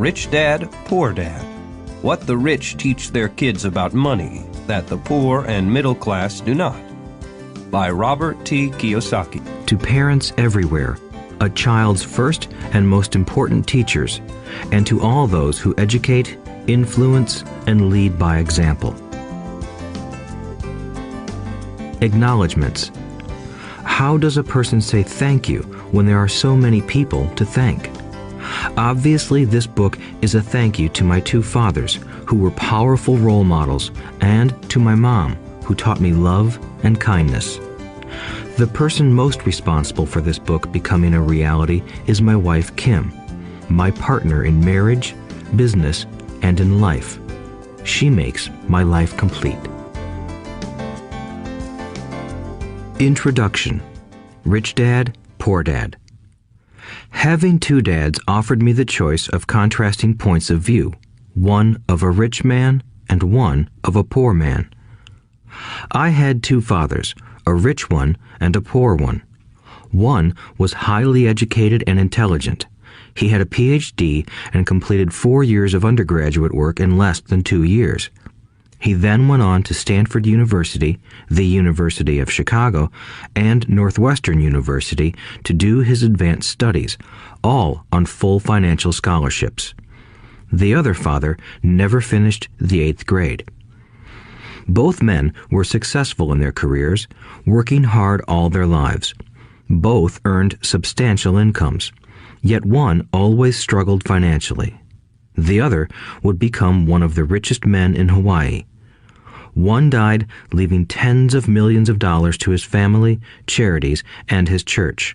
Rich Dad, Poor Dad. What the rich teach their kids about money that the poor and middle class do not. By Robert T. Kiyosaki. To parents everywhere, a child's first and most important teachers, and to all those who educate, influence, and lead by example. Acknowledgements. How does a person say thank you when there are so many people to thank? Obviously, this book is a thank you to my two fathers, who were powerful role models, and to my mom, who taught me love and kindness. The person most responsible for this book becoming a reality is my wife, Kim, my partner in marriage, business, and in life. She makes my life complete. Introduction. Rich Dad, Poor Dad. Having two dads offered me the choice of contrasting points of view, one of a rich man and one of a poor man. I had two fathers, a rich one and a poor one. One was highly educated and intelligent. He had a PhD and completed 4 years of undergraduate work in less than 2 years. He then went on to Stanford University, the University of Chicago, and Northwestern University to do his advanced studies, all on full financial scholarships. The other father never finished the 8th grade. Both men were successful in their careers, working hard all their lives. Both earned substantial incomes, yet one always struggled financially. The other would become one of the richest men in Hawaii. One died, leaving tens of millions of dollars to his family, charities, and his church.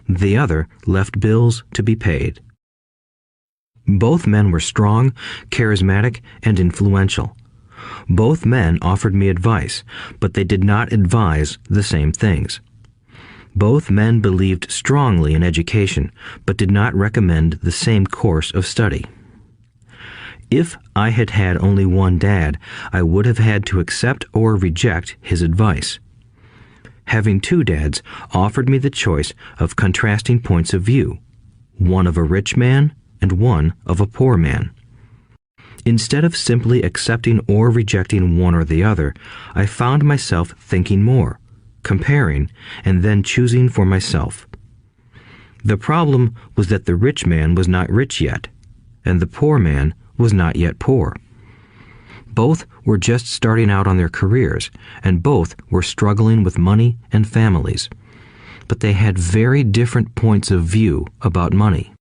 The other left bills to be paid. Both men were strong, charismatic, and influential. Both men offered me advice, but they did not advise the same things. Both men believed strongly in education, but did not recommend the same course of study. If I had had only one dad, I would have had to accept or reject his advice. Having two dads offered me the choice of contrasting points of view, one of a rich man and one of a poor man. Instead of simply accepting or rejecting one or the other, I found myself thinking more, comparing, and then choosing for myself. The problem was that the rich man was not rich yet, and the poor man was not yet poor. Both were just starting out on their careers, and both were struggling with money and families. But they had very different points of view about money.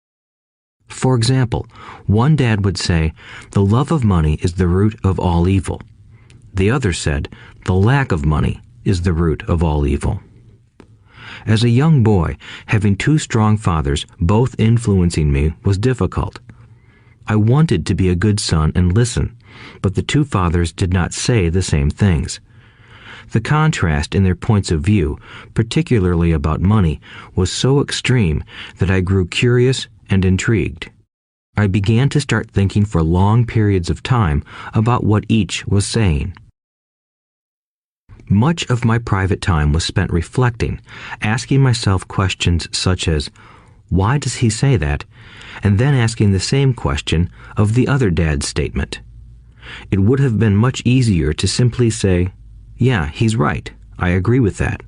For example, one dad would say, "The love of money is the root of all evil." The other said, "The lack of money is the root of all evil." As a young boy, having two strong fathers, both influencing me, was difficult. I wanted to be a good son and listen, but the two fathers did not say the same things. The contrast in their points of view, particularly about money, was so extreme that I grew curious and intrigued. I began to start thinking for long periods of time about what each was saying. Much of my private time was spent reflecting, asking myself questions such as, "Why does he say that?" and then asking the same question of the other dad's statement. It would have been much easier to simply say, "Yeah, he's right, I agree with that,"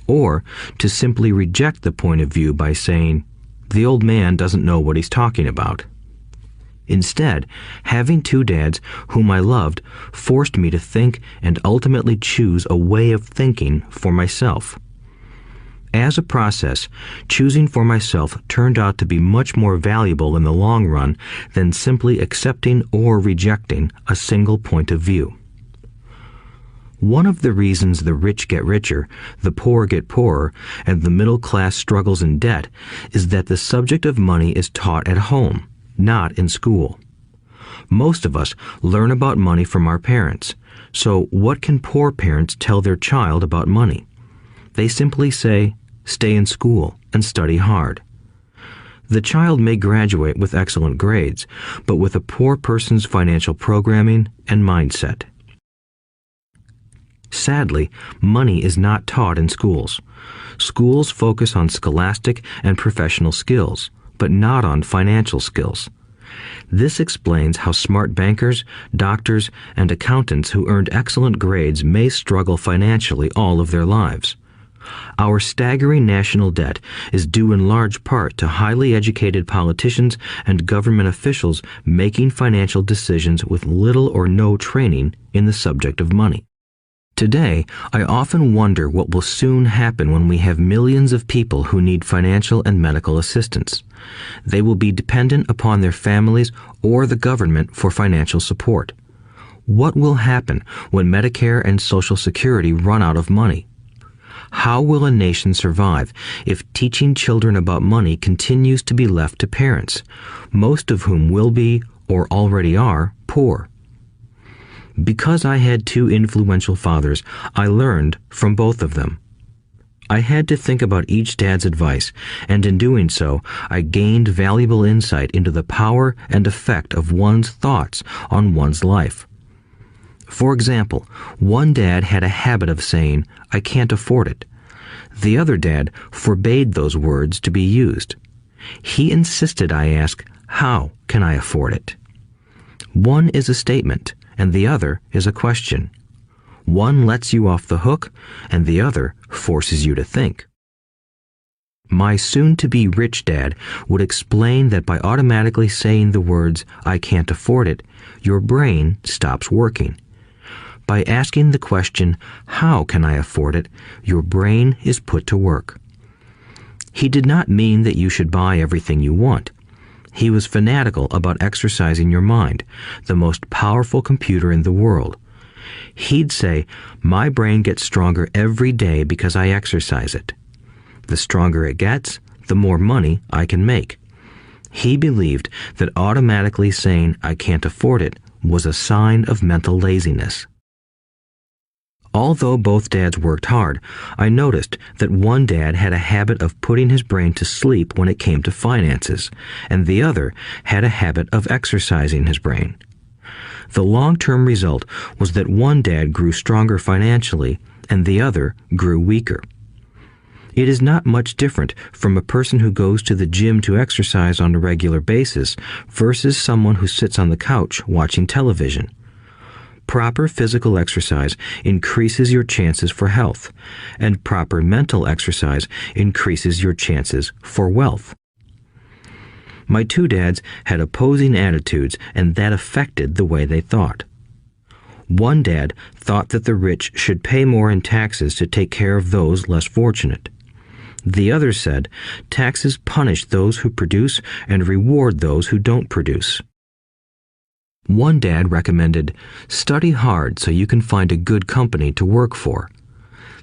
or to simply reject the point of view by saying, "The old man doesn't know what he's talking about." Instead, having two dads whom I loved forced me to think and ultimately choose a way of thinking for myself. As a process, choosing for myself turned out to be much more valuable in the long run than simply accepting or rejecting a single point of view. One of the reasons the rich get richer, the poor get poorer, and the middle class struggles in debt is that the subject of money is taught at home, not in school. Most of us learn about money from our parents, so what can poor parents tell their child about money? They simply say, "Stay in school and study hard." The child may graduate with excellent grades, but with a poor person's financial programming and mindset. Sadly, money is not taught in schools. Schools focus on scholastic and professional skills, but not on financial skills. This explains how smart bankers, doctors, and accountants who earned excellent grades may struggle financially all of their lives. Our staggering national debt is due in large part to highly educated politicians and government officials making financial decisions with little or no training in the subject of money. Today, I often wonder what will soon happen when we have millions of people who need financial and medical assistance. They will be dependent upon their families or the government for financial support. What will happen when Medicare and Social Security run out of money? How will a nation survive if teaching children about money continues to be left to parents, most of whom will be, or already are, poor? Because I had two influential fathers, I learned from both of them. I had to think about each dad's advice, and in doing so, I gained valuable insight into the power and effect of one's thoughts on one's life. For example, one dad had a habit of saying, "I can't afford it." The other dad forbade those words to be used. He insisted I ask, "How can I afford it?" One is a statement, and the other is a question. One lets you off the hook, and the other forces you to think. My soon-to-be rich dad would explain that by automatically saying the words, "I can't afford it," your brain stops working. By asking the question, "How can I afford it?" your brain is put to work. He did not mean that you should buy everything you want. He was fanatical about exercising your mind, the most powerful computer in the world. He'd say, "My brain gets stronger every day because I exercise it. The stronger it gets, the more money I can make." He believed that automatically saying, "I can't afford it," was a sign of mental laziness. Although both dads worked hard, I noticed that one dad had a habit of putting his brain to sleep when it came to finances, and the other had a habit of exercising his brain. The long-term result was that one dad grew stronger financially, and the other grew weaker. It is not much different from a person who goes to the gym to exercise on a regular basis versus someone who sits on the couch watching television. Proper physical exercise increases your chances for health, and proper mental exercise increases your chances for wealth. My two dads had opposing attitudes, and that affected the way they thought. One dad thought that the rich should pay more in taxes to take care of those less fortunate. The other said, taxes punish those who produce and reward those who don't produce. One dad recommended, study hard so you can find a good company to work for.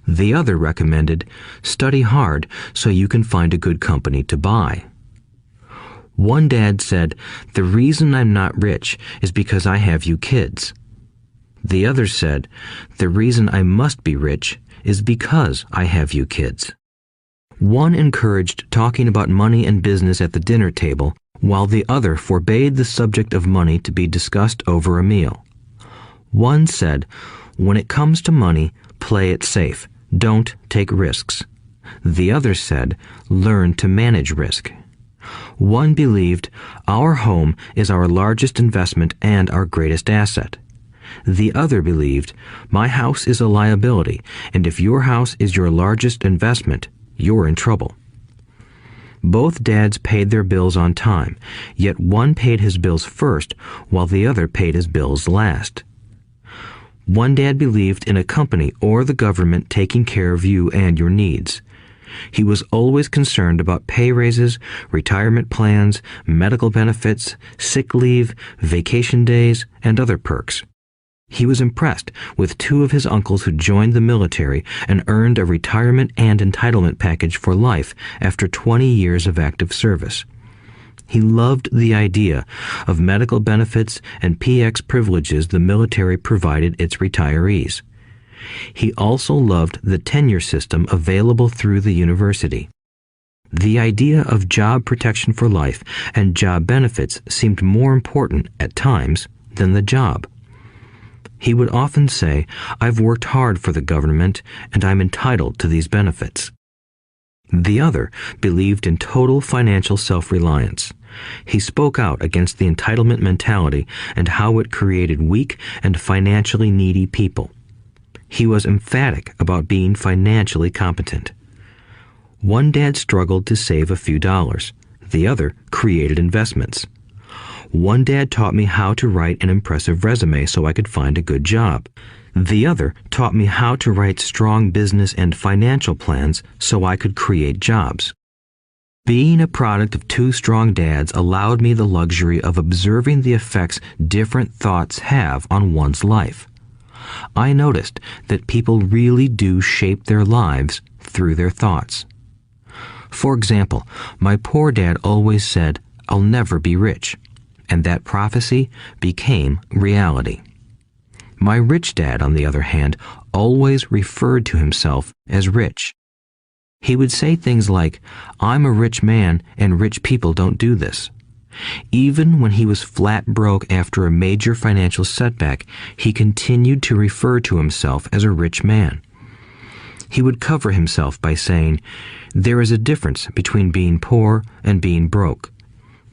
The other recommended, study hard so you can find a good company to buy. One dad said, the reason I'm not rich is because I have you kids. The other said, the reason I must be rich is because I have you kids. One encouraged talking about money and business at the dinner table, while the other forbade the subject of money to be discussed over a meal. One said, when it comes to money, play it safe. Don't take risks. The other said, learn to manage risk. One believed, our home is our largest investment and our greatest asset. The other believed, my house is a liability, and if your house is your largest investment, you're in trouble. Both dads paid their bills on time, yet one paid his bills first while the other paid his bills last. One dad believed in a company or the government taking care of you and your needs. He was always concerned about pay raises, retirement plans, medical benefits, sick leave, vacation days, and other perks. He was impressed with two of his uncles who joined the military and earned a retirement and entitlement package for life after 20 years of active service. He loved the idea of medical benefits and PX privileges the military provided its retirees. He also loved the tenure system available through the university. The idea of job protection for life and job benefits seemed more important at times than the job. He would often say, I've worked hard for the government and I'm entitled to these benefits. The other believed in total financial self-reliance. He spoke out against the entitlement mentality and how it created weak and financially needy people. He was emphatic about being financially competent. One dad struggled to save a few dollars. The other created investments. One dad taught me how to write an impressive resume so I could find a good job. The other taught me how to write strong business and financial plans so I could create jobs. Being a product of two strong dads allowed me the luxury of observing the effects different thoughts have on one's life. I noticed that people really do shape their lives through their thoughts. For example, my poor dad always said, "I'll never be rich," and that prophecy became reality. My rich dad, on the other hand, always referred to himself as rich. He would say things like, "I'm a rich man and rich people don't do this." Even when he was flat broke after a major financial setback, he continued to refer to himself as a rich man. He would cover himself by saying, "There is a difference between being poor and being broke.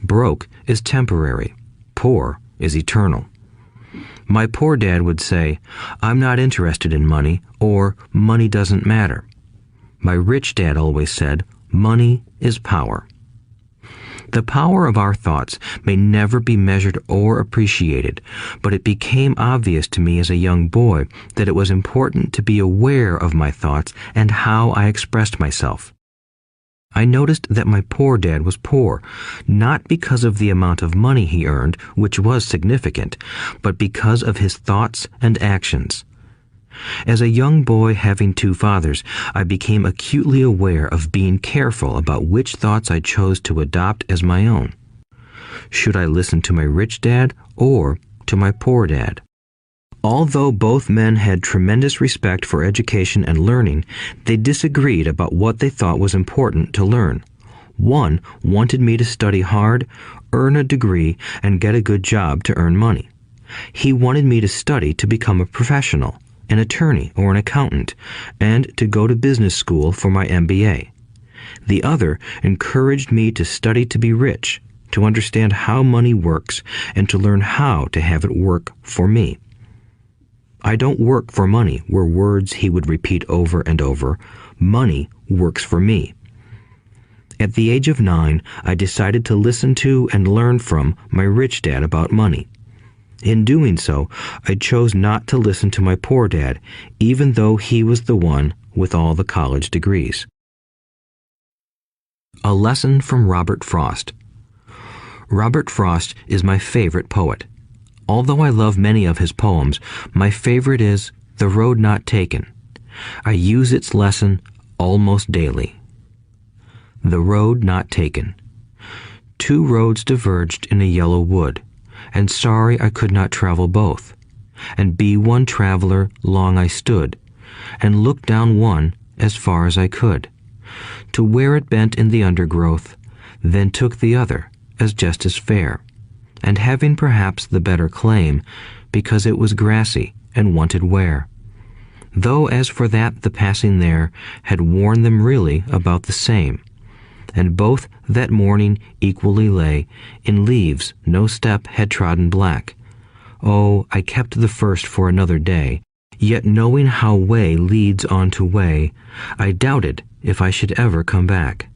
Broke is temporary. Poor is eternal." My poor dad would say, "I'm not interested in money," or "Money doesn't matter." My rich dad always said, "Money is power." The power of our thoughts may never be measured or appreciated, but it became obvious to me as a young boy that it was important to be aware of my thoughts and how I expressed myself. I noticed that my poor dad was poor, not because of the amount of money he earned, which was significant, but because of his thoughts and actions. As a young boy having two fathers, I became acutely aware of being careful about which thoughts I chose to adopt as my own. Should I listen to my rich dad or to my poor dad? Although both men had tremendous respect for education and learning, they disagreed about what they thought was important to learn. One wanted me to study hard, earn a degree, and get a good job to earn money. He wanted me to study to become a professional, an attorney or an accountant, and to go to business school for my MBA. The other encouraged me to study to be rich, to understand how money works, and to learn how to have it work for me. "I don't work for money" were words he would repeat over and over. "Money works for me." At the age of 9, I decided to listen to and learn from my rich dad about money. In doing so, I chose not to listen to my poor dad, even though he was the one with all the college degrees. A lesson from Robert Frost. Robert Frost is my favorite poet. Although I love many of his poems, my favorite is "The Road Not Taken." I use its lesson almost daily. The Road Not Taken. Two roads diverged in a yellow wood, and sorry I could not travel both. And be one traveler long I stood, and looked down one as far as I could, to where it bent in the undergrowth, then took the other as just as fair, and having perhaps the better claim, because it was grassy and wanted wear. Though as for that the passing there had worn them really about the same, and both that morning equally lay in leaves no step had trodden black. Oh, I kept the first for another day, yet knowing how way leads on to way, I doubted if I should ever come back.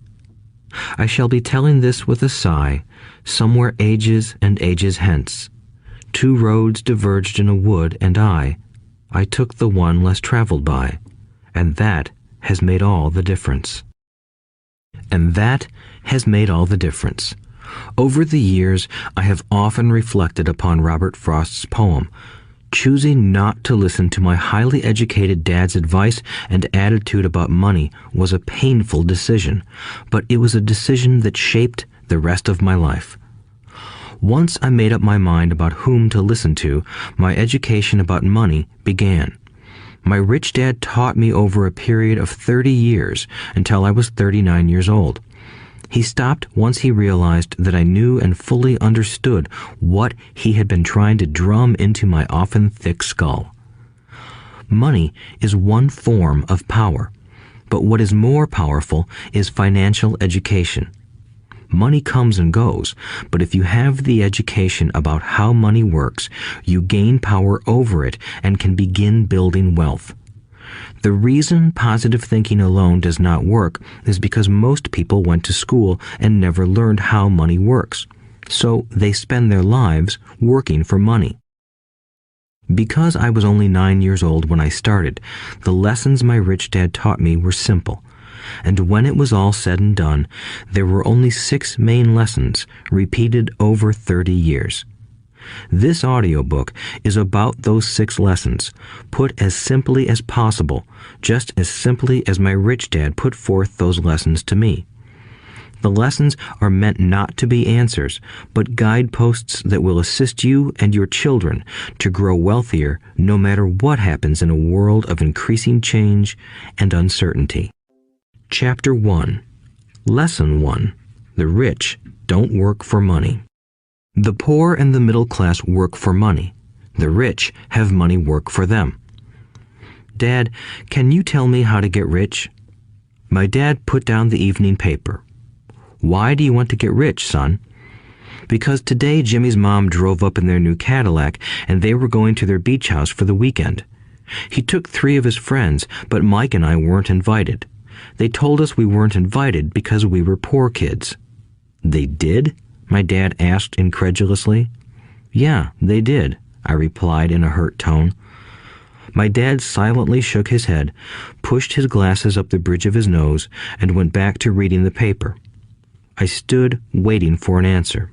I shall be telling this with a sigh, somewhere ages and ages hence. Two roads diverged in a wood, and I took the one less traveled by, and that has made all the difference. And that has made all the difference. Over the years, I have often reflected upon Robert Frost's poem. Choosing not to listen to my highly educated dad's advice and attitude about money was a painful decision, but it was a decision that shaped the rest of my life. Once I made up my mind about whom to listen to, my education about money began. My rich dad taught me over a period of 30 years until I was 39 years old. He stopped once he realized that I knew and fully understood what he had been trying to drum into my often thick skull. Money is one form of power, but what is more powerful is financial education. Money comes and goes, but if you have the education about how money works, you gain power over it and can begin building wealth. The reason positive thinking alone does not work is because most people went to school and never learned how money works. So they spend their lives working for money. Because I was only 9 years old when I started, the lessons my rich dad taught me were simple. And when it was all said and done, there were only 6 main lessons, repeated over 30 years. This audiobook is about those 6 lessons, put as simply as possible, just as simply as my rich dad put forth those lessons to me. The lessons are meant not to be answers, but guideposts that will assist you and your children to grow wealthier no matter what happens in a world of increasing change and uncertainty. Chapter 1. Lesson 1. The rich don't work for money. The poor and the middle class work for money. The rich have money work for them. Dad, can you tell me how to get rich? My dad put down the evening paper. Why do you want to get rich, son? Because today Jimmy's mom drove up in their new Cadillac and they were going to their beach house for the weekend. He took 3 of his friends, but Mike and I weren't invited. They told us we weren't invited because we were poor kids. They did? My dad asked incredulously. Yeah, they did, I replied in a hurt tone. My dad silently shook his head, pushed his glasses up the bridge of his nose, and went back to reading the paper. I stood waiting for an answer.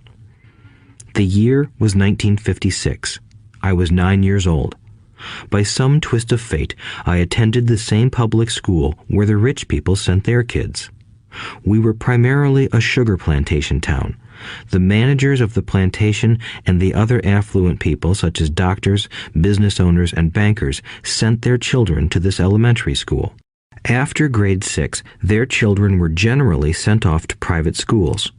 The year was 1956. I was 9 years old. By some twist of fate, I attended the same public school where the rich people sent their kids. We were primarily a sugar plantation town. The managers of the plantation and the other affluent people, such as doctors, business owners, and bankers, sent their children to this elementary school. After grade 6, their children were generally sent off to private schools.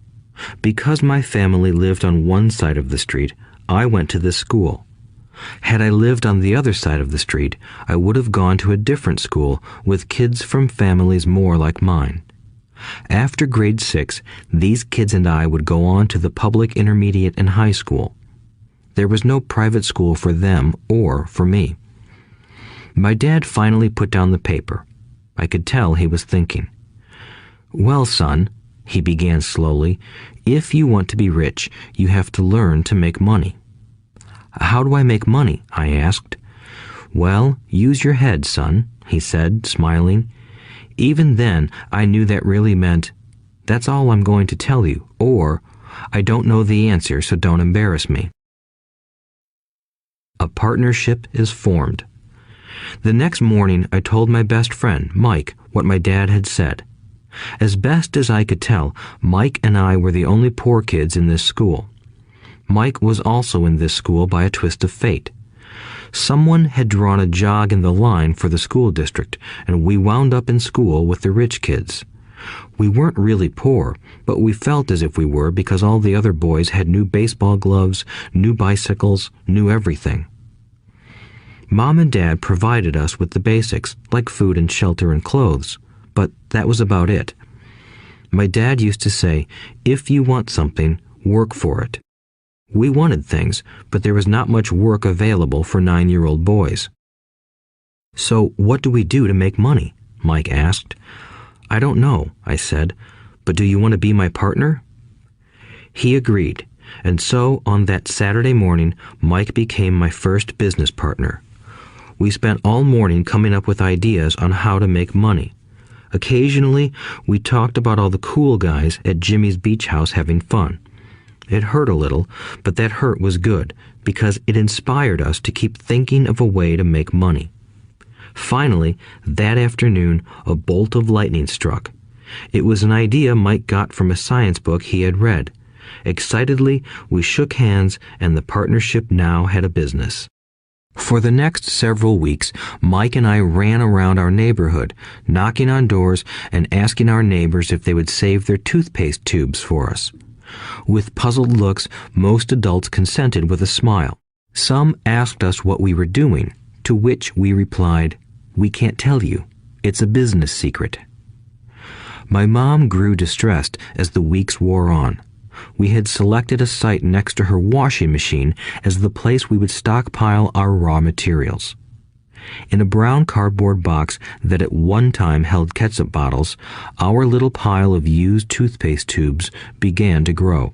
Because my family lived on one side of the street, I went to this school. Had I lived on the other side of the street, I would have gone to a different school with kids from families more like mine. After grade 6, these kids and I would go on to the public intermediate and high school. There was no private school for them or for me. My dad finally put down the paper. I could tell he was thinking. Well, son, he began slowly, if you want to be rich, you have to learn to make money. How do I make money? I asked. Well, use your head, son, he said, smiling. Even then, I knew that really meant, that's all I'm going to tell you, or, I don't know the answer, so don't embarrass me. A partnership is formed. The next morning, I told my best friend, Mike, what my dad had said. As best as I could tell, Mike and I were the only poor kids in this school. Mike was also in this school by a twist of fate. Someone had drawn a jog in the line for the school district, and we wound up in school with the rich kids. We weren't really poor, but we felt as if we were because all the other boys had new baseball gloves, new bicycles, new everything. Mom and Dad provided us with the basics, like food and shelter and clothes, but that was about it. My dad used to say, if you want something, work for it. We wanted things, but there was not much work available for 9-year-old boys. So what do we do to make money? Mike asked. I don't know, I said, but do you want to be my partner? He agreed, and so on that Saturday morning, Mike became my first business partner. We spent all morning coming up with ideas on how to make money. Occasionally, we talked about all the cool guys at Jimmy's beach house having fun. It hurt a little, but that hurt was good because it inspired us to keep thinking of a way to make money. Finally, that afternoon, a bolt of lightning struck. It was an idea Mike got from a science book he had read. Excitedly, we shook hands, and the partnership now had a business. For the next several weeks, Mike and I ran around our neighborhood, knocking on doors and asking our neighbors if they would save their toothpaste tubes for us. With puzzled looks, most adults consented with a smile. Some asked us what we were doing, to which we replied, "We can't tell you. It's a business secret." My mom grew distressed as the weeks wore on. We had selected a site next to her washing machine as the place we would stockpile our raw materials. In a brown cardboard box that at one time held ketchup bottles, our little pile of used toothpaste tubes began to grow.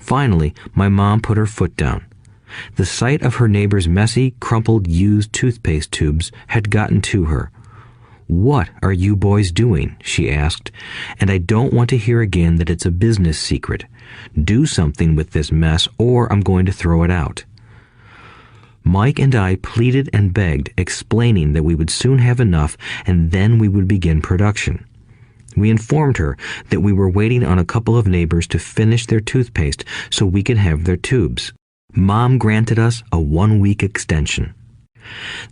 Finally, my mom put her foot down. The sight of her neighbor's messy, crumpled used toothpaste tubes had gotten to her. "What are you boys doing?" she asked, "and I don't want to hear again that it's a business secret. Do something with this mess or I'm going to throw it out." Mike and I pleaded and begged, explaining that we would soon have enough and then we would begin production. We informed her that we were waiting on a couple of neighbors to finish their toothpaste so we could have their tubes. Mom granted us a 1-week extension.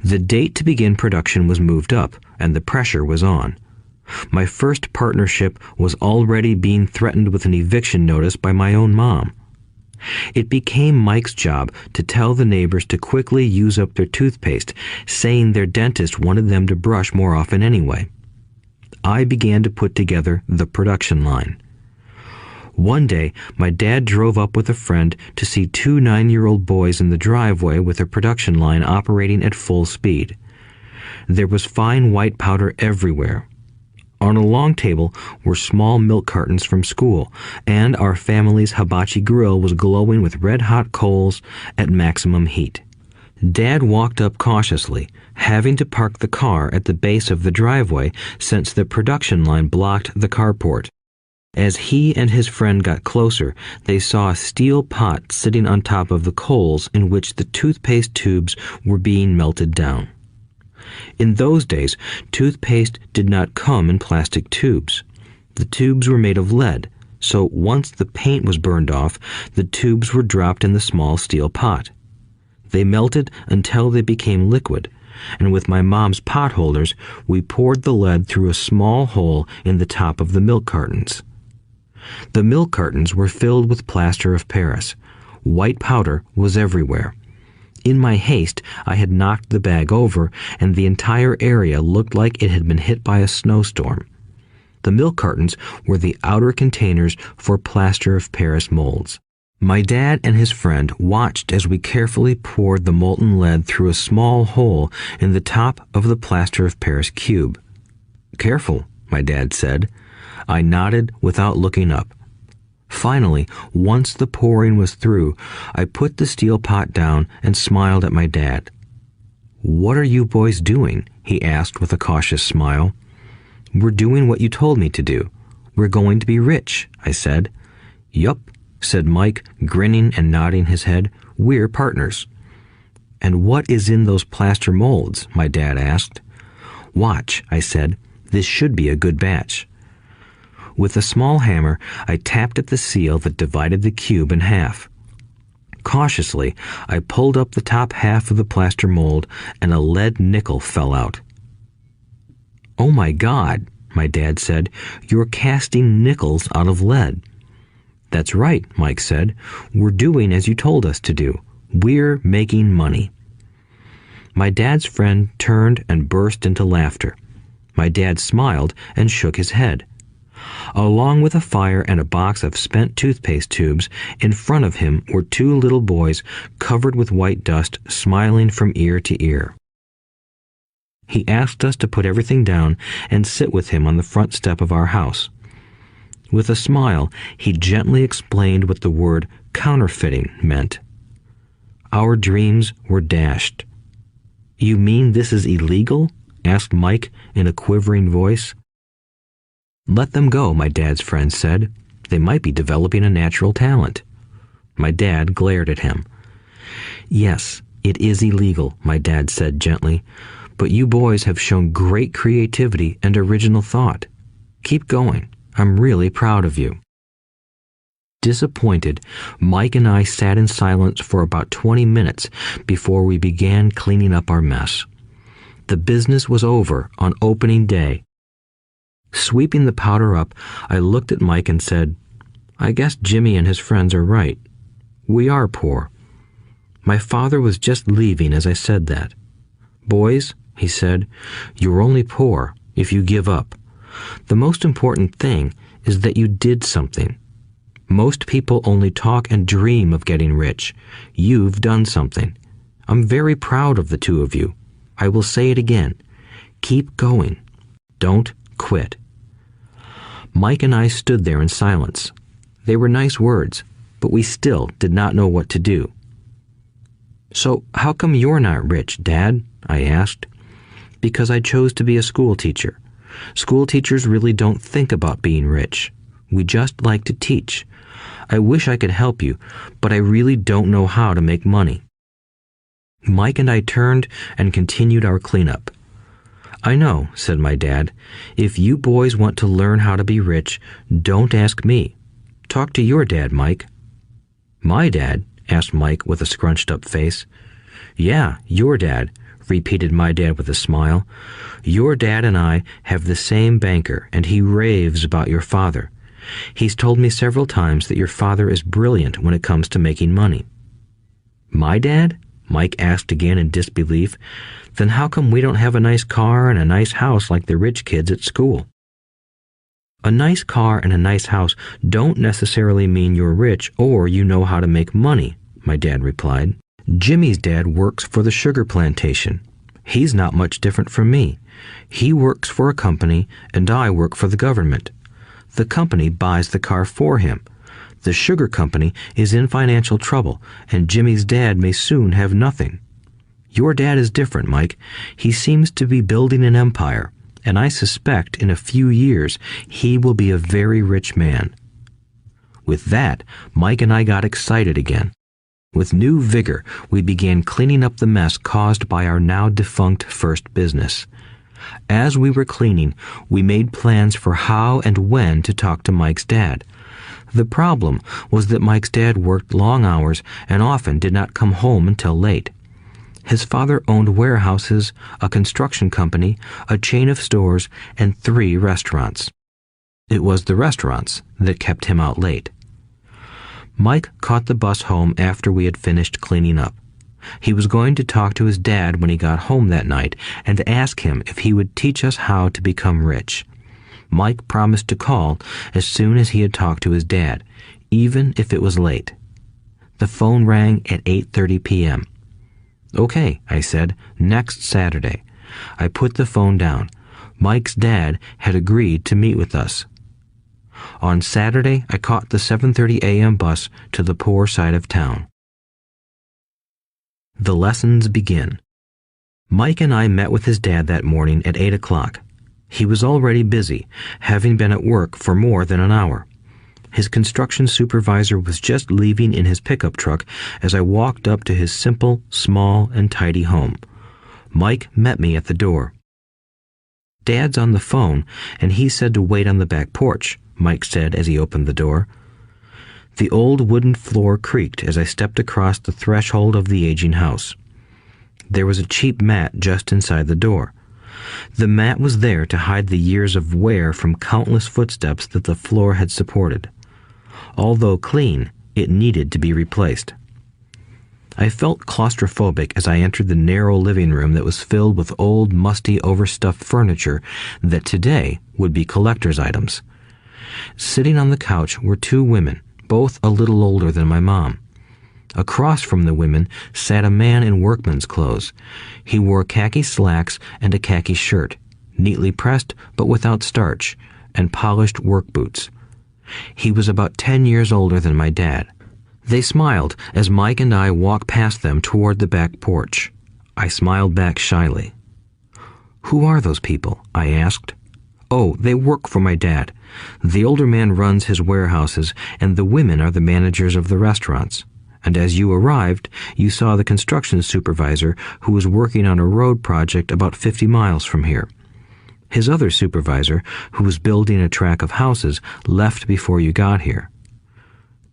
The date to begin production was moved up, and the pressure was on. My first partnership was already being threatened with an eviction notice by my own mom. It became Mike's job to tell the neighbors to quickly use up their toothpaste, saying their dentist wanted them to brush more often anyway. I began to put together the production line. One day, my dad drove up with a friend to see 2 9-year-old boys in the driveway with a production line operating at full speed. There was fine white powder everywhere. On a long table were small milk cartons from school, and our family's hibachi grill was glowing with red-hot coals at maximum heat. Dad walked up cautiously, having to park the car at the base of the driveway since the production line blocked the carport. As he and his friend got closer, they saw a steel pot sitting on top of the coals in which the toothpaste tubes were being melted down. In those days, toothpaste did not come in plastic tubes. The tubes were made of lead, so once the paint was burned off, the tubes were dropped in the small steel pot. They melted until they became liquid, and with my mom's pot holders, we poured the lead through a small hole in the top of the milk cartons. The milk cartons were filled with plaster of Paris. White powder was everywhere. In my haste, I had knocked the bag over, and the entire area looked like it had been hit by a snowstorm. The milk cartons were the outer containers for plaster of Paris molds. My dad and his friend watched as we carefully poured the molten lead through a small hole in the top of the plaster of Paris cube. "Careful," my dad said. I nodded without looking up. Finally, once the pouring was through, I put the steel pot down and smiled at my dad. "What are you boys doing?" he asked with a cautious smile. "We're doing what you told me to do. We're going to be rich," I said. "Yup," said Mike, grinning and nodding his head. "We're partners." "And what is in those plaster molds?" my dad asked. "Watch," I said. "This should be a good batch." With a small hammer, I tapped at the seal that divided the cube in half. Cautiously, I pulled up the top half of the plaster mold, and a lead nickel fell out. "Oh my God," my dad said, "you're casting nickels out of lead." "That's right," Mike said. "We're doing as you told us to do. We're making money." My dad's friend turned and burst into laughter. My dad smiled and shook his head. Along with a fire and a box of spent toothpaste tubes, in front of him were 2 little boys covered with white dust, smiling from ear to ear. He asked us to put everything down and sit with him on the front step of our house. With a smile, he gently explained what the word counterfeiting meant. Our dreams were dashed. "You mean this is illegal?" asked Mike in a quivering voice. "Let them go," my dad's friend said. "They might be developing a natural talent." My dad glared at him. "Yes, it is illegal," my dad said gently, "but you boys have shown great creativity and original thought. Keep going. I'm really proud of you." Disappointed, Mike and I sat in silence for about 20 minutes before we began cleaning up our mess. The business was over on opening day. Sweeping the powder up, I looked at Mike and said, "I guess Jimmy and his friends are right. We are poor." My father was just leaving as I said that. "Boys," he said, "you're only poor if you give up. The most important thing is that you did something. Most people only talk and dream of getting rich. You've done something. I'm very proud of the two of you. I will say it again. Keep going. Don't quit. Mike and I stood there in silence. They were nice words, but we still did not know what to do. "So how come you're not rich, Dad?" I asked. "Because I chose to be a school teacher. School teachers really don't think about being rich. We just like to teach. I wish I could help you, but I really don't know how to make money." Mike and I turned and continued our cleanup. "I know," said my dad. "If you boys want to learn how to be rich, don't ask me. Talk to your dad, Mike." "My dad?" asked Mike with a scrunched-up face. "Yeah, your dad," repeated my dad with a smile. "Your dad and I have the same banker, and he raves about your father. He's told me several times that your father is brilliant when it comes to making money." "My dad?" Mike asked again in disbelief. "Then how come we don't have a nice car and a nice house like the rich kids at school?" "A nice car and a nice house don't necessarily mean you're rich or you know how to make money," my dad replied. "Jimmy's dad works for the sugar plantation. He's not much different from me. He works for a company and I work for the government. The company buys the car for him. The sugar company is in financial trouble, and Jimmy's dad may soon have nothing. Your dad is different, Mike. He seems to be building an empire, and I suspect in a few years he will be a very rich man." With that, Mike and I got excited again. With new vigor, we began cleaning up the mess caused by our now defunct first business. As we were cleaning, we made plans for how and when to talk to Mike's dad. The problem was that Mike's dad worked long hours and often did not come home until late. His father owned warehouses, a construction company, a chain of stores, and 3 restaurants. It was the restaurants that kept him out late. Mike caught the bus home after we had finished cleaning up. He was going to talk to his dad when he got home that night and ask him if he would teach us how to become rich. Mike promised to call as soon as he had talked to his dad, even if it was late. The phone rang at 8:30 p.m. "Okay," I said, "next Saturday." I put the phone down. Mike's dad had agreed to meet with us. On Saturday, I caught the 7:30 a.m. bus to the poor side of town. The lessons begin. Mike and I met with his dad that morning at 8 o'clock. He was already busy, having been at work for more than an hour. His construction supervisor was just leaving in his pickup truck as I walked up to his simple, small, and tidy home. Mike met me at the door. "Dad's on the phone, and he said to wait on the back porch," Mike said as he opened the door. The old wooden floor creaked as I stepped across the threshold of the aging house. There was a cheap mat just inside the door. The mat was there to hide the years of wear from countless footsteps that the floor had supported. Although clean, it needed to be replaced. I felt claustrophobic as I entered the narrow living room that was filled with old, musty, overstuffed furniture that today would be collector's items. Sitting on the couch were 2 women, both a little older than my mom. Across from the women sat a man in workman's clothes. He wore khaki slacks and a khaki shirt, neatly pressed but without starch, and polished work boots. He was about 10 years older than my dad. They smiled as Mike and I walked past them toward the back porch. I smiled back shyly. "Who are those people?" I asked. "Oh, they work for my dad. The older man runs his warehouses, and the women are the managers of the restaurants. And as you arrived, you saw the construction supervisor who was working on a road project about 50 miles from here. His other supervisor, who was building a track of houses, left before you got here."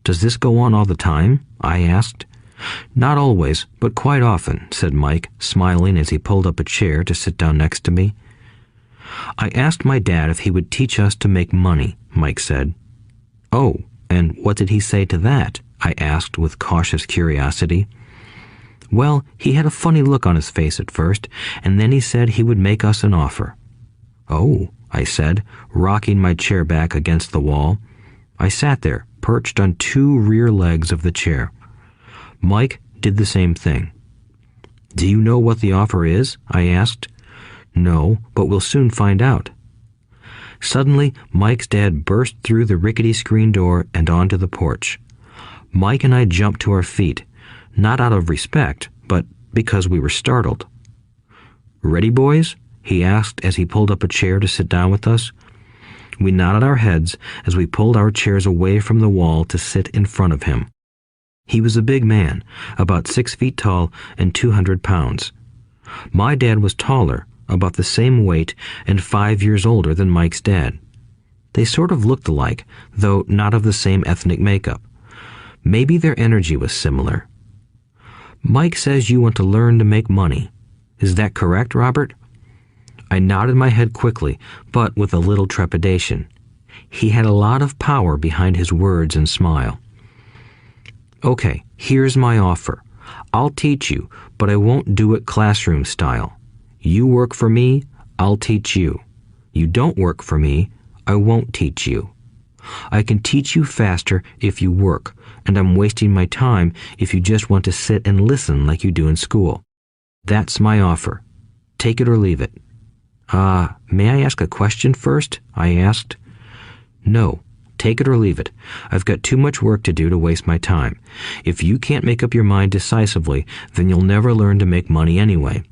"Does this go on all the time?" I asked. "Not always, but quite often," said Mike, smiling as he pulled up a chair to sit down next to me. "I asked my dad if he would teach us to make money," Mike said. "Oh, and what did he say to that?" I asked with cautious curiosity. "Well, he had a funny look on his face at first, and then he said he would make us an offer." "Oh," I said, rocking my chair back against the wall. I sat there, perched on two rear legs of the chair. Mike did the same thing. "Do you know what the offer is?" I asked. "No, but we'll soon find out." Suddenly, Mike's dad burst through the rickety screen door and onto the porch. Mike and I jumped to our feet, not out of respect, but because we were startled. "Ready, boys?" he asked as he pulled up a chair to sit down with us. We nodded our heads as we pulled our chairs away from the wall to sit in front of him. He was a big man, about 6 feet tall and 200 pounds. My dad was taller, about the same weight, and 5 years older than Mike's dad. They sort of looked alike, though not of the same ethnic makeup. Maybe their energy was similar. "Mike says you want to learn to make money. Is that correct, Robert?" I nodded my head quickly, but with a little trepidation. He had a lot of power behind his words and smile. "Okay, here's my offer. I'll teach you, but I won't do it classroom style. You work for me, I'll teach you. You don't work for me, I won't teach you. I can teach you faster if you work, and I'm wasting my time if you just want to sit and listen like you do in school. That's my offer. Take it or leave it." May I ask a question first?" I asked. "No. Take it or leave it. I've got too much work to do to waste my time. If you can't make up your mind decisively, then you'll never learn to make money anyway.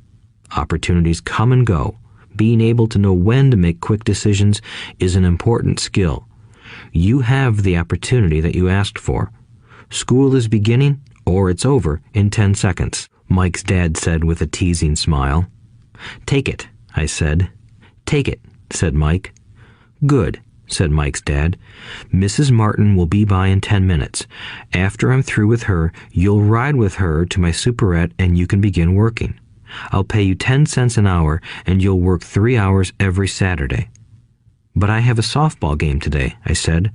Opportunities come and go. Being able to know when to make quick decisions is an important skill. You have the opportunity that you asked for. School is beginning, or it's over in 10 seconds, Mike's dad said with a teasing smile. "Take it," I said. "Take it," said Mike. "Good," said Mike's dad. "Mrs. Martin will be by in 10 minutes. After I'm through with her, you'll ride with her to my superette and you can begin working. I'll pay you 10 cents an hour and you'll work 3 hours every Saturday." "But I have a softball game today," I said.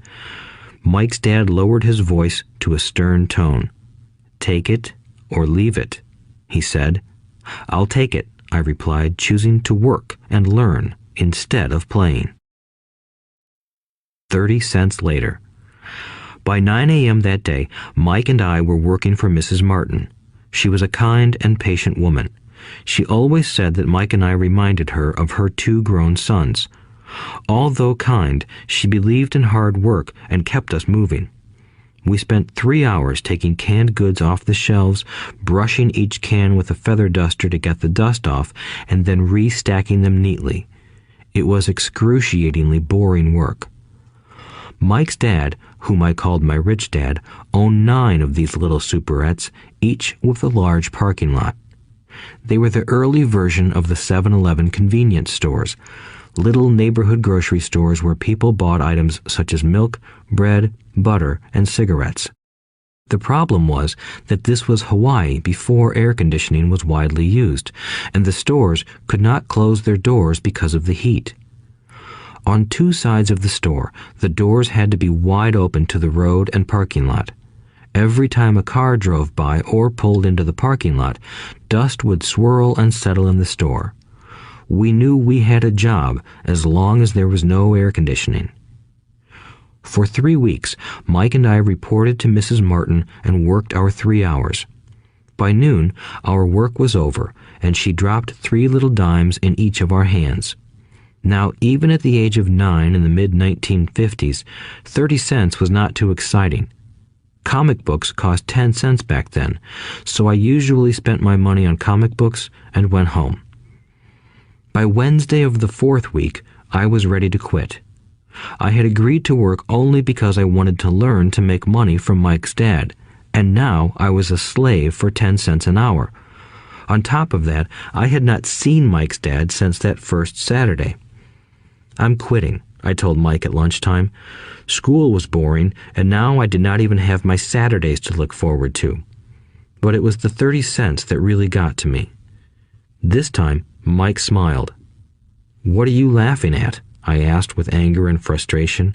Mike's dad lowered his voice to a stern tone. "Take it or leave it," he said. "I'll take it," I replied, choosing to work and learn instead of playing. 30 cents later. By 9 a.m. that day, Mike and I were working for Mrs. Martin. She was a kind and patient woman. She always said that Mike and I reminded her of her 2 grown sons. Although kind, she believed in hard work and kept us moving. We spent 3 hours taking canned goods off the shelves, brushing each can with a feather duster to get the dust off, and then restacking them neatly. It was excruciatingly boring work. Mike's dad, whom I called my rich dad, owned 9 of these little superettes, each with a large parking lot. They were the early version of the 7-Eleven convenience stores, little neighborhood grocery stores where people bought items such as milk, bread, butter, and cigarettes. The problem was that this was Hawaii before air conditioning was widely used, and the stores could not close their doors because of the heat. On 2 sides of the store, the doors had to be wide open to the road and parking lot. Every time a car drove by or pulled into the parking lot, dust would swirl and settle in the store. We knew we had a job as long as there was no air conditioning. For 3 weeks, Mike and I reported to Mrs. Martin and worked our 3 hours. By noon, our work was over, and she dropped 3 little dimes in each of our hands. Now, even at the age of 9 in the mid-1950s, 30 cents was not too exciting. Comic books cost 10 cents back then, so I usually spent my money on comic books and went home. By Wednesday of the 4th week, I was ready to quit. I had agreed to work only because I wanted to learn to make money from Mike's dad, and now I was a slave for 10 cents an hour. On top of that, I had not seen Mike's dad since that first Saturday. "I'm quitting," I told Mike at lunchtime. School was boring, and now I did not even have my Saturdays to look forward to. But it was the 30 cents that really got to me. This time, Mike smiled. "What are you laughing at?" I asked with anger and frustration.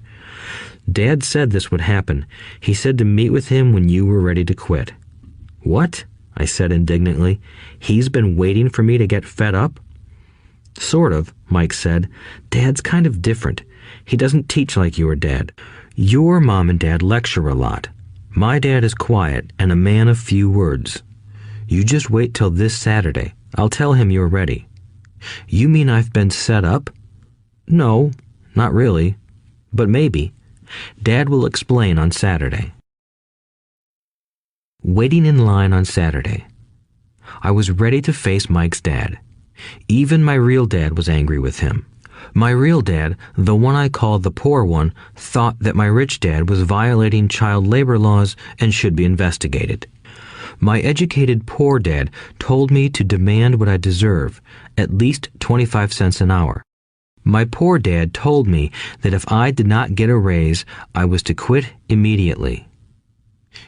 "Dad said this would happen. He said to meet with him when you were ready to quit." "What?" I said indignantly. "He's been waiting for me to get fed up?" Sort of, Mike said. Dad's kind of different. He doesn't teach like your dad. Your mom and dad lecture a lot. My dad is quiet and a man of few words. You just wait till this Saturday. I'll tell him you're ready. You mean I've been set up? No, not really. But maybe. Dad will explain on Saturday. Waiting in line on Saturday. I was ready to face Mike's dad. Even my real dad was angry with him. My real dad, the one I called the poor one, thought that my rich dad was violating child labor laws and should be investigated. My educated poor dad told me to demand what I deserve, at least 25 cents an hour. My poor dad told me that if I did not get a raise, I was to quit immediately.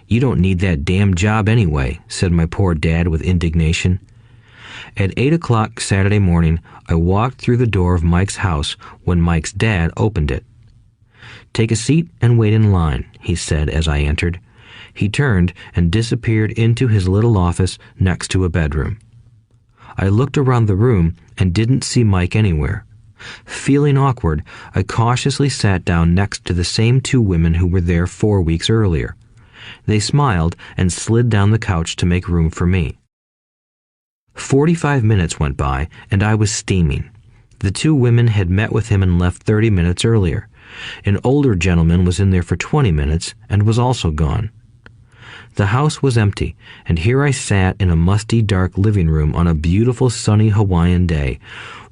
You don't need that damn job anyway, said my poor dad with indignation. At 8 o'clock Saturday morning, I walked through the door of Mike's house when Mike's dad opened it. Take a seat and wait in line, he said as I entered. He turned and disappeared into his little office next to a bedroom. I looked around the room and didn't see Mike anywhere. Feeling awkward, I cautiously sat down next to the same two women who were there 4 weeks earlier. They smiled and slid down the couch to make room for me. 45 minutes went by, and I was steaming. The two women had met with him and left 30 minutes earlier. An older gentleman was in there for 20 minutes and was also gone. The house was empty, and here I sat in a musty, dark living room on a beautiful, sunny Hawaiian day,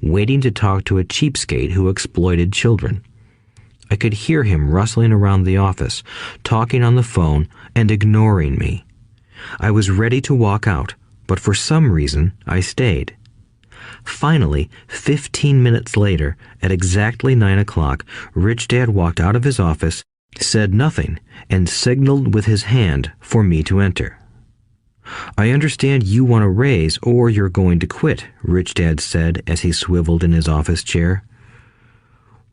waiting to talk to a cheapskate who exploited children. I could hear him rustling around the office, talking on the phone, and ignoring me. I was ready to walk out, but for some reason I stayed. Finally, 15 minutes later, at exactly 9 o'clock, Rich Dad walked out of his office, said nothing, and signaled with his hand for me to enter. I understand you want a raise or you're going to quit, Rich Dad said as he swiveled in his office chair.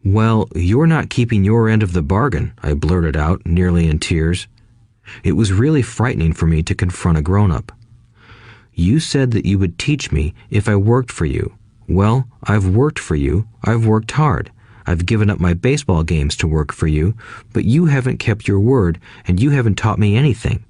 Well, you're not keeping your end of the bargain, I blurted out, nearly in tears. It was really frightening for me to confront a grown-up. You said that you would teach me if I worked for you. Well, I've worked for you. I've worked hard. I've given up my baseball games to work for you, but you haven't kept your word, and you haven't taught me anything.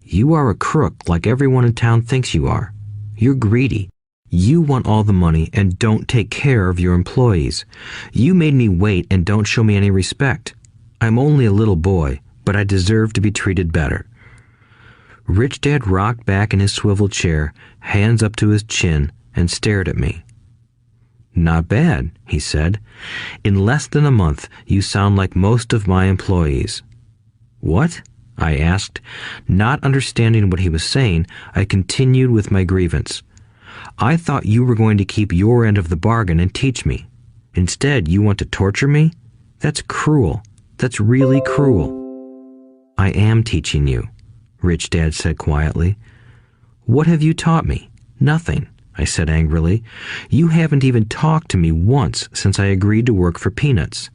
You are a crook like everyone in town thinks you are. You're greedy. You want all the money and don't take care of your employees. You made me wait and don't show me any respect. I'm only a little boy, but I deserve to be treated better. Rich Dad rocked back in his swivel chair, hands up to his chin, and stared at me. Not bad, he said. In less than a month, you sound like most of my employees. What? I asked. Not understanding what he was saying, I continued with my grievance. I thought you were going to keep your end of the bargain and teach me. Instead, you want to torture me? That's cruel. That's really cruel. I am teaching you, Rich Dad said quietly. What have you taught me? Nothing, I said angrily. You haven't even talked to me once since I agreed to work for peanuts.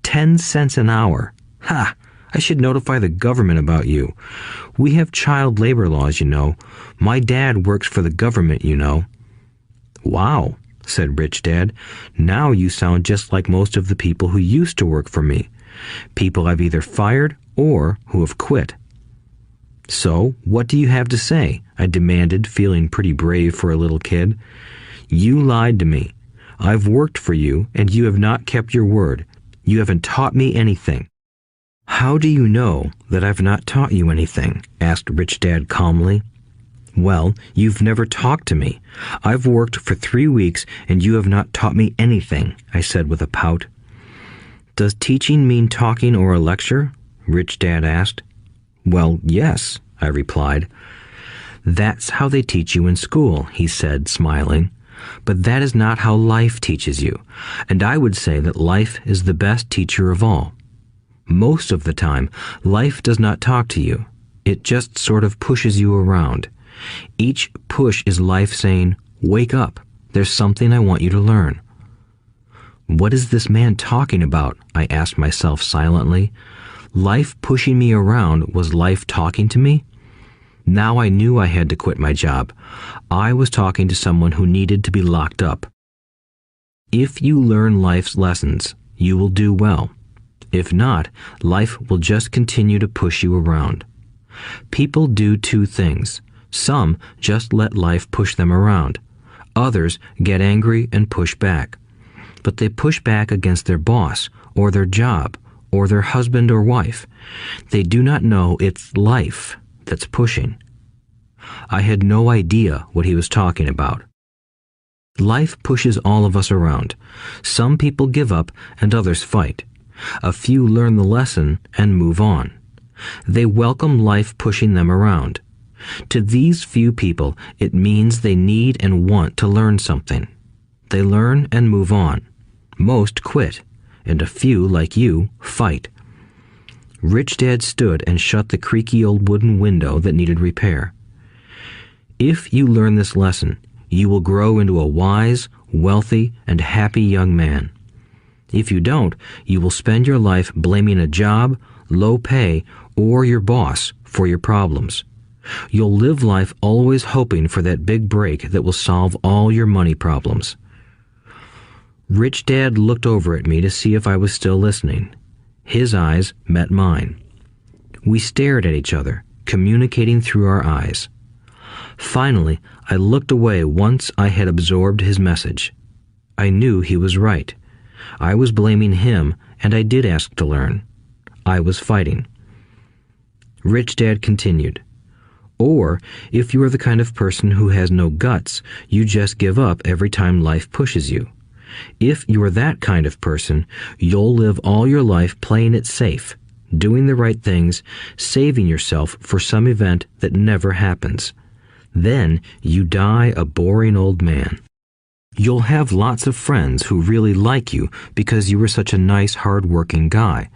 10 cents an hour. Ha! I should notify the government about you. We have child labor laws, you know. My dad works for the government, you know. Wow, said Rich Dad. Now you sound just like most of the people who used to work for me. People I've either fired or who have quit. So, what do you have to say? I demanded, feeling pretty brave for a little kid. You lied to me. I've worked for you, and you have not kept your word. You haven't taught me anything. How do you know that I've not taught you anything? Asked Rich Dad calmly. Well, you've never talked to me. I've worked for 3 weeks, and you have not taught me anything, I said with a pout. Does teaching mean talking or a lecture? Rich Dad asked. Well, yes, I replied. That's how they teach you in school, he said, smiling. But that is not how life teaches you, and I would say that life is the best teacher of all. Most of the time, life does not talk to you. It just sort of pushes you around. Each push is life saying, wake up, there's something I want you to learn. What is this man talking about? I asked myself silently. Life pushing me around was life talking to me? Now I knew I had to quit my job. I was talking to someone who needed to be locked up. If you learn life's lessons, you will do well. If not, life will just continue to push you around. People do two things. Some just let life push them around. Others get angry and push back. But they push back against their boss, or their job, or their husband or wife. They do not know it's life that's pushing. I had no idea what he was talking about. Life pushes all of us around. Some people give up and others fight. A few learn the lesson and move on. They welcome life pushing them around. To these few people, it means they need and want to learn something. They learn and move on. Most quit, and a few, like you, fight. Rich Dad stood and shut the creaky old wooden window that needed repair. If you learn this lesson, you will grow into a wise, wealthy, and happy young man. If you don't, you will spend your life blaming a job, low pay, or your boss for your problems. You'll live life always hoping for that big break that will solve all your money problems. Rich Dad looked over at me to see if I was still listening. His eyes met mine. We stared at each other, communicating through our eyes. Finally, I looked away once I had absorbed his message. I knew he was right. I was blaming him, and I did ask to learn. I was fighting. Rich Dad continued, "Or, if you are the kind of person who has no guts, you just give up every time life pushes you. If you are that kind of person, you'll live all your life playing it safe, doing the right things, saving yourself for some event that never happens. Then you die a boring old man. You'll have lots of friends who really like you because you were such a nice, hard-working guy.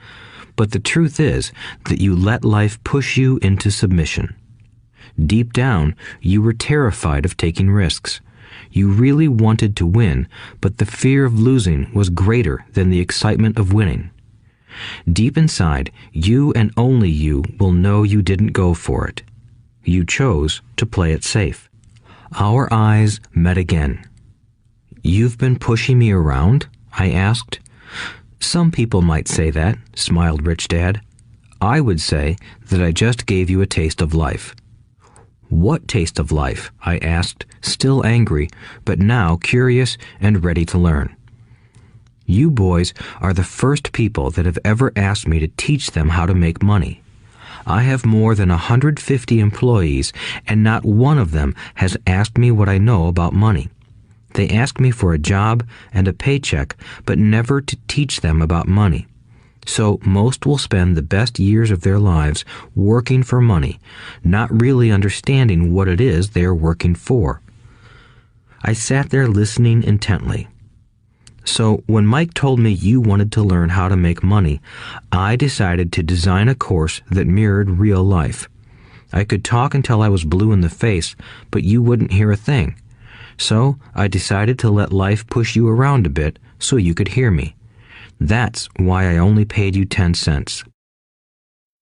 But the truth is that you let life push you into submission. Deep down, you were terrified of taking risks. You really wanted to win, but the fear of losing was greater than the excitement of winning. Deep inside, you and only you will know you didn't go for it. You chose to play it safe." Our eyes met again. "You've been pushing me around?" I asked. "Some people might say that," smiled Rich Dad. "I would say that I just gave you a taste of life." "What taste of life?" I asked, still angry, but now curious and ready to learn. "You boys are the first people that have ever asked me to teach them how to make money. I have more than 150 employees, and not one of them has asked me what I know about money. They ask me for a job and a paycheck, but never to teach them about money. So most will spend the best years of their lives working for money, not really understanding what it is they are working for." I sat there listening intently. "So when Mike told me you wanted to learn how to make money, I decided to design a course that mirrored real life. I could talk until I was blue in the face, but you wouldn't hear a thing. So I decided to let life push you around a bit so you could hear me. That's why I only paid you 10 cents.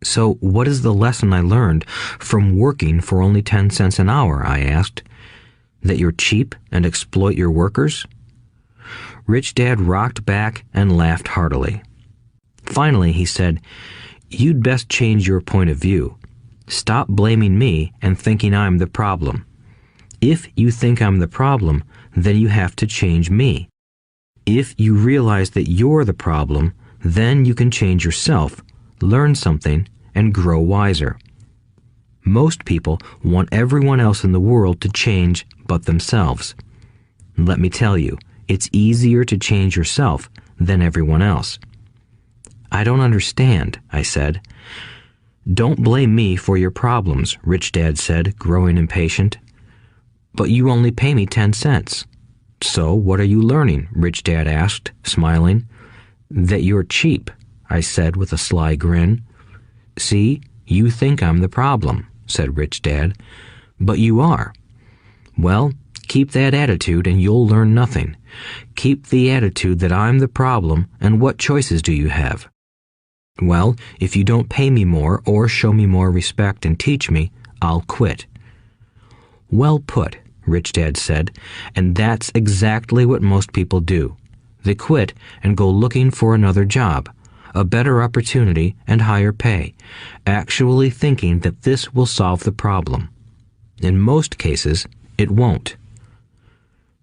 "So what is the lesson I learned from working for only 10 cents an hour?" I asked. "That you're cheap and exploit your workers?" Rich Dad rocked back and laughed heartily. Finally, he said, "You'd best change your point of view. Stop blaming me and thinking I'm the problem. If you think I'm the problem, then you have to change me. If you realize that you're the problem, then you can change yourself, learn something, and grow wiser. Most people want everyone else in the world to change but themselves. Let me tell you, it's easier to change yourself than everyone else." "I don't understand," I said. "Don't blame me for your problems," Rich Dad said, growing impatient. "But you only pay me 10 cents. "So what are you learning?" Rich Dad asked, smiling. "That you're cheap," I said with a sly grin. "See, you think I'm the problem," said Rich Dad. "But you are. Well, keep that attitude and you'll learn nothing. Keep the attitude that I'm the problem, and what choices do you have?" "Well, if you don't pay me more or show me more respect and teach me, I'll quit." "Well put," Rich Dad said, "and that's exactly what most people do. They quit and go looking for another job, a better opportunity and higher pay, actually thinking that this will solve the problem. In most cases, it won't.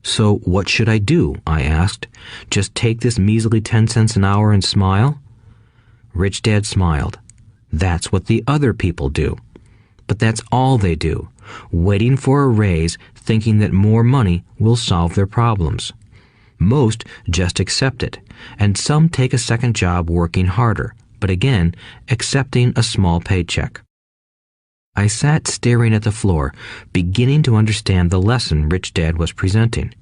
So what should I do? I asked. Just take this measly 10 cents an hour and smile? Rich Dad smiled. That's what the other people do. But that's all they do, waiting for a raise, thinking that more money will solve their problems. Most just accept it, and some take a second job working harder, but again, accepting a small paycheck. I sat staring at the floor, beginning to understand the lesson Rich Dad was presenting.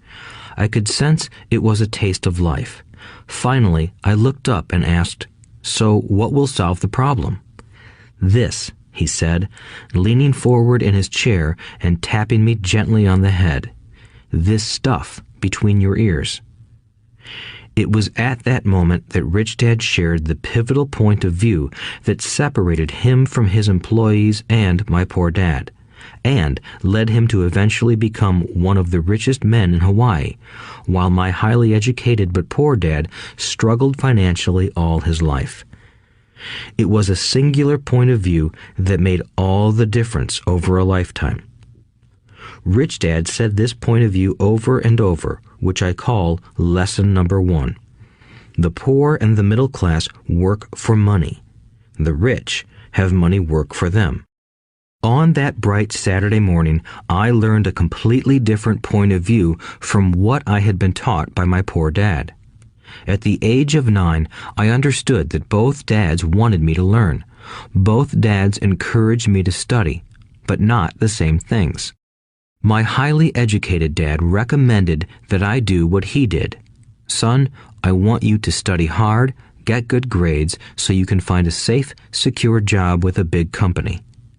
I could sense it was a taste of life. Finally, I looked up and asked, "So what will solve the problem?" "This," he said, leaning forward in his chair and tapping me gently on the head. "This stuff between your ears." It was at that moment that Rich Dad shared the pivotal point of view that separated him from his employees and my poor dad, and led him to eventually become one of the richest men in Hawaii, while my highly educated but poor dad struggled financially all his life. It was a singular point of view that made all the difference over a lifetime. Rich Dad said this point of view over and over, which I call lesson number 1. The poor and the middle class work for money. The rich have money work for them. On that bright Saturday morning, I learned a completely different point of view from what I had been taught by my poor dad. At the age of 9, I understood that both dads wanted me to learn. Both dads encouraged me to study, but not the same things. My highly educated dad recommended that I do what he did. "Son, I want you to study hard, get good grades so you can find a safe, secure job with a big company,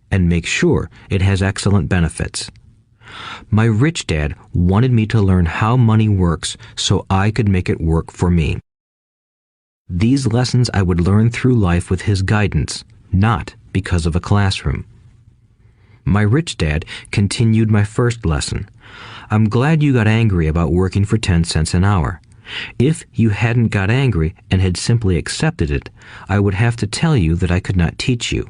and make sure it has excellent benefits." My rich dad wanted me to learn how money works so I could make it work for me. These lessons I would learn through life with his guidance, not because of a classroom. My rich dad continued my first lesson. "I'm glad you got angry about working for 10 cents an hour. If you hadn't got angry and had simply accepted it, I would have to tell you that I could not teach you.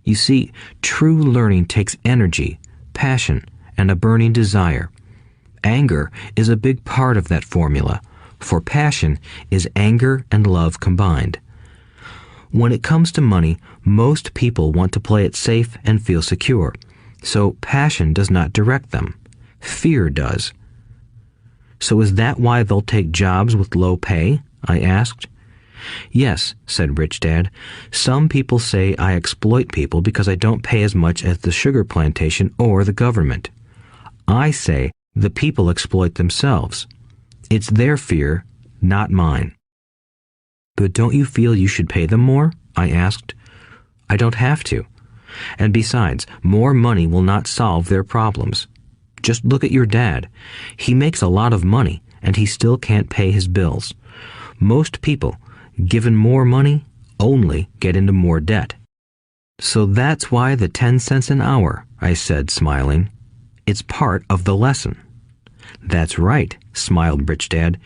You see, true learning takes energy, passion, and a burning desire. Anger is a big part of that formula, for passion is anger and love combined. When it comes to money, most people want to play it safe and feel secure, so passion does not direct them. Fear does. So is that why they'll take jobs with low pay? I asked. Yes, said Rich Dad. Some people say I exploit people because I don't pay as much as the sugar plantation or the government. I say the people exploit themselves. It's their fear, not mine. But don't you feel you should pay them more? I asked. I don't have to. And besides, more money will not solve their problems. Just look at your dad. He makes a lot of money, and he still can't pay his bills. Most people, given more money, only get into more debt. So that's why the 10 cents an hour, I said, smiling. It's part of the lesson. That's right, smiled Rich Dad.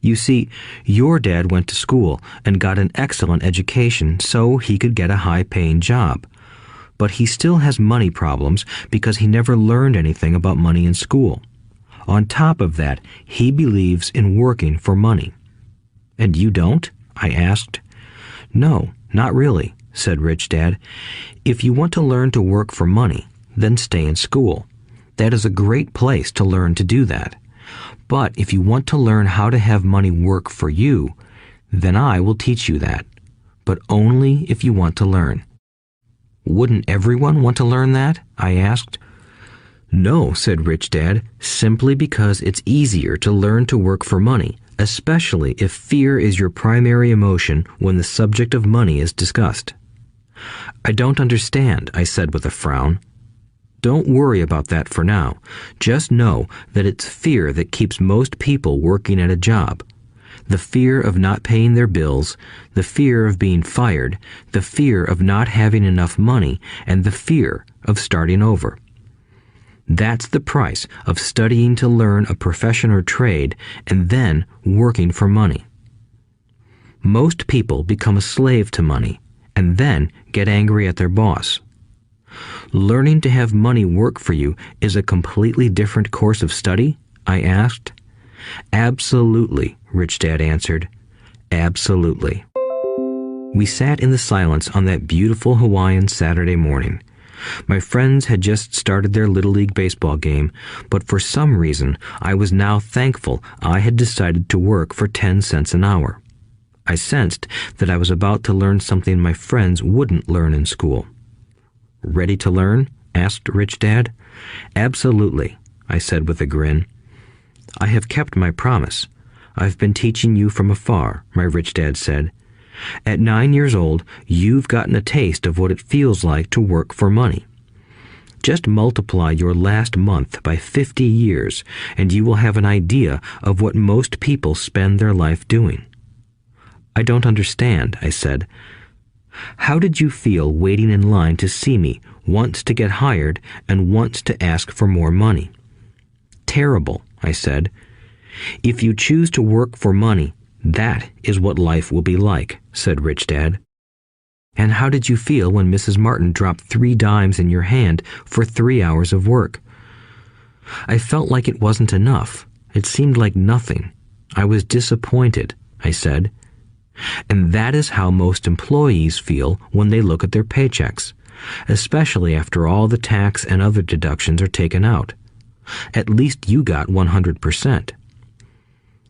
You see, your dad went to school and got an excellent education so he could get a high-paying job. But he still has money problems because he never learned anything about money in school. On top of that, he believes in working for money. And you don't? I asked. No, not really, said Rich Dad. If you want to learn to work for money, then stay in school. That is a great place to learn to do that. But if you want to learn how to have money work for you, then I will teach you that. But only if you want to learn. Wouldn't everyone want to learn that? I asked. No, said Rich Dad, simply because it's easier to learn to work for money, especially if fear is your primary emotion when the subject of money is discussed. I don't understand, I said with a frown. Don't worry about that for now. Just know that it's fear that keeps most people working at a job. The fear of not paying their bills, the fear of being fired, the fear of not having enough money, and the fear of starting over. That's the price of studying to learn a profession or trade and then working for money. Most people become a slave to money and then get angry at their boss. Learning to have money work for you is a completely different course of study? I asked. Absolutely, Rich Dad answered. Absolutely. We sat in the silence on that beautiful Hawaiian Saturday morning. My friends had just started their Little League baseball game, but for some reason I was now thankful I had decided to work for 10 cents an hour. I sensed that I was about to learn something my friends wouldn't learn in school. Ready to learn? Asked Rich Dad. Absolutely, I said with a grin. I have kept my promise. I've been teaching you from afar, my Rich Dad said. At 9 years old, you've gotten a taste of what it feels like to work for money. Just multiply your last month by 50 years, and you will have an idea of what most people spend their life doing. I don't understand, I said. How did you feel waiting in line to see me, once to get hired and once to ask for more money? Terrible, I said. If you choose to work for money, that is what life will be like, said Rich Dad. And how did you feel when Mrs. Martin dropped 3 dimes in your hand for 3 hours of work? I felt like it wasn't enough. It seemed like nothing. I was disappointed, I said. And that is how most employees feel when they look at their paychecks, especially after all the tax and other deductions are taken out. At least you got 100%.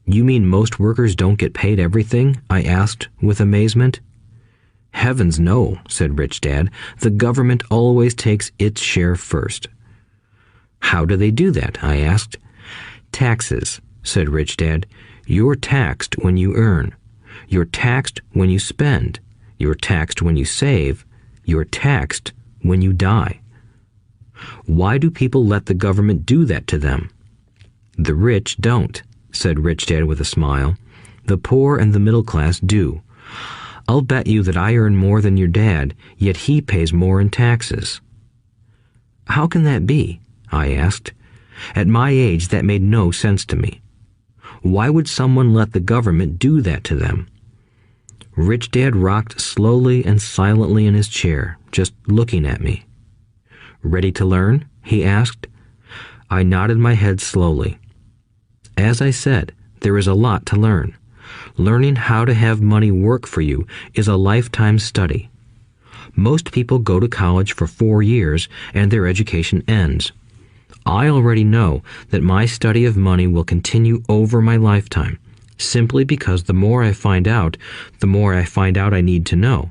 You mean most workers don't get paid everything? I asked with amazement. Heavens no, said Rich Dad. The government always takes its share first. How do they do that? I asked. Taxes, said Rich Dad. You're taxed when you earn. You're taxed when you spend. You're taxed when you save. You're taxed when you die. Why do people let the government do that to them? The rich don't, said Rich Dad with a smile. The poor and the middle class do. I'll bet you that I earn more than your dad, yet he pays more in taxes. How can that be? I asked. At my age, that made no sense to me. Why would someone let the government do that to them? Rich Dad rocked slowly and silently in his chair, just looking at me. Ready to learn? He asked. I nodded my head slowly. As I said, there is a lot to learn. Learning how to have money work for you is a lifetime study. Most people go to college for 4 years and their education ends. I already know that my study of money will continue over my lifetime, simply because the more I find out I need to know.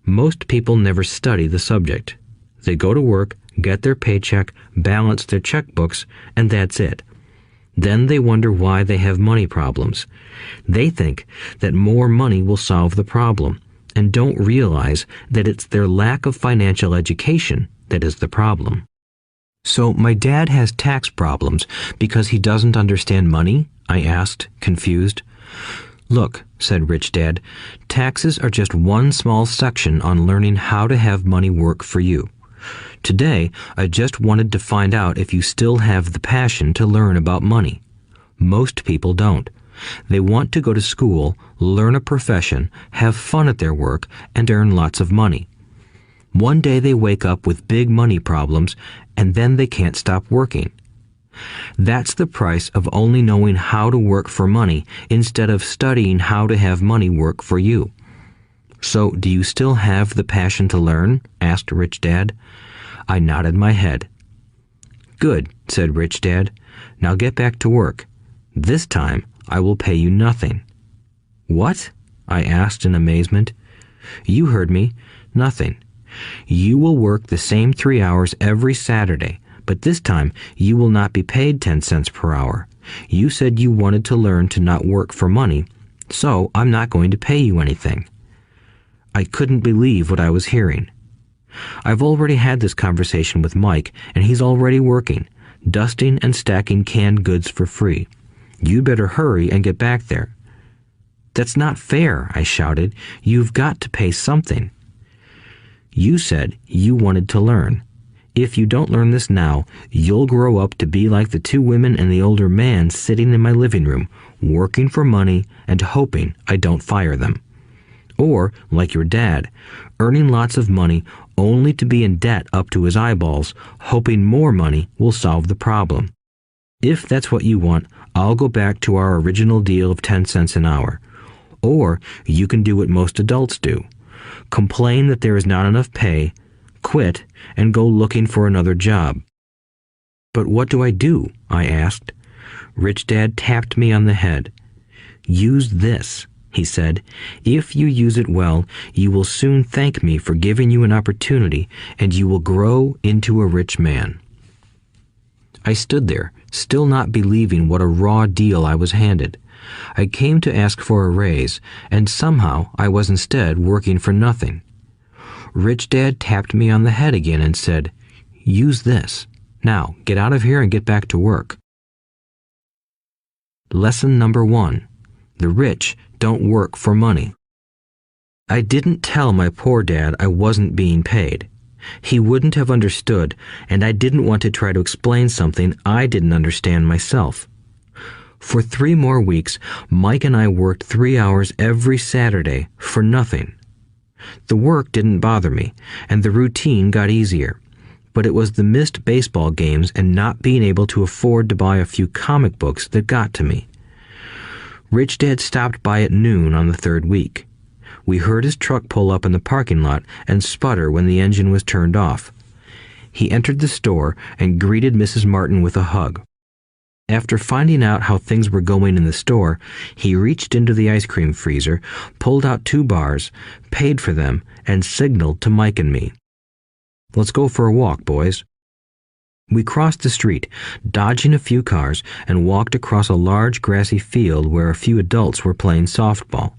Most people never study the subject. They go to work, get their paycheck, balance their checkbooks, and that's it. Then they wonder why they have money problems. They think that more money will solve the problem, and don't realize that it's their lack of financial education that is the problem. So my dad has tax problems because he doesn't understand money? I asked, confused. Look, said Rich Dad, taxes are just one small section on learning how to have money work for you. Today, I just wanted to find out if you still have the passion to learn about money. Most people don't. They want to go to school, learn a profession, have fun at their work, and earn lots of money. One day they wake up with big money problems, and then they can't stop working. That's the price of only knowing how to work for money instead of studying how to have money work for you. So, do you still have the passion to learn? Asked Rich Dad. I nodded my head. Good, said Rich Dad. Now get back to work. This time, I will pay you nothing. What? I asked in amazement. You heard me. Nothing. You will work the same 3 hours every Saturday, but this time you will not be paid 10 cents per hour. You said you wanted to learn to not work for money, so I'm not going to pay you anything. I couldn't believe what I was hearing. I've already had this conversation with Mike, and he's already working, dusting and stacking canned goods for free. You'd better hurry and get back there. That's not fair, I shouted. You've got to pay something. You said you wanted to learn. If you don't learn this now, you'll grow up to be like the two women and the older man sitting in my living room, working for money and hoping I don't fire them. Or, like your dad, earning lots of money only to be in debt up to his eyeballs, hoping more money will solve the problem. If that's what you want, I'll go back to our original deal of 10 cents an hour. Or you can do what most adults do. Complain that there is not enough pay, quit, and go looking for another job. But what do I do? I asked. Rich Dad tapped me on the head. Use this, he said. If you use it well, you will soon thank me for giving you an opportunity, and you will grow into a rich man. I stood there, still not believing what a raw deal I was handed. I came to ask for a raise, and somehow I was instead working for nothing. Rich Dad tapped me on the head again and said, "Use this. Now, get out of here and get back to work." Lesson number 1. The rich don't work for money. I didn't tell my poor dad I wasn't being paid. He wouldn't have understood, and I didn't want to try to explain something I didn't understand myself. For 3 more weeks, Mike and I worked 3 hours every Saturday for nothing. The work didn't bother me, and the routine got easier. But it was the missed baseball games and not being able to afford to buy a few comic books that got to me. Rich Dad stopped by at noon on the 3rd week. We heard his truck pull up in the parking lot and sputter when the engine was turned off. He entered the store and greeted Mrs. Martin with a hug. After finding out how things were going in the store, he reached into the ice cream freezer, pulled out 2 bars, paid for them, and signaled to Mike and me. "Let's go for a walk, boys." We crossed the street, dodging a few cars, and walked across a large grassy field where a few adults were playing softball.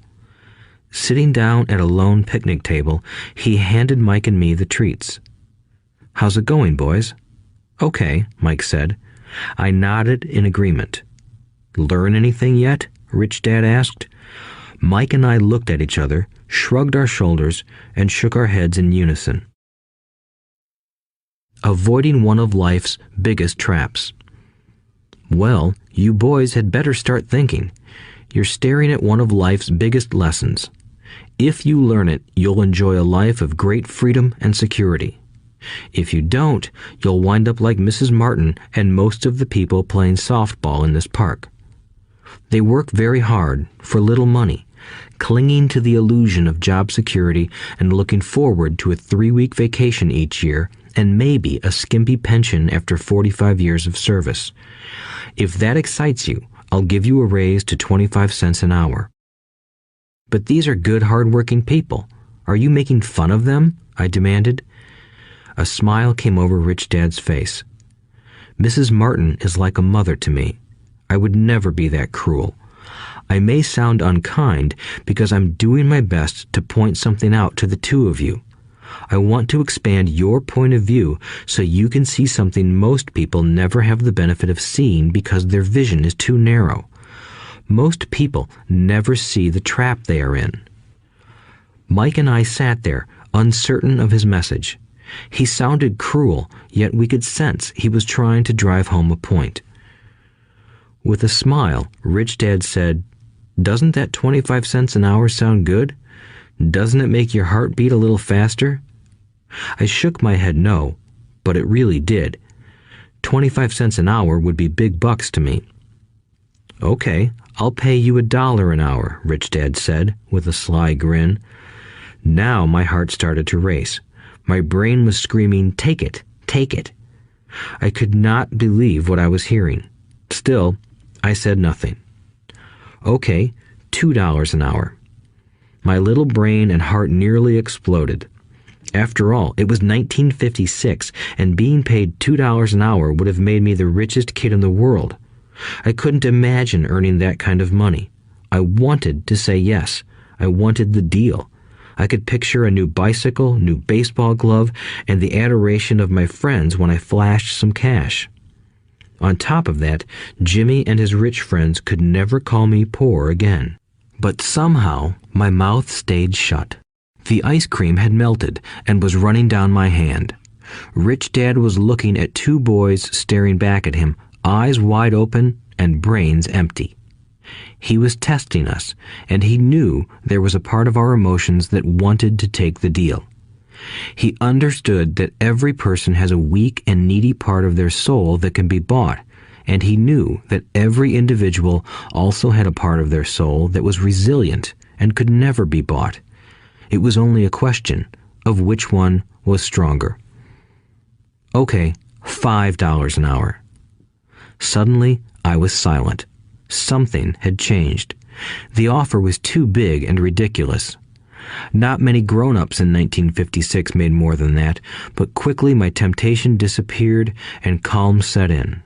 Sitting down at a lone picnic table, he handed Mike and me the treats. "How's it going, boys?" "Okay," Mike said. I nodded in agreement. "Learn anything yet?" Rich Dad asked. Mike and I looked at each other, shrugged our shoulders, and shook our heads in unison. Avoiding one of life's biggest traps. Well, you boys had better start thinking. You're staring at one of life's biggest lessons. If you learn it, you'll enjoy a life of great freedom and security. If you don't, you'll wind up like Mrs. Martin and most of the people playing softball in this park. They work very hard for little money, clinging to the illusion of job security and looking forward to a 3-week vacation each year and maybe a skimpy pension after 45 years of service. If that excites you, I'll give you a raise to 25 cents an hour. But these are good, hard-working people. Are you making fun of them? I demanded. A smile came over Rich Dad's face. Mrs. Martin is like a mother to me. I would never be that cruel. I may sound unkind because I'm doing my best to point something out to the 2 of you. I want to expand your point of view so you can see something most people never have the benefit of seeing because their vision is too narrow. Most people never see the trap they are in. Mike and I sat there, uncertain of his message. He sounded cruel, yet we could sense he was trying to drive home a point. With a smile, Rich Dad said, "Doesn't that 25 cents an hour sound good? Doesn't it make your heart beat a little faster?" I shook my head no, but it really did. 25 cents an hour would be big bucks to me. "Okay, I'll pay you $1 an hour," Rich Dad said, with a sly grin. Now my heart started to race. My brain was screaming, "Take it, take it." I could not believe what I was hearing. Still, I said nothing. "Okay, $2 an hour." My little brain and heart nearly exploded. After all, it was 1956, and being paid $2 an hour would have made me the richest kid in the world. I couldn't imagine earning that kind of money. I wanted to say yes. I wanted the deal. I could picture a new bicycle, new baseball glove, and the adoration of my friends when I flashed some cash. On top of that, Jimmy and his rich friends could never call me poor again. But somehow, my mouth stayed shut. The ice cream had melted and was running down my hand. Rich Dad was looking at two boys staring back at him, eyes wide open and brains empty. He was testing us, and he knew there was a part of our emotions that wanted to take the deal. He understood that every person has a weak and needy part of their soul that can be bought, and he knew that every individual also had a part of their soul that was resilient and could never be bought. It was only a question of which one was stronger. Okay, $5 an hour. Suddenly, I was silent. Something had changed. The offer was too big and ridiculous. Not many grown-ups in 1956 made more than that, but quickly my temptation disappeared and calm set in.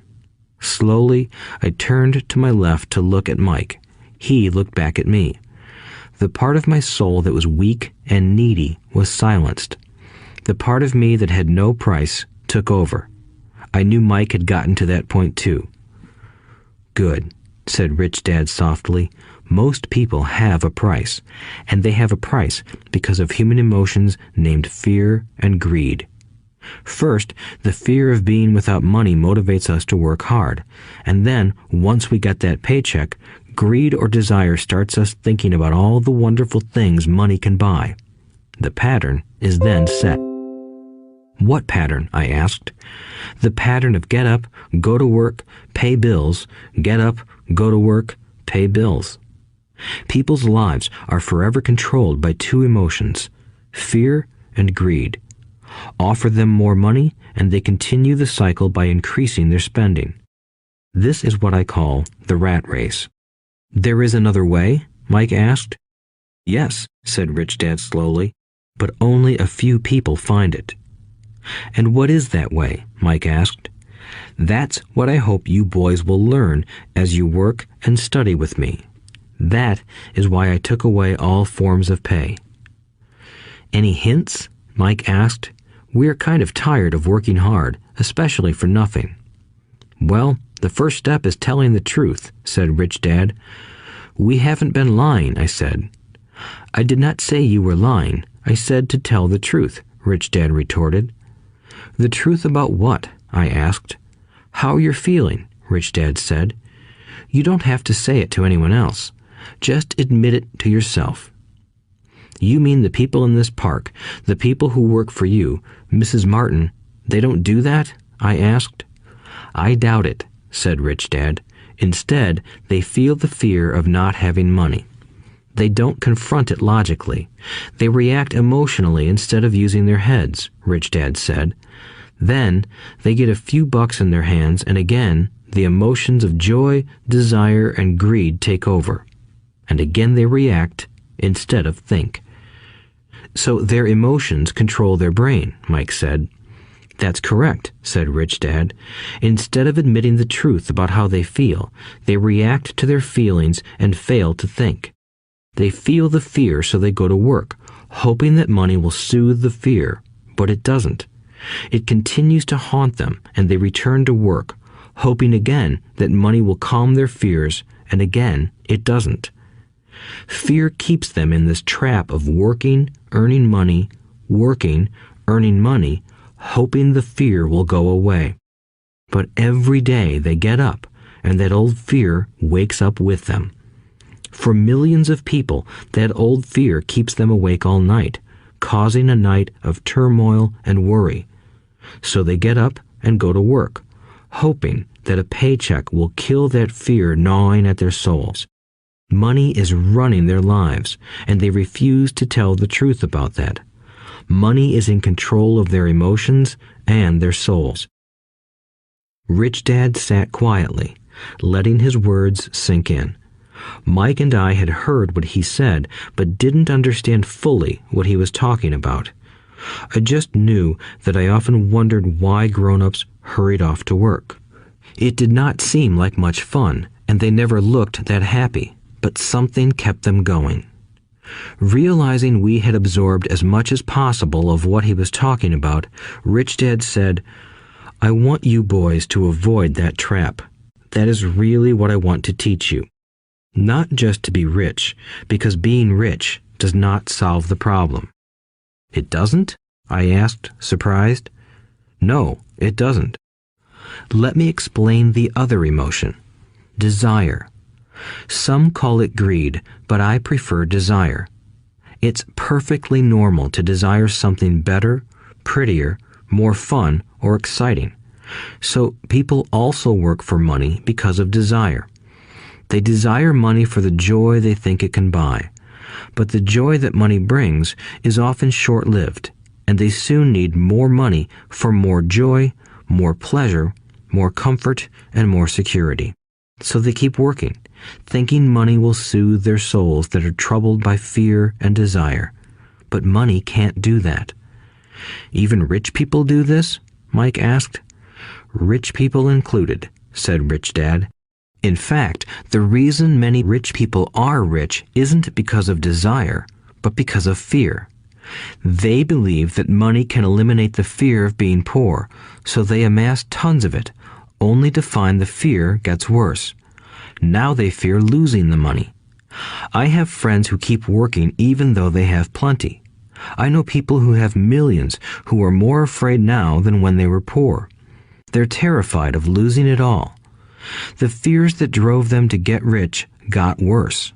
Slowly, I turned to my left to look at Mike. He looked back at me. The part of my soul that was weak and needy was silenced. The part of me that had no price took over. I knew Mike had gotten to that point too. "Good," said Rich Dad softly. "Most people have a price, and they have a price because of human emotions named fear and greed. First, the fear of being without money motivates us to work hard, and then, once we get that paycheck, greed or desire starts us thinking about all the wonderful things money can buy. The pattern is then set." "What pattern?" I asked. "The pattern of get up, go to work, pay bills, get up, go to work, pay bills." People's lives are forever controlled by two emotions, fear and greed. Offer them more money, and they continue the cycle by increasing their spending. This is what I call the rat race. "There is another way?" Mike asked. "Yes," said Rich Dad slowly, "but only a few people find it." "And what is that way?" Mike asked. "That's what I hope you boys will learn as you work and study with me. That is why I took away all forms of pay." "Any hints?" Mike asked. "We're kind of tired of working hard, especially for nothing." "Well, the first step is telling the truth," said Rich Dad. "We haven't been lying," I said. "I did not say you were lying. I said to tell the truth," Rich Dad retorted. "The truth about what?" I asked. "How you're feeling," Rich Dad said. "You don't have to say it to anyone else. Just admit it to yourself." "You mean the people in this park, the people who work for you, Mrs. Martin, they don't do that?" I asked. "I doubt it," said Rich Dad. "Instead, they feel the fear of not having money. They don't confront it logically. They react emotionally instead of using their heads," Rich Dad said. "Then they get a few bucks in their hands, and again, the emotions of joy, desire, and greed take over. And again they react instead of think." "So their emotions control their brain," Mike said. "That's correct," said Rich Dad. "Instead of admitting the truth about how they feel, they react to their feelings and fail to think. They feel the fear, so they go to work, hoping that money will soothe the fear, but it doesn't. It continues to haunt them, and they return to work, hoping again that money will calm their fears, and again it doesn't. Fear keeps them in this trap of working, earning money, working, earning money, hoping the fear will go away. But every day they get up, and that old fear wakes up with them. For millions of people, that old fear keeps them awake all night, causing a night of turmoil and worry. So they get up and go to work, hoping that a paycheck will kill that fear gnawing at their souls. Money is running their lives, and they refuse to tell the truth about that. Money is in control of their emotions and their souls." Rich Dad sat quietly, letting his words sink in. Mike and I had heard what he said, but didn't understand fully what he was talking about. I just knew that I often wondered why grown-ups hurried off to work. It did not seem like much fun, and they never looked that happy, but something kept them going. Realizing we had absorbed as much as possible of what he was talking about, Rich Dad said, "I want you boys to avoid that trap. That is really what I want to teach you. Not just to be rich, because being rich does not solve the problem." "It doesn't?" I asked, surprised. No, it doesn't. Let me explain the other emotion, desire. Some call it greed, but I prefer desire. It's perfectly normal to desire something better, prettier, more fun, or exciting. So people also work for money because of desire. They desire money for the joy they think it can buy. But the joy that money brings is often short-lived, and they soon need more money for more joy, more pleasure, more comfort, and more security. So they keep working, thinking money will soothe their souls that are troubled by fear and desire. But money can't do that. Even rich people do this? Mike asked. Rich people included, said Rich Dad. In fact, the reason many rich people are rich isn't because of desire, but because of fear. They believe that money can eliminate the fear of being poor, so they amass tons of it, only to find the fear gets worse. Now they fear losing the money. I have friends who keep working even though they have plenty. I know people who have millions who are more afraid now than when they were poor. They're terrified of losing it all. The fears that drove them to get rich got worse.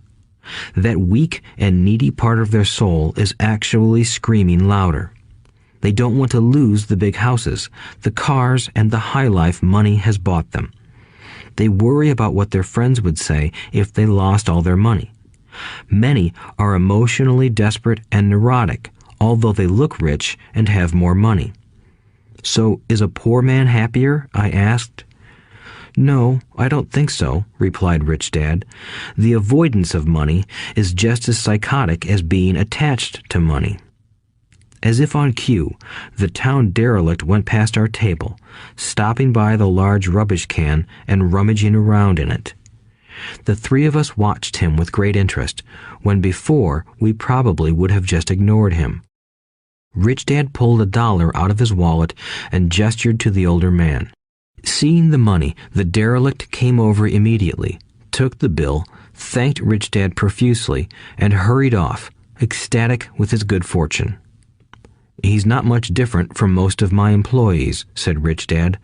That weak and needy part of their soul is actually screaming louder. They don't want to lose the big houses, the cars, and the high life money has bought them. They worry about what their friends would say if they lost all their money. Many are emotionally desperate and neurotic, although they look rich and have more money. So, is a poor man happier? I asked. No, I don't think so, replied Rich Dad. The avoidance of money is just as psychotic as being attached to money. As if on cue, the town derelict went past our table, stopping by the large rubbish can and rummaging around in it. The three of us watched him with great interest, when before we probably would have just ignored him. Rich Dad pulled $1 out of his wallet and gestured to the older man. Seeing the money, the derelict came over immediately, took the bill, thanked Rich Dad profusely, and hurried off, ecstatic with his good fortune. He's not much different from most of my employees, said Rich Dad.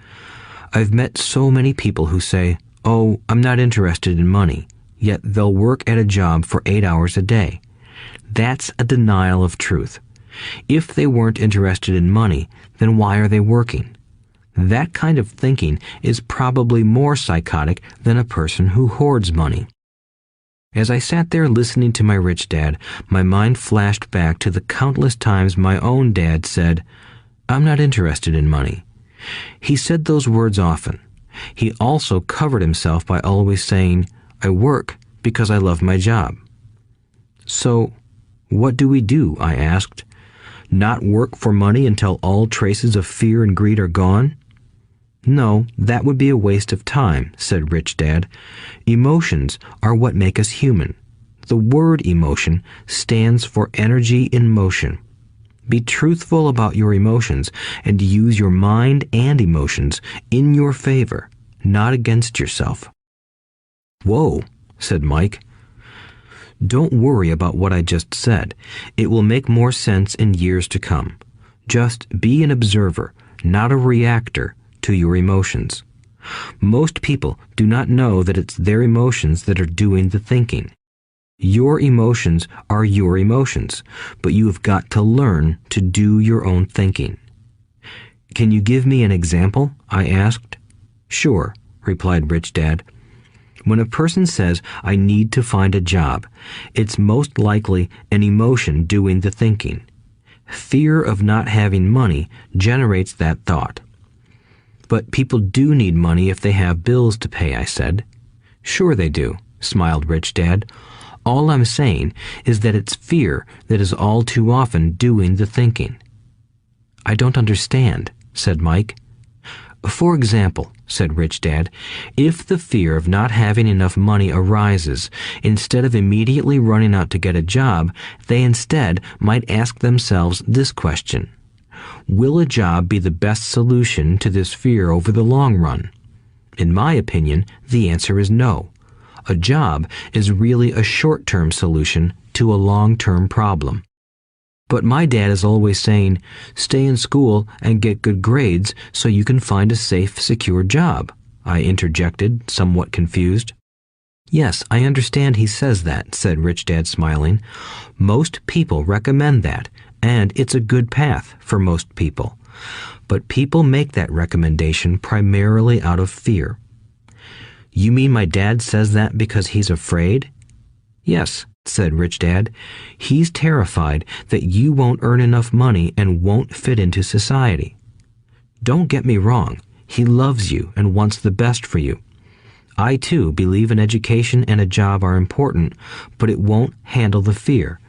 I've met so many people who say, "Oh, I'm not interested in money," yet they'll work at a job for 8 hours a day. That's a denial of truth. If they weren't interested in money, then why are they working? That kind of thinking is probably more psychotic than a person who hoards money. As I sat there listening to my Rich Dad, my mind flashed back to the countless times my own dad said, "I'm not interested in money." He said those words often. He also covered himself by always saying, "I work because I love my job." So, what do we do? I asked. Not work for money until all traces of fear and greed are gone? No, that would be a waste of time, said Rich Dad. Emotions are what make us human. The word emotion stands for energy in motion. Be truthful about your emotions and use your mind and emotions in your favor, not against yourself. Whoa, said Mike. Don't worry about what I just said. It will make more sense in years to come. Just be an observer, not a reactor to your emotions. Most people do not know that it's their emotions that are doing the thinking. Your emotions are your emotions, but you have got to learn to do your own thinking. Can you give me an example? I asked. Sure, replied Rich Dad. When a person says, "I need to find a job," it's most likely an emotion doing the thinking. Fear of not having money generates that thought. But people do need money if they have bills to pay, I said. Sure they do, smiled Rich Dad. All I'm saying is that it's fear that is all too often doing the thinking. I don't understand, said Mike. For example, said Rich Dad, if the fear of not having enough money arises, instead of immediately running out to get a job, they instead might ask themselves this question. Will a job be the best solution to this fear over the long run? In my opinion, the answer is no. A job is really a short-term solution to a long-term problem. But my dad is always saying, stay in school and get good grades so you can find a safe, secure job, I interjected, somewhat confused. Yes, I understand he says that, said Rich Dad, smiling. Most people recommend that, and it's a good path for most people. But people make that recommendation primarily out of fear. You mean my dad says that because he's afraid? Yes, said Rich Dad. He's terrified that you won't earn enough money and won't fit into society. Don't get me wrong. He loves you and wants the best for you. I, too, believe an education and a job are important, but it won't handle the fear.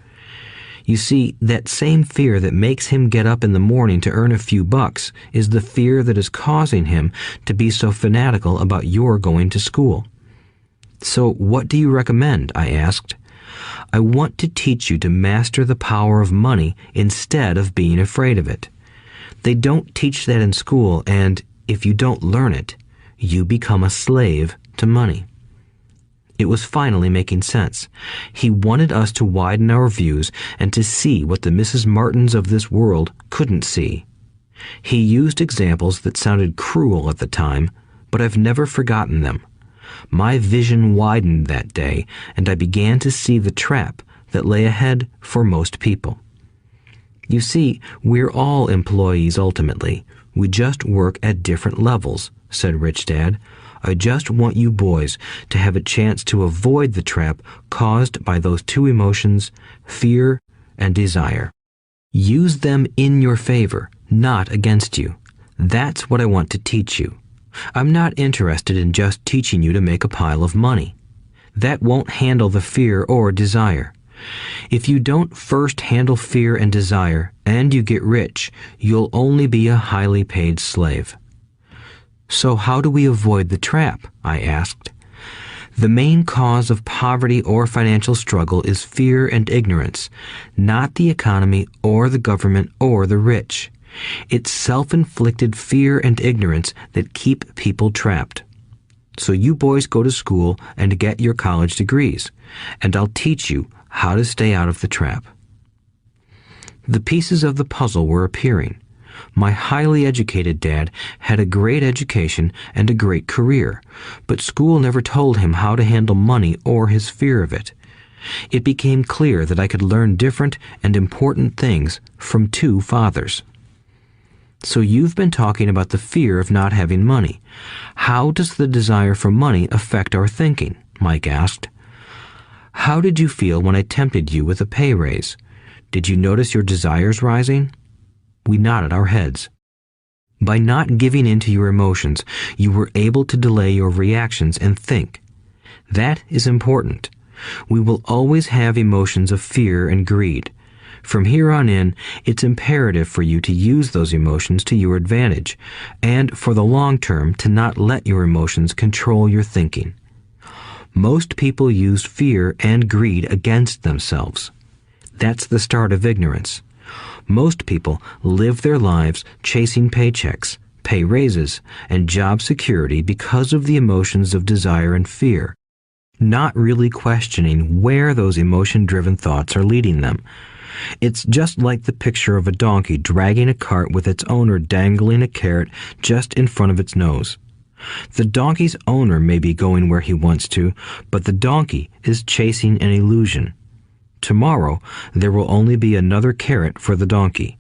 You see, that same fear that makes him get up in the morning to earn a few bucks is the fear that is causing him to be so fanatical about your going to school. So what do you recommend? I asked. I want to teach you to master the power of money instead of being afraid of it. They don't teach that in school, and if you don't learn it, you become a slave to money. It was finally making sense. He wanted us to widen our views and to see what the Mrs. Martins of this world couldn't see. He used examples that sounded cruel at the time, but I've never forgotten them. My vision widened that day, and I began to see the trap that lay ahead for most people. You see, we're all employees ultimately. We just work at different levels, said Rich Dad. I just want you boys to have a chance to avoid the trap caused by those two emotions, fear and desire. Use them in your favor, not against you. That's what I want to teach you. I'm not interested in just teaching you to make a pile of money. That won't handle the fear or desire. If you don't first handle fear and desire, and you get rich, you'll only be a highly paid slave. So how do we avoid the trap? I asked. The main cause of poverty or financial struggle is fear and ignorance, not the economy or the government or the rich. It's self-inflicted fear and ignorance that keep people trapped. So you boys go to school and get your college degrees, and I'll teach you how to stay out of the trap. The pieces of the puzzle were appearing. My highly educated dad had a great education and a great career, but school never told him how to handle money or his fear of it. It became clear that I could learn different and important things from two fathers. So you've been talking about the fear of not having money. How does the desire for money affect our thinking? Mike asked. How did you feel when I tempted you with a pay raise? Did you notice your desires rising? We nodded our heads. By not giving in to your emotions, you were able to delay your reactions and think. That is important. We will always have emotions of fear and greed. From here on in, it's imperative for you to use those emotions to your advantage, and for the long term to not let your emotions control your thinking. Most people use fear and greed against themselves. That's the start of ignorance. Most people live their lives chasing paychecks, pay raises, and job security because of the emotions of desire and fear, not really questioning where those emotion-driven thoughts are leading them. It's just like the picture of a donkey dragging a cart with its owner dangling a carrot just in front of its nose. The donkey's owner may be going where he wants to, but the donkey is chasing an illusion. Tomorrow, there will only be another carrot for the donkey.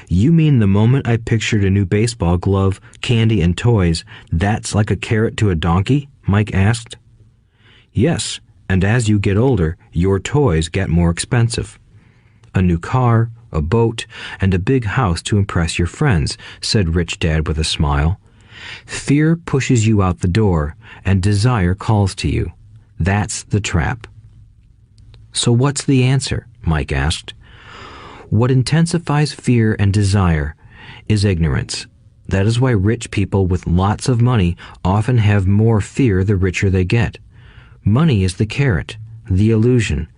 You mean the moment I pictured a new baseball glove, candy, and toys, that's like a carrot to a donkey? Mike asked. Yes, and as you get older, your toys get more expensive. A new car, a boat, and a big house to impress your friends, said Rich Dad with a smile. Fear pushes you out the door, and desire calls to you. That's the trap. So what's the answer? Mike asked. What intensifies fear and desire is ignorance. That is why rich people with lots of money often have more fear the richer they get. Money is the carrot, the illusion.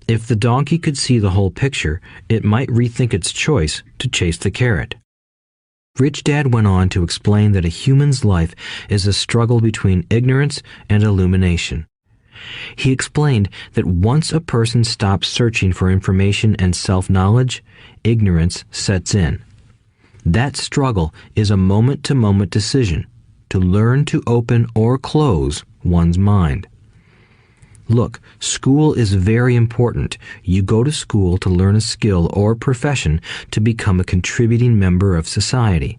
If the donkey could see the whole picture, it might rethink its choice to chase the carrot. Rich Dad went on to explain that a human's life is a struggle between ignorance and illumination. He explained that once a person stops searching for information and self-knowledge, ignorance sets in. That struggle is a moment-to-moment decision to learn to open or close one's mind. Look, school is very important. You go to school to learn a skill or profession to become a contributing member of society.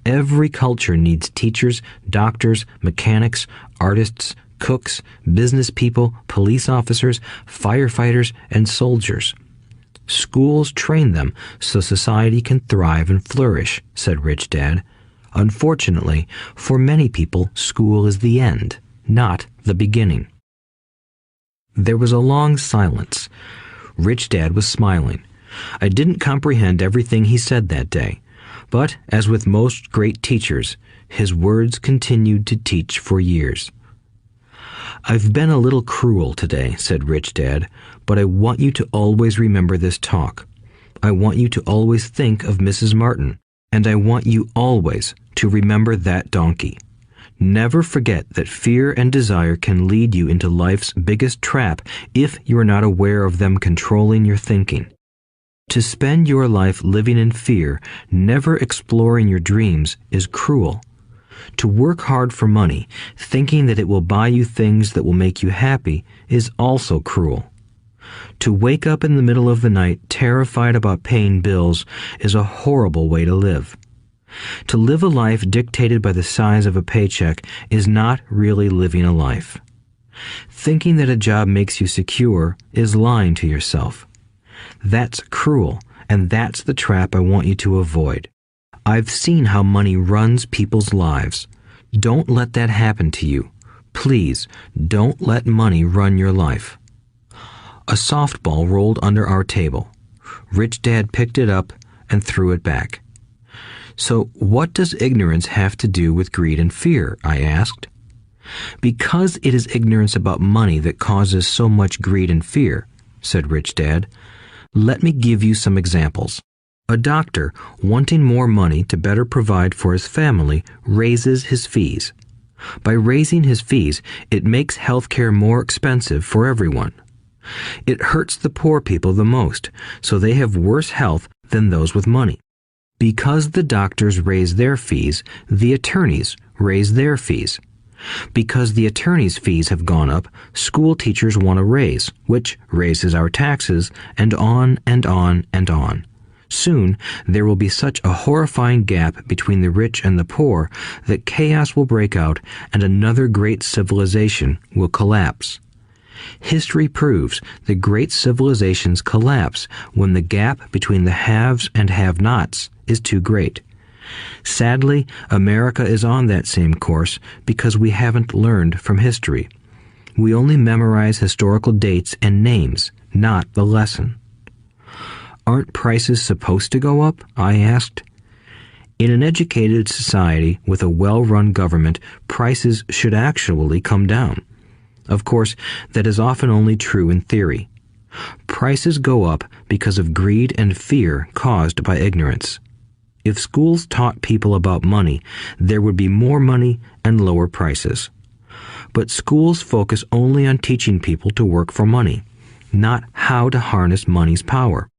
Every culture needs teachers, doctors, mechanics, artists, cooks, business people, police officers, firefighters, and soldiers. Schools train them so society can thrive and flourish, said Rich Dad. Unfortunately, for many people, school is the end, not the beginning. There was a long silence. Rich Dad was smiling. I didn't comprehend everything he said that day, but as with most great teachers, his words continued to teach for years. I've been a little cruel today, said Rich Dad, but I want you to always remember this talk. I want you to always think of Mrs. Martin, and I want you always to remember that donkey. Never forget that fear and desire can lead you into life's biggest trap if you are not aware of them controlling your thinking. To spend your life living in fear, never exploring your dreams, is cruel. To work hard for money, thinking that it will buy you things that will make you happy, is also cruel. To wake up in the middle of the night terrified about paying bills is a horrible way to live. To live a life dictated by the size of a paycheck is not really living a life. Thinking that a job makes you secure is lying to yourself. That's cruel, and that's the trap I want you to avoid. I've seen how money runs people's lives. Don't let that happen to you. Please, don't let money run your life. A softball rolled under our table. Rich Dad picked it up and threw it back. So what does ignorance have to do with greed and fear? I asked. Because it is ignorance about money that causes so much greed and fear, said Rich Dad. Let me give you some examples. A doctor, wanting more money to better provide for his family, raises his fees. By raising his fees, it makes healthcare more expensive for everyone. It hurts the poor people the most, so they have worse health than those with money. Because the doctors raise their fees, the attorneys raise their fees. Because the attorneys' fees have gone up, school teachers want a raise, which raises our taxes, and on and on and on. Soon, there will be such a horrifying gap between the rich and the poor that chaos will break out and another great civilization will collapse. History proves that great civilizations collapse when the gap between the haves and have-nots is too great. Sadly, America is on that same course because we haven't learned from history. We only memorize historical dates and names, not the lesson. Aren't prices supposed to go up? I asked. In an educated society with a well-run government, prices should actually come down. Of course, that is often only true in theory. Prices go up because of greed and fear caused by ignorance. If schools taught people about money, there would be more money and lower prices. But schools focus only on teaching people to work for money, not how to harness money's power.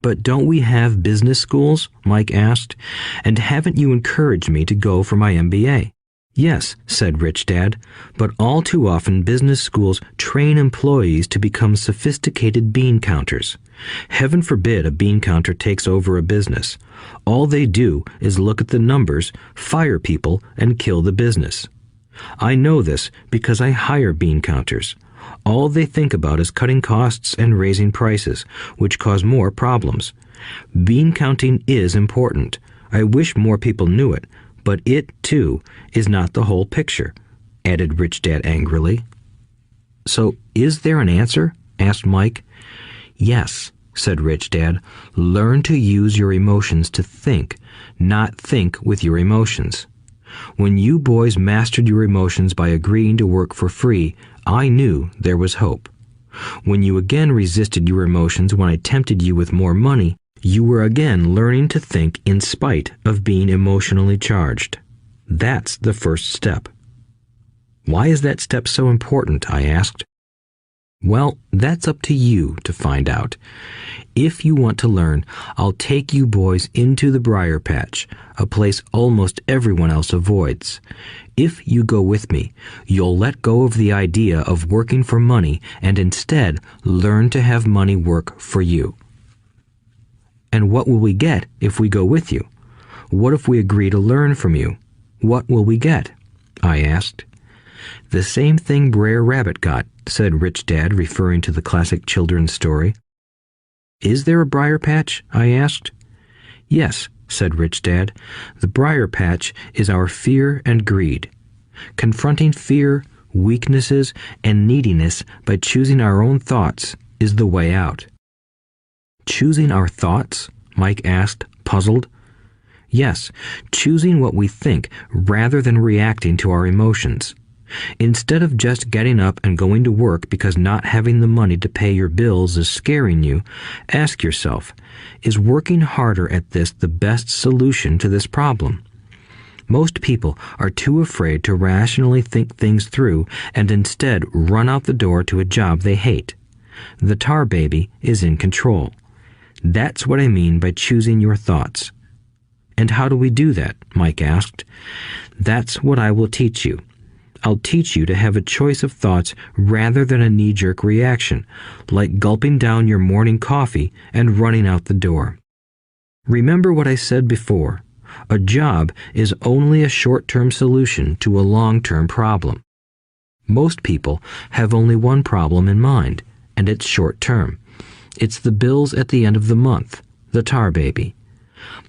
But don't we have business schools? Mike asked. And haven't you encouraged me to go for my MBA? Yes, said Rich Dad, but all too often business schools train employees to become sophisticated bean counters. Heaven forbid a bean counter takes over a business. All they do is look at the numbers, fire people, and kill the business. I know this because I hire bean counters. All they think about is cutting costs and raising prices, which cause more problems. Bean counting is important. I wish more people knew it, but it, too, is not the whole picture, added Rich Dad angrily. So, is there an answer? Asked Mike. Yes, said Rich Dad. Learn to use your emotions to think, not think with your emotions. When you boys mastered your emotions by agreeing to work for free, I knew there was hope. When you again resisted your emotions when I tempted you with more money, you were again learning to think in spite of being emotionally charged. That's the first step. Why is that step so important? I asked. Well, that's up to you to find out. If you want to learn, I'll take you boys into the briar patch, a place almost everyone else avoids. If you go with me, you'll let go of the idea of working for money and instead learn to have money work for you. And what will we get if we go with you? What if we agree to learn from you? What will we get? I asked. The same thing Brer Rabbit got, said Rich Dad, referring to the classic children's story. Is there a briar patch? I asked. Yes, said Rich Dad. The briar patch is our fear and greed. Confronting fear, weaknesses, and neediness by choosing our own thoughts is the way out. Choosing our thoughts? Mike asked, puzzled. Yes, choosing what we think rather than reacting to our emotions. Instead of just getting up and going to work because not having the money to pay your bills is scaring you, ask yourself, is working harder at this the best solution to this problem? Most people are too afraid to rationally think things through and instead run out the door to a job they hate. The tar baby is in control. That's what I mean by choosing your thoughts. And how do we do that? Mike asked. That's what I will teach you. I'll teach you to have a choice of thoughts rather than a knee-jerk reaction, like gulping down your morning coffee and running out the door. Remember what I said before. A job is only a short-term solution to a long-term problem. Most people have only one problem in mind, and it's short-term. It's the bills at the end of the month, the tar baby.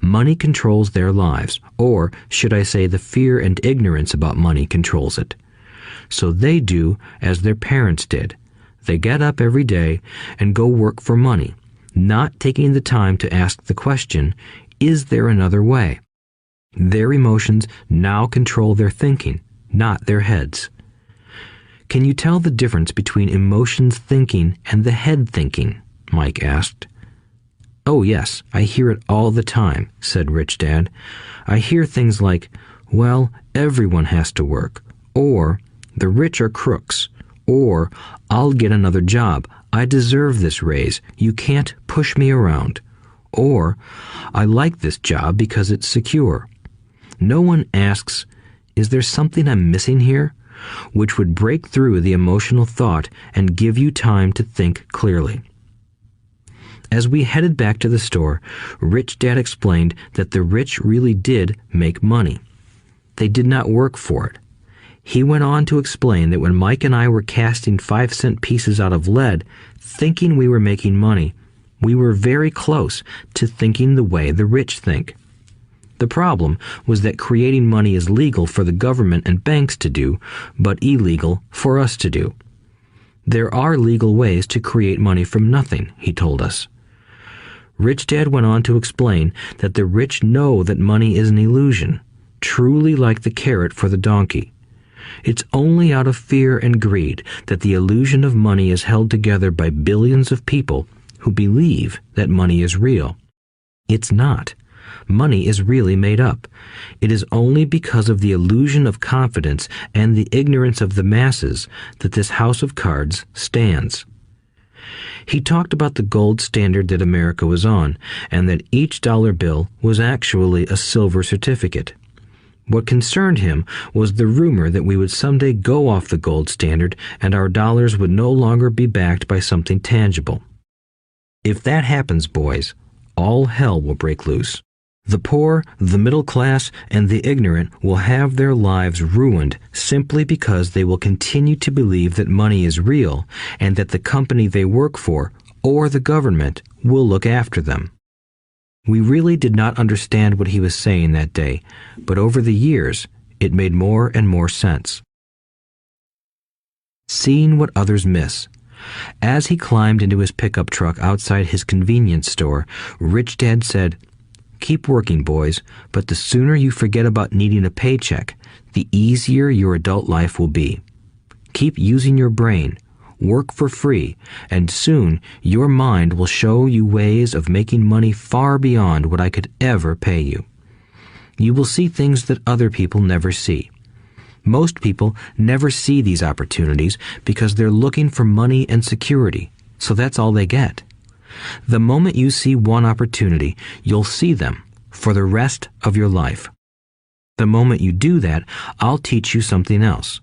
Money controls their lives, or should I say the fear and ignorance about money controls it. So they do as their parents did. They get up every day and go work for money, not taking the time to ask the question, is there another way? Their emotions now control their thinking, not their heads. Can you tell the difference between emotions thinking and the head thinking? Mike asked. Oh yes, I hear it all the time, said Rich Dad. I hear things like, well, everyone has to work, or the rich are crooks, or I'll get another job, I deserve this raise, you can't push me around, or I like this job because it's secure. No one asks, is there something I'm missing here? Which would break through the emotional thought and give you time to think clearly. As we headed back to the store, Rich Dad explained that the rich really did make money. They did not work for it. He went on to explain that when Mike and I were casting 5-cent pieces out of lead, thinking we were making money, we were very close to thinking the way the rich think. The problem was that creating money is legal for the government and banks to do, but illegal for us to do. There are legal ways to create money from nothing, he told us. Rich Dad went on to explain that the rich know that money is an illusion, truly like the carrot for the donkey. It's only out of fear and greed that the illusion of money is held together by billions of people who believe that money is real. It's not. Money is really made up. It is only because of the illusion of confidence and the ignorance of the masses that this house of cards stands. He talked about the gold standard that America was on, and that each dollar bill was actually a silver certificate. What concerned him was the rumor that we would someday go off the gold standard and our dollars would no longer be backed by something tangible. If that happens, boys, all hell will break loose. The poor, the middle class, and the ignorant will have their lives ruined simply because they will continue to believe that money is real and that the company they work for, or the government, will look after them. We really did not understand what he was saying that day, but over the years, it made more and more sense. Seeing what others miss. As he climbed into his pickup truck outside his convenience store, Rich Dad said, "Keep working, boys, but the sooner you forget about needing a paycheck, the easier your adult life will be. Keep using your brain, work for free, and soon your mind will show you ways of making money far beyond what I could ever pay you. You will see things that other people never see. Most people never see these opportunities because they're looking for money and security, so that's all they get. The moment you see one opportunity, you'll see them for the rest of your life. The moment you do that, I'll teach you something else.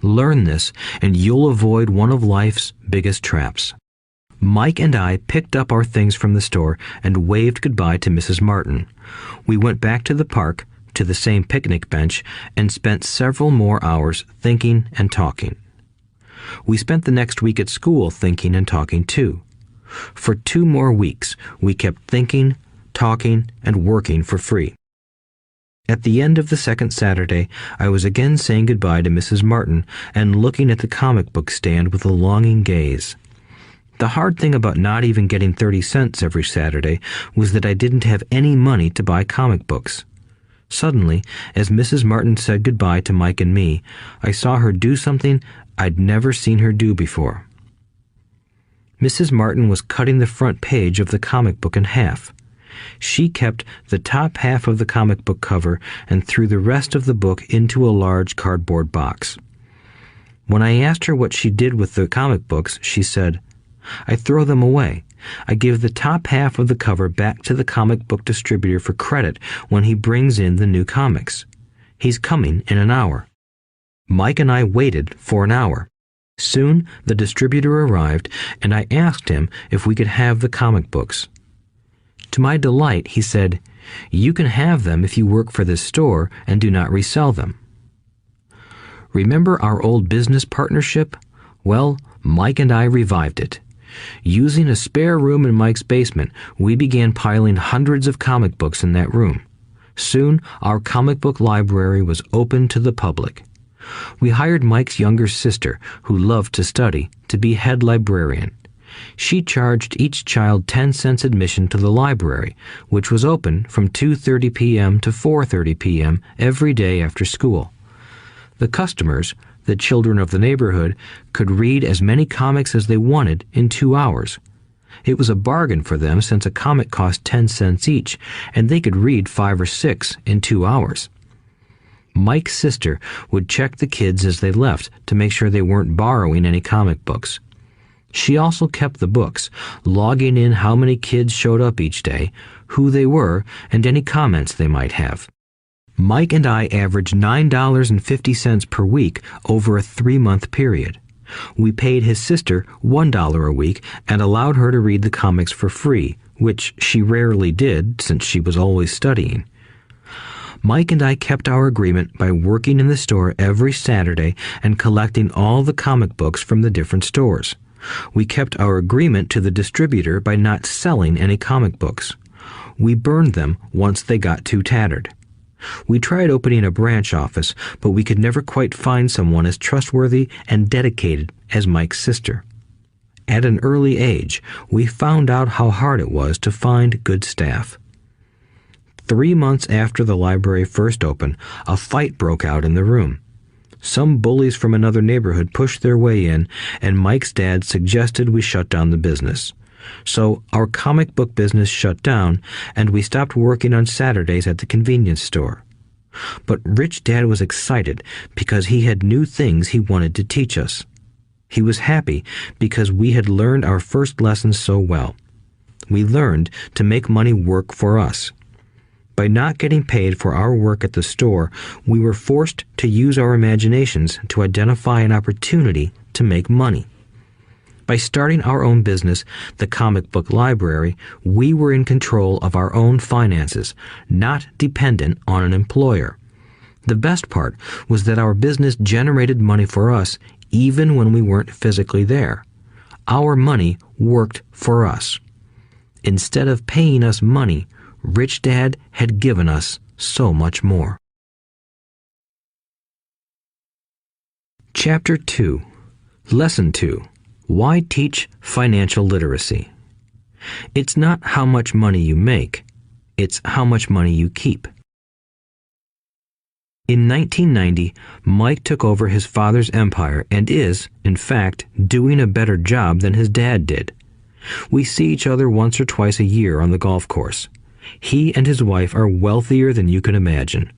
Learn this, and you'll avoid one of life's biggest traps. Mike and I picked up our things from the store and waved goodbye to Mrs. Martin. We went back to the park, to the same picnic bench, and spent several more hours thinking and talking. We spent the next week at school thinking and talking too. For 2 more weeks, we kept thinking, talking, and working for free. At the end of the second Saturday, I was again saying goodbye to Mrs. Martin and looking at the comic book stand with a longing gaze. The hard thing about not even getting 30 cents every Saturday was that I didn't have any money to buy comic books. Suddenly, as Mrs. Martin said goodbye to Mike and me, I saw her do something I'd never seen her do before. Mrs. Martin was cutting the front page of the comic book in half. She kept the top half of the comic book cover and threw the rest of the book into a large cardboard box. When I asked her what she did with the comic books, she said, "I throw them away. I give the top half of the cover back to the comic book distributor for credit when he brings in the new comics. He's coming in an hour." Mike and I waited for an hour. Soon the distributor arrived, and I asked him if we could have the comic books. To my delight, he said, "You can have them if you work for this store and do not resell them." Remember our old business partnership? Well, Mike and I revived it. Using a spare room in Mike's basement, we began piling hundreds of comic books in that room. Soon, our comic book library was open to the public. We hired Mike's younger sister, who loved to study, to be head librarian. She charged each child 10 cents admission to the library, which was open from 2:30 p.m. to 4:30 p.m. every day after school. The customers, the children of the neighborhood, could read as many comics as they wanted in 2 hours. It was a bargain for them since a comic cost 10 cents each, and they could read 5 or 6 in 2 hours. Mike's sister would check the kids as they left to make sure they weren't borrowing any comic books. She also kept the books, logging in how many kids showed up each day, who they were, and any comments they might have. Mike and I averaged $9.50 per week over a 3-month period. We paid his sister $1 a week and allowed her to read the comics for free, which she rarely did since she was always studying. Mike and I kept our agreement by working in the store every Saturday and collecting all the comic books from the different stores. We kept our agreement to the distributor by not selling any comic books. We burned them once they got too tattered. We tried opening a branch office, but we could never quite find someone as trustworthy and dedicated as Mike's sister. At an early age, we found out how hard it was to find good staff. 3 months after the library first opened, a fight broke out in the room. Some bullies from another neighborhood pushed their way in, and Mike's dad suggested we shut down the business. So our comic book business shut down, and we stopped working on Saturdays at the convenience store. But Rich Dad was excited because he had new things he wanted to teach us. He was happy because we had learned our first lessons so well. We learned to make money work for us. By not getting paid for our work at the store, we were forced to use our imaginations to identify an opportunity to make money. By starting our own business, the comic book library, we were in control of our own finances, not dependent on an employer. The best part was that our business generated money for us even when we weren't physically there. Our money worked for us. Instead of paying us money, Rich Dad had given us so much more. Chapter 2. Lesson 2. Why teach financial literacy? It's not how much money you make, it's how much money you keep. In 1990, Mike took over his father's empire and is, in fact, doing a better job than his dad did. We see each other once or twice a year on the golf course. He and his wife are wealthier than you can imagine.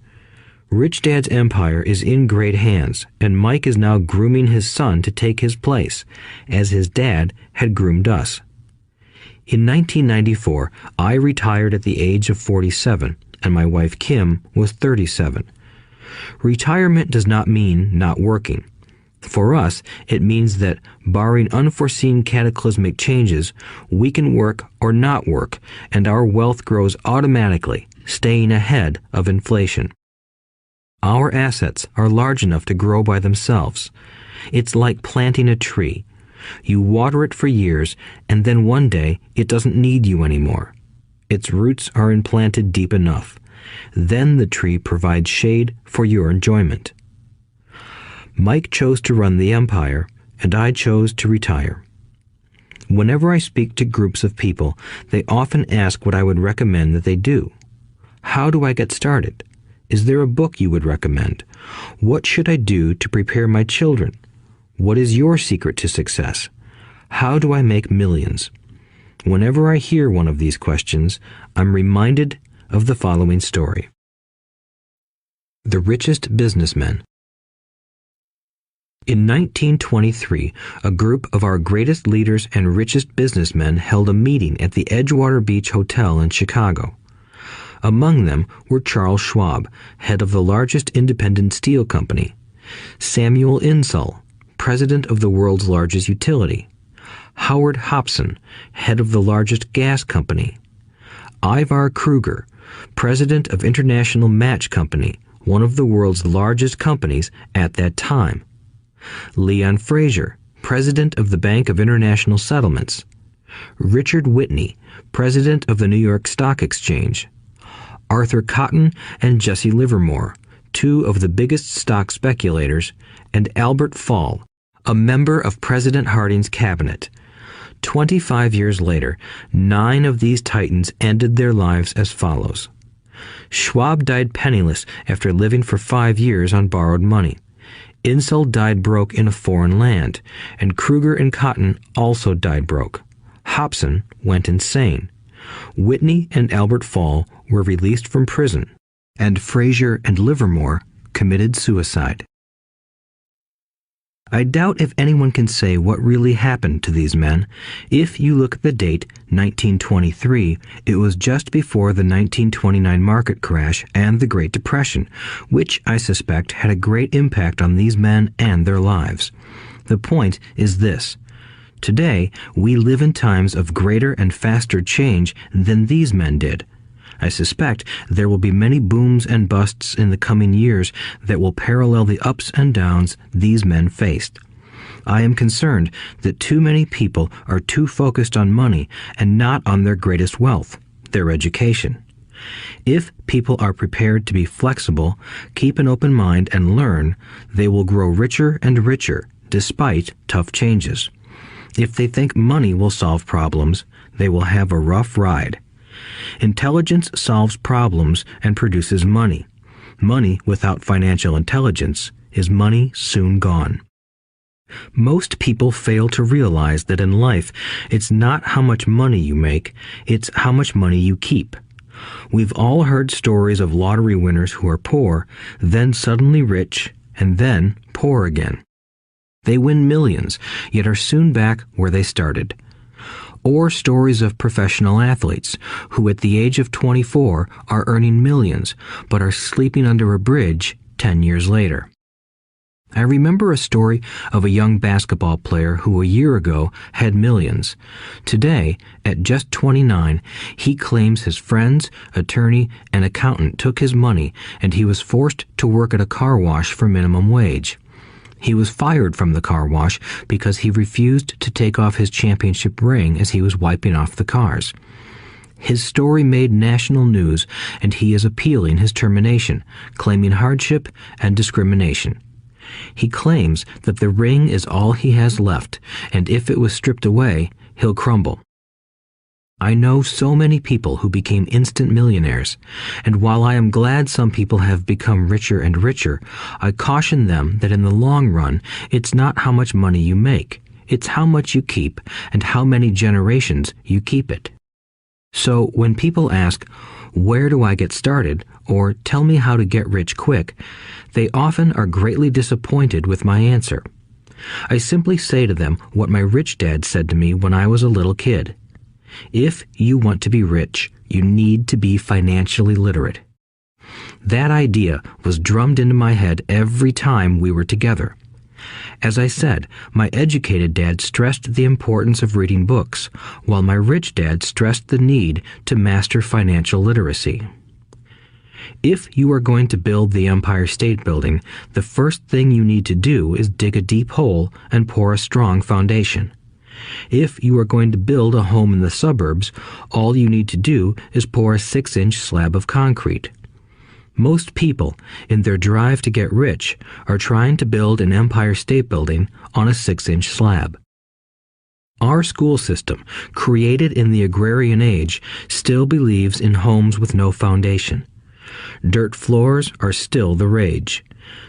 Rich Dad's empire is in great hands, and Mike is now grooming his son to take his place, as his dad had groomed us. In 1994, I retired at the age of 47, and my wife Kim was 37. Retirement does not mean not working. For us, it means that, barring unforeseen cataclysmic changes, we can work or not work, and our wealth grows automatically, staying ahead of inflation. Our assets are large enough to grow by themselves. It's like planting a tree. You water it for years, and then one day it doesn't need you anymore. Its roots are implanted deep enough. Then the tree provides shade for your enjoyment. Mike chose to run the empire, and I chose to retire. Whenever I speak to groups of people, they often ask what I would recommend that they do. How do I get started? Is there a book you would recommend? What should I do to prepare my children? What is your secret to success? How do I make millions? Whenever I hear one of these questions, I'm reminded of the following story. The Richest Businessmen. In 1923, a group of our greatest leaders and richest businessmen held a meeting at the Edgewater Beach Hotel in Chicago. Among them were Charles Schwab, head of the largest independent steel company; Samuel Insull, president of the world's largest utility; Howard Hopson, head of the largest gas company; Ivar Kruger, president of International Match Company, one of the world's largest companies at that time; Leon Fraser, president of the Bank of International Settlements; Richard Whitney, president of the New York Stock Exchange; Arthur Cotton and Jesse Livermore, two of the biggest stock speculators; and Albert Fall, a member of President Harding's cabinet. 25 years later, 9 of these titans ended their lives as follows. Schwab died penniless after living for 5 years on borrowed money. Insull died broke in a foreign land, and Kruger and Cotton also died broke. Hopson went insane. Whitney and Albert Fall were released from prison, and Fraser and Livermore committed suicide. I doubt if anyone can say what really happened to these men. If you look at the date, 1923, it was just before the 1929 market crash and the Great Depression, which I suspect had a great impact on these men and their lives. The point is this. Today, we live in times of greater and faster change than these men did. I suspect there will be many booms and busts in the coming years that will parallel the ups and downs these men faced. I am concerned that too many people are too focused on money and not on their greatest wealth, their education. If people are prepared to be flexible, keep an open mind, and learn, they will grow richer and richer despite tough changes. If they think money will solve problems, they will have a rough ride. Intelligence solves problems and produces money. Money without financial intelligence is money soon gone. Most people fail to realize that in life, it's not how much money you make, it's how much money you keep. We've all heard stories of lottery winners who are poor, then suddenly rich, and then poor again. They win millions, yet are soon back where they started. Or stories of professional athletes who at the age of 24 are earning millions, but are sleeping under a bridge 10 years later. I remember a story of a young basketball player who a year ago had millions. Today, at just 29, he claims his friends, attorney, and accountant took his money and he was forced to work at a car wash for minimum wage. He was fired from the car wash because he refused to take off his championship ring as he was wiping off the cars. His story made national news, and he is appealing his termination, claiming hardship and discrimination. He claims that the ring is all he has left, and if it was stripped away, he'll crumble. I know so many people who became instant millionaires, and while I am glad some people have become richer and richer, I caution them that in the long run, it's not how much money you make, it's how much you keep and how many generations you keep it. So when people ask, "Where do I get started?" or "Tell me how to get rich quick," they often are greatly disappointed with my answer. I simply say to them what my rich dad said to me when I was a little kid. If you want to be rich, you need to be financially literate. That idea was drummed into my head every time we were together. As I said, my educated dad stressed the importance of reading books, while my rich dad stressed the need to master financial literacy. If you are going to build the Empire State Building, the first thing you need to do is dig a deep hole and pour a strong foundation. If you are going to build a home in the suburbs, all you need to do is pour a 6-inch slab of concrete. Most people, in their drive to get rich, are trying to build an Empire State Building on a 6-inch slab. Our school system, created in the agrarian age, still believes in homes with no foundation. Dirt floors are still the rage,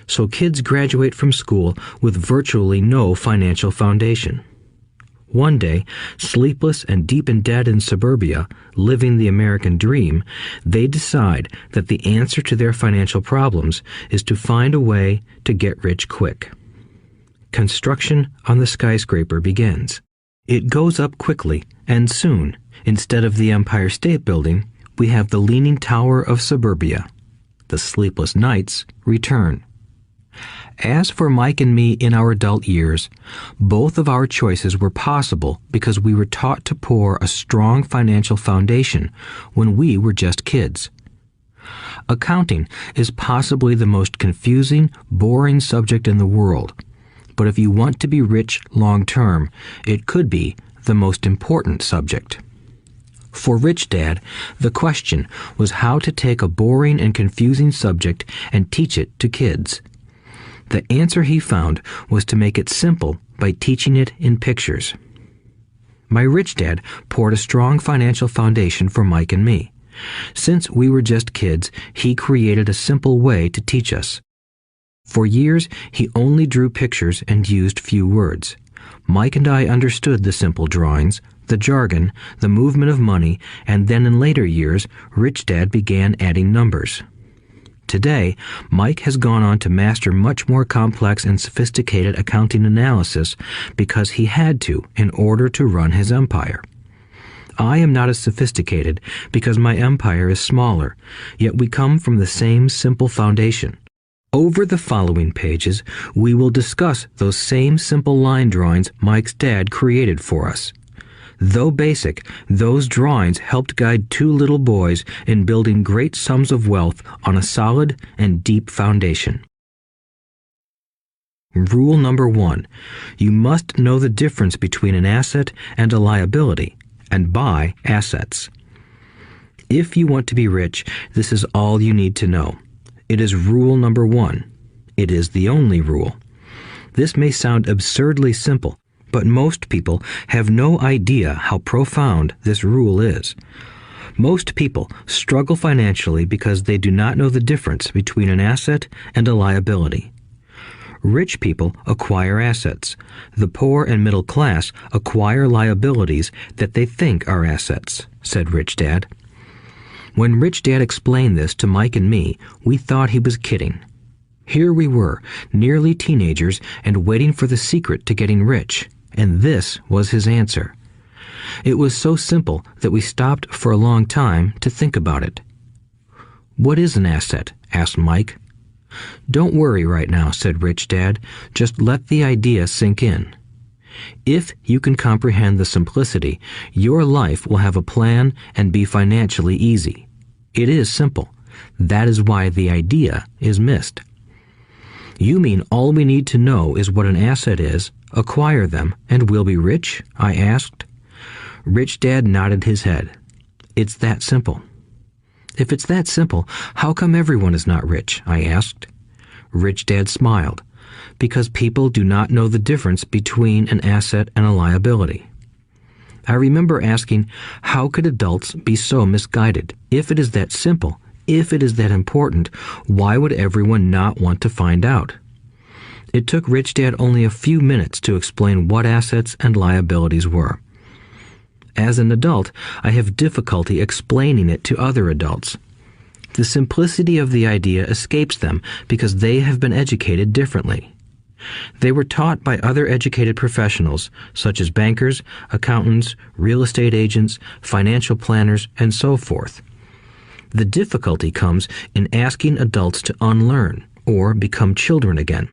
so kids graduate from school with virtually no financial foundation. One day, sleepless and deep in debt in suburbia, living the American dream, they decide that the answer to their financial problems is to find a way to get rich quick. Construction on the skyscraper begins. It goes up quickly, and soon, instead of the Empire State Building, we have the Leaning Tower of suburbia. The sleepless nights return. As for Mike and me in our adult years, both of our choices were possible because we were taught to pour a strong financial foundation when we were just kids. Accounting is possibly the most confusing, boring subject in the world, but if you want to be rich long term, it could be the most important subject. For Rich Dad, the question was how to take a boring and confusing subject and teach it to kids. The answer he found was to make it simple by teaching it in pictures. My rich dad poured a strong financial foundation for Mike and me. Since we were just kids, he created a simple way to teach us. For years, he only drew pictures and used few words. Mike and I understood the simple drawings, the jargon, the movement of money, and then in later years, Rich Dad began adding numbers. Today, Mike has gone on to master much more complex and sophisticated accounting analysis because he had to in order to run his empire. I am not as sophisticated because my empire is smaller, yet we come from the same simple foundation. Over the following pages, we will discuss those same simple line drawings Mike's dad created for us. Though basic, those drawings helped guide two little boys in building great sums of wealth on a solid and deep foundation. Rule number 1. You must know the difference between an asset and a liability, and buy assets. If you want to be rich, this is all you need to know. It is rule number 1. It is the only rule. This may sound absurdly simple, but most people have no idea how profound this rule is. Most people struggle financially because they do not know the difference between an asset and a liability. Rich people acquire assets. The poor and middle class acquire liabilities that they think are assets, said Rich Dad. When Rich Dad explained this to Mike and me, we thought he was kidding. Here we were, nearly teenagers, and waiting for the secret to getting rich. And this was his answer. It was so simple that we stopped for a long time to think about it. "What is an asset?" asked Mike. "Don't worry right now," said Rich Dad. "Just let the idea sink in. If you can comprehend the simplicity, your life will have a plan and be financially easy. It is simple. That is why the idea is missed." "You mean all we need to know is what an asset is, acquire them, and we'll be rich?" I asked. Rich Dad nodded his head. "It's that simple." "If it's that simple, how come everyone is not rich?" I asked. Rich Dad smiled. "Because people do not know the difference between an asset and a liability." I remember asking, how could adults be so misguided? If it is that simple, if it is that important, why would everyone not want to find out? It took Rich Dad only a few minutes to explain what assets and liabilities were. As an adult, I have difficulty explaining it to other adults. The simplicity of the idea escapes them because they have been educated differently. They were taught by other educated professionals, such as bankers, accountants, real estate agents, financial planners, and so forth. The difficulty comes in asking adults to unlearn or become children again.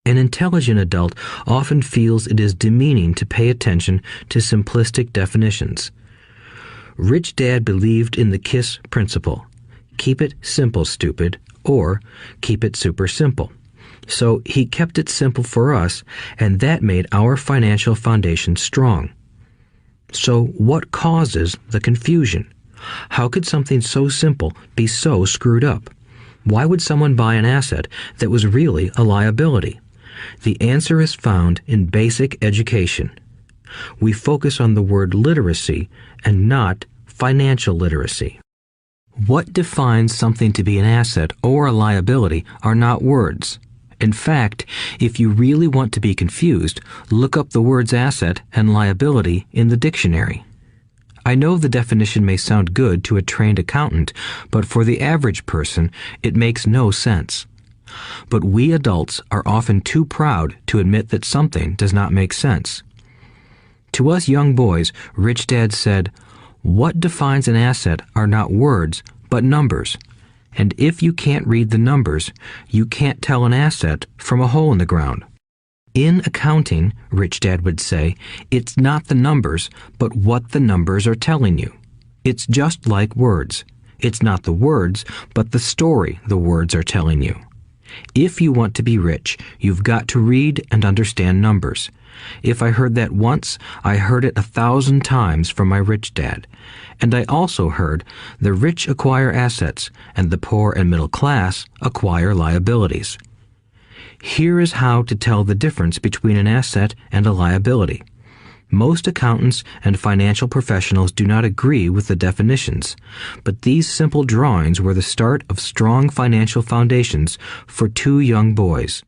An intelligent adult often feels it is demeaning to pay attention to simplistic definitions. Rich Dad believed in the KISS principle. Keep it simple, stupid, or keep it super simple. So he kept it simple for us, and that made our financial foundation strong. So what causes the confusion? How could something so simple be so screwed up? Why would someone buy an asset that was really a liability? The answer is found in basic education. We focus on the word literacy and not financial literacy. What defines something to be an asset or a liability are not words. In fact, if you really want to be confused, look up the words asset and liability in the dictionary. I know the definition may sound good to a trained accountant, but for the average person, it makes no sense. But we adults are often too proud to admit that something does not make sense. To us young boys, Rich Dad said, "What defines an asset are not words, but numbers. And if you can't read the numbers, you can't tell an asset from a hole in the ground." In accounting, Rich Dad would say, it's not the numbers, but what the numbers are telling you. It's just like words. It's not the words, but the story the words are telling you. If you want to be rich, you've got to read and understand numbers. If I heard that once, I heard it 1,000 times from my rich dad. And I also heard the rich acquire assets and the poor and middle class acquire liabilities. Here is how to tell the difference between an asset and a liability. Most accountants and financial professionals do not agree with the definitions, but these simple drawings were the start of strong financial foundations for two young boys.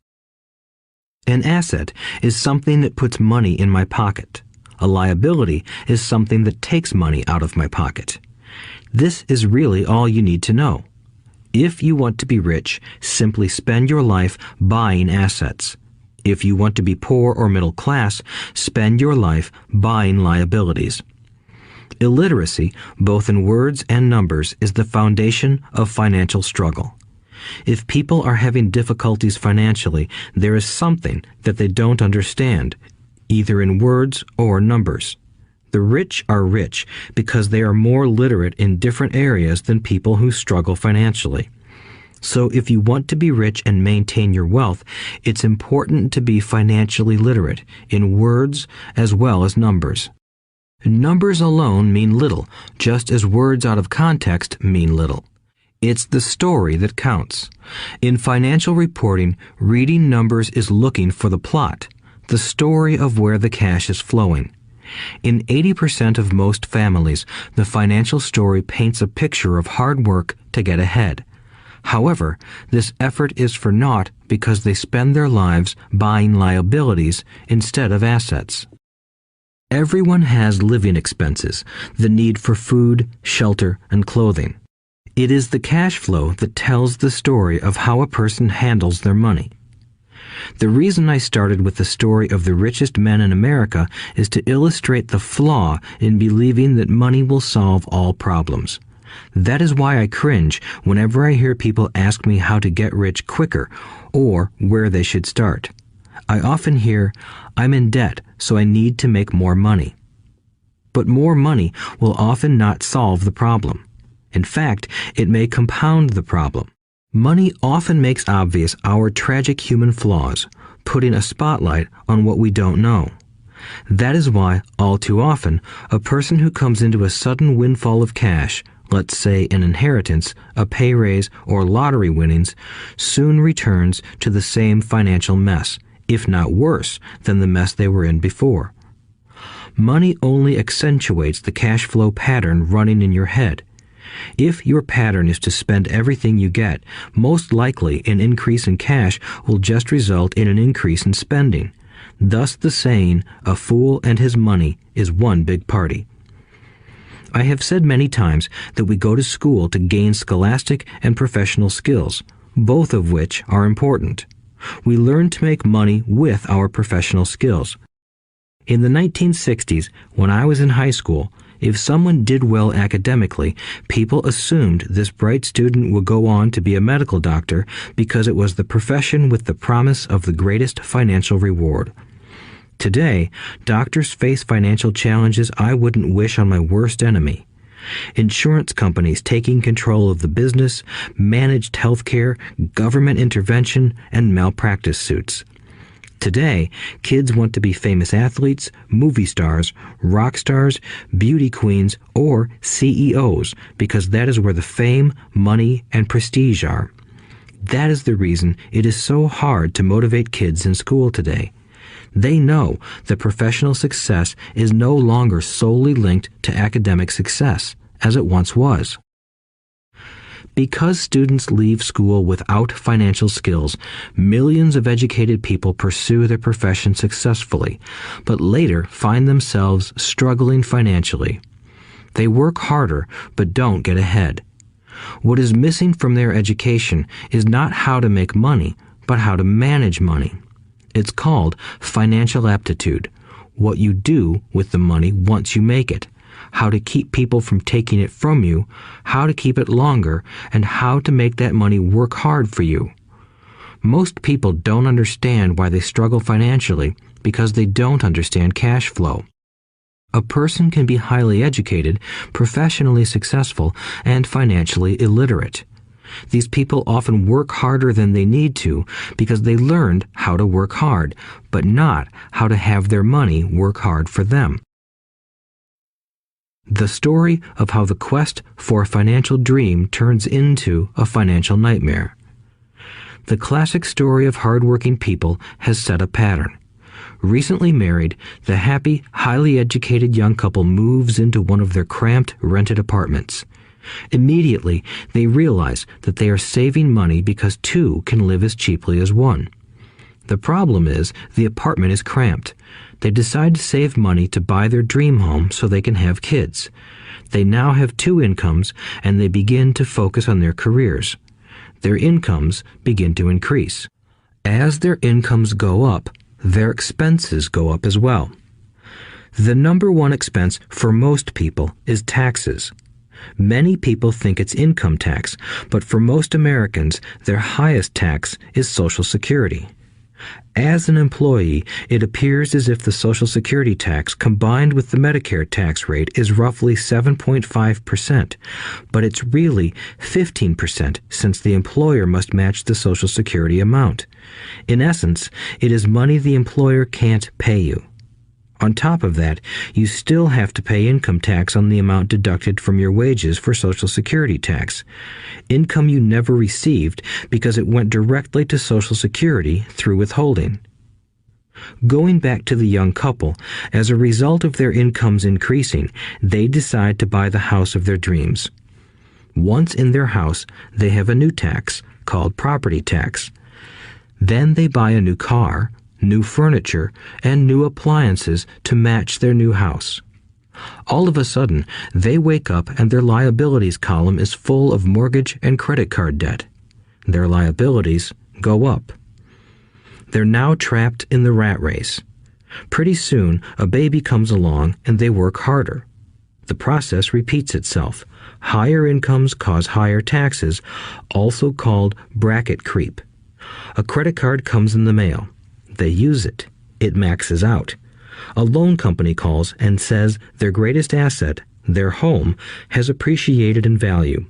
An asset is something that puts money in my pocket. A liability is something that takes money out of my pocket. This is really all you need to know. If you want to be rich, simply spend your life buying assets. If you want to be poor or middle class, spend your life buying liabilities. Illiteracy, both in words and numbers, is the foundation of financial struggle. If people are having difficulties financially, there is something that they don't understand, either in words or numbers. The rich are rich because they are more literate in different areas than people who struggle financially. So if you want to be rich and maintain your wealth, it's important to be financially literate in words as well as numbers. Numbers alone mean little, just as words out of context mean little. It's the story that counts. In financial reporting, reading numbers is looking for the plot, the story of where the cash is flowing. In 80% of most families, the financial story paints a picture of hard work to get ahead. However, this effort is for naught because they spend their lives buying liabilities instead of assets. Everyone has living expenses, the need for food, shelter, and clothing. It is the cash flow that tells the story of how a person handles their money. The reason I started with the story of the richest men in America is to illustrate the flaw in believing that money will solve all problems. That is why I cringe whenever I hear people ask me how to get rich quicker or where they should start. I often hear, "I'm in debt, so I need to make more money." But more money will often not solve the problem. In fact, it may compound the problem. Money often makes obvious our tragic human flaws, putting a spotlight on what we don't know. That is why, all too often, a person who comes into a sudden windfall of cash, let's say an inheritance, a pay raise, or lottery winnings, soon returns to the same financial mess, if not worse than the mess they were in before. Money only accentuates the cash flow pattern running in your head. If your pattern is to spend everything you get, most likely an increase in cash will just result in an increase in spending. Thus the saying, "A fool and his money is one big party." I have said many times that we go to school to gain scholastic and professional skills, both of which are important. We learn to make money with our professional skills. In the 1960s, when I was in high school, if someone did well academically, people assumed this bright student would go on to be a medical doctor because it was the profession with the promise of the greatest financial reward. Today, doctors face financial challenges I wouldn't wish on my worst enemy. Insurance companies taking control of the business, managed health care, government intervention, and malpractice suits. Today, kids want to be famous athletes, movie stars, rock stars, beauty queens, or CEOs because that is where the fame, money, and prestige are. That is the reason it is so hard to motivate kids in school today. They know that professional success is no longer solely linked to academic success, as it once was. Because students leave school without financial skills, millions of educated people pursue their profession successfully, but later find themselves struggling financially. They work harder, but don't get ahead. What is missing from their education is not how to make money, but how to manage money. It's called financial aptitude, what you do with the money once you make it, how to keep people from taking it from you, how to keep it longer, and how to make that money work hard for you. Most people don't understand why they struggle financially because they don't understand cash flow. A person can be highly educated, professionally successful, and financially illiterate. These people often work harder than they need to because they learned how to work hard, but not how to have their money work hard for them. The story of how the quest for a financial dream turns into a financial nightmare. The classic story of hardworking people has set a pattern. Recently married, the happy, highly educated young couple moves into one of their cramped, rented apartments. Immediately, they realize that they are saving money because two can live as cheaply as one. The problem is the apartment is cramped. They decide to save money to buy their dream home so they can have kids. They now have two incomes, and they begin to focus on their careers. Their incomes begin to increase. As their incomes go up, their expenses go up as well. The number one expense for most people is taxes. Many people think it's income tax, but for most Americans, their highest tax is Social Security. As an employee, it appears as if the Social Security tax combined with the Medicare tax rate is roughly 7.5%, but it's really 15% since the employer must match the Social Security amount. In essence, it is money the employer can't pay you. On top of that, you still have to pay income tax on the amount deducted from your wages for Social Security tax. Income you never received because it went directly to Social Security through withholding. Going back to the young couple, as a result of their incomes increasing, they decide to buy the house of their dreams. Once in their house, they have a new tax called property tax. Then they buy a new car, new furniture, and new appliances to match their new house. All of a sudden, they wake up and their liabilities column is full of mortgage and credit card debt. Their liabilities go up. They're now trapped in the rat race. Pretty soon, a baby comes along and they work harder. The process repeats itself. Higher incomes cause higher taxes, also called bracket creep. A credit card comes in the mail. They use it. It maxes out. A loan company calls and says their greatest asset, their home, has appreciated in value.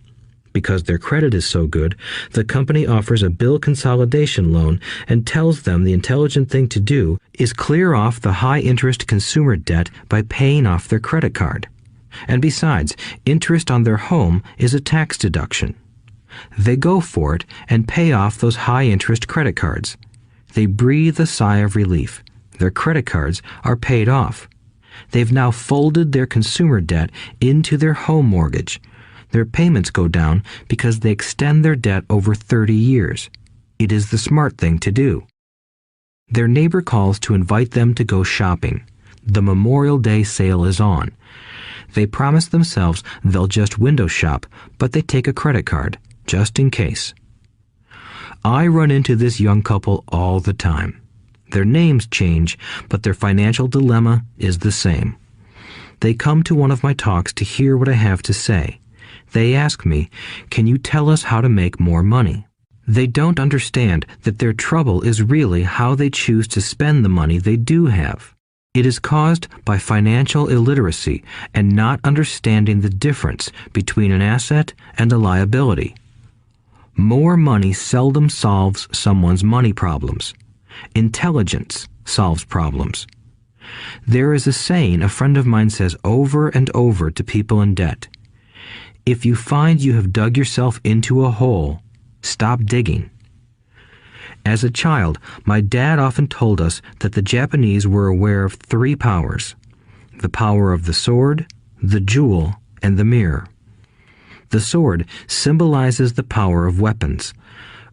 Because their credit is so good, the company offers a bill consolidation loan and tells them the intelligent thing to do is clear off the high-interest consumer debt by paying off their credit card. And besides, interest on their home is a tax deduction. They go for it and pay off those high-interest credit cards. They breathe a sigh of relief. Their credit cards are paid off. They've now folded their consumer debt into their home mortgage. Their payments go down because they extend their debt over 30 years. It is the smart thing to do. Their neighbor calls to invite them to go shopping. The Memorial Day sale is on. They promise themselves they'll just window shop, but they take a credit card, just in case. I run into this young couple all the time. Their names change, but their financial dilemma is the same. They come to one of my talks to hear what I have to say. They ask me, "Can you tell us how to make more money?" They don't understand that their trouble is really how they choose to spend the money they do have. It is caused by financial illiteracy and not understanding the difference between an asset and a liability. More money seldom solves someone's money problems. Intelligence solves problems. There is a saying a friend of mine says over and over to people in debt. If you find you have dug yourself into a hole, stop digging. As a child, my dad often told us that the Japanese were aware of 3 powers: the power of the sword, the jewel, and the mirror. The sword symbolizes the power of weapons.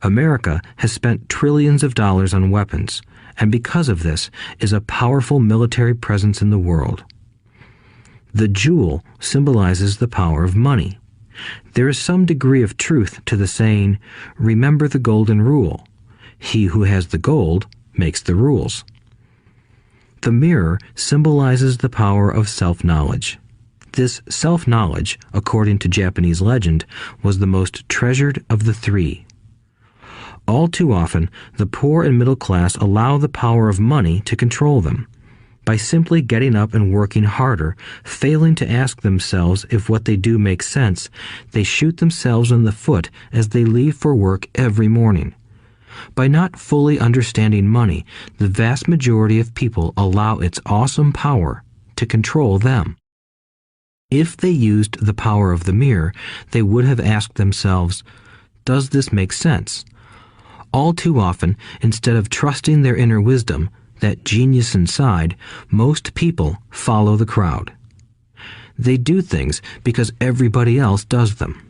America has spent trillions of dollars on weapons, and because of this is a powerful military presence in the world. The jewel symbolizes the power of money. There is some degree of truth to the saying, "Remember the golden rule. He who has the gold makes the rules." The mirror symbolizes the power of self-knowledge. This self-knowledge, according to Japanese legend, was the most treasured of the 3. All too often, the poor and middle class allow the power of money to control them. By simply getting up and working harder, failing to ask themselves if what they do makes sense, they shoot themselves in the foot as they leave for work every morning. By not fully understanding money, the vast majority of people allow its awesome power to control them. If they used the power of the mirror, they would have asked themselves, "Does this make sense?" All too often, instead of trusting their inner wisdom, that genius inside, most people follow the crowd. They do things because everybody else does them.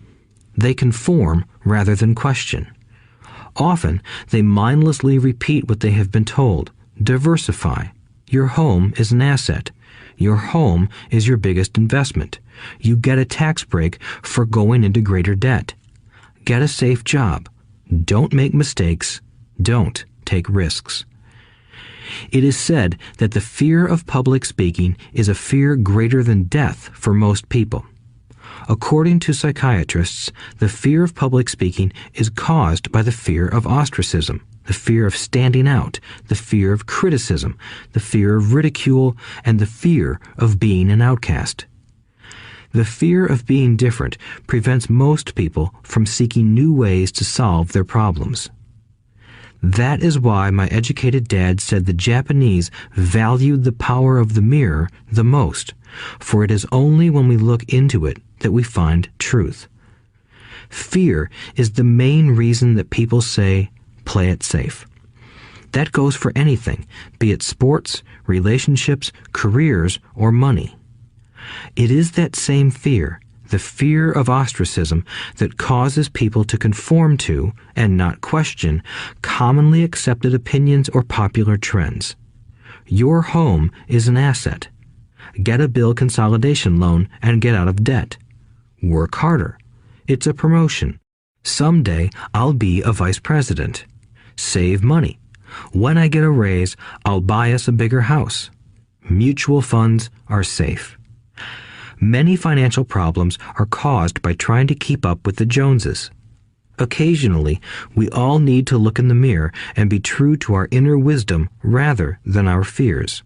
They conform rather than question. Often, they mindlessly repeat what they have been told. Diversify. Your home is an asset. Your home is your biggest investment. You get a tax break for going into greater debt. Get a safe job. Don't make mistakes. Don't take risks. It is said that the fear of public speaking is a fear greater than death for most people. According to psychiatrists, the fear of public speaking is caused by the fear of ostracism, the fear of standing out, the fear of criticism, the fear of ridicule, and the fear of being an outcast. The fear of being different prevents most people from seeking new ways to solve their problems. That is why my educated dad said the Japanese valued the power of the mirror the most, for it is only when we look into it that we find truth. Fear is the main reason that people say, "Play it safe." That goes for anything, be it sports, relationships, careers, or money. It is that same fear, the fear of ostracism, that causes people to conform to, and not question, commonly accepted opinions or popular trends. Your home is an asset. Get a bill consolidation loan and get out of debt. Work harder. It's a promotion. Someday I'll be a vice president. Save money. When I get a raise, I'll buy us a bigger house. Mutual funds are safe. Many financial problems are caused by trying to keep up with the Joneses. Occasionally, we all need to look in the mirror and be true to our inner wisdom rather than our fears.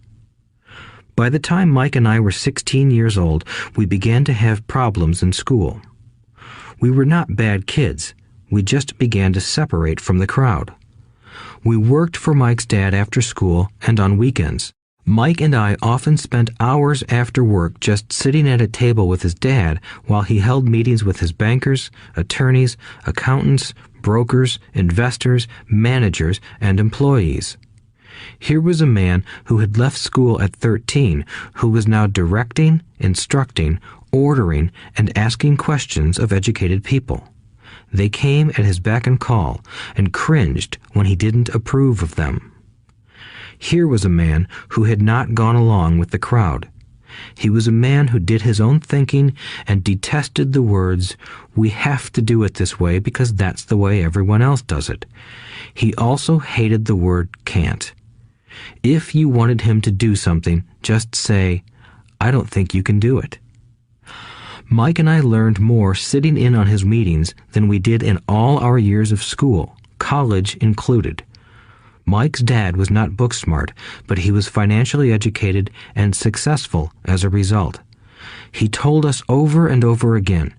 By the time Mike and I were 16 years old, we began to have problems in school. We were not bad kids. We just began to separate from the crowd. We worked for Mike's dad after school and on weekends. Mike and I often spent hours after work just sitting at a table with his dad while he held meetings with his bankers, attorneys, accountants, brokers, investors, managers, and employees. Here was a man who had left school at 13, who was now directing, instructing, ordering, and asking questions of educated people. They came at his beck and call and cringed when he didn't approve of them. Here was a man who had not gone along with the crowd. He was a man who did his own thinking and detested the words, "We have to do it this way because that's the way everyone else does it." He also hated the word can't. If you wanted him to do something, just say, "I don't think you can do it." Mike and I learned more sitting in on his meetings than we did in all our years of school, college included. Mike's dad was not book smart, but he was financially educated and successful as a result. He told us over and over again,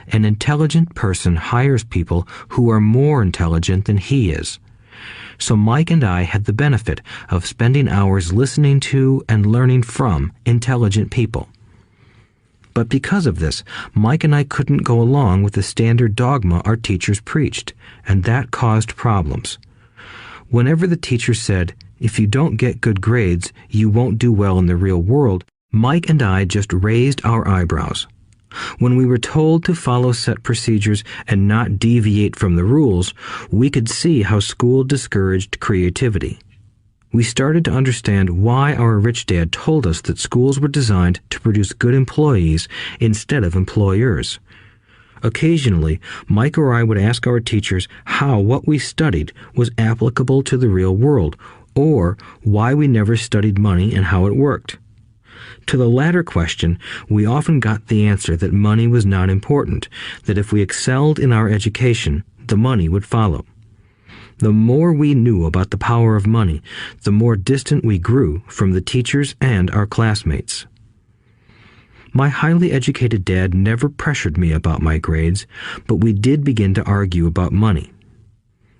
an intelligent person hires people who are more intelligent than he is. So Mike and I had the benefit of spending hours listening to and learning from intelligent people. But because of this, Mike and I couldn't go along with the standard dogma our teachers preached, and that caused problems. Whenever the teacher said, "If you don't get good grades, you won't do well in the real world," Mike and I just raised our eyebrows. When we were told to follow set procedures and not deviate from the rules, we could see how school discouraged creativity. We started to understand why our rich dad told us that schools were designed to produce good employees instead of employers. Occasionally, Mike or I would ask our teachers how what we studied was applicable to the real world, or why we never studied money and how it worked. To the latter question, we often got the answer that money was not important, that if we excelled in our education, the money would follow. The more we knew about the power of money, the more distant we grew from the teachers and our classmates. My highly educated dad never pressured me about my grades, but we did begin to argue about money.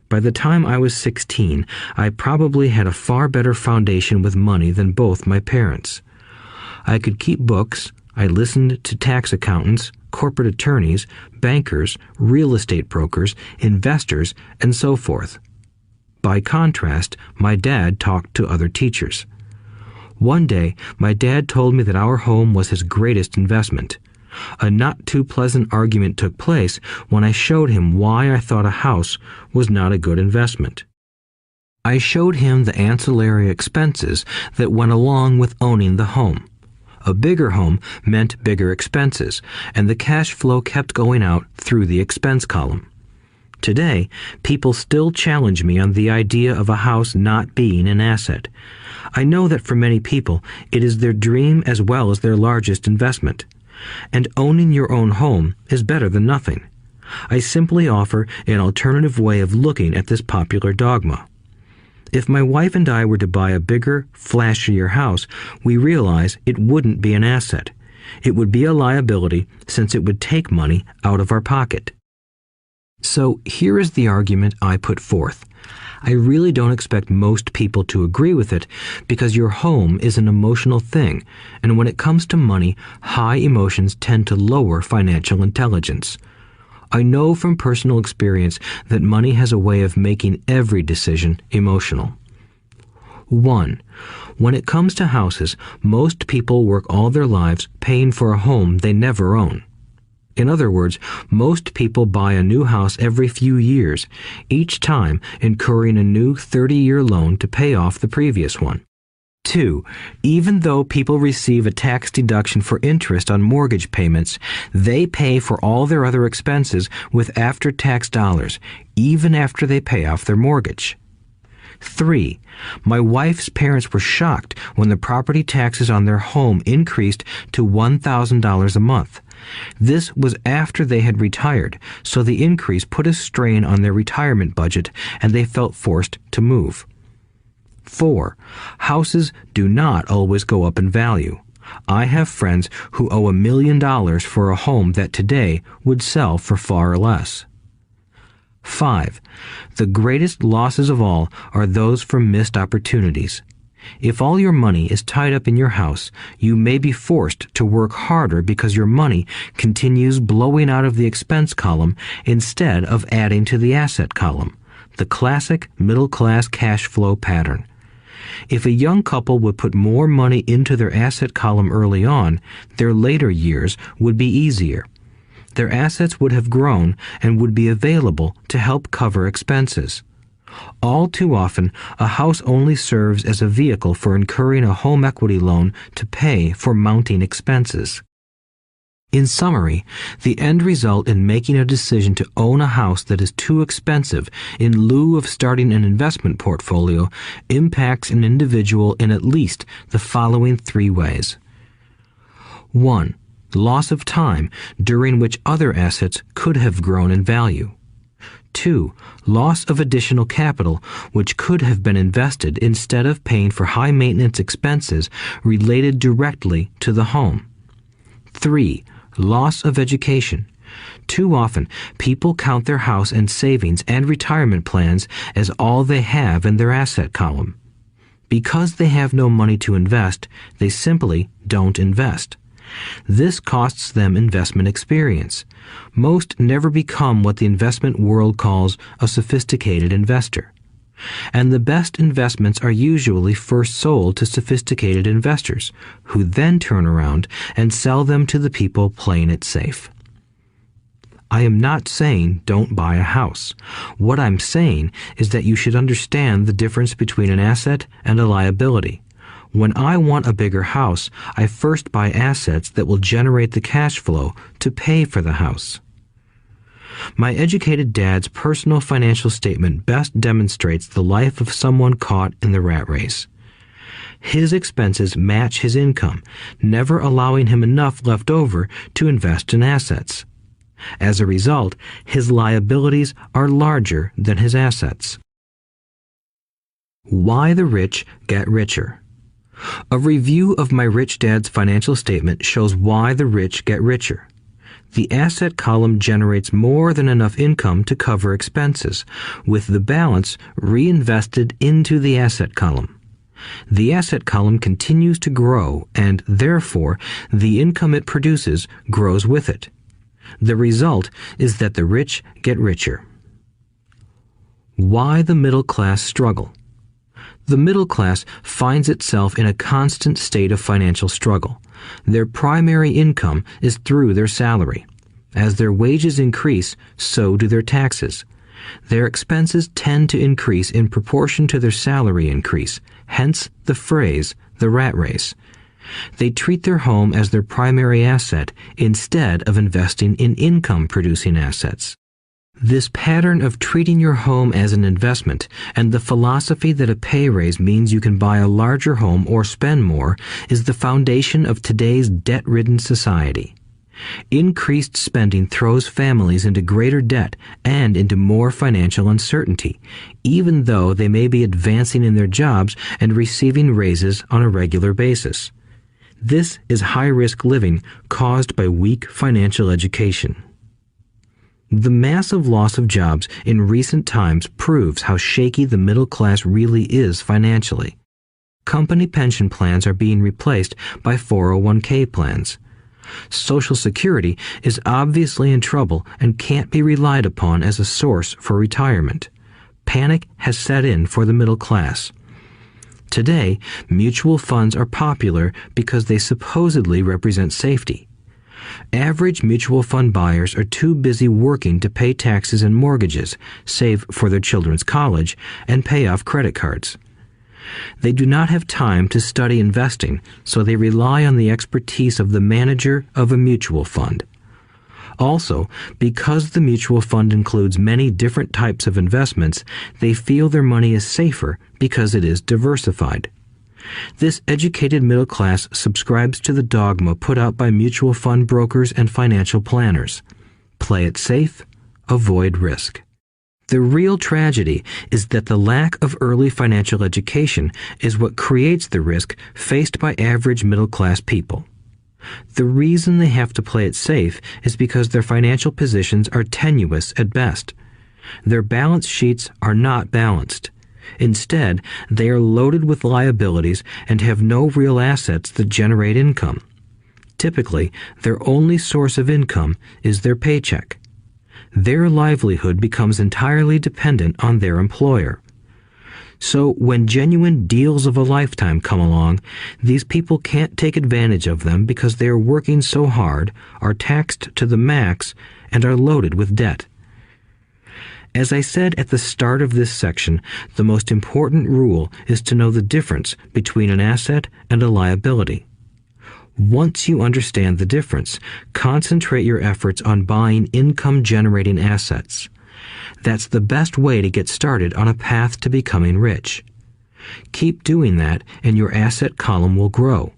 By the time I was 16, I probably had a far better foundation with money than both my parents. I could keep books, I listened to tax accountants, corporate attorneys, bankers, real estate brokers, investors, and so forth. By contrast, my dad talked to other teachers. One day, my dad told me that our home was his greatest investment. A not too pleasant argument took place when I showed him why I thought a house was not a good investment. I showed him the ancillary expenses that went along with owning the home. A bigger home meant bigger expenses, and the cash flow kept going out through the expense column. Today, people still challenge me on the idea of a house not being an asset. I know that for many people, it is their dream as well as their largest investment. And owning your own home is better than nothing. I simply offer an alternative way of looking at this popular dogma. If my wife and I were to buy a bigger, flashier house, we realize it wouldn't be an asset. It would be a liability since it would take money out of our pocket. So here is the argument I put forth. I really don't expect most people to agree with it because your home is an emotional thing, and when it comes to money, high emotions tend to lower financial intelligence. I know from personal experience that money has a way of making every decision emotional. 1. When it comes to houses, most people work all their lives paying for a home they never own. In other words, most people buy a new house every few years, each time incurring a new 30-year loan to pay off the previous one. 2. Even though people receive a tax deduction for interest on mortgage payments, they pay for all their other expenses with after-tax dollars, even after they pay off their mortgage. 3. My wife's parents were shocked when the property taxes on their home increased to $1,000 a month. This was after they had retired, so the increase put a strain on their retirement budget and they felt forced to move. 4. Houses do not always go up in value. I have friends who owe $1 million for a home that today would sell for far less. 5. The greatest losses of all are those from missed opportunities. If all your money is tied up in your house, you may be forced to work harder because your money continues blowing out of the expense column instead of adding to the asset column, the classic middle-class cash flow pattern. If a young couple would put more money into their asset column early on, their later years would be easier. Their assets would have grown and would be available to help cover expenses. All too often, a house only serves as a vehicle for incurring a home equity loan to pay for mounting expenses. In summary, the end result in making a decision to own a house that is too expensive in lieu of starting an investment portfolio impacts an individual in at least the following 3 ways. 1. Loss of time during which other assets could have grown in value. 2. Loss of additional capital which could have been invested instead of paying for high maintenance expenses related directly to the home. 3. Loss of education. Too often, people count their house and savings and retirement plans as all they have in their asset column. Because they have no money to invest, they simply don't invest. This costs them investment experience. Most never become what the investment world calls a sophisticated investor. And the best investments are usually first sold to sophisticated investors, who then turn around and sell them to the people playing it safe. I am not saying don't buy a house. What I'm saying is that you should understand the difference between an asset and a liability. When I want a bigger house, I first buy assets that will generate the cash flow to pay for the house. My educated dad's personal financial statement best demonstrates the life of someone caught in the rat race. His expenses match his income, never allowing him enough left over to invest in assets. As a result, his liabilities are larger than his assets. Why the rich get richer. A review of my rich dad's financial statement shows why the rich get richer. The asset column generates more than enough income to cover expenses, with the balance reinvested into the asset column. The asset column continues to grow, and therefore the income it produces grows with it. The result is that the rich get richer. Why the middle class struggle. The middle class finds itself in a constant state of financial struggle. Their primary income is through their salary. As their wages increase, so do their taxes. Their expenses tend to increase in proportion to their salary increase, hence the phrase, the rat race. They treat their home as their primary asset instead of investing in income-producing assets. This pattern of treating your home as an investment and the philosophy that a pay raise means you can buy a larger home or spend more is the foundation of today's debt-ridden society. Increased spending throws families into greater debt and into more financial uncertainty, even though they may be advancing in their jobs and receiving raises on a regular basis. This is high-risk living caused by weak financial education. The massive loss of jobs in recent times proves how shaky the middle class really is financially. Company pension plans are being replaced by 401k plans. Social Security is obviously in trouble and can't be relied upon as a source for retirement. Panic has set in for the middle class. Today, mutual funds are popular because they supposedly represent safety. Average mutual fund buyers are too busy working to pay taxes and mortgages, save for their children's college, and pay off credit cards. They do not have time to study investing, so they rely on the expertise of the manager of a mutual fund. Also, because the mutual fund includes many different types of investments, they feel their money is safer because it is diversified. This educated middle class subscribes to the dogma put out by mutual fund brokers and financial planners. Play it safe, avoid risk. The real tragedy is that the lack of early financial education is what creates the risk faced by average middle class people. The reason they have to play it safe is because their financial positions are tenuous at best. Their balance sheets are not balanced. Instead, they are loaded with liabilities and have no real assets that generate income. Typically, their only source of income is their paycheck. Their livelihood becomes entirely dependent on their employer. So when genuine deals of a lifetime come along, these people can't take advantage of them because they are working so hard, are taxed to the max, and are loaded with debt. As I said at the start of this section, the most important rule is to know the difference between an asset and a liability. Once you understand the difference, concentrate your efforts on buying income-generating assets. That's the best way to get started on a path to becoming rich. Keep doing that and your asset column will grow.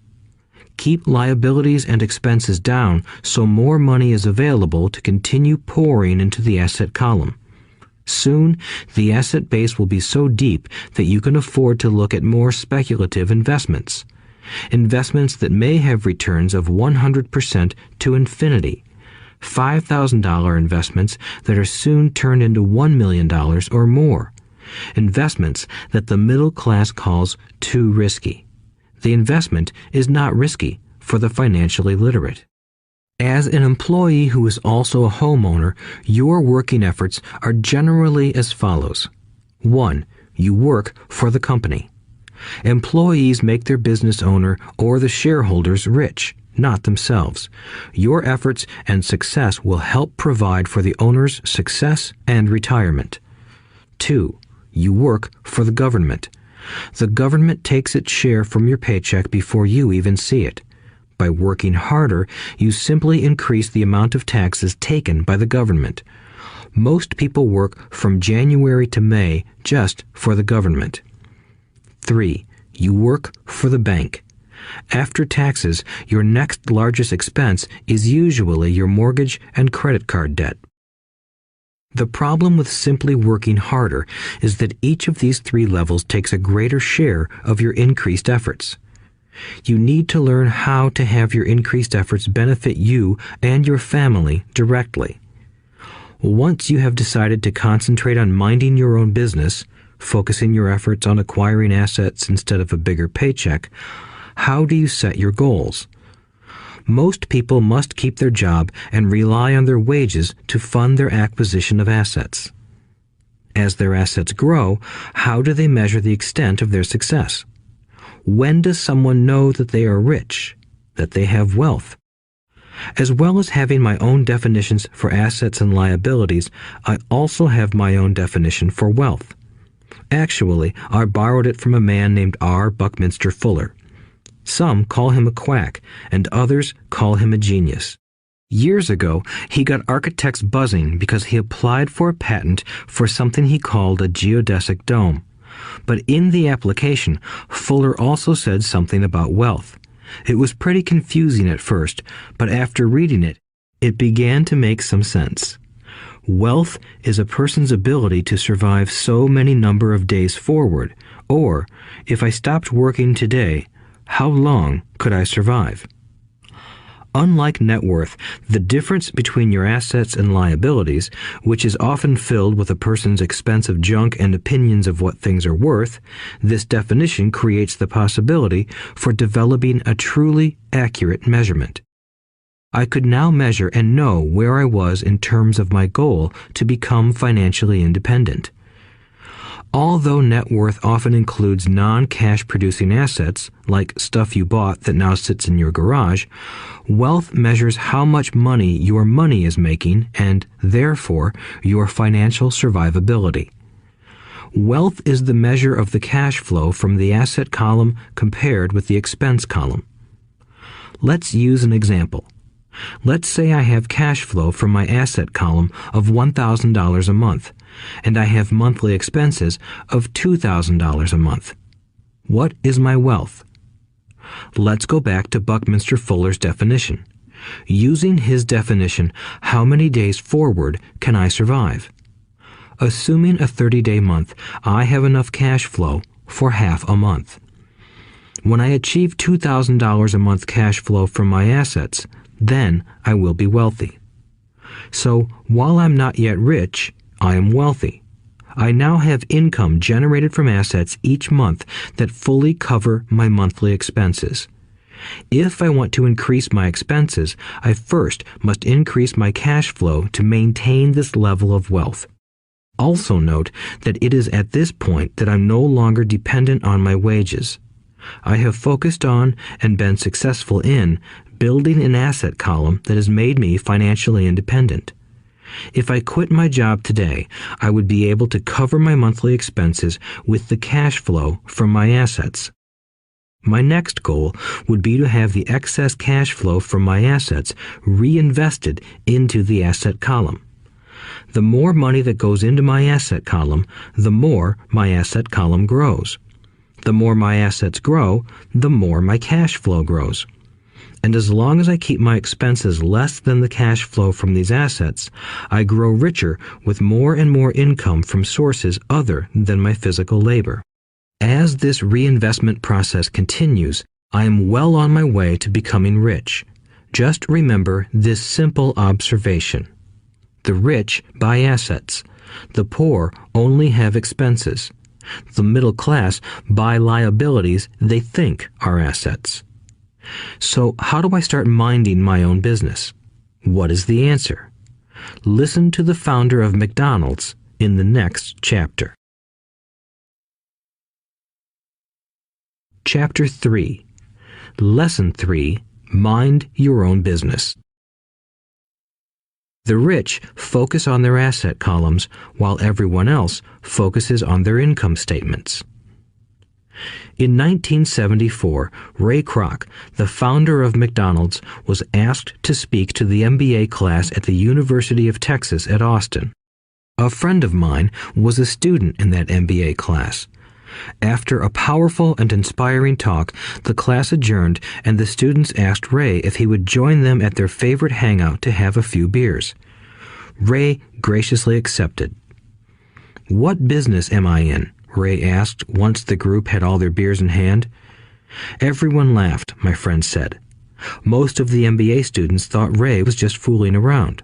Keep liabilities and expenses down so more money is available to continue pouring into the asset column. Soon, the asset base will be so deep that you can afford to look at more speculative investments. Investments that may have returns of 100% to infinity. $5,000 investments that are soon turned into $1 million or more. Investments that the middle class calls too risky. The investment is not risky for the financially literate. As an employee who is also a homeowner, your working efforts are generally as follows. 1. You work for the company. Employees make their business owner or the shareholders rich, not themselves. Your efforts and success will help provide for the owner's success and retirement. 2. You work for the government. The government takes its share from your paycheck before you even see it. By working harder, you simply increase the amount of taxes taken by the government. Most people work from January to May just for the government. 3. You work for the bank. After taxes, your next largest expense is usually your mortgage and credit card debt. The problem with simply working harder is that each of these 3 levels takes a greater share of your increased efforts. You need to learn how to have your increased efforts benefit you and your family directly. Once you have decided to concentrate on minding your own business, focusing your efforts on acquiring assets instead of a bigger paycheck, how do you set your goals? Most people must keep their job and rely on their wages to fund their acquisition of assets. As their assets grow, how do they measure the extent of their success? When does someone know that they are rich, that they have wealth? As well as having my own definitions for assets and liabilities, I also have my own definition for wealth. Actually, I borrowed it from a man named R. Buckminster Fuller. Some call him a quack, and others call him a genius. Years ago, he got architects buzzing because he applied for a patent for something he called a geodesic dome. But in the application, Fuller also said something about wealth. It was pretty confusing at first, but after reading it, it began to make some sense. Wealth is a person's ability to survive so many number of days forward, or, if I stopped working today, how long could I survive? Unlike net worth, the difference between your assets and liabilities, which is often filled with a person's expensive junk and opinions of what things are worth, this definition creates the possibility for developing a truly accurate measurement. I could now measure and know where I was in terms of my goal to become financially independent. Although net worth often includes non-cash producing assets, like stuff you bought that now sits in your garage, wealth measures how much money your money is making and, therefore, your financial survivability. Wealth is the measure of the cash flow from the asset column compared with the expense column. Let's use an example. Let's say I have cash flow from my asset column of $1,000 a month, and I have monthly expenses of $2,000 a month. What is my wealth? Let's go back to Buckminster Fuller's definition. Using his definition, how many days forward can I survive? Assuming a 30-day month, I have enough cash flow for half a month. When I achieve $2,000 a month cash flow from my assets, then I will be wealthy. So, while I'm not yet rich, I am wealthy. I now have income generated from assets each month that fully cover my monthly expenses. If I want to increase my expenses, I first must increase my cash flow to maintain this level of wealth. Also note that it is at this point that I'm no longer dependent on my wages. I have focused on and been successful in building an asset column that has made me financially independent. If I quit my job today, I would be able to cover my monthly expenses with the cash flow from my assets. My next goal would be to have the excess cash flow from my assets reinvested into the asset column. The more money that goes into my asset column, the more my asset column grows. The more my assets grow, the more my cash flow grows. And as long as I keep my expenses less than the cash flow from these assets, I grow richer with more and more income from sources other than my physical labor. As this reinvestment process continues, I am well on my way to becoming rich. Just remember this simple observation. The rich buy assets. The poor only have expenses. The middle class buy liabilities they think are assets. So how do I start minding my own business? What is the answer? Listen to the founder of McDonald's in the next chapter. Chapter 3. Lesson 3. Mind your own business. The rich focus on their asset columns while everyone else focuses on their income statements. In 1974, Ray Kroc, the founder of McDonald's, was asked to speak to the MBA class at the University of Texas at Austin. A friend of mine was a student in that MBA class. After a powerful and inspiring talk, the class adjourned and the students asked Ray if he would join them at their favorite hangout to have a few beers. Ray graciously accepted. "What business am I in?" Ray asked once the group had all their beers in hand. Everyone laughed, my friend said. Most of the MBA students thought Ray was just fooling around.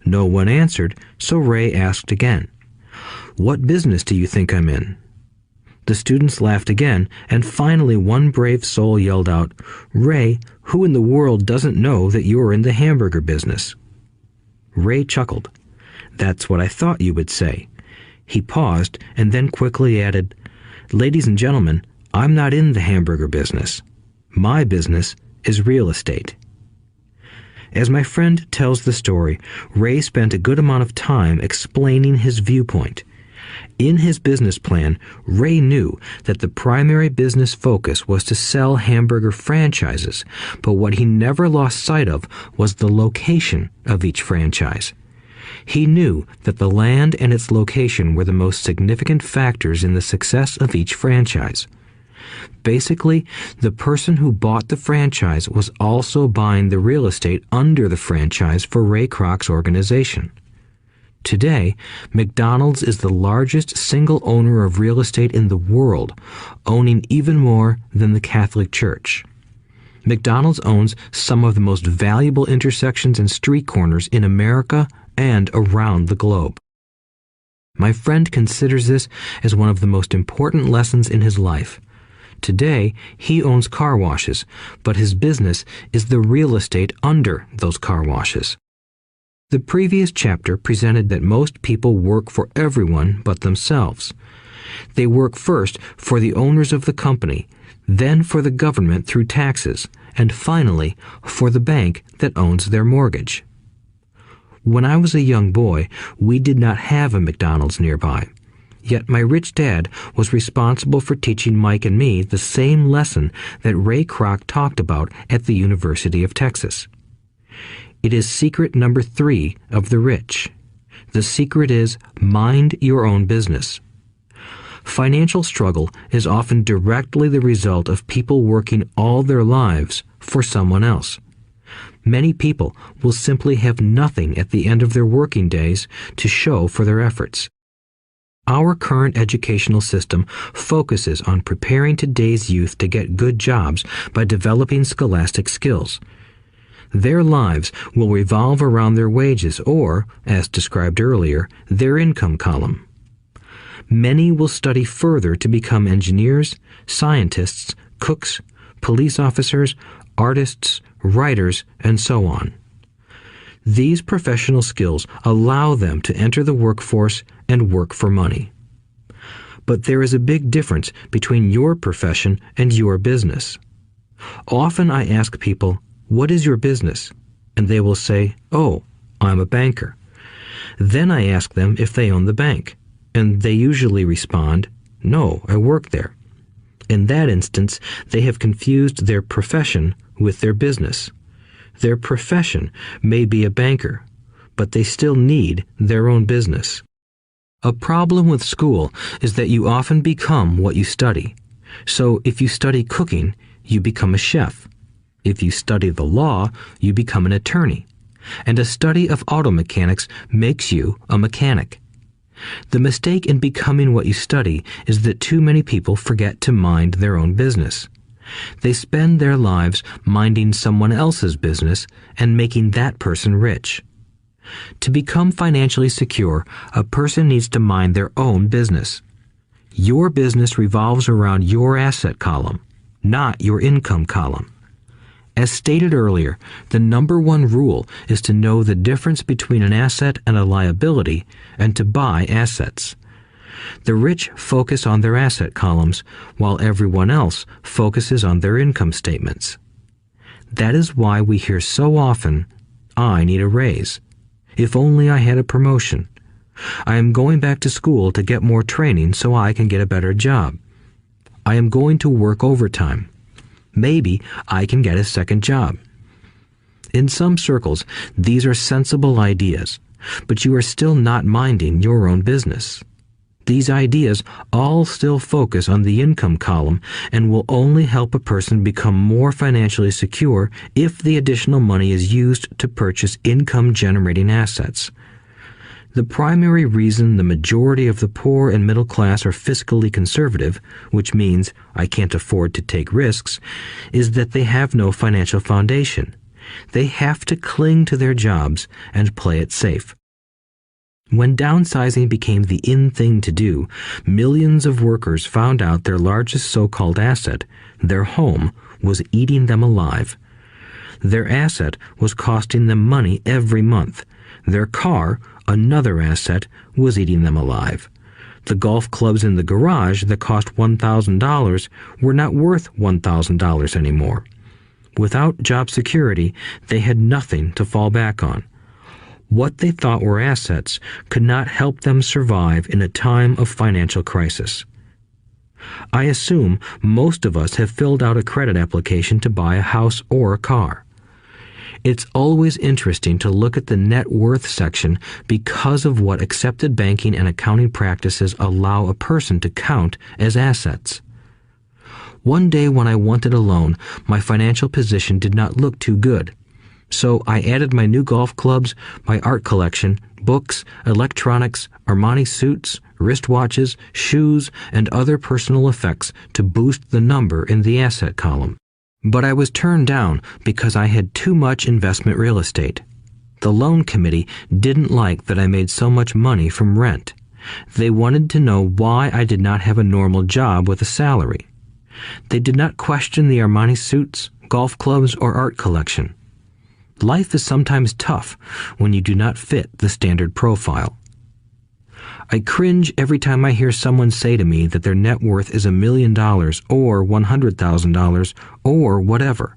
No one answered, so Ray asked again. "What business do you think I'm in?" The students laughed again, and finally one brave soul yelled out, "Ray, who in the world doesn't know that you're in the hamburger business?" Ray chuckled. "That's what I thought you would say." He paused and then quickly added, "Ladies and gentlemen, I'm not in the hamburger business. My business is real estate." As my friend tells the story, Ray spent a good amount of time explaining his viewpoint. In his business plan, Ray knew that the primary business focus was to sell hamburger franchises, but what he never lost sight of was the location of each franchise. He knew that the land and its location were the most significant factors in the success of each franchise. Basically, the person who bought the franchise was also buying the real estate under the franchise for Ray Kroc's organization. Today, McDonald's is the largest single owner of real estate in the world, owning even more than the Catholic Church. McDonald's owns some of the most valuable intersections and street corners in America and around the globe. My friend considers this as one of the most important lessons in his life. Today, he owns car washes, but his business is the real estate under those car washes. The previous chapter presented that most people work for everyone but themselves. They work first for the owners of the company, then for the government through taxes, and finally for the bank that owns their mortgage. When I was a young boy, we did not have a McDonald's nearby. Yet my rich dad was responsible for teaching Mike and me the same lesson that Ray Kroc talked about at the University of Texas. It is secret number 3 of the rich. The secret is mind your own business. Financial struggle is often directly the result of people working all their lives for someone else. Many people will simply have nothing at the end of their working days to show for their efforts. Our current educational system focuses on preparing today's youth to get good jobs by developing scholastic skills. Their lives will revolve around their wages or, as described earlier, their income column. Many will study further to become engineers, scientists, cooks, police officers, artists, writers, and so on. These professional skills allow them to enter the workforce and work for money. But there is a big difference between your profession and your business. Often I ask people, "What is your business?" And they will say, "Oh, I'm a banker." Then I ask them if they own the bank, and they usually respond, "No, I work there." In that instance, they have confused their profession with their business. Their profession may be a banker, but they still need their own business. A problem with school is that you often become what you study. So if you study cooking, you become a chef. If you study the law, you become an attorney. And a study of auto mechanics makes you a mechanic. The mistake in becoming what you study is that too many people forget to mind their own business. They spend their lives minding someone else's business and making that person rich. To become financially secure, a person needs to mind their own business. Your business revolves around your asset column, not your income column. As stated earlier, the number one rule is to know the difference between an asset and a liability and to buy assets. The rich focus on their asset columns, while everyone else focuses on their income statements. That is why we hear so often, "I need a raise. If only I had a promotion. I am going back to school to get more training so I can get a better job. I am going to work overtime. Maybe I can get a second job." In some circles, these are sensible ideas, but you are still not minding your own business. These ideas all still focus on the income column and will only help a person become more financially secure if the additional money is used to purchase income-generating assets. The primary reason the majority of the poor and middle class are fiscally conservative, which means I can't afford to take risks, is that they have no financial foundation. They have to cling to their jobs and play it safe. When downsizing became the in thing to do, millions of workers found out their largest so-called asset, their home, was eating them alive. Their asset was costing them money every month. Their car, another asset, was eating them alive. The golf clubs in the garage that cost $1,000 were not worth $1,000 anymore. Without job security, they had nothing to fall back on. What they thought were assets could not help them survive in a time of financial crisis. I assume most of us have filled out a credit application to buy a house or a car. It's always interesting to look at the net worth section because of what accepted banking and accounting practices allow a person to count as assets. One day when I wanted a loan, my financial position did not look too good. So I added my new golf clubs, my art collection, books, electronics, Armani suits, wristwatches, shoes, and other personal effects to boost the number in the asset column. But I was turned down because I had too much investment real estate. The loan committee didn't like that I made so much money from rent. They wanted to know why I did not have a normal job with a salary. They did not question the Armani suits, golf clubs, or art collection. Life is sometimes tough when you do not fit the standard profile. I cringe every time I hear someone say to me that their net worth is $1 million or $100,000 or whatever.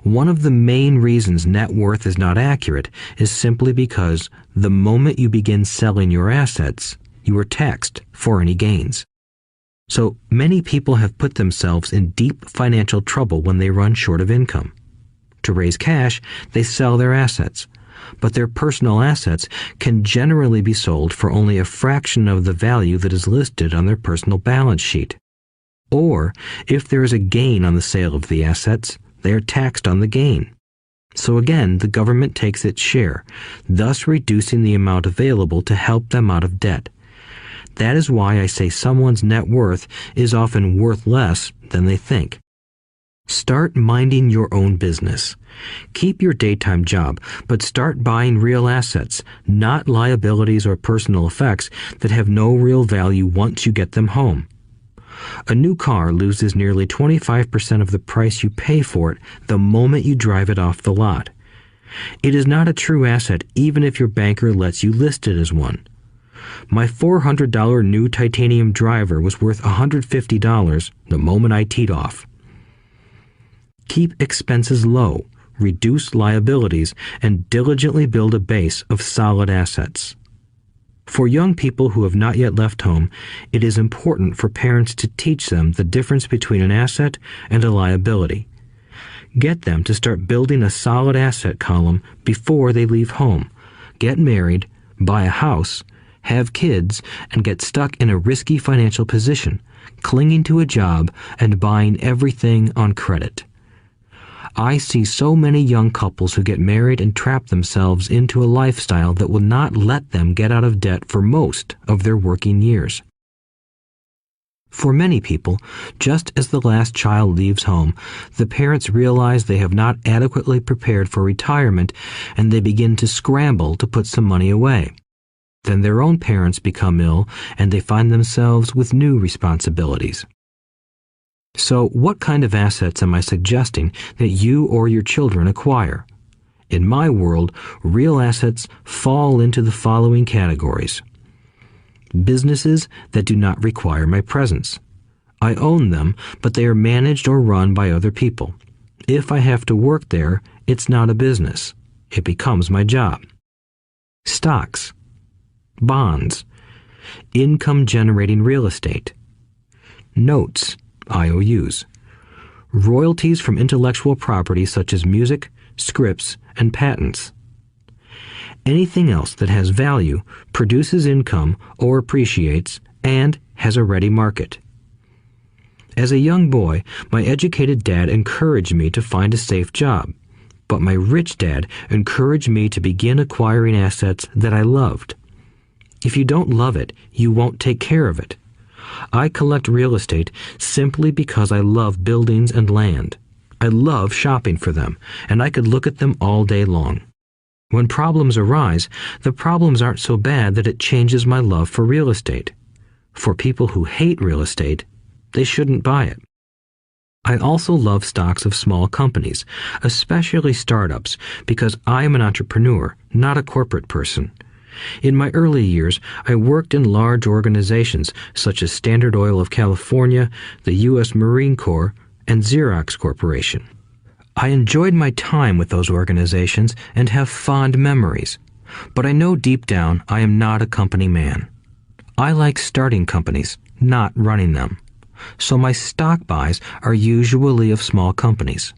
One of the main reasons net worth is not accurate is simply because the moment you begin selling your assets, you are taxed for any gains. So many people have put themselves in deep financial trouble when they run short of income. To raise cash, they sell their assets, but their personal assets can generally be sold for only a fraction of the value that is listed on their personal balance sheet. Or, if there is a gain on the sale of the assets, they are taxed on the gain. So again, the government takes its share, thus reducing the amount available to help them out of debt. That is why I say someone's net worth is often worth less than they think. Start minding your own business. Keep your daytime job, but start buying real assets, not liabilities or personal effects that have no real value once you get them home. A new car loses nearly 25% of the price you pay for it the moment you drive it off the lot. It is not a true asset even if your banker lets you list it as one. My $400 new titanium driver was worth $150 the moment I teed off. Keep expenses low. reduce liabilities, and diligently build a base of solid assets. For young people who have not yet left home, it is important for parents to teach them the difference between an asset and a liability. Get them to start building a solid asset column before they leave home, get married, buy a house, have kids, and get stuck in a risky financial position, clinging to a job and buying everything on credit. I see so many young couples who get married and trap themselves into a lifestyle that will not let them get out of debt for most of their working years. For many people, just as the last child leaves home, the parents realize they have not adequately prepared for retirement and they begin to scramble to put some money away. Then their own parents become ill and they find themselves with new responsibilities. So, what kind of assets am I suggesting that you or your children acquire? In my world, real assets fall into the following categories. Businesses that do not require my presence. I own them, but they are managed or run by other people. If I have to work there, it's not a business. It becomes my job. Stocks, bonds, income-generating real estate, notes, IOUs, royalties from intellectual property such as music, scripts, and patents. Anything else that has value, produces income, or appreciates, and has a ready market. As a young boy, my educated dad encouraged me to find a safe job, but my rich dad encouraged me to begin acquiring assets that I loved. If you don't love it, you won't take care of it. I collect real estate simply because I love buildings and land. I love shopping for them, and I could look at them all day long. When problems arise, the problems aren't so bad that it changes my love for real estate. For people who hate real estate, they shouldn't buy it. I also love stocks of small companies, especially startups, because I am an entrepreneur, not a corporate person. In my early years, I worked in large organizations such as Standard Oil of California, the U.S. Marine Corps, and Xerox Corporation. I enjoyed my time with those organizations and have fond memories, but I know deep down I am not a company man. I like starting companies, not running them. So my stock buys are usually of small companies.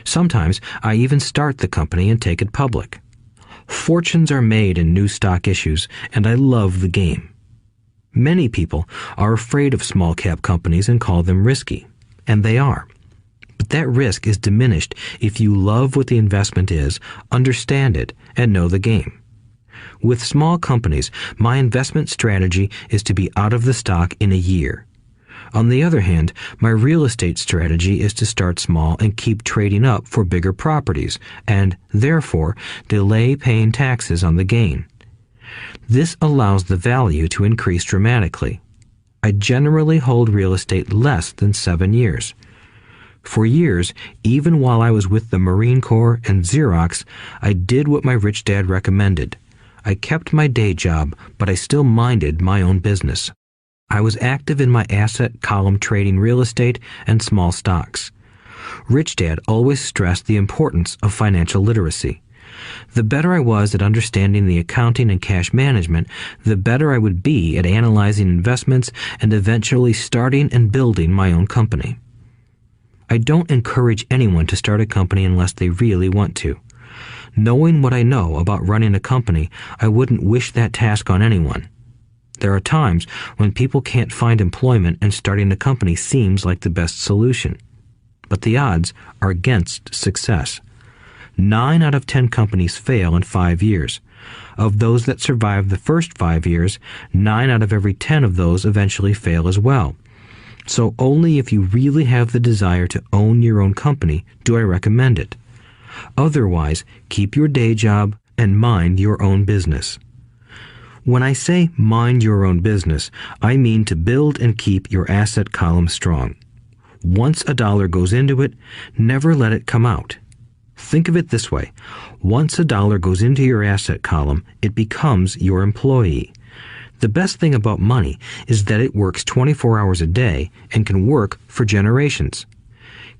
Sometimes I even start the company and take it public. Fortunes are made in new stock issues, and I love the game. Many people are afraid of small cap companies and call them risky, and they are. But that risk is diminished if you love what the investment is, understand it, and know the game. With small companies, my investment strategy is to be out of the stock in a year. On the other hand, my real estate strategy is to start small and keep trading up for bigger properties, and, therefore, delay paying taxes on the gain. This allows the value to increase dramatically. I generally hold real estate less than 7 years. For years, even while I was with the Marine Corps and Xerox, I did what my rich dad recommended. I kept my day job, but I still minded my own business. I was active in my asset column trading real estate and small stocks. Rich Dad always stressed the importance of financial literacy. The better I was at understanding the accounting and cash management, the better I would be at analyzing investments and eventually starting and building my own company. I don't encourage anyone to start a company unless they really want to. Knowing what I know about running a company, I wouldn't wish that task on anyone. There are times when people can't find employment and starting a company seems like the best solution. But the odds are against success. 9 out of 10 companies fail in 5 years. Of those that survive the first 5 years, 9 out of every 10 of those eventually fail as well. So only if you really have the desire to own your own company do I recommend it. Otherwise, keep your day job and mind your own business. When I say mind your own business, I mean to build and keep your asset column strong. Once a dollar goes into it, never let it come out. Think of it this way. Once a dollar goes into your asset column, it becomes your employee. The best thing about money is that it works 24 hours a day and can work for generations.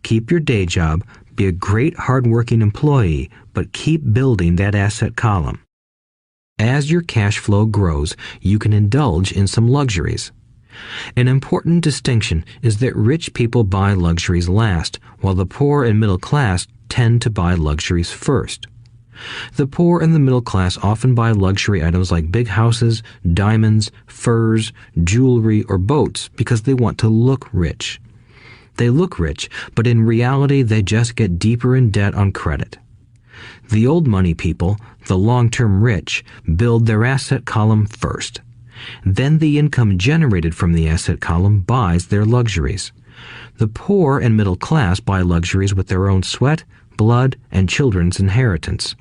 Keep your day job, Be a great hard-working employee, but keep building that asset column. As your cash flow grows, you can indulge in some luxuries. An important distinction is that rich people buy luxuries last, while the poor and middle class tend to buy luxuries first. The poor and the middle class often buy luxury items like big houses, diamonds, furs, jewelry, or boats because they want to look rich. They look rich, but in reality they just get deeper in debt on credit. The old money people, the long-term rich, build their asset column first. Then the income generated from the asset column buys their luxuries. The poor and middle class buy luxuries with their own sweat, blood, and children's inheritance.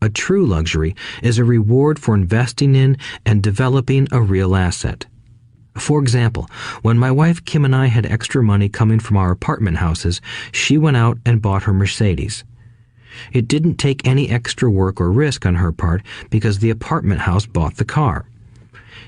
A true luxury is a reward for investing in and developing a real asset. For example, when my wife Kim and I had extra money coming from our apartment houses, she went out and bought her Mercedes. It didn't take any extra work or risk on her part because the apartment house bought the car.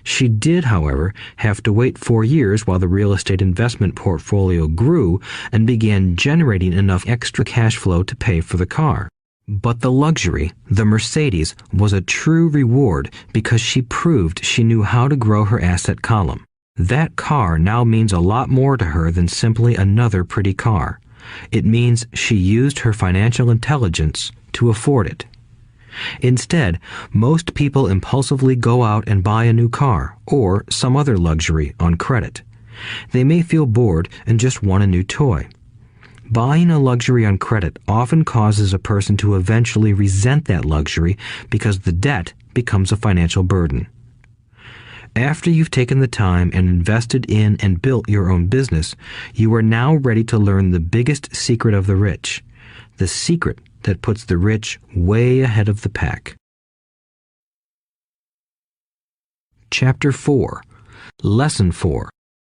She did, however, have to wait 4 years while the real estate investment portfolio grew and began generating enough extra cash flow to pay for the car. But the luxury, the Mercedes, was a true reward because she proved she knew how to grow her asset column. That car now means a lot more to her than simply another pretty car. It means she used her financial intelligence to afford it. Instead, most people impulsively go out and buy a new car or some other luxury on credit. They may feel bored and just want a new toy. Buying a luxury on credit often causes a person to eventually resent that luxury because the debt becomes a financial burden. After you've taken the time and invested in and built your own business, you are now ready to learn the biggest secret of the rich, the secret that puts the rich way ahead of the pack. Chapter 4. Lesson 4.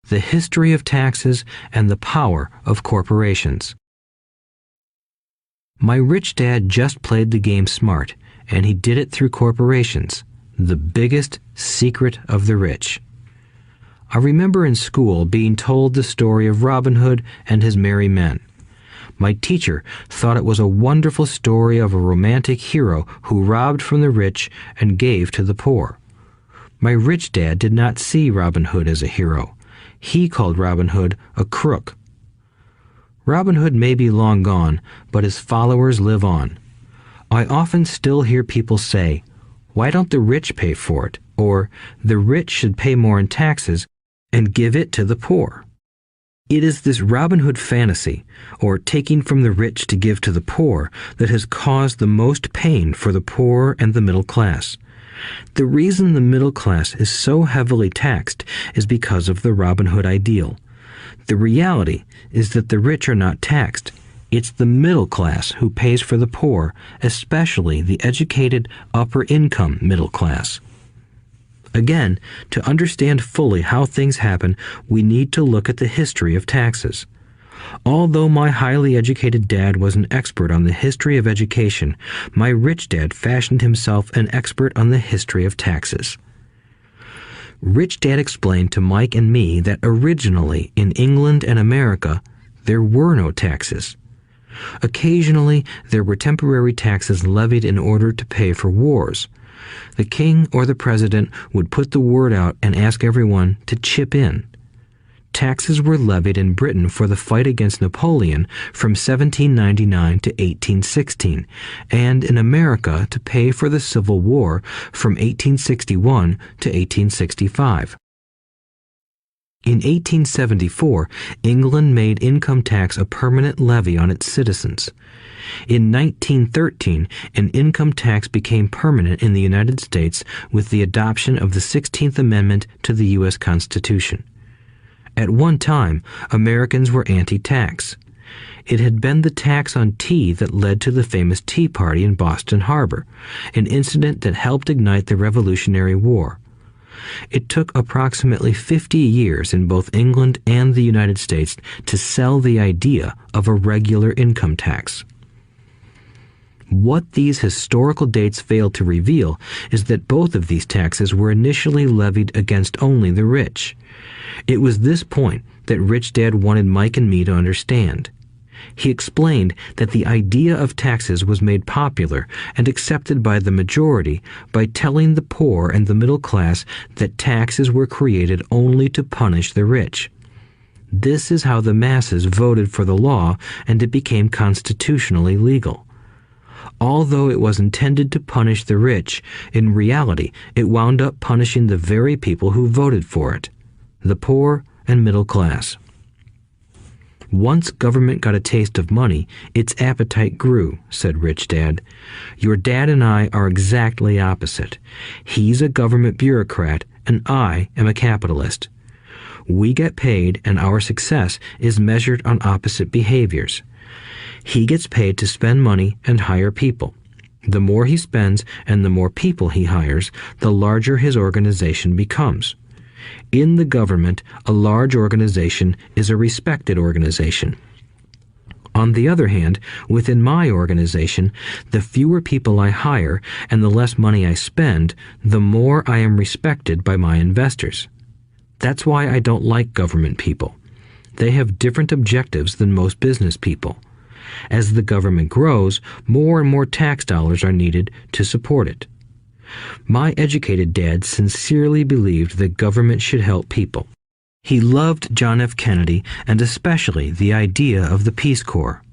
The History of Taxes and the Power of Corporations. My rich dad just played the game smart, and he did it through corporations, the biggest secret of the rich. I remember in school being told the story of Robin Hood and his merry men. My teacher thought it was a wonderful story of a romantic hero who robbed from the rich and gave to the poor. My rich dad did not see Robin Hood as a hero. He called Robin Hood a crook. Robin Hood may be long gone, but his followers live on. I often still hear people say, "Why don't the rich pay for it?" Or, "The rich should pay more in taxes and give it to the poor." It is this Robin Hood fantasy, or taking from the rich to give to the poor, that has caused the most pain for the poor and the middle class. The reason the middle class is so heavily taxed is because of the Robin Hood ideal. The reality is that the rich are not taxed. It's the middle class who pays for the poor, especially the educated, upper-income middle class. Again, to understand fully how things happen, we need to look at the history of taxes. Although my highly educated dad was an expert on the history of education, my rich dad fashioned himself an expert on the history of taxes. Rich Dad explained to Mike and me that originally in England and America, there were no taxes. Occasionally, there were temporary taxes levied in order to pay for wars. The king or the president would put the word out and ask everyone to chip in. Taxes were levied in Britain for the fight against Napoleon from 1799 to 1816, and in America to pay for the Civil War from 1861 to 1865. In 1874, England made income tax a permanent levy on its citizens. In 1913, an income tax became permanent in the United States with the adoption of the 16th Amendment to the U.S. Constitution. At one time, Americans were anti-tax. It had been the tax on tea that led to the famous Tea Party in Boston Harbor, an incident that helped ignite the Revolutionary War. It took approximately 50 years in both England and the United States to sell the idea of a regular income tax. What these historical dates fail to reveal is that both of these taxes were initially levied against only the rich. It was this point that Rich Dad wanted Mike and me to understand. He explained that the idea of taxes was made popular and accepted by the majority by telling the poor and the middle class that taxes were created only to punish the rich. This is how the masses voted for the law, and it became constitutionally legal. Although it was intended to punish the rich, in reality it wound up punishing the very people who voted for it, the poor and middle class. Once government got a taste of money, its appetite grew, said Rich Dad. Your dad and I are exactly opposite. He's a government bureaucrat, and I am a capitalist. We get paid, and our success is measured on opposite behaviors. He gets paid to spend money and hire people. The more he spends and the more people he hires, the larger his organization becomes. In the government, a large organization is a respected organization. On the other hand, within my organization, the fewer people I hire and the less money I spend, the more I am respected by my investors. That's why I don't like government people. They have different objectives than most business people. As the government grows, more and more tax dollars are needed to support it. My educated dad sincerely believed that government should help people. He loved John F. Kennedy and especially the idea of the Peace Corps.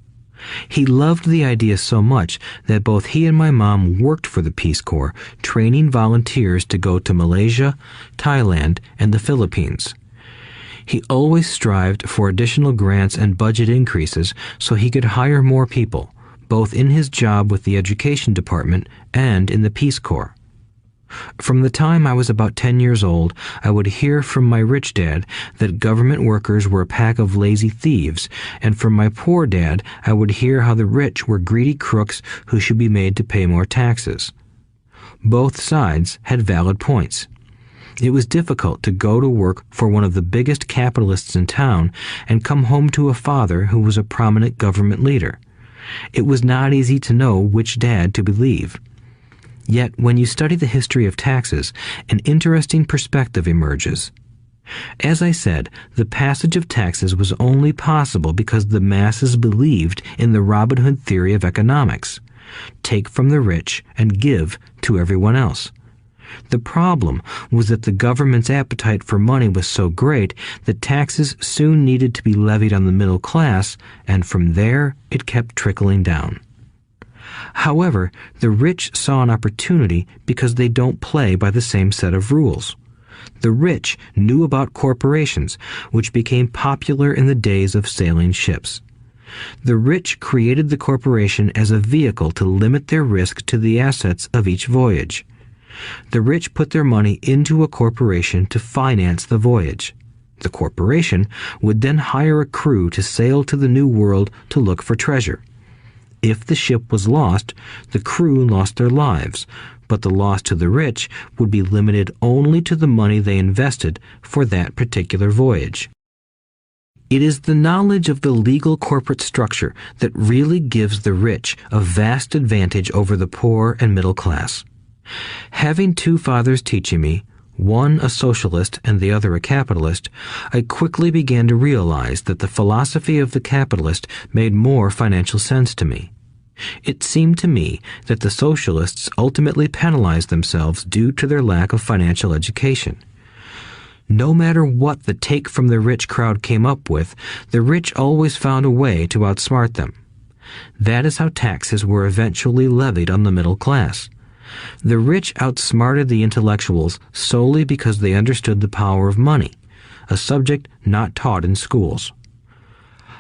He loved the idea so much that both he and my mom worked for the Peace Corps, training volunteers to go to Malaysia, Thailand, and the Philippines. He always strived for additional grants and budget increases so he could hire more people, both in his job with the Education Department and in the Peace Corps. From the time I was about 10 years old, I would hear from my rich dad that government workers were a pack of lazy thieves, and from my poor dad, I would hear how the rich were greedy crooks who should be made to pay more taxes. Both sides had valid points. It was difficult to go to work for one of the biggest capitalists in town and come home to a father who was a prominent government leader. It was not easy to know which dad to believe. Yet, when you study the history of taxes, an interesting perspective emerges. As I said, the passage of taxes was only possible because the masses believed in the Robin Hood theory of economics. Take from the rich and give to everyone else. The problem was that the government's appetite for money was so great that taxes soon needed to be levied on the middle class, and from there it kept trickling down. However, the rich saw an opportunity because they don't play by the same set of rules. The rich knew about corporations, which became popular in the days of sailing ships. The rich created the corporation as a vehicle to limit their risk to the assets of each voyage. The rich put their money into a corporation to finance the voyage. The corporation would then hire a crew to sail to the New World to look for treasure. If the ship was lost, the crew lost their lives, but the loss to the rich would be limited only to the money they invested for that particular voyage. It is the knowledge of the legal corporate structure that really gives the rich a vast advantage over the poor and middle class. Having two fathers teaching me, one a socialist and the other a capitalist, I quickly began to realize that the philosophy of the capitalist made more financial sense to me. It seemed to me that the socialists ultimately penalized themselves due to their lack of financial education. No matter what the take from the rich crowd came up with, the rich always found a way to outsmart them. That is how taxes were eventually levied on the middle class. The rich outsmarted the intellectuals solely because they understood the power of money, a subject not taught in schools.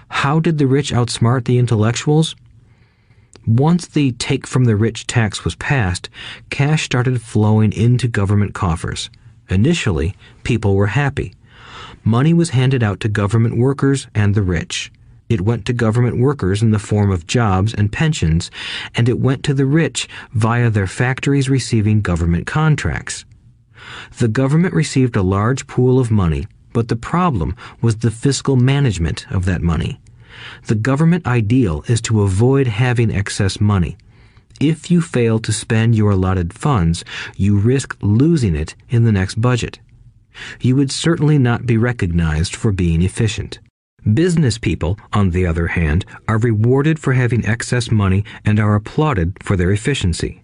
How did the rich outsmart the intellectuals? Once the take from the rich tax was passed, cash started flowing into government coffers. Initially, people were happy. Money was handed out to government workers and the rich. It went to government workers in the form of jobs and pensions, and it went to the rich via their factories receiving government contracts. The government received a large pool of money, but the problem was the fiscal management of that money. The government ideal is to avoid having excess money. If you fail to spend your allotted funds, you risk losing it in the next budget. You would certainly not be recognized for being efficient. Business people, on the other hand, are rewarded for having excess money and are applauded for their efficiency.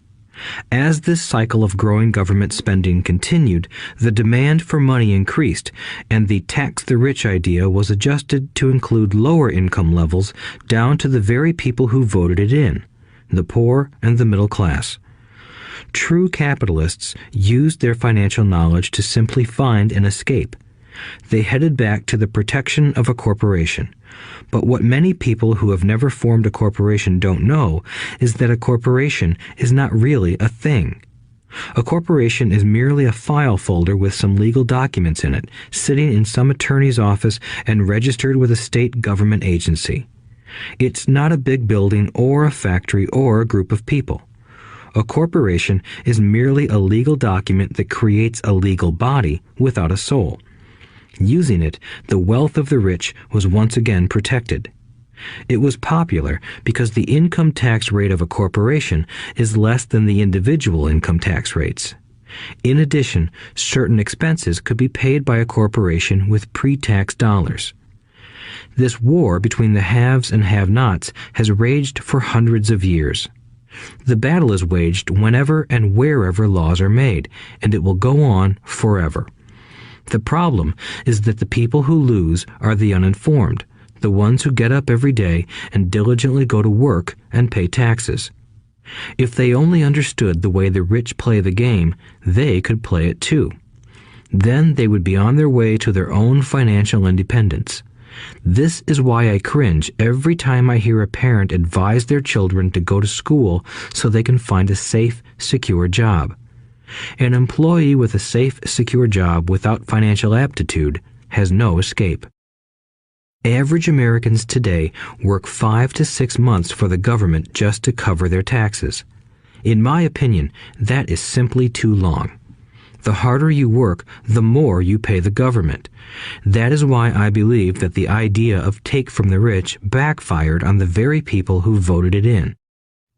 As this cycle of growing government spending continued, the demand for money increased, and the tax the rich idea was adjusted to include lower income levels down to the very people who voted it in, the poor and the middle class. True capitalists used their financial knowledge to simply find an escape. They headed back to the protection of a corporation. But what many people who have never formed a corporation don't know is that a corporation is not really a thing. A corporation is merely a file folder with some legal documents in it, sitting in some attorney's office and registered with a state government agency. It's not a big building or a factory or a group of people. A corporation is merely a legal document that creates a legal body without a soul. Using it, the wealth of the rich was once again protected. It was popular because the income tax rate of a corporation is less than the individual income tax rates. In addition, certain expenses could be paid by a corporation with pre-tax dollars. This war between the haves and have-nots has raged for hundreds of years. The battle is waged whenever and wherever laws are made, and it will go on forever. The problem is that the people who lose are the uninformed, the ones who get up every day and diligently go to work and pay taxes. If they only understood the way the rich play the game, they could play it too. Then they would be on their way to their own financial independence. This is why I cringe every time I hear a parent advise their children to go to school so they can find a safe, secure job. An employee with a safe, secure job without financial aptitude has no escape. Average Americans today work 5 to 6 months for the government just to cover their taxes. In my opinion, that is simply too long. The harder you work, the more you pay the government. That is why I believe that the idea of take from the rich backfired on the very people who voted it in.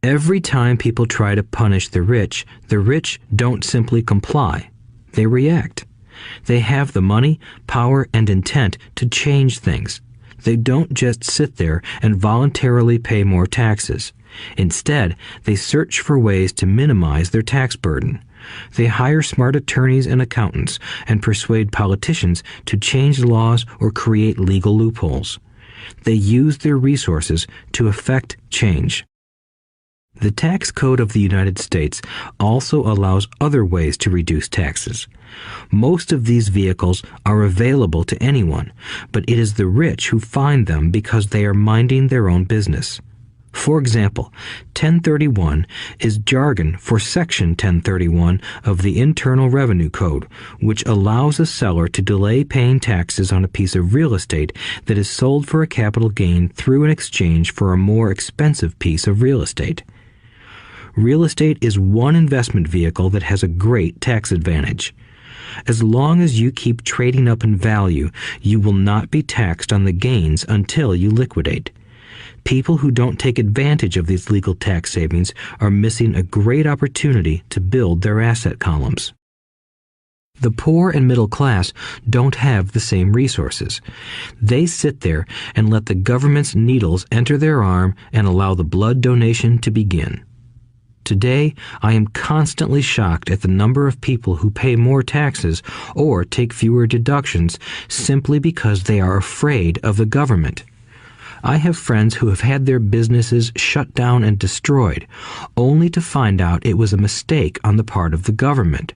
Every time people try to punish the rich don't simply comply. They react. They have the money, power, and intent to change things. They don't just sit there and voluntarily pay more taxes. Instead, they search for ways to minimize their tax burden. They hire smart attorneys and accountants and persuade politicians to change laws or create legal loopholes. They use their resources to effect change. The tax code of the United States also allows other ways to reduce taxes. Most of these vehicles are available to anyone, but it is the rich who find them because they are minding their own business. For example, 1031 is jargon for Section 1031 of the Internal Revenue Code, which allows a seller to delay paying taxes on a piece of real estate that is sold for a capital gain through an exchange for a more expensive piece of real estate. Real estate is one investment vehicle that has a great tax advantage. As long as you keep trading up in value, you will not be taxed on the gains until you liquidate. People who don't take advantage of these legal tax savings are missing a great opportunity to build their asset columns. The poor and middle class don't have the same resources. They sit there and let the government's needles enter their arm and allow the blood donation to begin. Today, I am constantly shocked at the number of people who pay more taxes or take fewer deductions simply because they are afraid of the government. I have friends who have had their businesses shut down and destroyed, only to find out it was a mistake on the part of the government.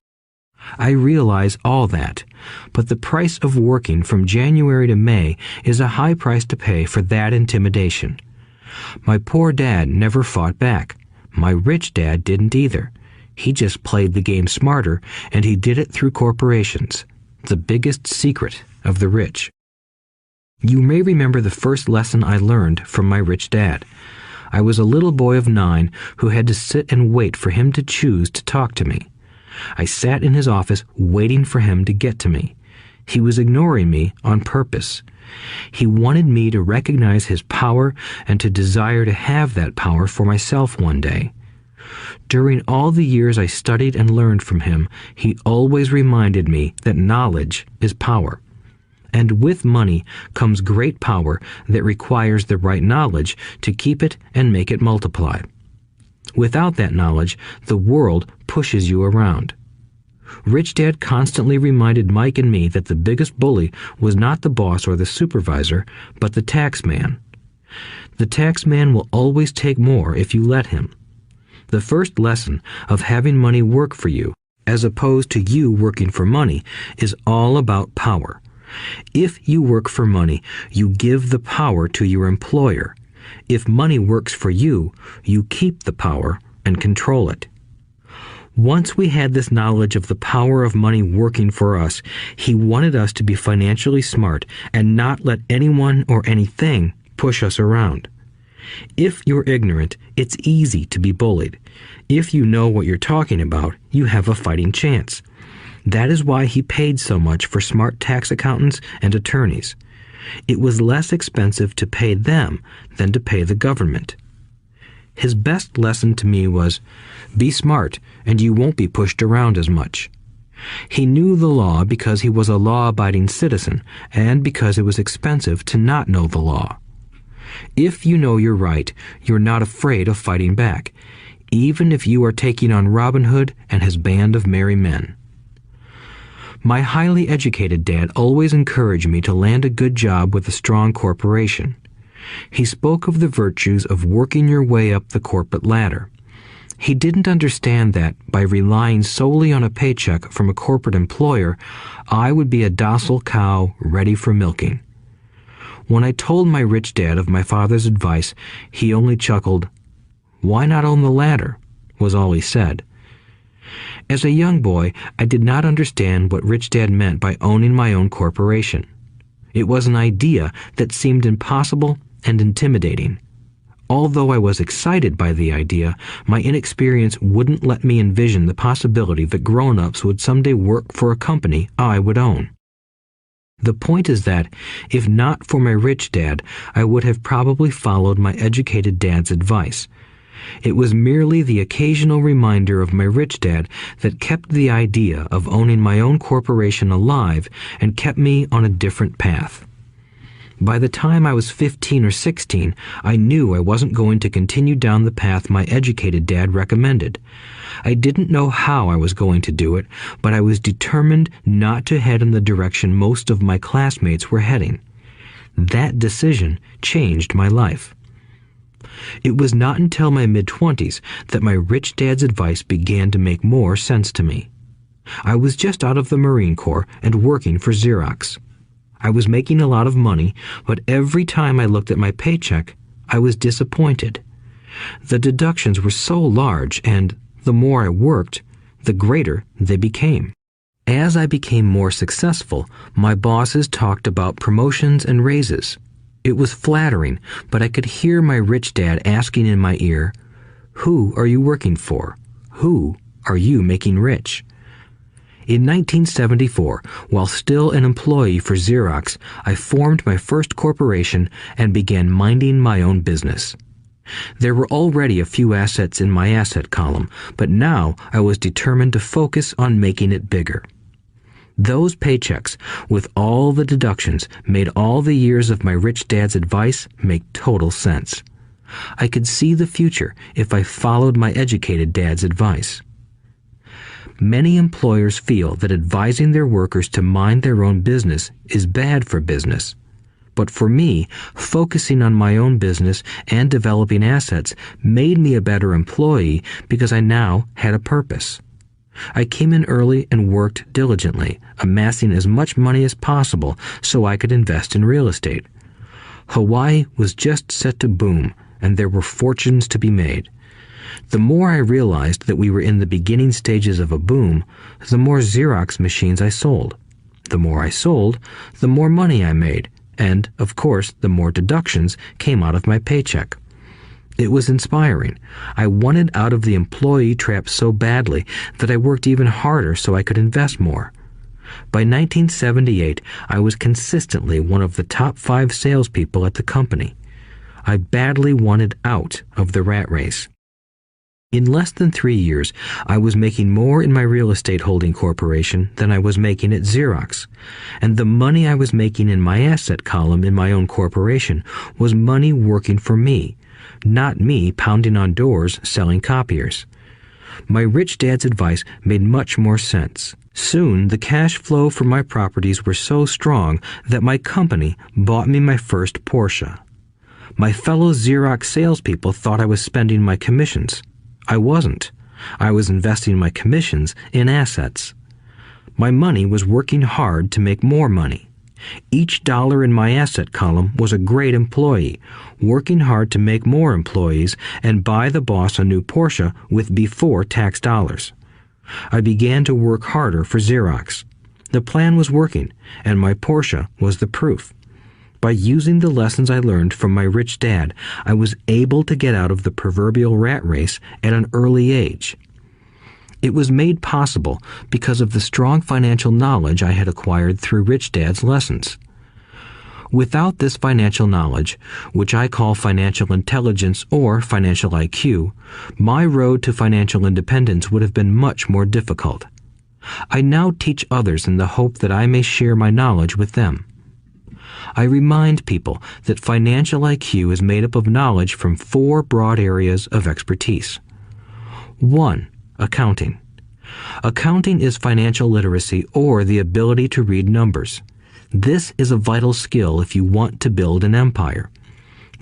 I realize all that, but the price of working from January to May is a high price to pay for that intimidation. My poor dad never fought back. My rich dad didn't either. He just played the game smarter, and he did it through corporations, the biggest secret of the rich. You may remember the first lesson I learned from my rich dad. I was a little boy of 9 who had to sit and wait for him to choose to talk to me. I sat in his office waiting for him to get to me. He was ignoring me on purpose. He wanted me to recognize his power and to desire to have that power for myself one day. During all the years I studied and learned from him, he always reminded me that knowledge is power. And with money comes great power that requires the right knowledge to keep it and make it multiply. Without that knowledge, the world pushes you around. Rich Dad constantly reminded Mike and me that the biggest bully was not the boss or the supervisor, but the tax man. The tax man will always take more if you let him. The first lesson of having money work for you, as opposed to you working for money, is all about power. If you work for money, you give the power to your employer. If money works for you, you keep the power and control it. Once we had this knowledge of the power of money working for us, he wanted us to be financially smart and not let anyone or anything push us around. If you're ignorant, it's easy to be bullied. If you know what you're talking about, you have a fighting chance. That is why he paid so much for smart tax accountants and attorneys. It was less expensive to pay them than to pay the government. His best lesson to me was, be smart and you won't be pushed around as much. He knew the law because he was a law-abiding citizen and because it was expensive to not know the law. If you know you're right, you're not afraid of fighting back, even if you are taking on Robin Hood and his band of merry men. My highly educated dad always encouraged me to land a good job with a strong corporation. He spoke of the virtues of working your way up the corporate ladder. He didn't understand that, by relying solely on a paycheck from a corporate employer, I would be a docile cow ready for milking. When I told my rich dad of my father's advice, he only chuckled. "Why not own the ladder?" was all he said. As a young boy, I did not understand what Rich Dad meant by owning my own corporation. It was an idea that seemed impossible and intimidating. Although I was excited by the idea, my inexperience wouldn't let me envision the possibility that grown-ups would someday work for a company I would own. The point is that, if not for my rich dad, I would have probably followed my educated dad's advice. It was merely the occasional reminder of my rich dad that kept the idea of owning my own corporation alive and kept me on a different path. By the time I was 15 or 16, I knew I wasn't going to continue down the path my educated dad recommended. I didn't know how I was going to do it, but I was determined not to head in the direction most of my classmates were heading. That decision changed my life. It was not until my mid-20s that my rich dad's advice began to make more sense to me. I was just out of the Marine Corps and working for Xerox. I was making a lot of money, but every time I looked at my paycheck, I was disappointed. The deductions were so large, and the more I worked, the greater they became. As I became more successful, my bosses talked about promotions and raises. It was flattering, but I could hear my rich dad asking in my ear, "Who are you working for? Who are you making rich?" In 1974, while still an employee for Xerox, I formed my first corporation and began minding my own business. There were already a few assets in my asset column, but now I was determined to focus on making it bigger. Those paychecks, with all the deductions, made all the years of my rich dad's advice make total sense. I could see the future if I followed my educated dad's advice. Many employers feel that advising their workers to mind their own business is bad for business. But for me, focusing on my own business and developing assets made me a better employee because I now had a purpose. I came in early and worked diligently, amassing as much money as possible so I could invest in real estate. Hawaii was just set to boom, and there were fortunes to be made. The more I realized that we were in the beginning stages of a boom, the more Xerox machines I sold. The more I sold, the more money I made, and, of course, the more deductions came out of my paycheck. It was inspiring. I wanted out of the employee trap so badly that I worked even harder so I could invest more. By 1978, I was consistently one of the top 5 salespeople at the company. I badly wanted out of the rat race. In less than 3 years, I was making more in my real estate holding corporation than I was making at Xerox, and the money I was making in my asset column in my own corporation was money working for me, not me pounding on doors selling copiers. My rich dad's advice made much more sense. Soon, the cash flow from my properties were so strong that my company bought me my first Porsche. My fellow Xerox salespeople thought I was spending my commissions. I wasn't. I was investing my commissions in assets. My money was working hard to make more money. Each dollar in my asset column was a great employee, working hard to make more employees and buy the boss a new Porsche with before-tax dollars. I began to work harder for Xerox. The plan was working, and my Porsche was the proof. By using the lessons I learned from my rich dad, I was able to get out of the proverbial rat race at an early age. It was made possible because of the strong financial knowledge I had acquired through Rich Dad's lessons. Without this financial knowledge, which I call financial intelligence or financial IQ, my road to financial independence would have been much more difficult. I now teach others in the hope that I may share my knowledge with them. I remind people that financial IQ is made up of knowledge from 4 broad areas of expertise. 1. Accounting. Accounting is financial literacy or the ability to read numbers. This is a vital skill if you want to build an empire.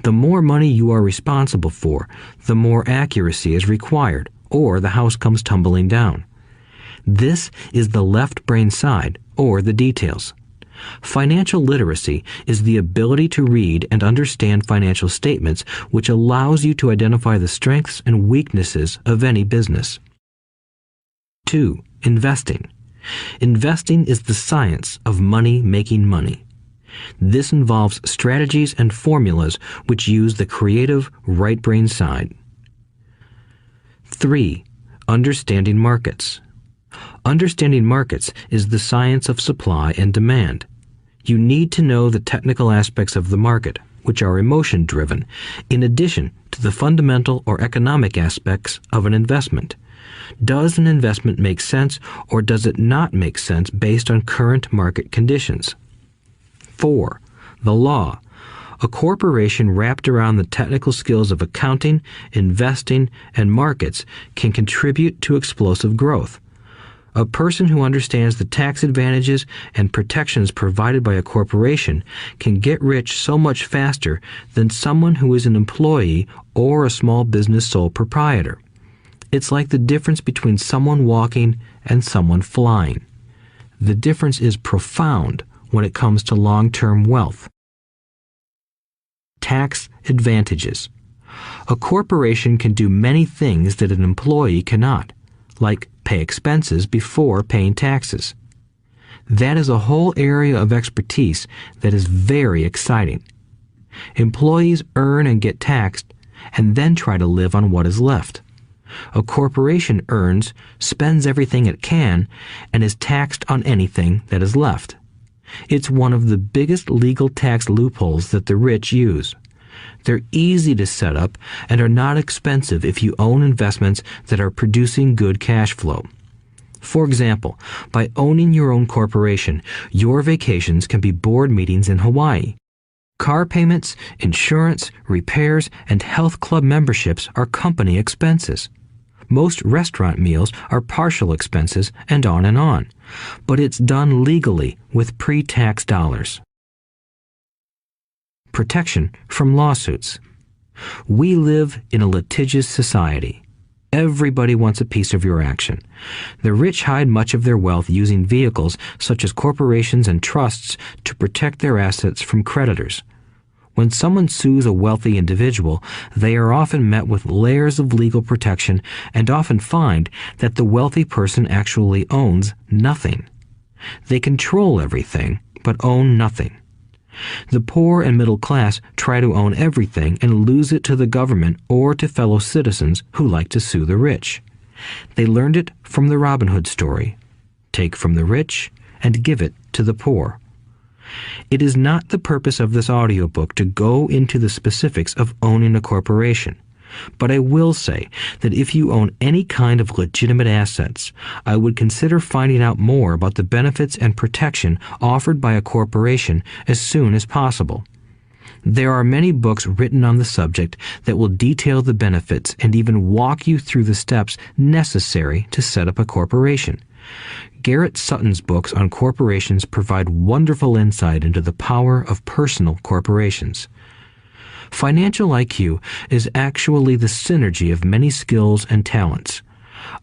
The more money you are responsible for, the more accuracy is required, or the house comes tumbling down. This is the left brain side, or the details. Financial literacy is the ability to read and understand financial statements, which allows you to identify the strengths and weaknesses of any business. 2. Investing. Investing is the science of money making money. This involves strategies and formulas which use the creative right brain side. 3. Understanding markets. Understanding markets is the science of supply and demand. You need to know the technical aspects of the market, which are emotion-driven, in addition to the fundamental or economic aspects of an investment. Does an investment make sense or does it not make sense based on current market conditions? 4. The law. A corporation wrapped around the technical skills of accounting, investing, and markets can contribute to explosive growth. A person who understands the tax advantages and protections provided by a corporation can get rich so much faster than someone who is an employee or a small business sole proprietor. It's like the difference between someone walking and someone flying. The difference is profound when it comes to long-term wealth. Tax advantages. A corporation can do many things that an employee cannot, like pay expenses before paying taxes. That is a whole area of expertise that is very exciting. Employees earn and get taxed and then try to live on what is left. A corporation earns, spends everything it can, and is taxed on anything that is left. It's one of the biggest legal tax loopholes that the rich use. They're easy to set up and are not expensive if you own investments that are producing good cash flow. For example, by owning your own corporation, your vacations can be board meetings in Hawaii. Car payments, insurance, repairs, and health club memberships are company expenses. Most restaurant meals are partial expenses and on. But it's done legally with pre-tax dollars. Protection from lawsuits. We live in a litigious society. Everybody wants a piece of your action. The rich hide much of their wealth using vehicles such as corporations and trusts to protect their assets from creditors. When someone sues a wealthy individual, they are often met with layers of legal protection and often find that the wealthy person actually owns nothing. They control everything, but own nothing. The poor and middle class try to own everything and lose it to the government or to fellow citizens who like to sue the rich. They learned it from the Robin Hood story. Take from the rich and give it to the poor. It is not the purpose of this audiobook to go into the specifics of owning a corporation. But I will say that if you own any kind of legitimate assets, I would consider finding out more about the benefits and protection offered by a corporation as soon as possible. There are many books written on the subject that will detail the benefits and even walk you through the steps necessary to set up a corporation. Garrett Sutton's books on corporations provide wonderful insight into the power of personal corporations. Financial IQ is actually the synergy of many skills and talents.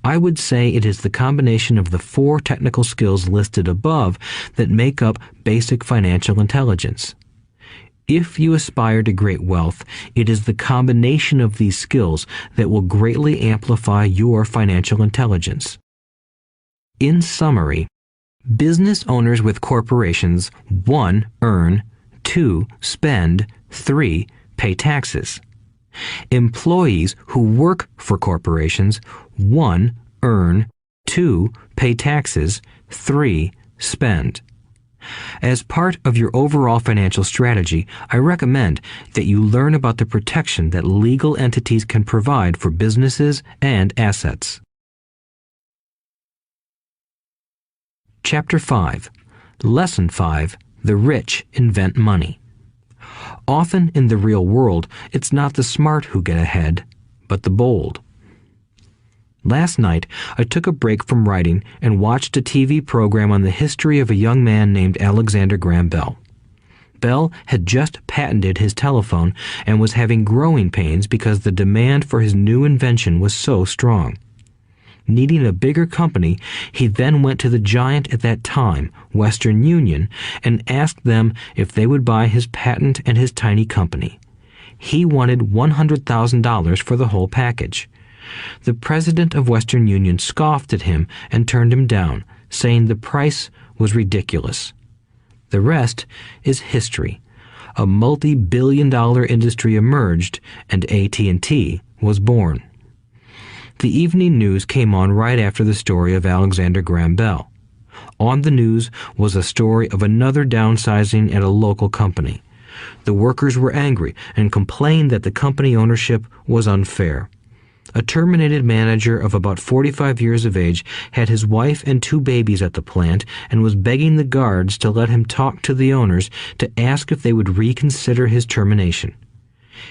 I would say it is the combination of the 4 technical skills listed above that make up basic financial intelligence. If you aspire to great wealth, it is the combination of these skills that will greatly amplify your financial intelligence. In summary, business owners with corporations 1. Earn, 2. Spend, 3. Pay taxes. Employees who work for corporations 1. Earn, 2. Pay taxes, 3. Spend. As part of your overall financial strategy, I recommend that you learn about the protection that legal entities can provide for businesses and assets. Chapter 5. Lesson 5. The rich invent money. Often in the real world, it's not the smart who get ahead, but the bold. Last night, I took a break from writing and watched a TV program on the history of a young man named Alexander Graham Bell. Bell had just patented his telephone and was having growing pains because the demand for his new invention was so strong. Needing a bigger company, he then went to the giant at that time, Western Union, and asked them if they would buy his patent and his tiny company. He wanted $100,000 for the whole package. The president of Western Union scoffed at him and turned him down, saying the price was ridiculous. The rest is history. A multi-billion-dollar industry emerged, and AT&T was born. The evening news came on right after the story of Alexander Graham Bell. On the news was a story of another downsizing at a local company. The workers were angry and complained that the company ownership was unfair. A terminated manager of about 45 years of age had his wife and 2 babies at the plant and was begging the guards to let him talk to the owners to ask if they would reconsider his termination.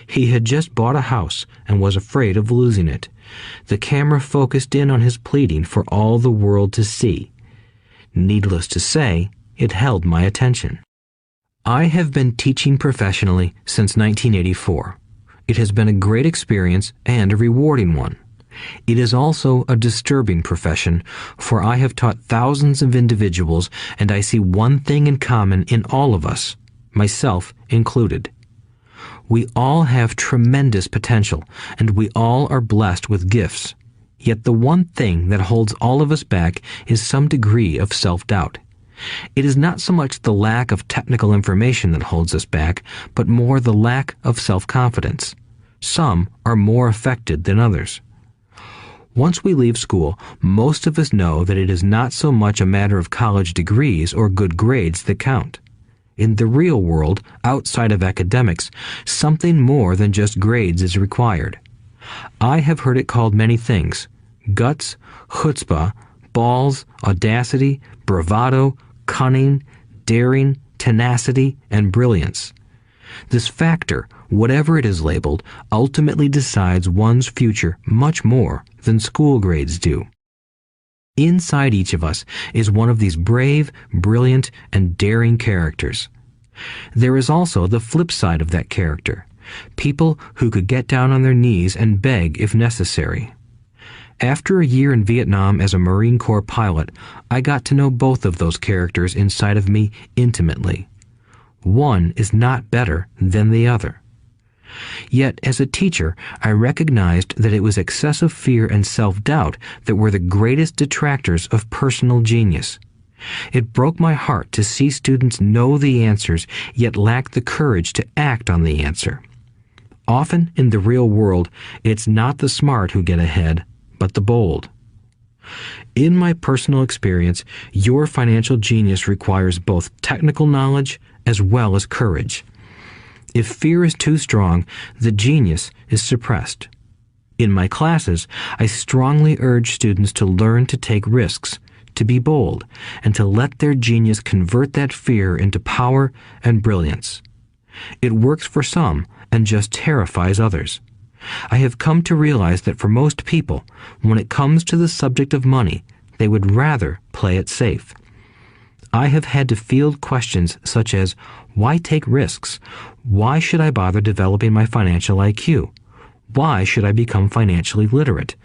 He had just bought a house and was afraid of losing it. The camera focused in on his pleading for all the world to see. Needless to say, it held my attention. I have been teaching professionally since 1984. It has been a great experience and a rewarding one. It is also a disturbing profession, for I have taught thousands of individuals and I see one thing in common in all of us, myself included. We all have tremendous potential, and we all are blessed with gifts. Yet the one thing that holds all of us back is some degree of self-doubt. It is not so much the lack of technical information that holds us back, but more the lack of self-confidence. Some are more affected than others. Once we leave school, most of us know that it is not so much a matter of college degrees or good grades that count. In the real world, outside of academics, something more than just grades is required. I have heard it called many things: guts, chutzpah, balls, audacity, bravado, cunning, daring, tenacity, and brilliance. This factor, whatever it is labeled, ultimately decides one's future much more than school grades do. Inside each of us is one of these brave, brilliant, and daring characters. There is also the flip side of that character, people who could get down on their knees and beg if necessary. After a year in Vietnam as a Marine Corps pilot, I got to know both of those characters inside of me intimately. One is not better than the other. Yet, as a teacher, I recognized that it was excessive fear and self-doubt that were the greatest detractors of personal genius. It broke my heart to see students know the answers, yet lack the courage to act on the answer. Often in the real world, it's not the smart who get ahead, but the bold. In my personal experience, your financial genius requires both technical knowledge as well as courage. If fear is too strong, the genius is suppressed. In my classes, I strongly urge students to learn to take risks, to be bold, and to let their genius convert that fear into power and brilliance. It works for some and just terrifies others. I have come to realize that for most people, when it comes to the subject of money, they would rather play it safe. I have had to field questions such as, why take risks? Why should I bother developing my financial IQ? Why should I become financially literate?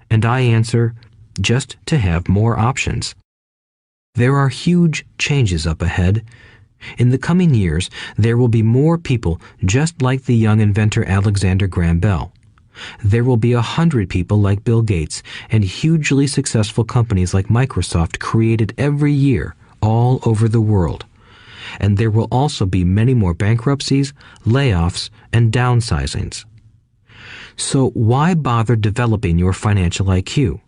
And I answer, just to have more options. There are huge changes up ahead. In the coming years, there will be more people just like the young inventor Alexander Graham Bell. There will be 100 people like Bill Gates and hugely successful companies like Microsoft created every year all over the world. And there will also be many more bankruptcies, layoffs, and downsizings. So why bother developing your financial IQ?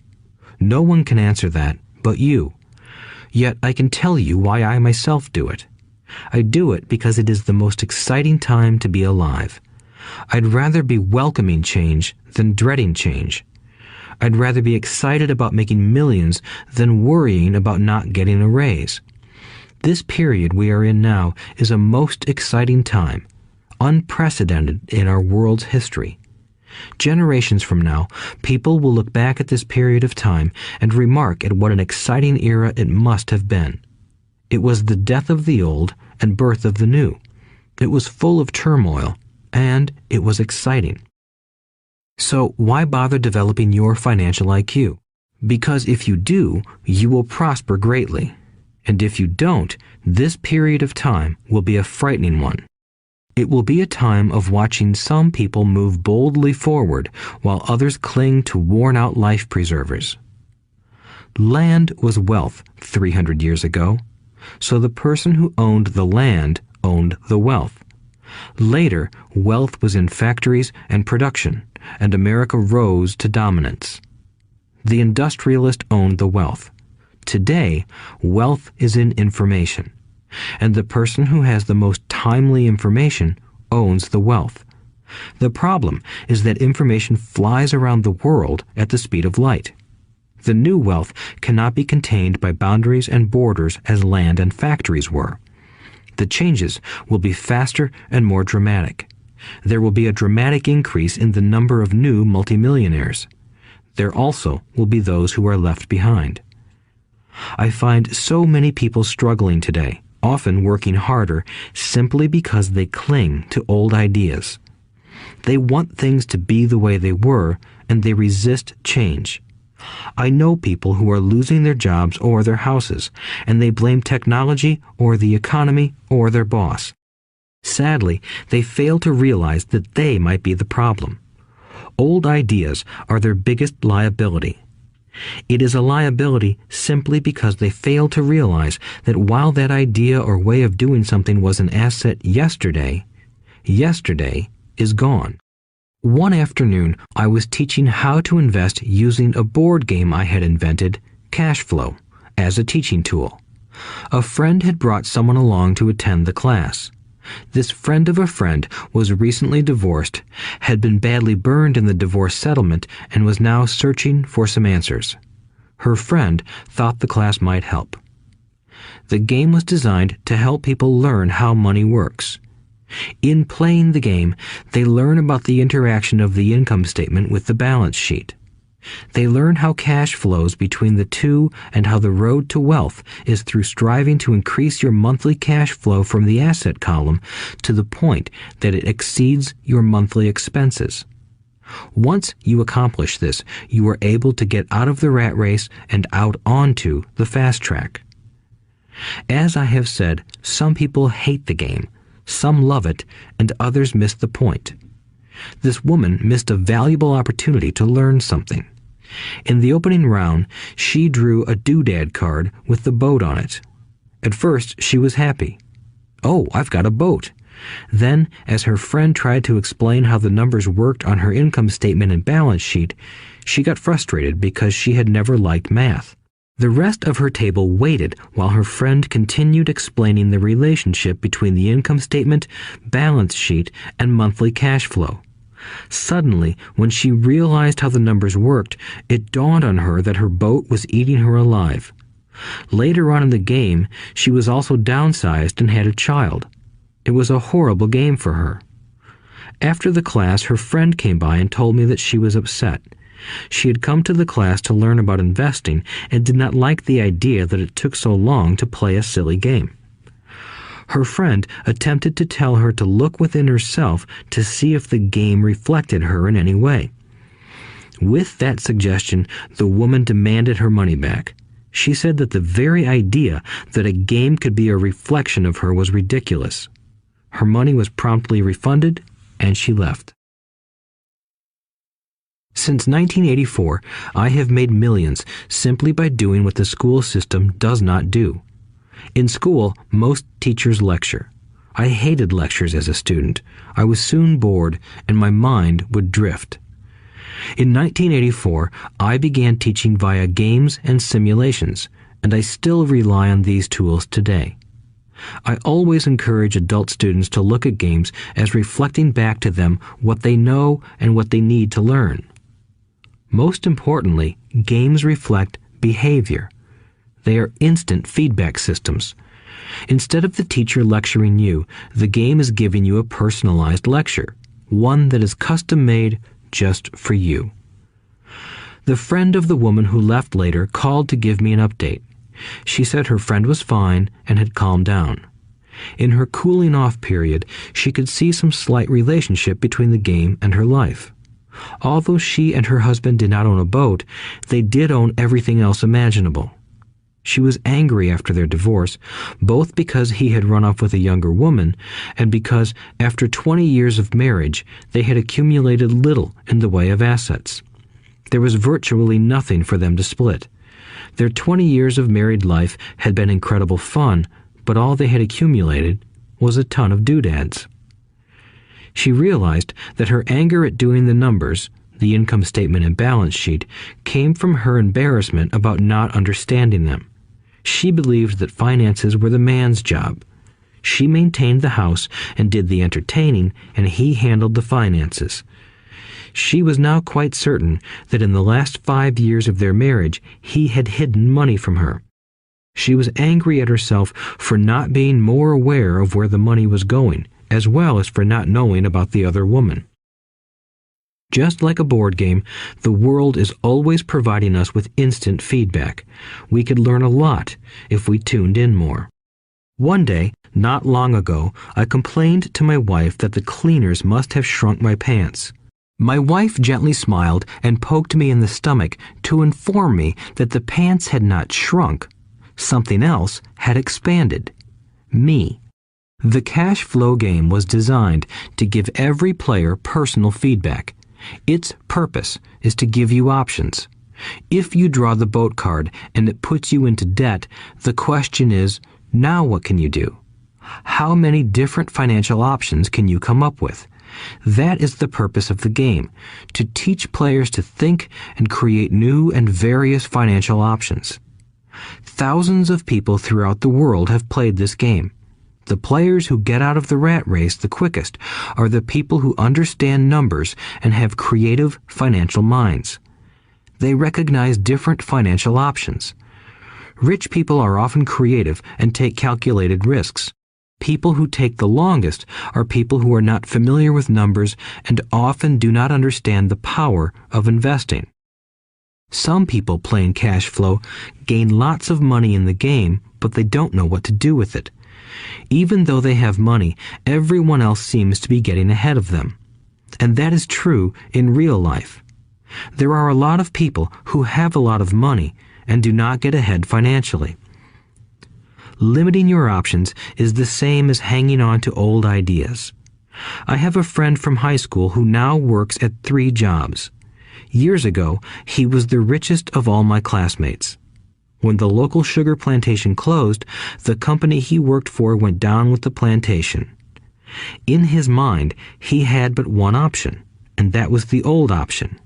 No one can answer that but you. Yet I can tell you why I myself do it. I do it because it is the most exciting time to be alive. I'd rather be welcoming change than dreading change. I'd rather be excited about making millions than worrying about not getting a raise. This period we are in now is a most exciting time, unprecedented in our world's history. Generations from now, people will look back at this period of time and remark at what an exciting era it must have been. It was the death of the old and birth of the new. It was full of turmoil, and it was exciting. So why bother developing your financial IQ? Because if you do, you will prosper greatly. And if you don't, this period of time will be a frightening one. It will be a time of watching some people move boldly forward while others cling to worn-out life preservers. Land was wealth 300 years ago, so the person who owned the land owned the wealth. Later, wealth was in factories and production, and America rose to dominance. The industrialist owned the wealth. Today, wealth is in information, and the person who has the most timely information owns the wealth. The problem is that information flies around the world at the speed of light. The new wealth cannot be contained by boundaries and borders as land and factories were. The changes will be faster and more dramatic. There will be a dramatic increase in the number of new multimillionaires. There also will be those who are left behind. I find so many people struggling today, often working harder, simply because they cling to old ideas. They want things to be the way they were, and they resist change. I know people who are losing their jobs or their houses, and they blame technology or the economy or their boss. Sadly, they fail to realize that they might be the problem. Old ideas are their biggest liability. It is a liability simply because they fail to realize that while that idea or way of doing something was an asset yesterday, yesterday is gone. One afternoon, I was teaching how to invest using a board game I had invented, Cashflow, as a teaching tool. A friend had brought someone along to attend the class. This friend of a friend was recently divorced, had been badly burned in the divorce settlement, and was now searching for some answers. Her friend thought the class might help. The game was designed to help people learn how money works. In playing the game, they learn about the interaction of the income statement with the balance sheet. They learn how cash flows between the two and how the road to wealth is through striving to increase your monthly cash flow from the asset column to the point that it exceeds your monthly expenses. Once you accomplish this, you are able to get out of the rat race and out onto the fast track. As I have said, some people hate the game, some love it, and others miss the point. This woman missed a valuable opportunity to learn something. In the opening round, she drew a doodad card with the boat on it. At first, she was happy. "Oh, I've got a boat." Then, as her friend tried to explain how the numbers worked on her income statement and balance sheet, she got frustrated because she had never liked math. The rest of her table waited while her friend continued explaining the relationship between the income statement, balance sheet, and monthly cash flow. Suddenly, when she realized how the numbers worked, it dawned on her that her boat was eating her alive. Later on in the game, she was also downsized and had a child. It was a horrible game for her. After the class, her friend came by and told me that she was upset. She had come to the class to learn about investing and did not like the idea that it took so long to play a silly game. Her friend attempted to tell her to look within herself to see if the game reflected her in any way. With that suggestion, the woman demanded her money back. She said that the very idea that a game could be a reflection of her was ridiculous. Her money was promptly refunded, and she left. Since 1984, I have made millions simply by doing what the school system does not do. In school, most teachers lecture. I hated lectures as a student. I was soon bored, and my mind would drift. In 1984, I began teaching via games and simulations, and I still rely on these tools today. I always encourage adult students to look at games as reflecting back to them what they know and what they need to learn. Most importantly, games reflect behavior. They are instant feedback systems. Instead of the teacher lecturing you, the game is giving you a personalized lecture, one that is custom-made just for you. The friend of the woman who left later called to give me an update. She said her friend was fine and had calmed down. In her cooling-off period, she could see some slight relationship between the game and her life. Although she and her husband did not own a boat, they did own everything else imaginable. She was angry after their divorce, both because he had run off with a younger woman and because, after 20 years of marriage, they had accumulated little in the way of assets. There was virtually nothing for them to split. Their 20 years of married life had been incredible fun, but all they had accumulated was a ton of doodads. She realized that her anger at doing the numbers, the income statement and balance sheet, came from her embarrassment about not understanding them. She believed that finances were the man's job. She maintained the house and did the entertaining, and he handled the finances. She was now quite certain that in the last 5 years of their marriage, he had hidden money from her. She was angry at herself for not being more aware of where the money was going, as well as for not knowing about the other woman. Just like a board game, the world is always providing us with instant feedback. We could learn a lot if we tuned in more. One day, not long ago, I complained to my wife that the cleaners must have shrunk my pants. My wife gently smiled and poked me in the stomach to inform me that the pants had not shrunk. Something else had expanded. Me. The cash flow game was designed to give every player personal feedback. Its purpose is to give you options. If you draw the boat card and it puts you into debt, the question is, now what can you do? How many different financial options can you come up with? That is the purpose of the game, to teach players to think and create new and various financial options. Thousands of people throughout the world have played this game. The players who get out of the rat race the quickest are the people who understand numbers and have creative financial minds. They recognize different financial options. Rich people are often creative and take calculated risks. People who take the longest are people who are not familiar with numbers and often do not understand the power of investing. Some people playing cash flow gain lots of money in the game, but they don't know what to do with it. Even though they have money, everyone else seems to be getting ahead of them. And that is true in real life. There are a lot of people who have a lot of money and do not get ahead financially. Limiting your options is the same as hanging on to old ideas. I have a friend from high school who now works at 3 jobs. Years ago, he was the richest of all my classmates. When the local sugar plantation closed, the company he worked for went down with the plantation. In his mind, he had but one option, and that was the old option: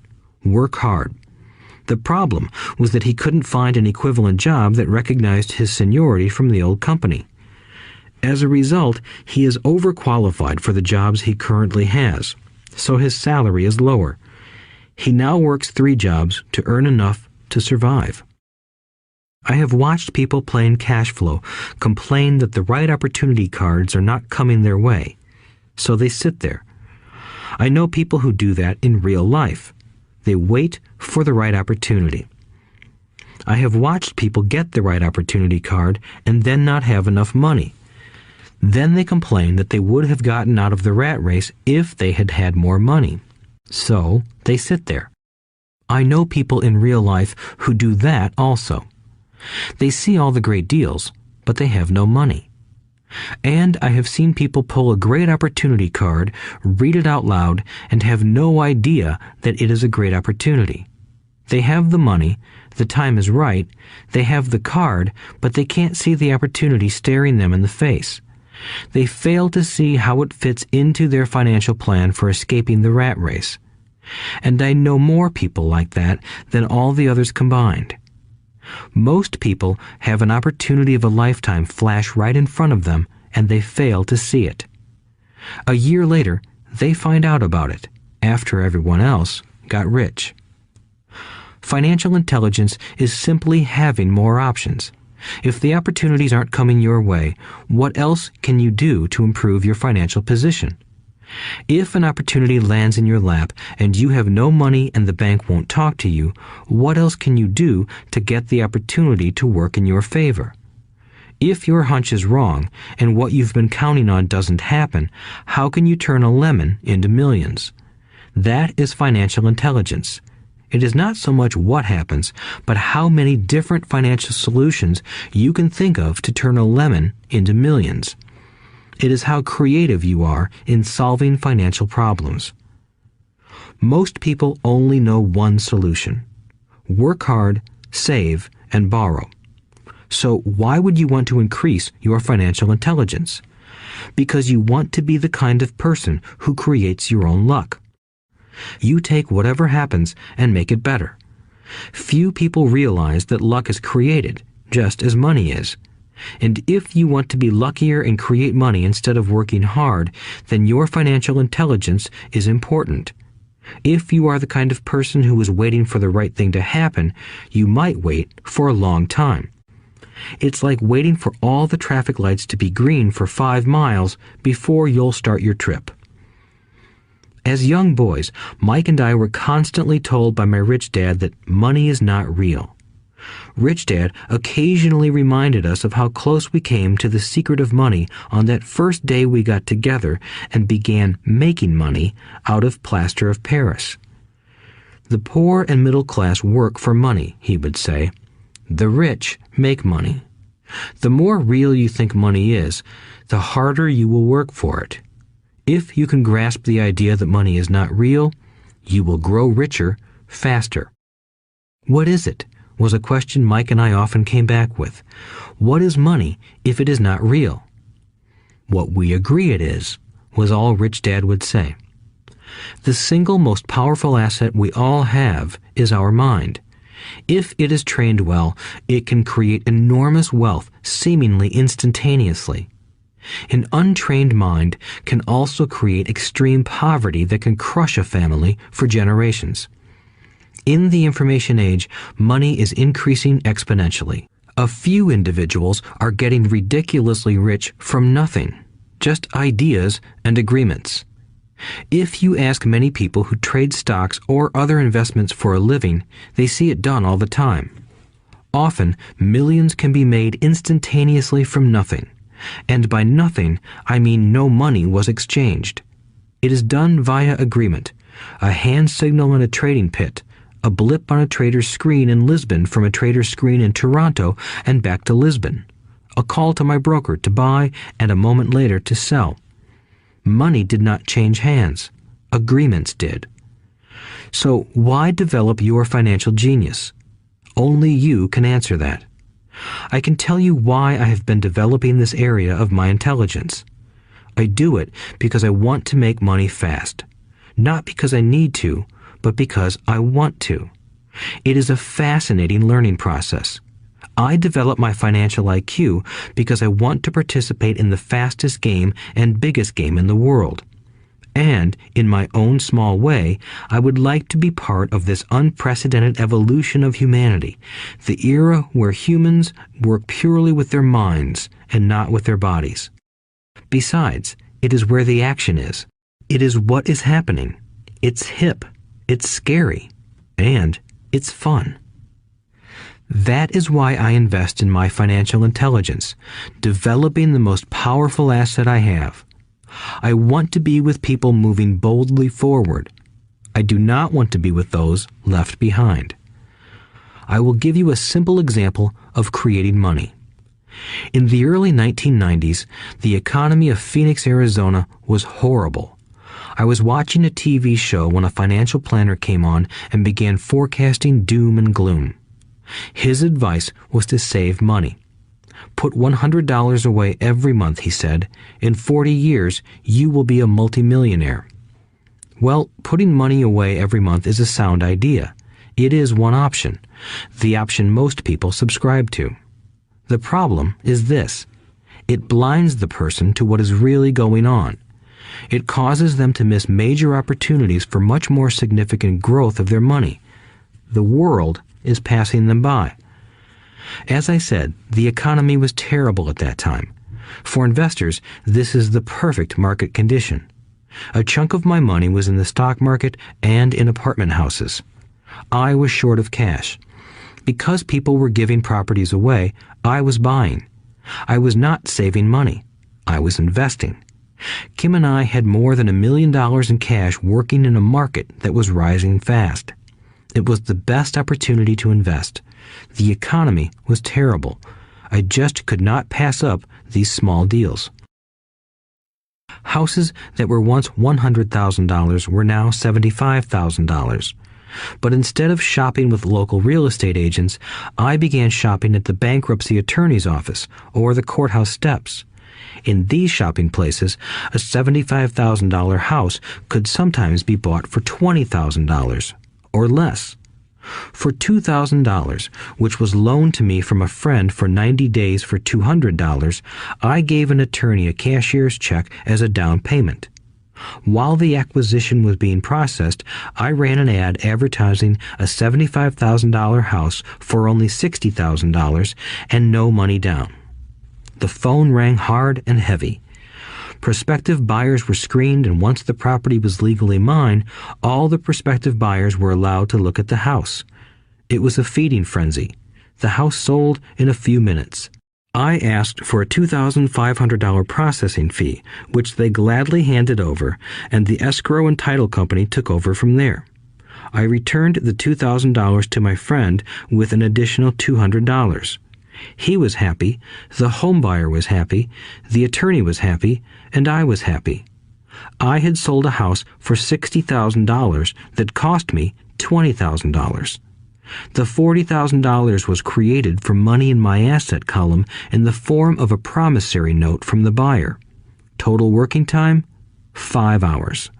work hard. The problem was that he couldn't find an equivalent job that recognized his seniority from the old company. As a result, he is overqualified for the jobs he currently has. so his salary is lower. He now works 3 jobs to earn enough to survive. I have watched people playing cash flow complain that the right opportunity cards are not coming their way, so they sit there. I know people who do that in real life. They wait for the right opportunity. I have watched people get the right opportunity card and then not have enough money. Then they complain that they would have gotten out of the rat race if they had had more money. So they sit there. I know people in real life who do that also. They see all the great deals, but they have no money. And I have seen people pull a great opportunity card, read it out loud, and have no idea that it is a great opportunity. They have the money, the time is right, they have the card, but they can't see the opportunity staring them in the face. They fail to see how it fits into their financial plan for escaping the rat race. And I know more people like that than all the others combined. Most people have an opportunity of a lifetime flash right in front of them, and they fail to see it. A year later, they find out about it, after everyone else got rich. Financial intelligence is simply having more options. If the opportunities aren't coming your way, what else can you do to improve your financial position? If an opportunity lands in your lap and you have no money and the bank won't talk to you, what else can you do to get the opportunity to work in your favor? If your hunch is wrong and what you've been counting on doesn't happen, how can you turn a lemon into millions? That is financial intelligence. It is not so much what happens, but how many different financial solutions you can think of to turn a lemon into millions. It is how creative you are in solving financial problems. Most people only know one solution: work hard, save, and borrow. So why would you want to increase your financial intelligence? Because you want to be the kind of person who creates your own luck. You take whatever happens and make it better. Few people realize that luck is created, just as money is. And if you want to be luckier and create money instead of working hard, then your financial intelligence is important. If you are the kind of person who is waiting for the right thing to happen, you might wait for a long time. It's like waiting for all the traffic lights to be green for 5 miles before you'll start your trip. As young boys, Mike and I were constantly told by my rich dad that money is not real. Rich Dad occasionally reminded us of how close we came to the secret of money on that first day we got together and began making money out of plaster of Paris. The poor and middle class work for money, he would say. The rich make money. The more real you think money is, the harder you will work for it. If you can grasp the idea that money is not real, you will grow richer faster. What is it? Was a question Mike and I often came back with. What is money if it is not real? What we agree it is, was all Rich Dad would say. The single most powerful asset we all have is our mind. If it is trained well, it can create enormous wealth seemingly instantaneously. An untrained mind can also create extreme poverty that can crush a family for generations. In the information age, money is increasing exponentially. A few individuals are getting ridiculously rich from nothing, just ideas and agreements. If you ask many people who trade stocks or other investments for a living, they see it done all the time. Often, millions can be made instantaneously from nothing. And by nothing, I mean no money was exchanged. It is done via agreement, a hand signal in a trading pit, a blip on a trader's screen in Lisbon from a trader's screen in Toronto and back to Lisbon, a call to my broker to buy and a moment later to sell. Money did not change hands. Agreements did. So why develop your financial genius? Only you can answer that. I can tell you why I have been developing this area of my intelligence. I do it because I want to make money fast. Not because I need to, but because I want to. It is a fascinating learning process. I develop my financial IQ because I want to participate in the fastest game and biggest game in the world. And, in my own small way, I would like to be part of this unprecedented evolution of humanity, the era where humans work purely with their minds and not with their bodies. Besides, it is where the action is. It is what is happening. It's hip, it's scary, and it's fun. That is why I invest in my financial intelligence, developing the most powerful asset I have. I want to be with people moving boldly forward. I do not want to be with those left behind. I will give you a simple example of creating money. In the early 1990s, the economy of Phoenix, Arizona was horrible. I was watching a TV show when a financial planner came on and began forecasting doom and gloom. His advice was to save money. Put $100 away every month, he said. In 40 years, you will be a multimillionaire. Well, putting money away every month is a sound idea. It is one option, the option most people subscribe to. The problem is this. It blinds the person to what is really going on. It causes them to miss major opportunities for much more significant growth of their money. The world is passing them by. As I said, the economy was terrible at that time. For investors, this is the perfect market condition. A chunk of my money was in the stock market and in apartment houses. I was short of cash. Because people were giving properties away, I was buying. I was not saving money. I was investing. Kim and I had more than $1 million in cash working in a market that was rising fast. It was the best opportunity to invest. The economy was terrible. I just could not pass up these small deals. Houses that were once $100,000 were now $75,000. But instead of shopping with local real estate agents, I began shopping at the bankruptcy attorney's office or the courthouse steps. In these shopping places, a $75,000 house could sometimes be bought for $20,000 or less. For $2,000, which was loaned to me from a friend for 90 days for $200, I gave an attorney a cashier's check as a down payment. While the acquisition was being processed, I ran an ad advertising a $75,000 house for only $60,000 and no money down. The phone rang hard and heavy. Prospective buyers were screened, and once the property was legally mine, all the prospective buyers were allowed to look at the house. It was a feeding frenzy. The house sold in a few minutes. I asked for a $2,500 processing fee, which they gladly handed over, and the escrow and title company took over from there. I returned the $2,000 to my friend with an additional $200. He was happy, the home buyer was happy, the attorney was happy, and I was happy. I had sold a house for $60,000 that cost me $20,000. The $40,000 was created from money in my asset column in the form of a promissory note from the buyer. Total working time, 5 hours.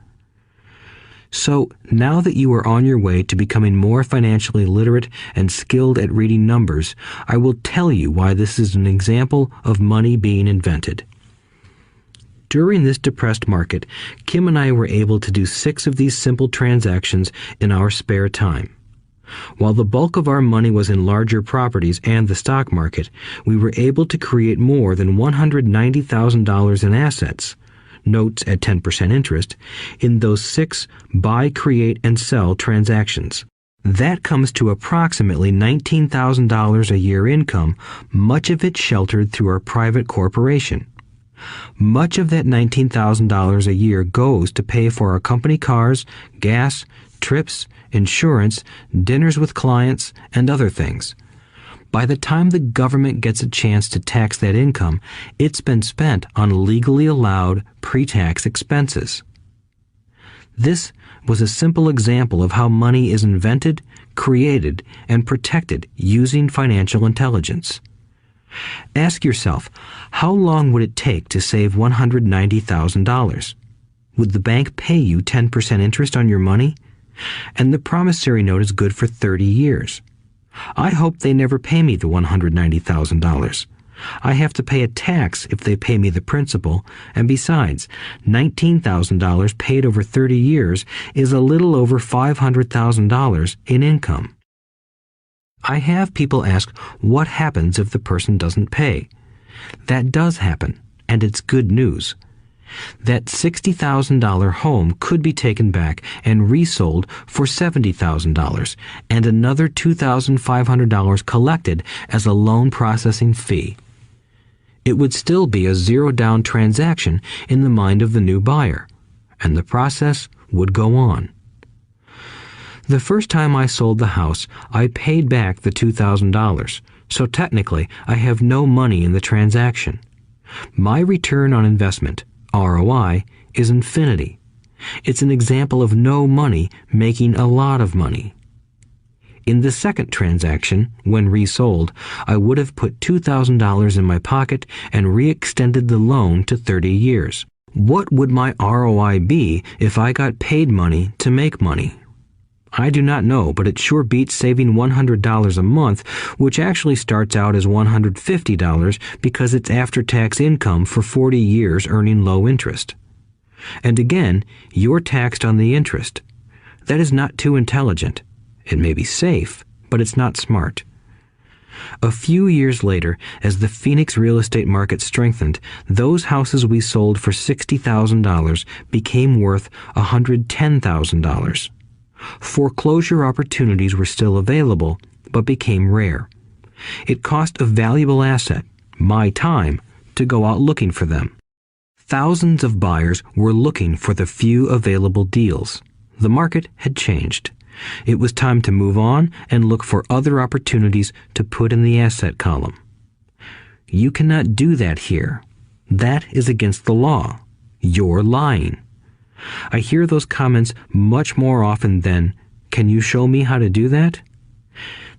So, now that you are on your way to becoming more financially literate and skilled at reading numbers, I will tell you why this is an example of money being invented. During this depressed market, Kim and I were able to do 6 of these simple transactions in our spare time. While the bulk of our money was in larger properties and the stock market, we were able to create more than $190,000 in assets, notes at 10% interest, in those 6 buy, create, and sell transactions. That comes to approximately $19,000 a year income, much of it sheltered through our private corporation. Much of that $19,000 a year goes to pay for our company cars, gas, trips, insurance, dinners with clients, and other things. By the time the government gets a chance to tax that income, it's been spent on legally allowed pre-tax expenses. This was a simple example of how money is invented, created, and protected using financial intelligence. Ask yourself, how long would it take to save $190,000? Would the bank pay you 10% interest on your money? And the promissory note is good for 30 years. I hope they never pay me the $190,000. I have to pay a tax if they pay me the principal, and besides, $19,000 paid over 30 years is a little over $500,000 in income. I have people ask what happens if the person doesn't pay. That does happen, and it's good news. That $60,000 home could be taken back and resold for $70,000 and another $2,500 collected as a loan processing fee. It would still be a zero-down transaction in the mind of the new buyer, and the process would go on. The first time I sold the house, I paid back the $2,000, so technically I have no money in the transaction. My return on investment, ROI, is infinity. It's an example of no money making a lot of money. In the second transaction, when resold, I would have put $2,000 in my pocket and re-extended the loan to 30 years. What would my ROI be if I got paid money to make money? I do not know, but it sure beats saving $100 a month, which actually starts out as $150 because it's after-tax income for 40 years earning low interest. And again, you're taxed on the interest. That is not too intelligent. It may be safe, but it's not smart. A few years later, as the Phoenix real estate market strengthened, those houses we sold for $60,000 became worth $110,000. Foreclosure opportunities were still available, but became rare. It cost a valuable asset, my time, to go out looking for them. Thousands of buyers were looking for the few available deals. The market had changed. It was time to move on and look for other opportunities to put in the asset column. You cannot do that here. That is against the law. You're lying. I hear those comments much more often than, "Can you show me how to do that?"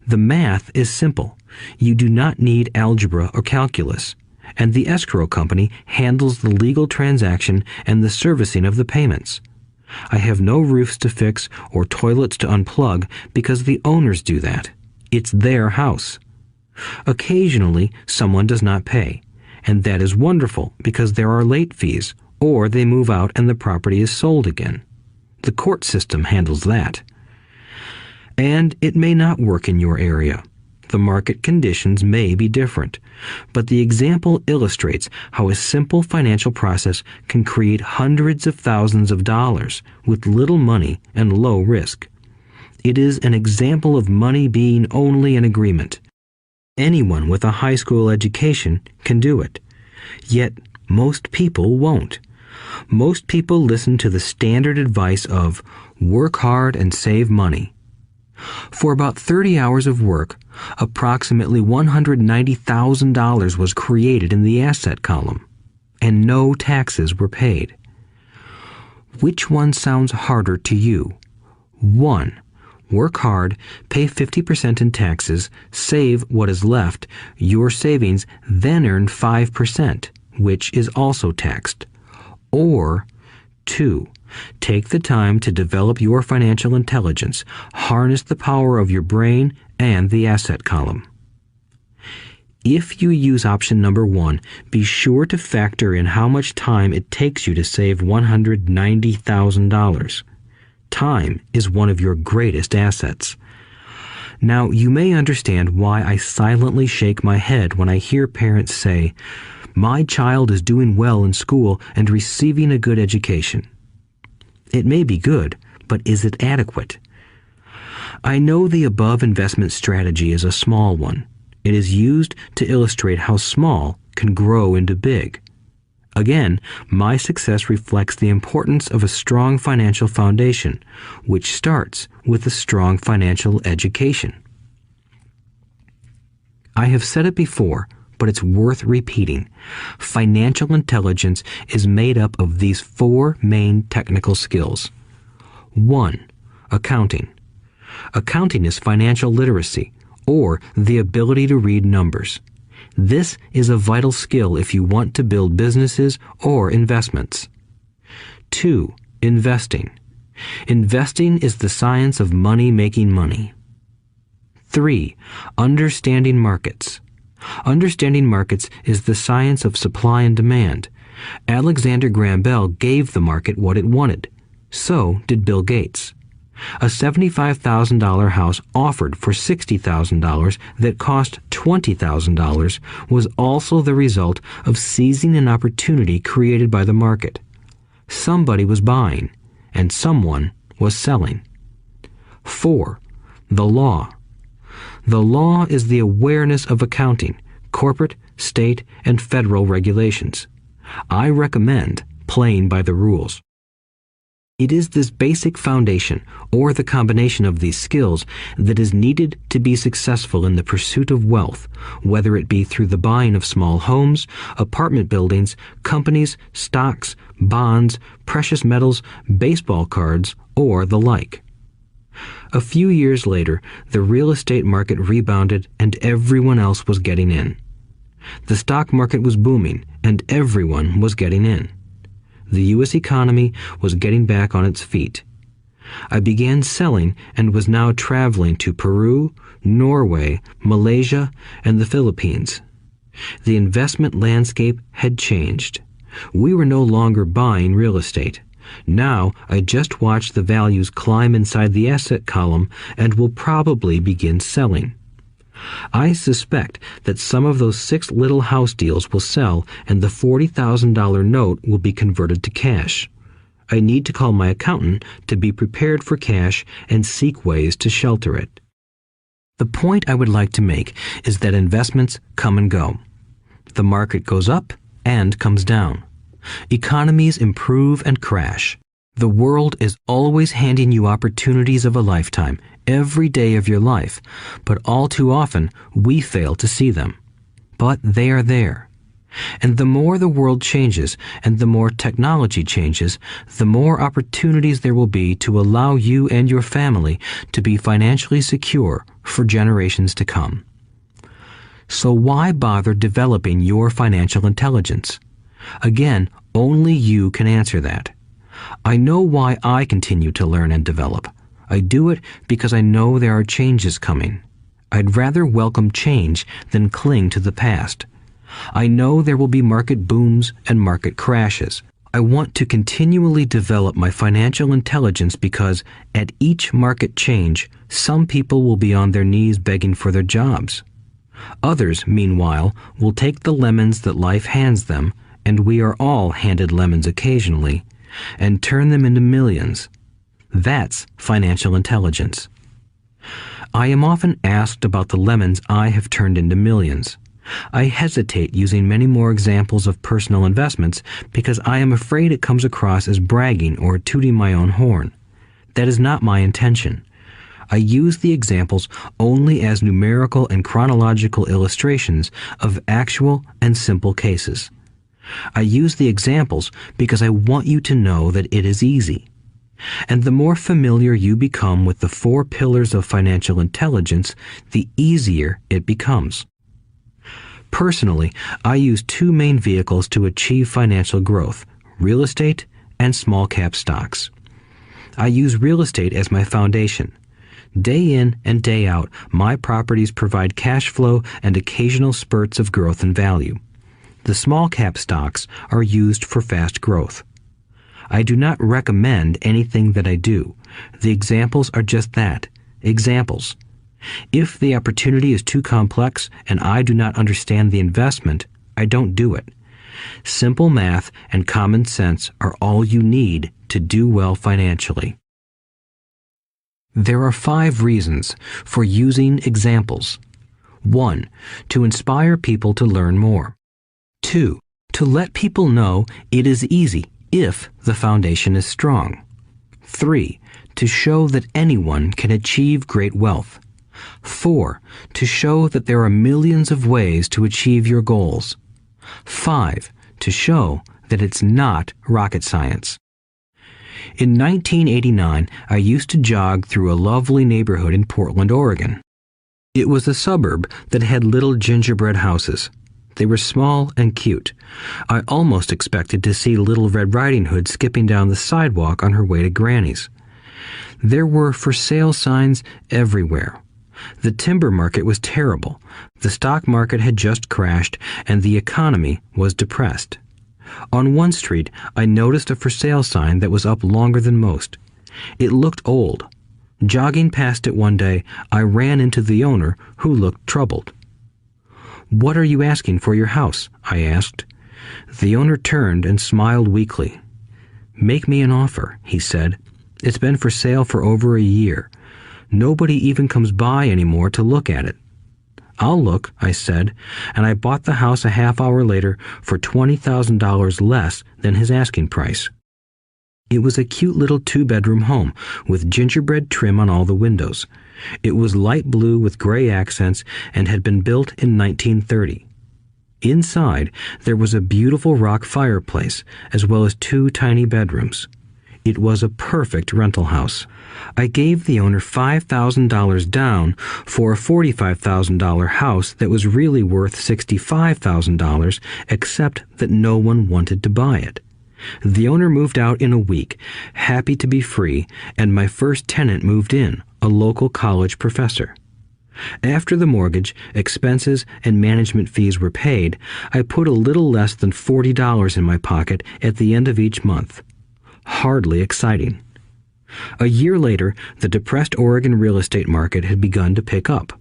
The math is simple. You do not need algebra or calculus, and the escrow company handles the legal transaction and the servicing of the payments. I have no roofs to fix or toilets to unplug because the owners do that. It's their house. Occasionally, someone does not pay, and that is wonderful because there are late fees, or they move out and the property is sold again. The court system handles that. And it may not work in your area. The market conditions may be different, but the example illustrates how a simple financial process can create hundreds of thousands of dollars with little money and low risk. It is an example of money being only an agreement. Anyone with a high school education can do it. Yet most people won't. Most people listen to the standard advice of work hard and save money. For about 30 hours of work, approximately $190,000 was created in the asset column, and no taxes were paid. Which one sounds harder to you? 1. Work hard, pay 50% in taxes, save what is left, your savings, then earn 5%, which is also taxed. Or 2. Take the time to develop your financial intelligence, harness the power of your brain and the asset column. If you use option number 1, be sure to factor in how much time it takes you to save $190,000. Time is one of your greatest assets. Now, you may understand why I silently shake my head when I hear parents say, "My child is doing well in school and receiving a good education." It may be good, but is it adequate? I know the above investment strategy is a small one. It is used to illustrate how small can grow into big. Again, my success reflects the importance of a strong financial foundation, which starts with a strong financial education. I have said it before, but it's worth repeating. Financial intelligence is made up of these 4 main technical skills. 1. Accounting. Accounting is financial literacy, or the ability to read numbers. This is a vital skill if you want to build businesses or investments. 2. Investing. Investing is the science of money making money. 3. Understanding markets. Understanding markets is the science of supply and demand. Alexander Graham Bell gave the market what it wanted. So did Bill Gates. A $75,000 house offered for $60,000 that cost $20,000 was also the result of seizing an opportunity created by the market. Somebody was buying, and someone was selling. 4. The law. The law is the awareness of accounting, corporate, state, and federal regulations. I recommend playing by the rules. It is this basic foundation, or the combination of these skills, that is needed to be successful in the pursuit of wealth, whether it be through the buying of small homes, apartment buildings, companies, stocks, bonds, precious metals, baseball cards, or the like. A few years later, the real estate market rebounded and everyone else was getting in. The stock market was booming and everyone was getting in. The U.S. economy was getting back on its feet. I began selling and was now traveling to Peru, Norway, Malaysia, and the Philippines. The investment landscape had changed. We were no longer buying real estate. Now I just watch the values climb inside the asset column and will probably begin selling. I suspect that some of those 6 little house deals will sell and the $40,000 note will be converted to cash. I need to call my accountant to be prepared for cash and seek ways to shelter it. The point I would like to make is that investments come and go. The market goes up and comes down. Economies improve and crash. The world is always handing you opportunities of a lifetime, every day of your life, but all too often we fail to see them. But they are there. And the more the world changes and the more technology changes, the more opportunities there will be to allow you and your family to be financially secure for generations to come. So why bother developing your financial intelligence? Again, only you can answer that. I know why I continue to learn and develop. I do it because I know there are changes coming. I'd rather welcome change than cling to the past. I know there will be market booms and market crashes. I want to continually develop my financial intelligence because at each market change, some people will be on their knees begging for their jobs. Others, meanwhile, will take the lemons that life hands them, and we are all handed lemons occasionally, and turn them into millions. That's financial intelligence. I am often asked about the lemons I have turned into millions. I hesitate using many more examples of personal investments because I am afraid it comes across as bragging or tooting my own horn. That is not my intention. I use the examples only as numerical and chronological illustrations of actual and simple cases. I use the examples because I want you to know that it is easy. And the more familiar you become with the 4 pillars of financial intelligence, the easier it becomes. Personally, I use 2 main vehicles to achieve financial growth: real estate and small cap stocks. I use real estate as my foundation. Day in and day out, my properties provide cash flow and occasional spurts of growth and value. The small cap stocks are used for fast growth. I do not recommend anything that I do. The examples are just that, examples. If the opportunity is too complex and I do not understand the investment, I don't do it. Simple math and common sense are all you need to do well financially. There are 5 reasons for using examples. 1. To inspire people to learn more. 2. To let people know it is easy if the foundation is strong. 3. To show that anyone can achieve great wealth. 4. To show that there are millions of ways to achieve your goals. 5. To show that it's not rocket science. In 1989, I used to jog through a lovely neighborhood in Portland, Oregon. It was a suburb that had little gingerbread houses. They were small and cute. I almost expected to see Little Red Riding Hood skipping down the sidewalk on her way to Granny's. There were for sale signs everywhere. The timber market was terrible. The stock market had just crashed, and the economy was depressed. On one street, I noticed a for sale sign that was up longer than most. It looked old. Jogging past it one day, I ran into the owner, who looked troubled. "What are you asking for your house?" I asked. The owner turned and smiled weakly. "Make me an offer," he said. "It's been for sale for over a year. Nobody even comes by anymore to look at it." "I'll look," I said, and I bought the house a half hour later for $20,000 less than his asking price. It was a cute little 2-bedroom home with gingerbread trim on all the windows. It was light blue with gray accents and had been built in 1930. Inside, there was a beautiful rock fireplace, as well as 2 tiny bedrooms. It was a perfect rental house. I gave the owner $5,000 down for a $45,000 house that was really worth $65,000, except that no one wanted to buy it. The owner moved out in a week, happy to be free, and my first tenant moved in, a local college professor. After the mortgage, expenses, and management fees were paid, I put a little less than $40 in my pocket at the end of each month. Hardly exciting. A year later, the depressed Oregon real estate market had begun to pick up.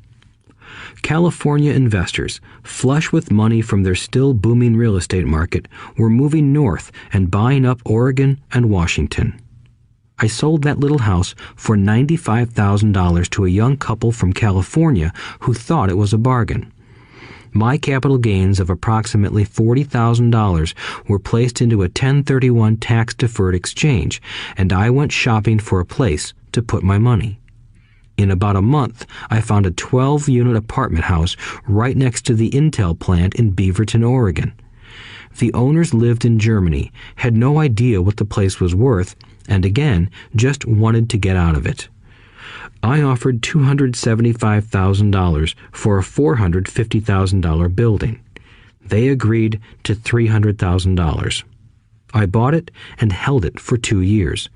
California investors, flush with money from their still booming real estate market, were moving north and buying up Oregon and Washington. I sold that little house for $95,000 to a young couple from California who thought it was a bargain. My capital gains of approximately $40,000 were placed into a 1031 tax-deferred exchange, and I went shopping for a place to put my money. In about a month, I found a 12-unit apartment house right next to the Intel plant in Beaverton, Oregon. The owners lived in Germany, had no idea what the place was worth, and again, just wanted to get out of it. I offered $275,000 for a $450,000 building. They agreed to $300,000. I bought it and held it for 2 years.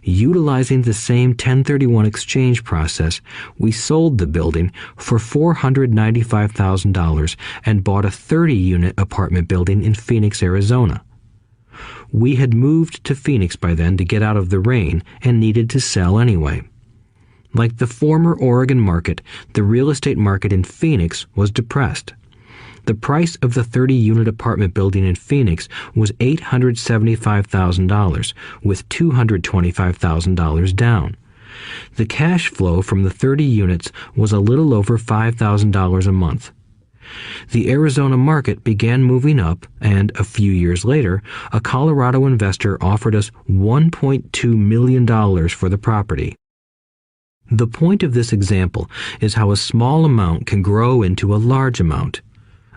Utilizing the same 1031 exchange process, we sold the building for $495,000 and bought a 30-unit apartment building in Phoenix, Arizona. We had moved to Phoenix by then to get out of the rain and needed to sell anyway. Like the former Oregon market, the real estate market in Phoenix was depressed. The price of the 30-unit apartment building in Phoenix was $875,000, with $225,000 down. The cash flow from the 30 units was a little over $5,000 a month. The Arizona market began moving up, and a few years later, a Colorado investor offered us $1.2 million for the property. The point of this example is how a small amount can grow into a large amount.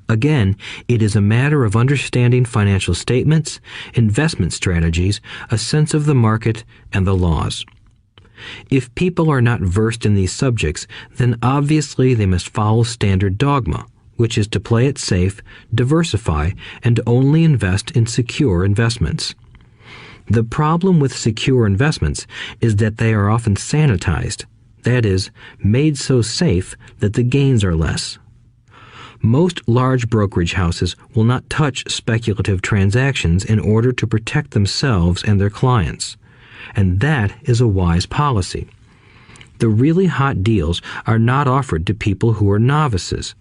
Again, it is a matter of understanding financial statements, investment strategies, a sense of the market, and the laws. If people are not versed in these subjects, then obviously they must follow standard dogma, which is to play it safe, diversify, and only invest in secure investments. The problem with secure investments is that they are often sanitized, that is, made so safe that the gains are less. Most large brokerage houses will not touch speculative transactions in order to protect themselves and their clients, and that is a wise policy. The really hot deals are not offered to people who are novices.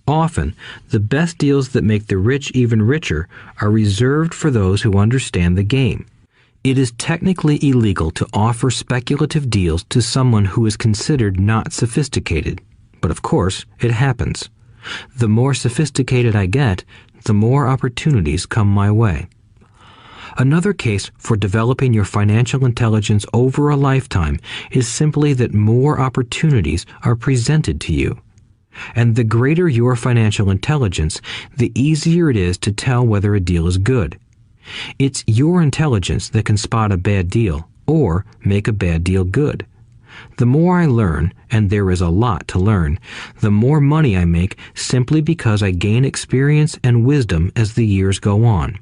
Often, the best deals that make the rich even richer are reserved for those who understand the game. It is technically illegal to offer speculative deals to someone who is considered not sophisticated, but of course, it happens. The more sophisticated I get, the more opportunities come my way. Another case for developing your financial intelligence over a lifetime is simply that more opportunities are presented to you. And the greater your financial intelligence, the easier it is to tell whether a deal is good. It's your intelligence that can spot a bad deal or make a bad deal good. The more I learn, and there is a lot to learn, the more money I make simply because I gain experience and wisdom as the years go on.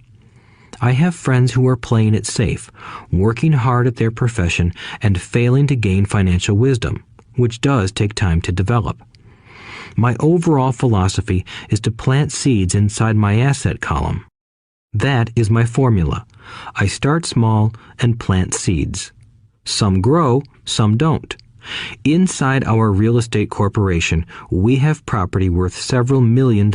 I have friends who are playing it safe, working hard at their profession and failing to gain financial wisdom, which does take time to develop. My overall philosophy is to plant seeds inside my asset column. That is my formula. I start small and plant seeds. Some grow, some don't. Inside our real estate corporation, we have property worth several $million.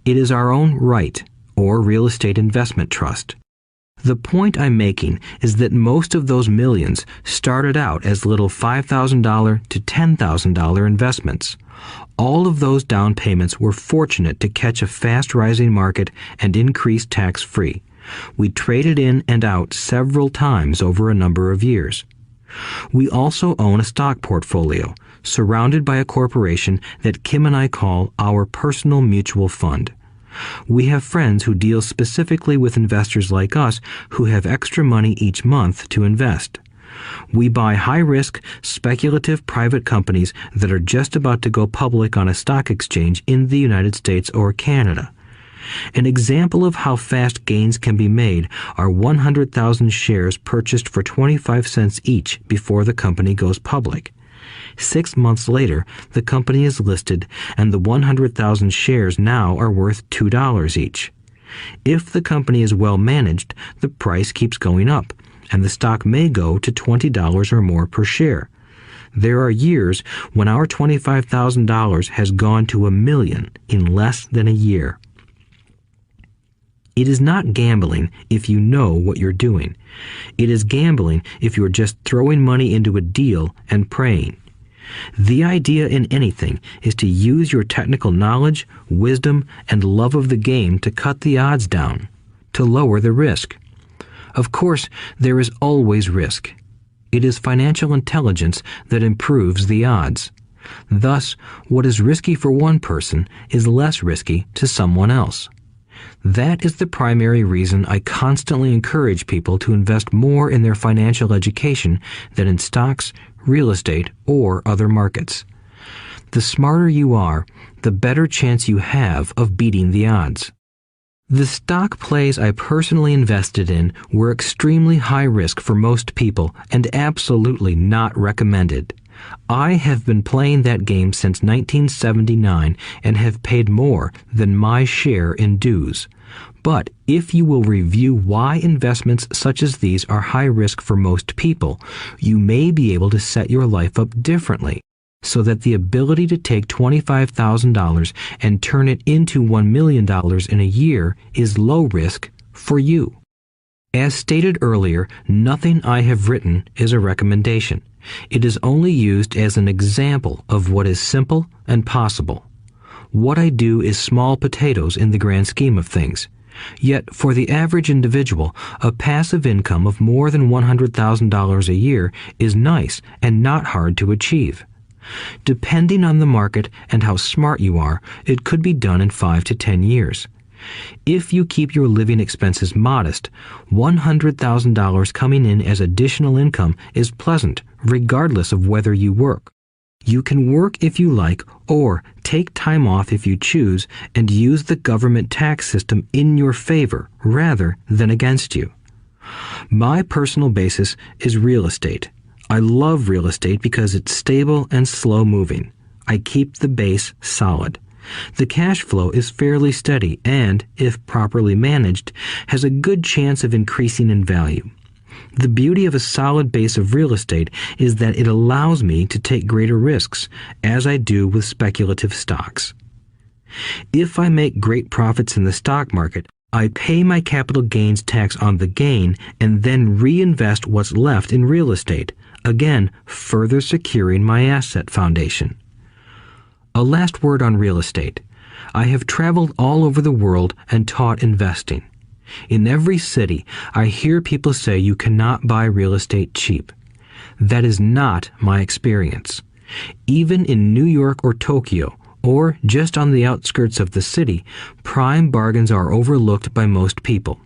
It is our own REIT, or real estate investment trust. The point I'm making is that most of those millions started out as little $5,000 to $10,000 investments. All of those down payments were fortunate to catch a fast-rising market and increase tax-free. We traded in and out several times over a number of years. We also own a stock portfolio, surrounded by a corporation that Kim and I call our personal mutual fund. We have friends who deal specifically with investors like us who have extra money each month to invest. We buy high-risk, speculative private companies that are just about to go public on a stock exchange in the United States or Canada. An example of how fast gains can be made are 100,000 shares purchased for 25 cents each before the company goes public. 6 months later, the company is listed and the 100,000 shares now are worth $2 each. If the company is well managed, the price keeps going up, and the stock may go to $20 or more per share. There are years when our $25,000 has gone to $1 million in less than a year. It is not gambling if you know what you're doing. It is gambling if you're just throwing money into a deal and praying. The idea in anything is to use your technical knowledge, wisdom, and love of the game to cut the odds down, to lower the risk. Of course, there is always risk. It is financial intelligence that improves the odds. Thus, what is risky for one person is less risky to someone else. That is the primary reason I constantly encourage people to invest more in their financial education than in stocks, real estate, or other markets. The smarter you are, the better chance you have of beating the odds. The stock plays I personally invested in were extremely high risk for most people and absolutely not recommended. I have been playing that game since 1979 and have paid more than my share in dues. But if you will review why investments such as these are high risk for most people, you may be able to set your life up differently, so that the ability to take $25,000 and turn it into $1 million in a year is low risk for you. As stated earlier, nothing I have written is a recommendation. It is only used as an example of what is simple and possible. What I do is small potatoes in the grand scheme of things. Yet, for the average individual, a passive income of more than $100,000 a year is nice and not hard to achieve. Depending on the market and how smart you are, it could be done in 5 to 10 years. If you keep your living expenses modest, $100,000 coming in as additional income is pleasant, regardless of whether you work. You can work if you like, or take time off if you choose, and use the government tax system in your favor rather than against you. My personal basis is real estate. I love real estate because it's stable and slow-moving. I keep the base solid. The cash flow is fairly steady and, if properly managed, has a good chance of increasing in value. The beauty of a solid base of real estate is that it allows me to take greater risks, as I do with speculative stocks. If I make great profits in the stock market, I pay my capital gains tax on the gain and then reinvest what's left in real estate, again further securing my asset foundation. A last word on real estate. I have traveled all over the world and taught investing. In every city, I hear people say you cannot buy real estate cheap. That is not my experience. Even in New York or Tokyo, or just on the outskirts of the city, prime bargains are overlooked by most people.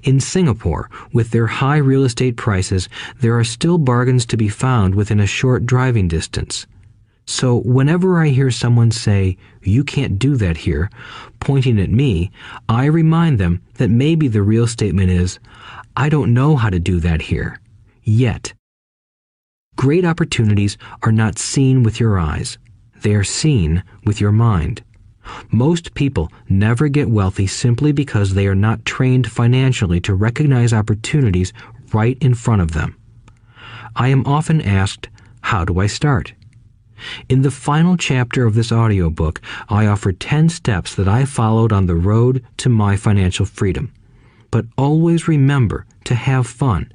In Singapore, with their high real estate prices, there are still bargains to be found within a short driving distance. So whenever I hear someone say, "You can't do that here," pointing at me, I remind them that maybe the real statement is, "I don't know how to do that here. Yet." Great opportunities are not seen with your eyes. They are seen with your mind. Most people never get wealthy simply because they are not trained financially to recognize opportunities right in front of them. I am often asked, how do I start? In the final chapter of this audiobook, I offer 10 steps that I followed on the road to my financial freedom. But always remember to have fun.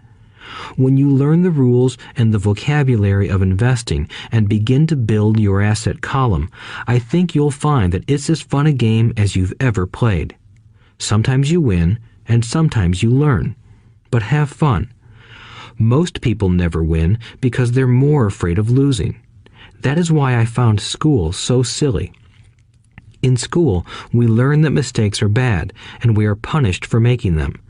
When you learn the rules and the vocabulary of investing and begin to build your asset column, I think you'll find that it's as fun a game as you've ever played. Sometimes you win, and sometimes you learn. But have fun. Most people never win because they're more afraid of losing. That is why I found school so silly. In school, we learn that mistakes are bad, and we are punished for making them.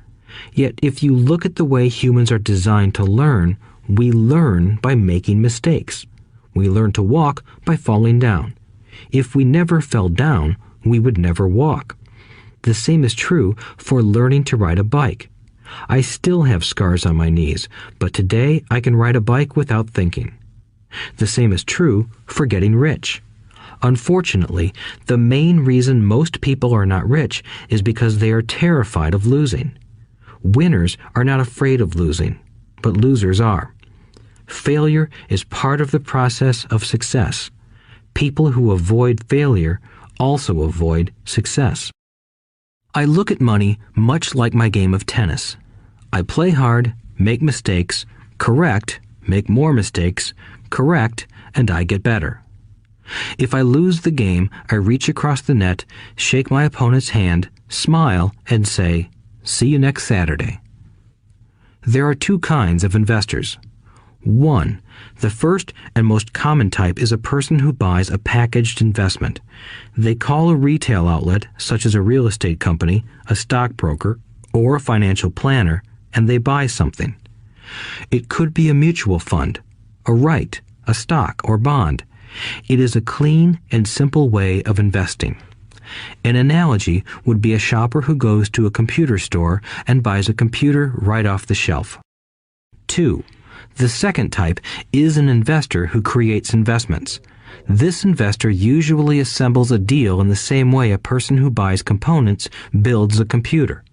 Yet if you look at the way humans are designed to learn, we learn by making mistakes. We learn to walk by falling down. If we never fell down, we would never walk. The same is true for learning to ride a bike. I still have scars on my knees, but today I can ride a bike without thinking. The same is true for getting rich. Unfortunately, the main reason most people are not rich is because they are terrified of losing. Winners are not afraid of losing, but losers are. Failure is part of the process of success. People who avoid failure also avoid success. I look at money much like my game of tennis. I play hard, make mistakes, correct, make more mistakes, correct, and I get better. If I lose the game, I reach across the net, shake my opponent's hand, smile, and say, "See you next Saturday." There are two kinds of investors. One, the first and most common type is a person who buys a packaged investment. They call a retail outlet, such as a real estate company, a stockbroker, or a financial planner, and they buy something. It could be a mutual fund, a right, a stock, or bond. It is a clean and simple way of investing. An analogy would be a shopper who goes to a computer store and buys a computer right off the shelf. 2. The second type is an investor who creates investments. This investor usually assembles a deal in the same way a person who buys components builds a computer.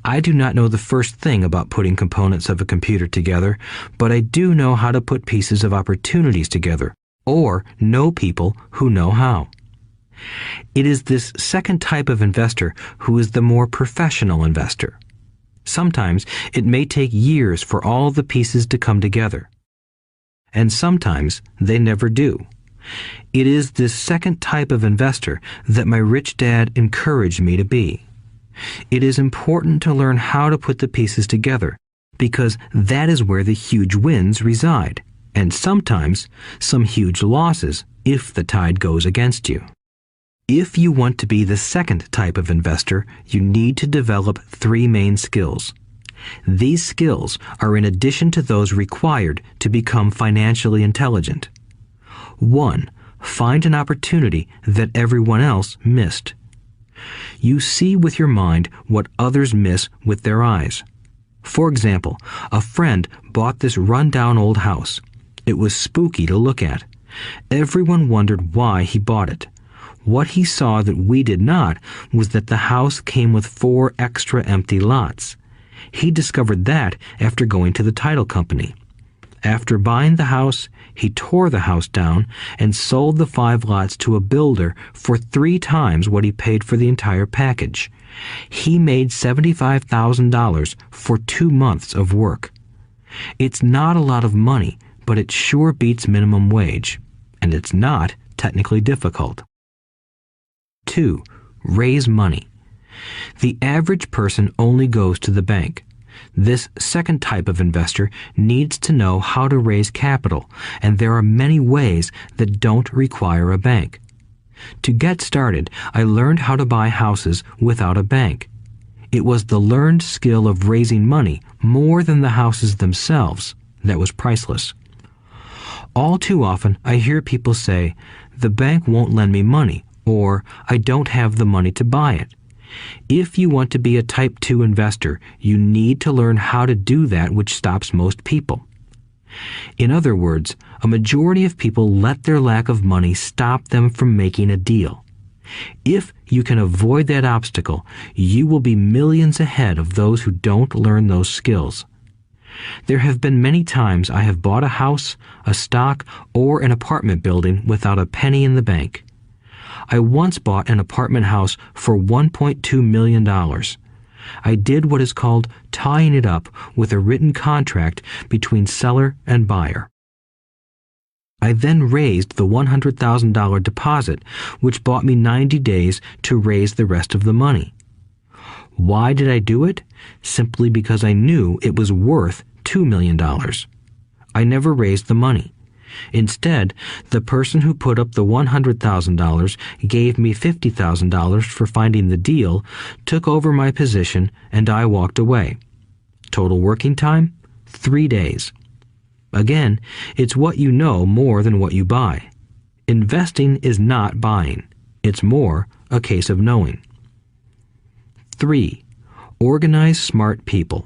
I do not know the first thing about putting components of a computer together, but I do know how to put pieces of opportunities together, or know people who know how. It is this second type of investor who is the more professional investor. Sometimes it may take years for all the pieces to come together, and sometimes they never do. It is this second type of investor that my rich dad encouraged me to be. It is important to learn how to put the pieces together, because that is where the huge wins reside, and sometimes some huge losses if the tide goes against you. If you want to be the second type of investor, you need to develop 3 main skills. These skills are in addition to those required to become financially intelligent. 1. Find an opportunity that everyone else missed. You see with your mind what others miss with their eyes. For example, a friend bought this run-down old house. It was spooky to look at. Everyone wondered why he bought it. What he saw that we did not was that the house came with 4 extra empty lots. He discovered that after going to the title company. After buying the house, he tore the house down and sold the 5 lots to a builder for 3 times what he paid for the entire package. He made $75,000 for 2 months of work. It's not a lot of money, but it sure beats minimum wage, and it's not technically difficult. 2. Raise money. The average person only goes to the bank. This second type of investor needs to know how to raise capital, and there are many ways that don't require a bank. To get started, I learned how to buy houses without a bank. It was the learned skill of raising money more than the houses themselves that was priceless. All too often, I hear people say, "The bank won't lend me money," or "I don't have the money to buy it." If you want to be a Type 2 investor, you need to learn how to do that which stops most people. In other words, a majority of people let their lack of money stop them from making a deal. If you can avoid that obstacle, you will be millions ahead of those who don't learn those skills. There have been many times I have bought a house, a stock, or an apartment building without a penny in the bank. I once bought an apartment house for $1.2 million. I did what is called tying it up with a written contract between seller and buyer. I then raised the $100,000 deposit, which bought me 90 days to raise the rest of the money. Why did I do it? Simply because I knew it was worth $2 million. I never raised the money. Instead, the person who put up the $100,000 gave me $50,000 for finding the deal, took over my position, and I walked away. Total working time? 3 days. Again, it's what you know more than what you buy. Investing is not buying. It's more a case of knowing. 3. Organize smart people.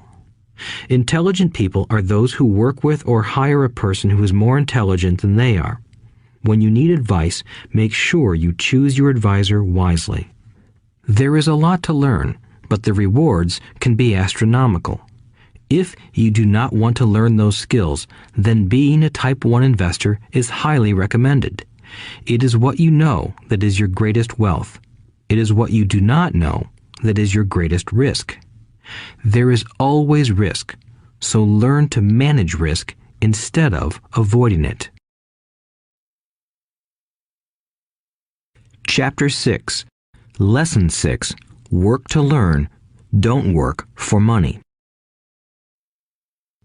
Intelligent people are those who work with or hire a person who is more intelligent than they are. When you need advice, make sure you choose your advisor wisely. There is a lot to learn, but the rewards can be astronomical. If you do not want to learn those skills, then being a Type 1 investor is highly recommended. It is what you know that is your greatest wealth. It is what you do not know that is your greatest risk. There is always risk, so learn to manage risk instead of avoiding it. Chapter 6. Lesson 6. Work to learn, don't work for money.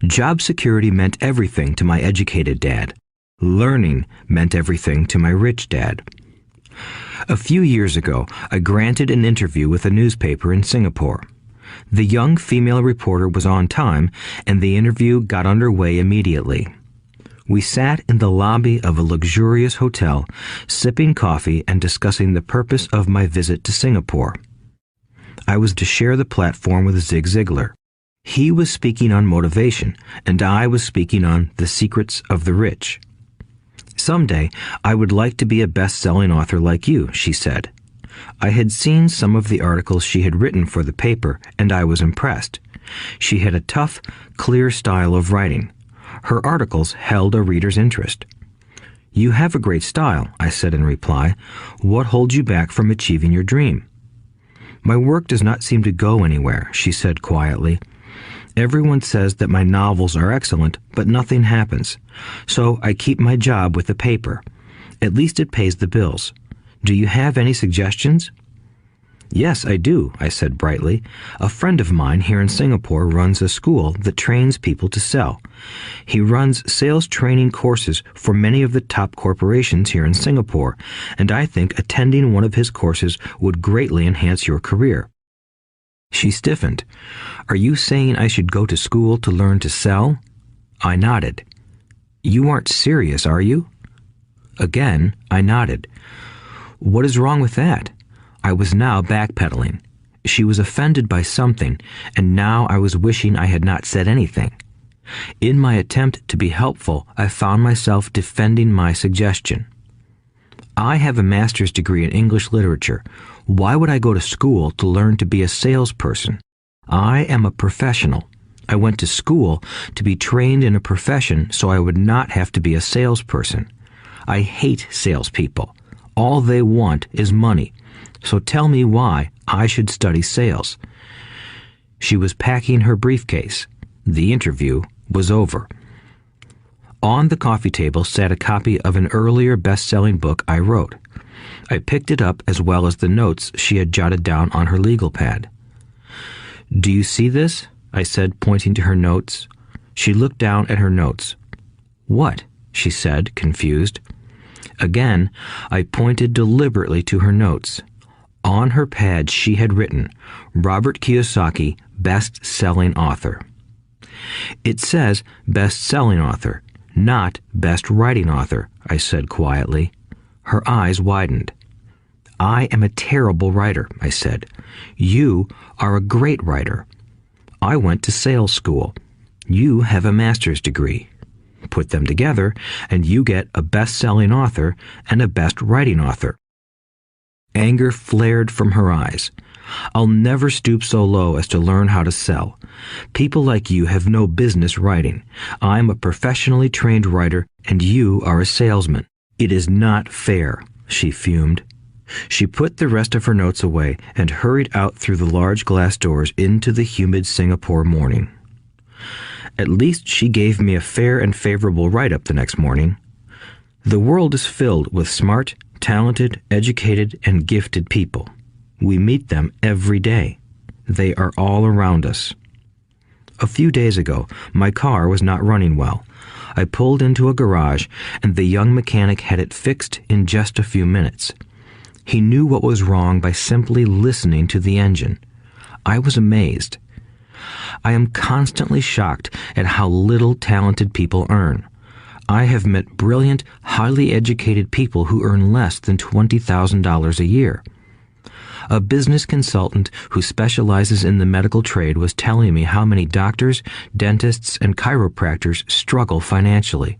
Job security meant everything to my educated dad. Learning meant everything to my rich dad. A few years ago, I granted an interview with a newspaper in Singapore. The young female reporter was on time, and the interview got underway immediately. We sat in the lobby of a luxurious hotel, sipping coffee and discussing the purpose of my visit to Singapore. I was to share the platform with Zig Ziglar. He was speaking on motivation, and I was speaking on the secrets of the rich. Someday, I would like to be a best-selling author like you, she said. I had seen some of the articles she had written for the paper, and I was impressed. She had a tough, clear style of writing. Her articles held a reader's interest. You have a great style, I said in reply. What holds you back from achieving your dream? My work does not seem to go anywhere, she said quietly. Everyone says that my novels are excellent, but nothing happens. So I keep my job with the paper. At least it pays the bills. Do you have any suggestions? Yes, I do, I said brightly. A friend of mine here in Singapore runs a school that trains people to sell. He runs sales training courses for many of the top corporations here in Singapore, and I think attending one of his courses would greatly enhance your career. She stiffened. Are you saying I should go to school to learn to sell? I nodded. You aren't serious, are you? Again, I nodded. What is wrong with that? I was now backpedaling. She was offended by something, and now I was wishing I had not said anything. In my attempt to be helpful, I found myself defending my suggestion. I have a master's degree in English literature. Why would I go to school to learn to be a salesperson? I am a professional. I went to school to be trained in a profession so I would not have to be a salesperson. I hate salespeople. All they want is money. So tell me why I should study sales. She was packing her briefcase. The interview was over. On the coffee table sat a copy of an earlier best-selling book I wrote. I picked it up as well as the notes she had jotted down on her legal pad. Do you see this? I said, pointing to her notes. She looked down at her notes. What? She said, confused. Again, I pointed deliberately to her notes. On her pad she had written, Robert Kiyosaki, best-selling author. It says best-selling author, not best writing author, I said quietly. Her eyes widened. I am a terrible writer, I said. You are a great writer. I went to sales school. You have a master's degree. Put them together, and you get a best-selling author and a best writing author. Anger flared from her eyes. I'll never stoop so low as to learn how to sell. People like you have no business writing. I'm a professionally trained writer, and you are a salesman. It is not fair, she fumed. She put the rest of her notes away and hurried out through the large glass doors into the humid Singapore morning. At least she gave me a fair and favorable write-up the next morning. The world is filled with smart, talented, educated, and gifted people. We meet them every day. They are all around us. A few days ago, my car was not running well. I pulled into a garage, and the young mechanic had it fixed in just a few minutes. He knew what was wrong by simply listening to the engine. I was amazed. I am constantly shocked at how little talented people earn. I have met brilliant, highly educated people who earn less than $20,000 a year. A business consultant who specializes in the medical trade was telling me how many doctors, dentists, and chiropractors struggle financially.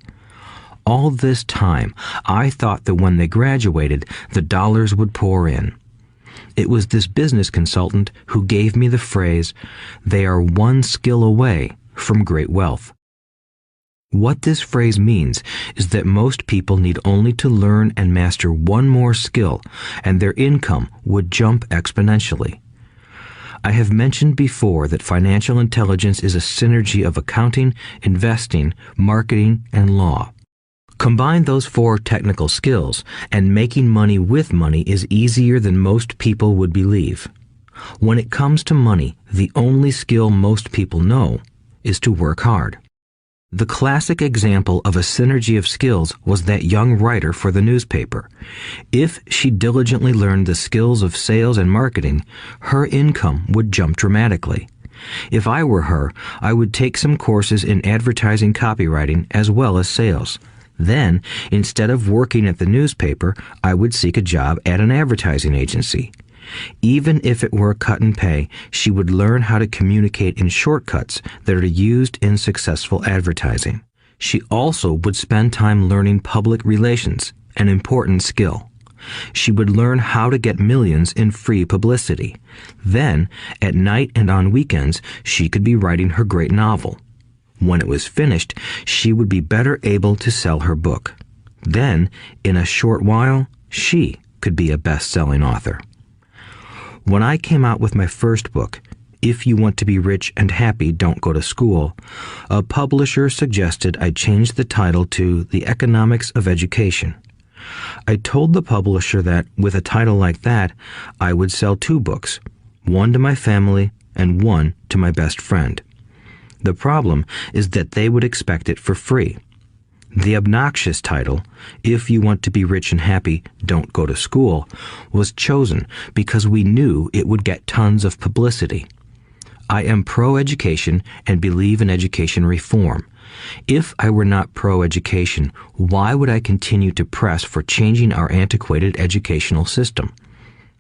All this time, I thought that when they graduated, the dollars would pour in. It was this business consultant who gave me the phrase, "They are one skill away from great wealth." What this phrase means is that most people need only to learn and master one more skill, and their income would jump exponentially. I have mentioned before that financial intelligence is a synergy of accounting, investing, marketing, and law. Combine those 4 technical skills, and making money with money is easier than most people would believe. When it comes to money, the only skill most people know is to work hard. The classic example of a synergy of skills was that young writer for the newspaper. If she diligently learned the skills of sales and marketing, her income would jump dramatically. If I were her, I would take some courses in advertising copywriting as well as sales. Then, instead of working at the newspaper, I would seek a job at an advertising agency. Even if it were a cut in pay, she would learn how to communicate in shortcuts that are used in successful advertising. She also would spend time learning public relations, an important skill. She would learn how to get millions in free publicity. Then, at night and on weekends, she could be writing her great novel. When it was finished, she would be better able to sell her book. Then, in a short while, she could be a best-selling author. When I came out with my first book, If You Want to Be Rich and Happy, Don't Go to School, a publisher suggested I change the title to The Economics of Education. I told the publisher that, with a title like that, I would sell 2 books, one to my family and one to my best friend. The problem is that they would expect it for free. The obnoxious title, If You Want to Be Rich and Happy, Don't Go to School, was chosen because we knew it would get tons of publicity. I am pro-education and believe in education reform. If I were not pro-education, why would I continue to press for changing our antiquated educational system?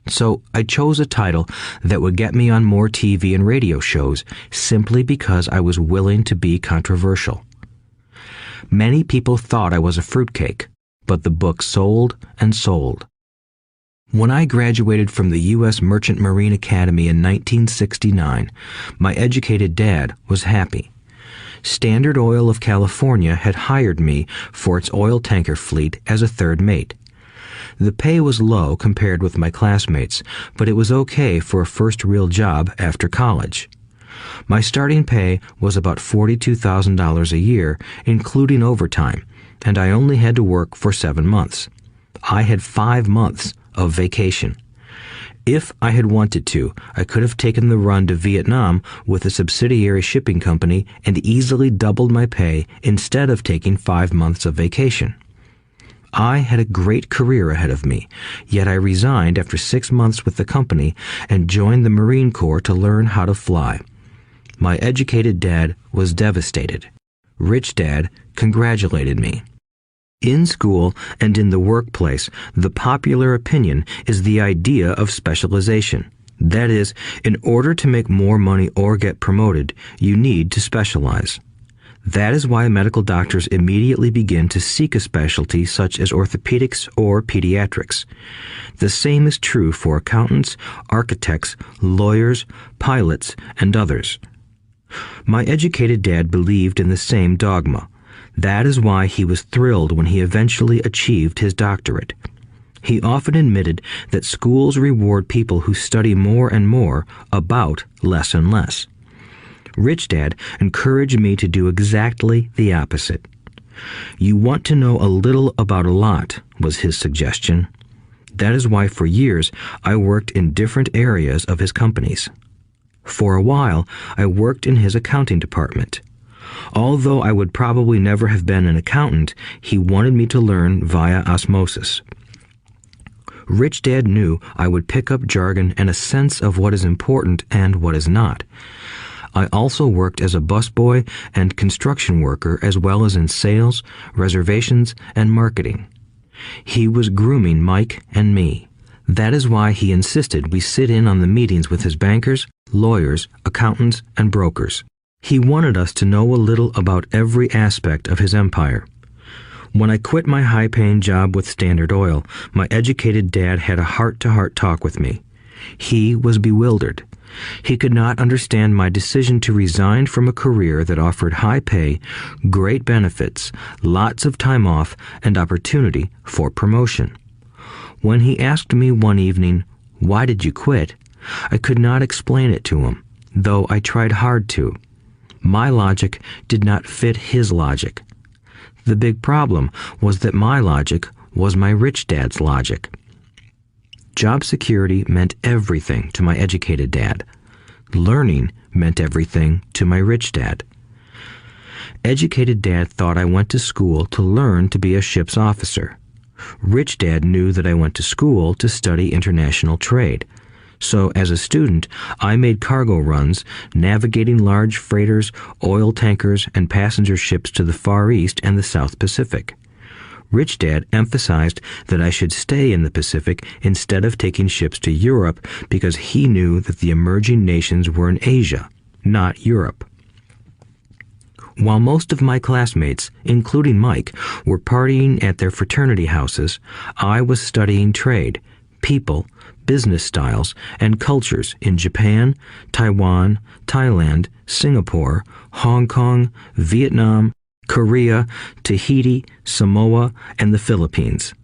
So I chose a title that would get me on more TV and radio shows simply because I was willing to be controversial. Many people thought I was a fruitcake, but the book sold and sold. When I graduated from the U.S. Merchant Marine Academy in 1969, my educated dad was happy. Standard Oil of California had hired me for its oil tanker fleet as a third mate. The pay was low compared with my classmates, but it was okay for a first real job after college. My starting pay was about $42,000 a year, including overtime, and I only had to work for 7 months. I had 5 months of vacation. If I had wanted to, I could have taken the run to Vietnam with a subsidiary shipping company and easily doubled my pay instead of taking 5 months of vacation. I had a great career ahead of me, yet I resigned after 6 months with the company and joined the Marine Corps to learn how to fly. My educated dad was devastated. Rich Dad congratulated me. In school and in the workplace, the popular opinion is the idea of specialization. That is, in order to make more money or get promoted, you need to specialize. That is why medical doctors immediately begin to seek a specialty such as orthopedics or pediatrics. The same is true for accountants, architects, lawyers, pilots, and others. My educated dad believed in the same dogma. That is why he was thrilled when he eventually achieved his doctorate. He often admitted that schools reward people who study more and more about less and less. Rich Dad encouraged me to do exactly the opposite. You want to know a little about a lot, was his suggestion. That is why for years I worked in different areas of his companies. For a while, I worked in his accounting department. Although I would probably never have been an accountant, he wanted me to learn via osmosis. Rich Dad knew I would pick up jargon and a sense of what is important and what is not. I also worked as a busboy and construction worker as well as in sales, reservations, and marketing. He was grooming Mike and me. That is why he insisted we sit in on the meetings with his bankers, lawyers, accountants, and brokers. He wanted us to know a little about every aspect of his empire. When I quit my high-paying job with Standard Oil, my educated dad had a heart-to-heart talk with me. He was bewildered. He could not understand my decision to resign from a career that offered high pay, great benefits, lots of time off, and opportunity for promotion. When he asked me one evening, "Why did you quit?" I could not explain it to him, though I tried hard to. My logic did not fit his logic. The big problem was that my logic was my rich dad's logic. Job security meant everything to my educated dad. Learning meant everything to my rich dad. Educated dad thought I went to school to learn to be a ship's officer. Rich dad knew that I went to school to study international trade. So as a student, I made cargo runs, navigating large freighters, oil tankers, and passenger ships to the Far East and the South Pacific. Rich Dad emphasized that I should stay in the Pacific instead of taking ships to Europe because he knew that the emerging nations were in Asia, not Europe. While most of my classmates, including Mike, were partying at their fraternity houses, I was studying trade, people, business styles, and cultures in Japan, Taiwan, Thailand, Singapore, Hong Kong, Vietnam, Korea, Tahiti, Samoa, and the Philippines.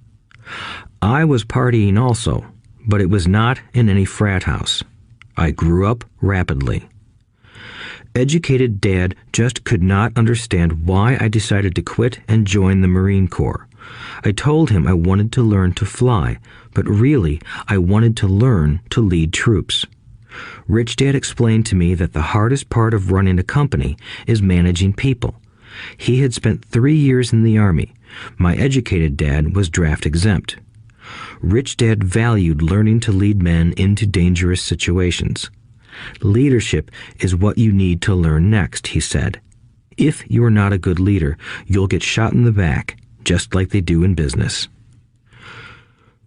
I was partying also, but it was not in any frat house. I grew up rapidly. Educated Dad just could not understand why I decided to quit and join the Marine Corps. I told him I wanted to learn to fly, but really I wanted to learn to lead troops. Rich Dad explained to me that the hardest part of running a company is managing people. He had spent 3 years in the Army. My educated dad was draft exempt. Rich Dad valued learning to lead men into dangerous situations. Leadership is what you need to learn next, he said. If you are not a good leader, you'll get shot in the back, just like they do in business.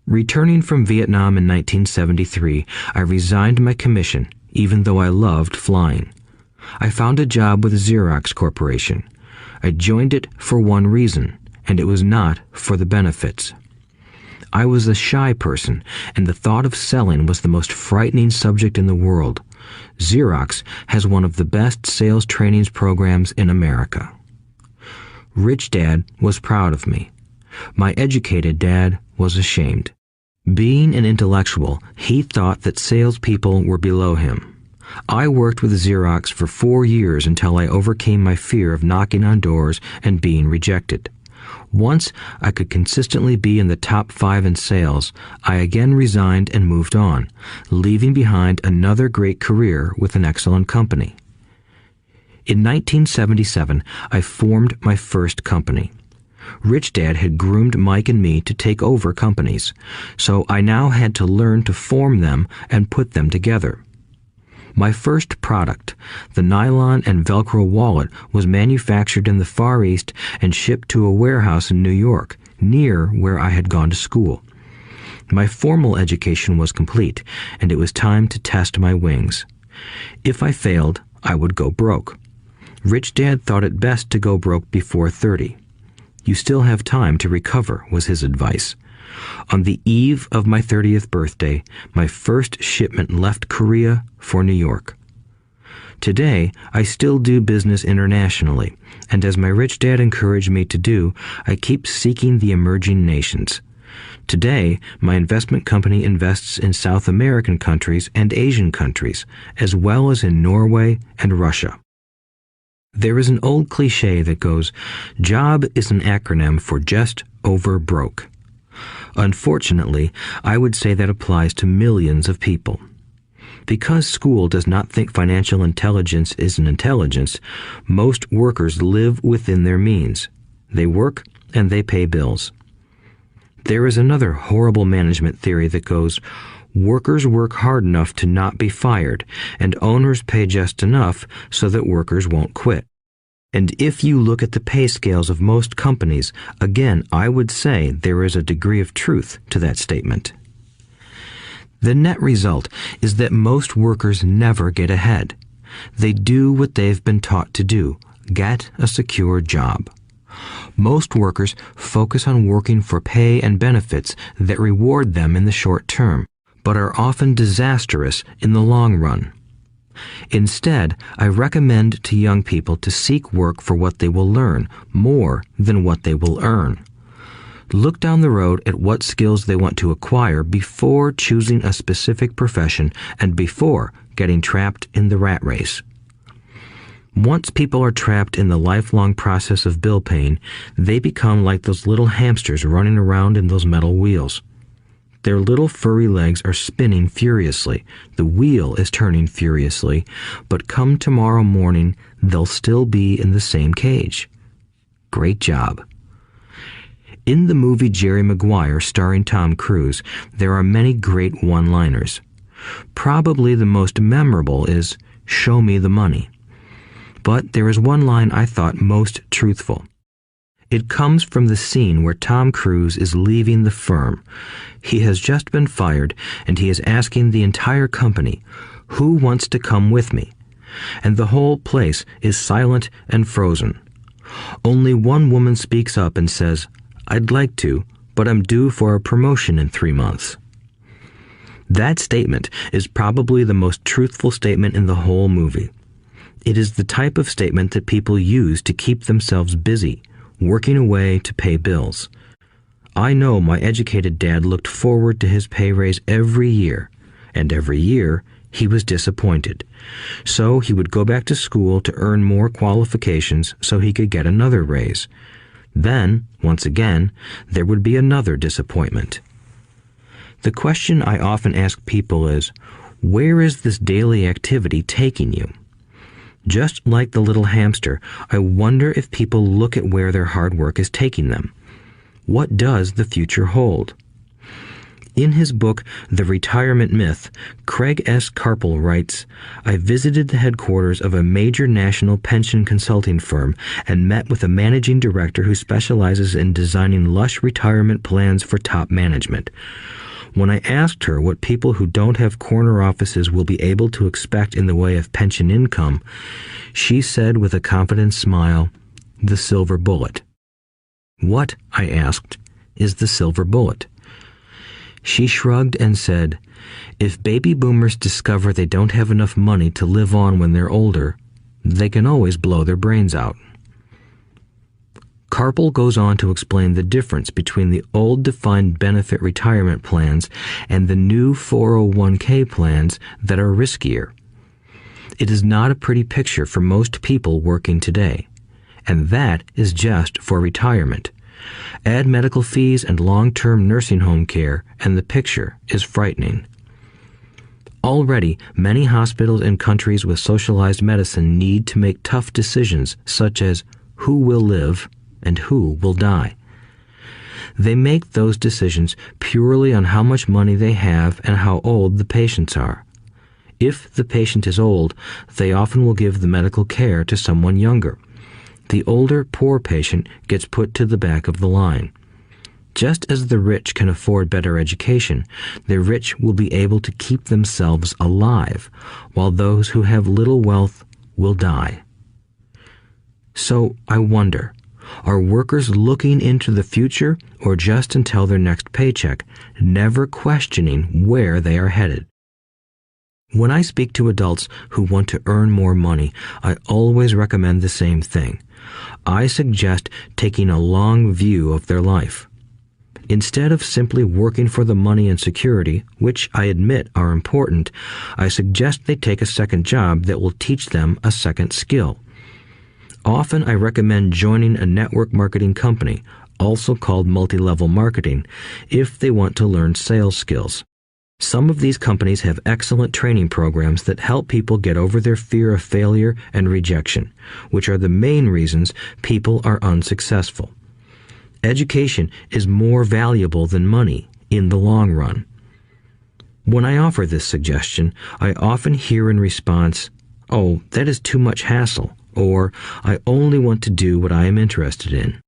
Returning from Vietnam in 1973, I resigned my commission, even though I loved flying. I found a job with Xerox Corporation. I joined it for one reason, and it was not for the benefits. I was a shy person, and the thought of selling was the most frightening subject in the world. Xerox has one of the best sales trainings programs in America. Rich Dad was proud of me. My educated dad was ashamed. Being an intellectual, he thought that salespeople were below him. I worked with Xerox for 4 years until I overcame my fear of knocking on doors and being rejected. Once I could consistently be in the top 5 in sales, I again resigned and moved on, leaving behind another great career with an excellent company. In 1977, I formed my first company. Rich Dad had groomed Mike and me to take over companies, so I now had to learn to form them and put them together. My first product, the nylon and Velcro wallet, was manufactured in the Far East and shipped to a warehouse in New York, near where I had gone to school. My formal education was complete, and it was time to test my wings. If I failed, I would go broke. Rich Dad thought it best to go broke before 30. You still have time to recover, was his advice. On the eve of my 30th birthday, my first shipment left Korea for New York. Today, I still do business internationally, and as my rich dad encouraged me to do, I keep seeking the emerging nations. Today, my investment company invests in South American countries and Asian countries, as well as in Norway and Russia. There is an old cliche that goes, "Job is an acronym for just over broke." Unfortunately, I would say that applies to millions of people. Because school does not think financial intelligence is an intelligence, most workers live within their means. They work and they pay bills. There is another horrible management theory that goes, workers work hard enough to not be fired, and owners pay just enough so that workers won't quit. And if you look at the pay scales of most companies, again, I would say there is a degree of truth to that statement. The net result is that most workers never get ahead. They do what they've been taught to do, get a secure job. Most workers focus on working for pay and benefits that reward them in the short term, but are often disastrous in the long run. Instead, I recommend to young people to seek work for what they will learn more than what they will earn. Look down the road at what skills they want to acquire before choosing a specific profession and before getting trapped in the rat race. Once people are trapped in the lifelong process of bill paying, they become like those little hamsters running around in those metal wheels. Their little furry legs are spinning furiously, the wheel is turning furiously, but come tomorrow morning, they'll still be in the same cage. Great job. In the movie Jerry Maguire, starring Tom Cruise, there are many great one-liners. Probably the most memorable is, "Show me the money." But there is one line I thought most truthful. It comes from the scene where Tom Cruise is leaving the firm. He has just been fired, and he is asking the entire company, "Who wants to come with me?" And the whole place is silent and frozen. Only one woman speaks up and says, "I'd like to, but I'm due for a promotion in 3 months." That statement is probably the most truthful statement in the whole movie. It is the type of statement that people use to keep themselves busy, working away to pay bills. I know my educated dad looked forward to his pay raise every year, and every year he was disappointed. So he would go back to school to earn more qualifications so he could get another raise. Then, once again, there would be another disappointment. The question I often ask people is, where is this daily activity taking you? Just like the little hamster, I wonder if people look at where their hard work is taking them. What does the future hold? In his book, The Retirement Myth, Craig S. Carpel writes, "I visited the headquarters of a major national pension consulting firm and met with a managing director who specializes in designing lush retirement plans for top management. When I asked her what people who don't have corner offices will be able to expect in the way of pension income, she said with a confident smile, 'The silver bullet.'" "What," I asked, "is the silver bullet?" She shrugged and said, "If baby boomers discover they don't have enough money to live on when they're older, they can always blow their brains out." Carpel goes on to explain the difference between the old defined benefit retirement plans and the new 401k plans that are riskier. It is not a pretty picture for most people working today, and that is just for retirement. Add medical fees and long-term nursing home care, and the picture is frightening. Already, many hospitals in countries with socialized medicine need to make tough decisions such as who will live and who will die. They make those decisions purely on how much money they have and how old the patients are. If the patient is old, they often will give the medical care to someone younger. The older, poor patient gets put to the back of the line. Just as the rich can afford better education, the rich will be able to keep themselves alive, while those who have little wealth will die. So I wonder, are workers looking into the future or just until their next paycheck, never questioning where they are headed? When I speak to adults who want to earn more money, I always recommend the same thing. I suggest taking a long view of their life. Instead of simply working for the money and security, which I admit are important, I suggest they take a second job that will teach them a second skill. Often I recommend joining a network marketing company, also called multi-level marketing, if they want to learn sales skills. Some of these companies have excellent training programs that help people get over their fear of failure and rejection, which are the main reasons people are unsuccessful. Education is more valuable than money in the long run. When I offer this suggestion, I often hear in response, "Oh, that is too much hassle," or "I only want to do what I am interested in."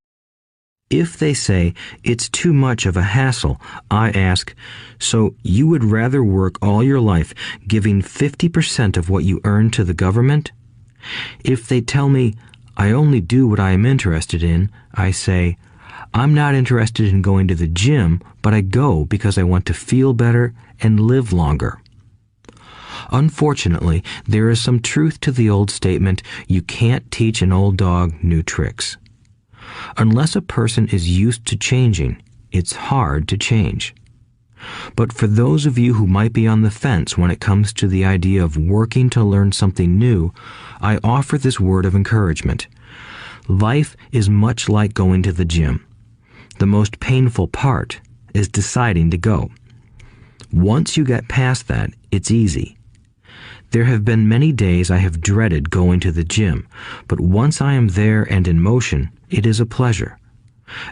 If they say it's too much of a hassle, I ask, so you would rather work all your life giving 50% of what you earn to the government? If they tell me, I only do what I am interested in, I say, I'm not interested in going to the gym, but I go because I want to feel better and live longer. Unfortunately, there is some truth to the old statement, you can't teach an old dog new tricks. Unless a person is used to changing, it's hard to change. But for those of you who might be on the fence when it comes to the idea of working to learn something new, I offer this word of encouragement. Life is much like going to the gym. The most painful part is deciding to go. Once you get past that, it's easy. There have been many days I have dreaded going to the gym, but once I am there and in motion, it is a pleasure.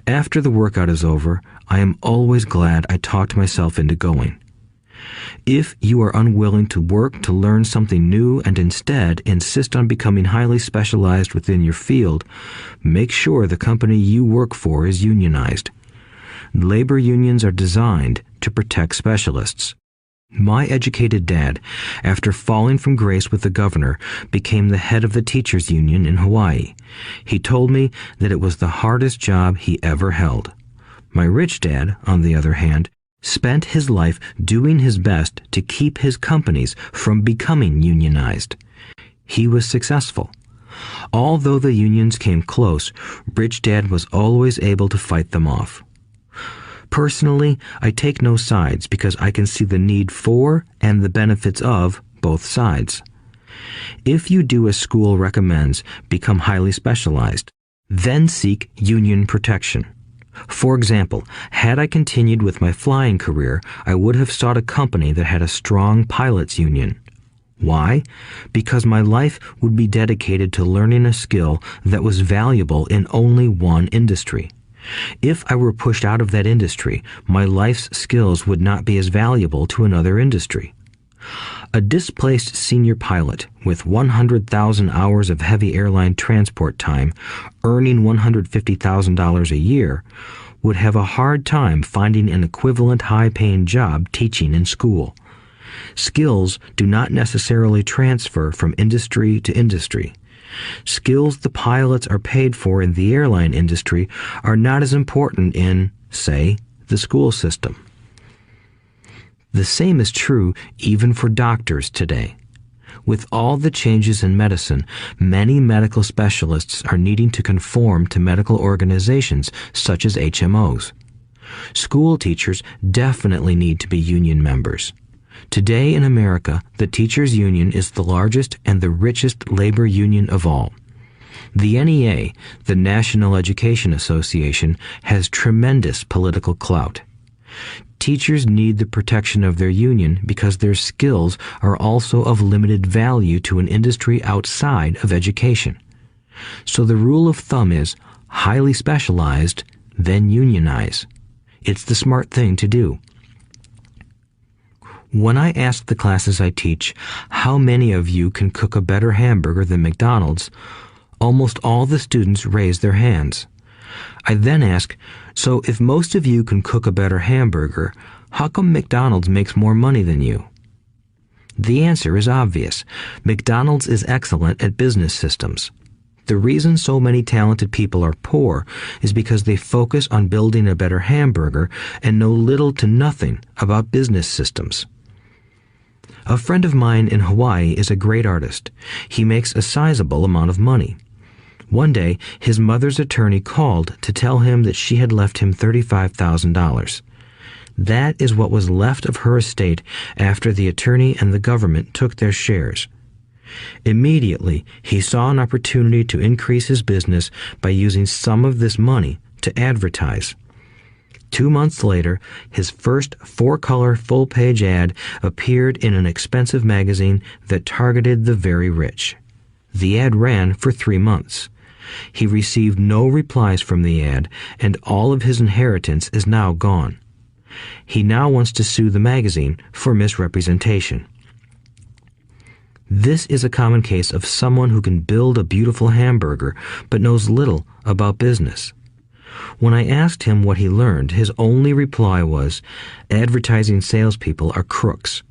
After the workout is over, I am always glad I talked myself into going. If you are unwilling to work to learn something new and instead insist on becoming highly specialized within your field, make sure the company you work for is unionized. Labor unions are designed to protect specialists. My educated dad, after falling from grace with the governor, became the head of the teachers' union in Hawaii. He told me that it was the hardest job he ever held. My rich dad, on the other hand, spent his life doing his best to keep his companies from becoming unionized. He was successful. Although the unions came close, Rich Dad was always able to fight them off. Personally, I take no sides because I can see the need for and the benefits of both sides. If you do as school recommends, become highly specialized, then seek union protection. For example, had I continued with my flying career, I would have sought a company that had a strong pilots union. Why? Because my life would be dedicated to learning a skill that was valuable in only one industry. If I were pushed out of that industry, my life's skills would not be as valuable to another industry. A displaced senior pilot with 100,000 hours of heavy airline transport time, earning $150,000 a year, would have a hard time finding an equivalent high-paying job teaching in school. Skills do not necessarily transfer from industry to industry. Skills the pilots are paid for in the airline industry are not as important in, say, the school system. The same is true even for doctors today. With all the changes in medicine, many medical specialists are needing to conform to medical organizations such as HMOs. School teachers definitely need to be union members. Today in America, the teachers' union is the largest and the richest labor union of all. The NEA, the National Education Association, has tremendous political clout. Teachers need the protection of their union because their skills are also of limited value to an industry outside of education. So the rule of thumb is highly specialized, then unionize. It's the smart thing to do. When I ask the classes I teach, how many of you can cook a better hamburger than McDonald's, almost all the students raise their hands. I then ask, so if most of you can cook a better hamburger, how come McDonald's makes more money than you? The answer is obvious. McDonald's is excellent at business systems. The reason so many talented people are poor is because they focus on building a better hamburger and know little to nothing about business systems. A friend of mine in Hawaii is a great artist. He makes a sizable amount of money. One day, his mother's attorney called to tell him that she had left him $35,000. That is what was left of her estate after the attorney and the government took their shares. Immediately, he saw an opportunity to increase his business by using some of this money to advertise. 2 months later, his first 4-color full-page ad appeared in an expensive magazine that targeted the very rich. The ad ran for 3 months. He received no replies from the ad, and all of his inheritance is now gone. He now wants to sue the magazine for misrepresentation. This is a common case of someone who can build a beautiful hamburger but knows little about business. When I asked him what he learned, his only reply was, "Advertising salespeople are crooks."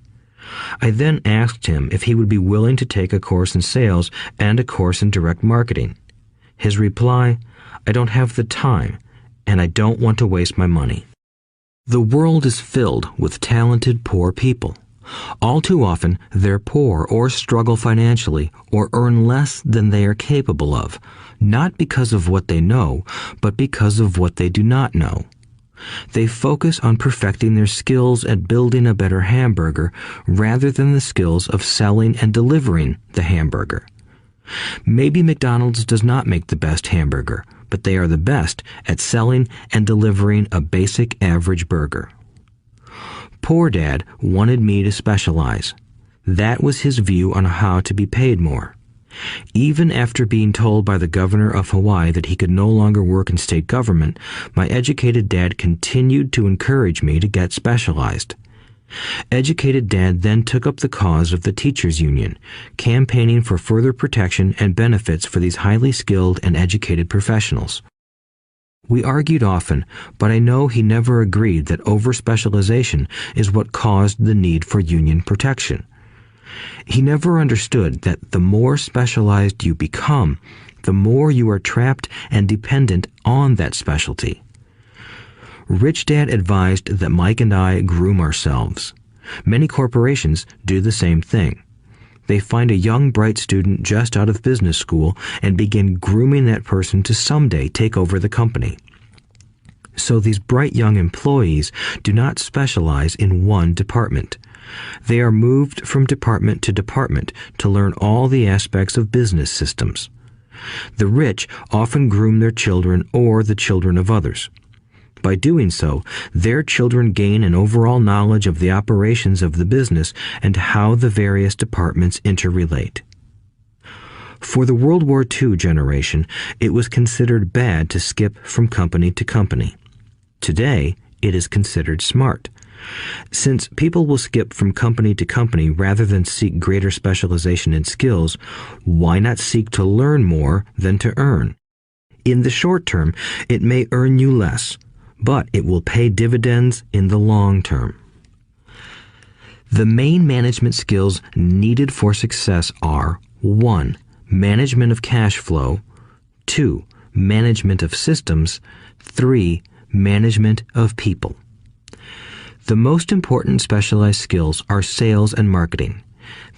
I then asked him if he would be willing to take a course in sales and a course in direct marketing. His reply, "I don't have the time, and I don't want to waste my money." The world is filled with talented poor people. All too often, they're poor or struggle financially or earn less than they are capable of, not because of what they know, but because of what they do not know. They focus on perfecting their skills at building a better hamburger rather than the skills of selling and delivering the hamburger. Maybe McDonald's does not make the best hamburger, but they are the best at selling and delivering a basic average burger. Poor Dad wanted me to specialize. That was his view on how to be paid more. Even after being told by the governor of Hawaii that he could no longer work in state government, my educated dad continued to encourage me to get specialized. Educated Dad then took up the cause of the teachers' union, campaigning for further protection and benefits for these highly skilled and educated professionals. We argued often, but I know he never agreed that over-specialization is what caused the need for union protection. He never understood that the more specialized you become, the more you are trapped and dependent on that specialty. Rich Dad advised that Mike and I groom ourselves. Many corporations do the same thing. They find a young, bright student just out of business school and begin grooming that person to someday take over the company. So these bright young employees do not specialize in one department. They are moved from department to department to learn all the aspects of business systems. The rich often groom their children or the children of others. By doing so, their children gain an overall knowledge of the operations of the business and how the various departments interrelate. For the World War II generation, it was considered bad to skip from company to company. Today, it is considered smart. Since people will skip from company to company rather than seek greater specialization in skills, why not seek to learn more than to earn? In the short term, it may earn you less, but it will pay dividends in the long term. The main management skills needed for success are 1. Management of cash flow, 2. Management of systems, 3. Management of people. The most important specialized skills are sales and marketing.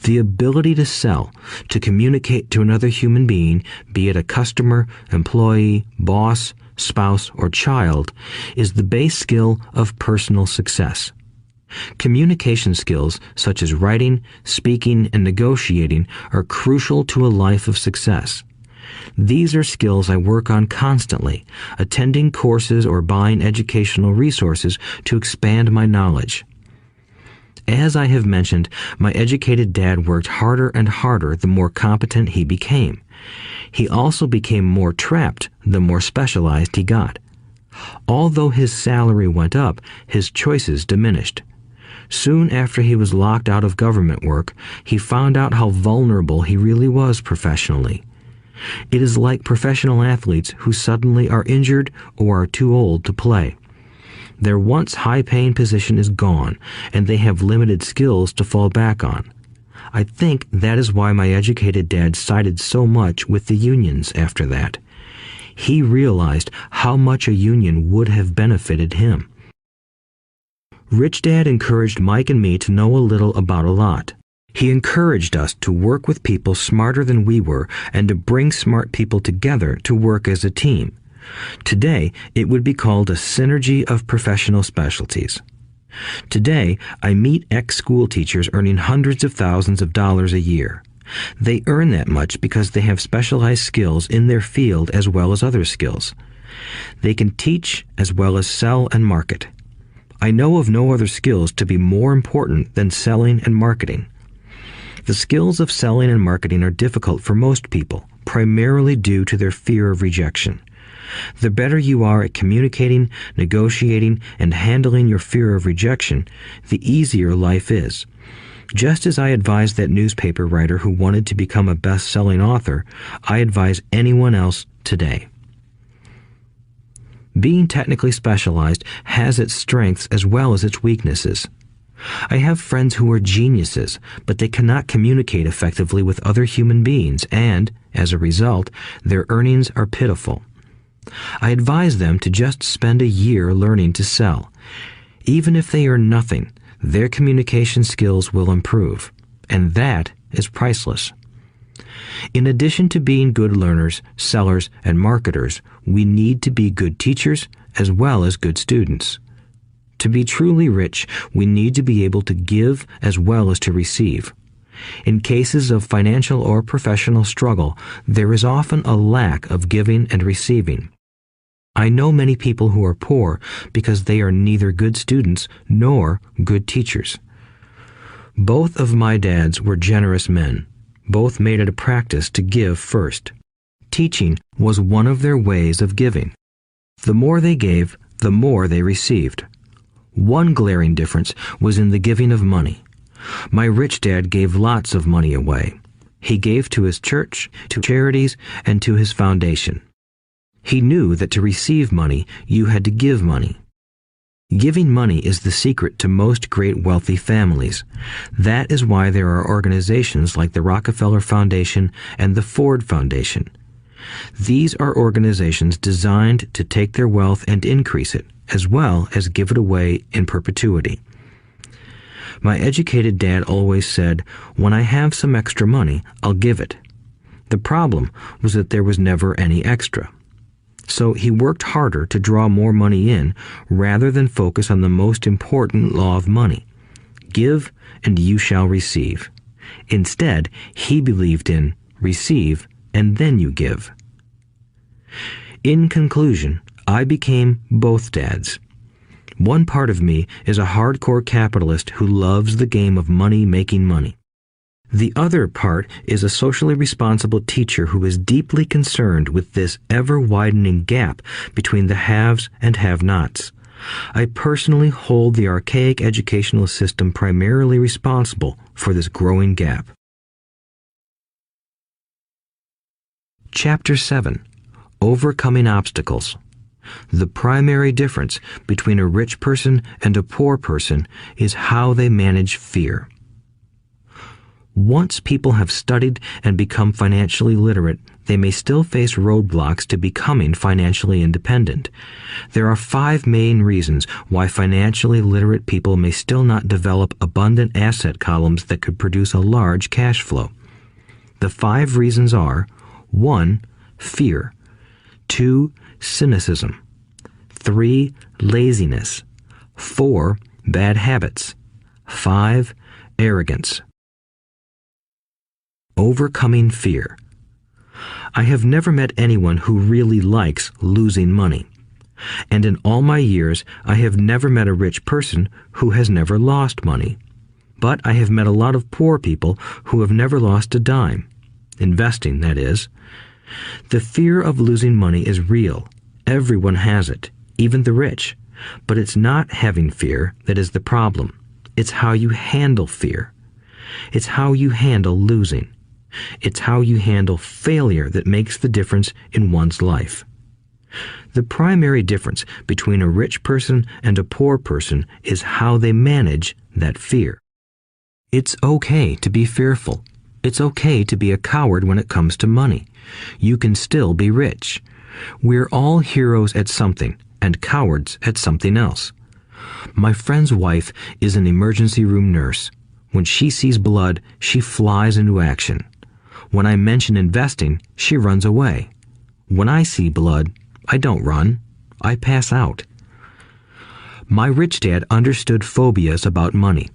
The ability to sell, to communicate to another human being, be it a customer, employee, boss, spouse, or child, is the base skill of personal success. Communication skills such as writing, speaking, and negotiating are crucial to a life of success. These are skills I work on constantly, attending courses or buying educational resources to expand my knowledge. As I have mentioned, my educated dad worked harder and harder the more competent he became. He also became more trapped the more specialized he got. Although his salary went up, his choices diminished. Soon after he was locked out of government work, he found out how vulnerable he really was professionally. It is like professional athletes who suddenly are injured or are too old to play. Their once high-paying position is gone, and they have limited skills to fall back on. I think that is why my educated dad sided so much with the unions after that. He realized how much a union would have benefited him. Rich Dad encouraged Mike and me to know a little about a lot. He encouraged us to work with people smarter than we were and to bring smart people together to work as a team. Today, it would be called a synergy of professional specialties. Today, I meet ex-school teachers earning hundreds of thousands of dollars a year. They earn that much because they have specialized skills in their field as well as other skills. They can teach as well as sell and market. I know of no other skills to be more important than selling and marketing. The skills of selling and marketing are difficult for most people, primarily due to their fear of rejection. The better you are at communicating, negotiating, and handling your fear of rejection, the easier life is. Just as I advise that newspaper writer who wanted to become a best-selling author, I advise anyone else today. Being technically specialized has its strengths as well as its weaknesses. I have friends who are geniuses, but they cannot communicate effectively with other human beings, and, as a result, their earnings are pitiful. I advise them to just spend a year learning to sell. Even if they earn nothing, their communication skills will improve, and that is priceless. In addition to being good learners, sellers, and marketers, we need to be good teachers as well as good students. To be truly rich, we need to be able to give as well as to receive. In cases of financial or professional struggle, there is often a lack of giving and receiving. I know many people who are poor because they are neither good students nor good teachers. Both of my dads were generous men. Both made it a practice to give first. Teaching was one of their ways of giving. The more they gave, the more they received. One glaring difference was in the giving of money. My rich dad gave lots of money away. He gave to his church, to charities, and to his foundation. He knew that to receive money, you had to give money. Giving money is the secret to most great wealthy families. That is why there are organizations like the Rockefeller Foundation and the Ford Foundation. These are organizations designed to take their wealth and increase it, as well as give it away in perpetuity. My educated dad always said, "When I have some extra money, I'll give it." The problem was that there was never any extra. So he worked harder to draw more money in rather than focus on the most important law of money. Give and you shall receive. Instead, he believed in receive and then you give. In conclusion, I became both dads. One part of me is a hardcore capitalist who loves the game of money making money. The other part is a socially responsible teacher who is deeply concerned with this ever-widening gap between the haves and have-nots. I personally hold the archaic educational system primarily responsible for this growing gap. Chapter 7. Overcoming Obstacles. The primary difference between a rich person and a poor person is how they manage fear. Once people have studied and become financially literate, they may still face roadblocks to becoming financially independent. There are 5 main reasons why financially literate people may still not develop abundant asset columns that could produce a large cash flow. The 5 reasons are: 1. Fear. 2. Cynicism. 3. Laziness. 4. Bad habits. 5. Arrogance. Overcoming fear. I have never met anyone who really likes losing money. And in all my years, I have never met a rich person who has never lost money. But I have met a lot of poor people who have never lost a dime. Investing, that is. The fear of losing money is real. Everyone has it, even the rich. But it's not having fear that is the problem. It's how you handle fear. It's how you handle losing. It's how you handle failure that makes the difference in one's life. The primary difference between a rich person and a poor person is how they manage that fear. It's okay to be fearful. It's okay to be a coward when it comes to money. You can still be rich. We're all heroes at something and cowards at something else. My friend's wife is an emergency room nurse. When she sees blood, she flies into action. When I mention investing, she runs away. When I see blood, I don't run. I pass out. My rich dad understood phobias about money.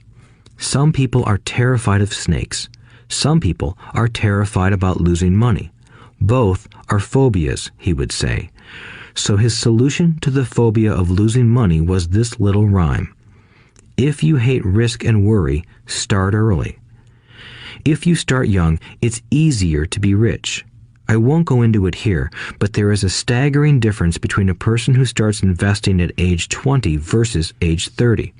Some people are terrified of snakes. Some people are terrified about losing money. Both are phobias, he would say. So his solution to the phobia of losing money was this little rhyme. If you hate risk and worry, start early. If you start young, it's easier to be rich. I won't go into it here, but there is a staggering difference between a person who starts investing at age 20 versus age 30.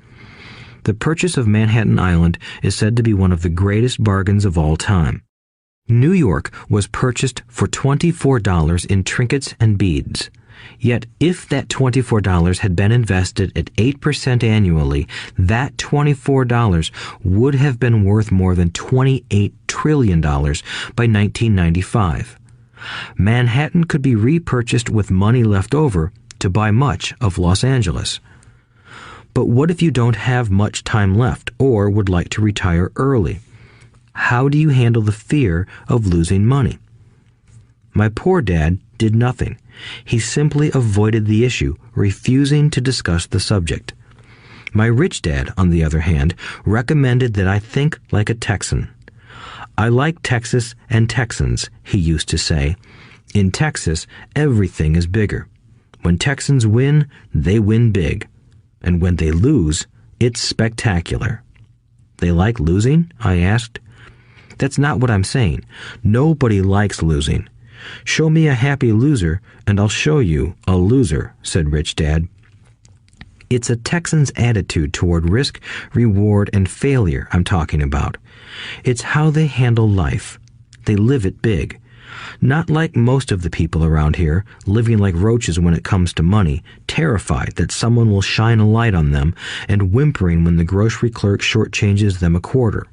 The purchase of Manhattan Island is said to be one of the greatest bargains of all time. New York was purchased for $24 in trinkets and beads. Yet if that $24 had been invested at 8% annually, that $24 would have been worth more than $28 trillion by 1995. Manhattan could be repurchased with money left over to buy much of Los Angeles. But what if you don't have much time left or would like to retire early? How do you handle the fear of losing money? My poor dad did nothing. He simply avoided the issue, refusing to discuss the subject. My rich dad, on the other hand, recommended that I think like a Texan. I like Texas and Texans, he used to say. In Texas, everything is bigger. When Texans win, they win big. And when they lose, it's spectacular. They like losing? I asked. That's not what I'm saying. Nobody likes losing. Show me a happy loser, and I'll show you a loser, said Rich Dad. It's a Texan's attitude toward risk, reward, and failure I'm talking about. It's how they handle life. They live it big. Not like most of the people around here, living like roaches when it comes to money, terrified that someone will shine a light on them and whimpering when the grocery clerk shortchanges them a quarter.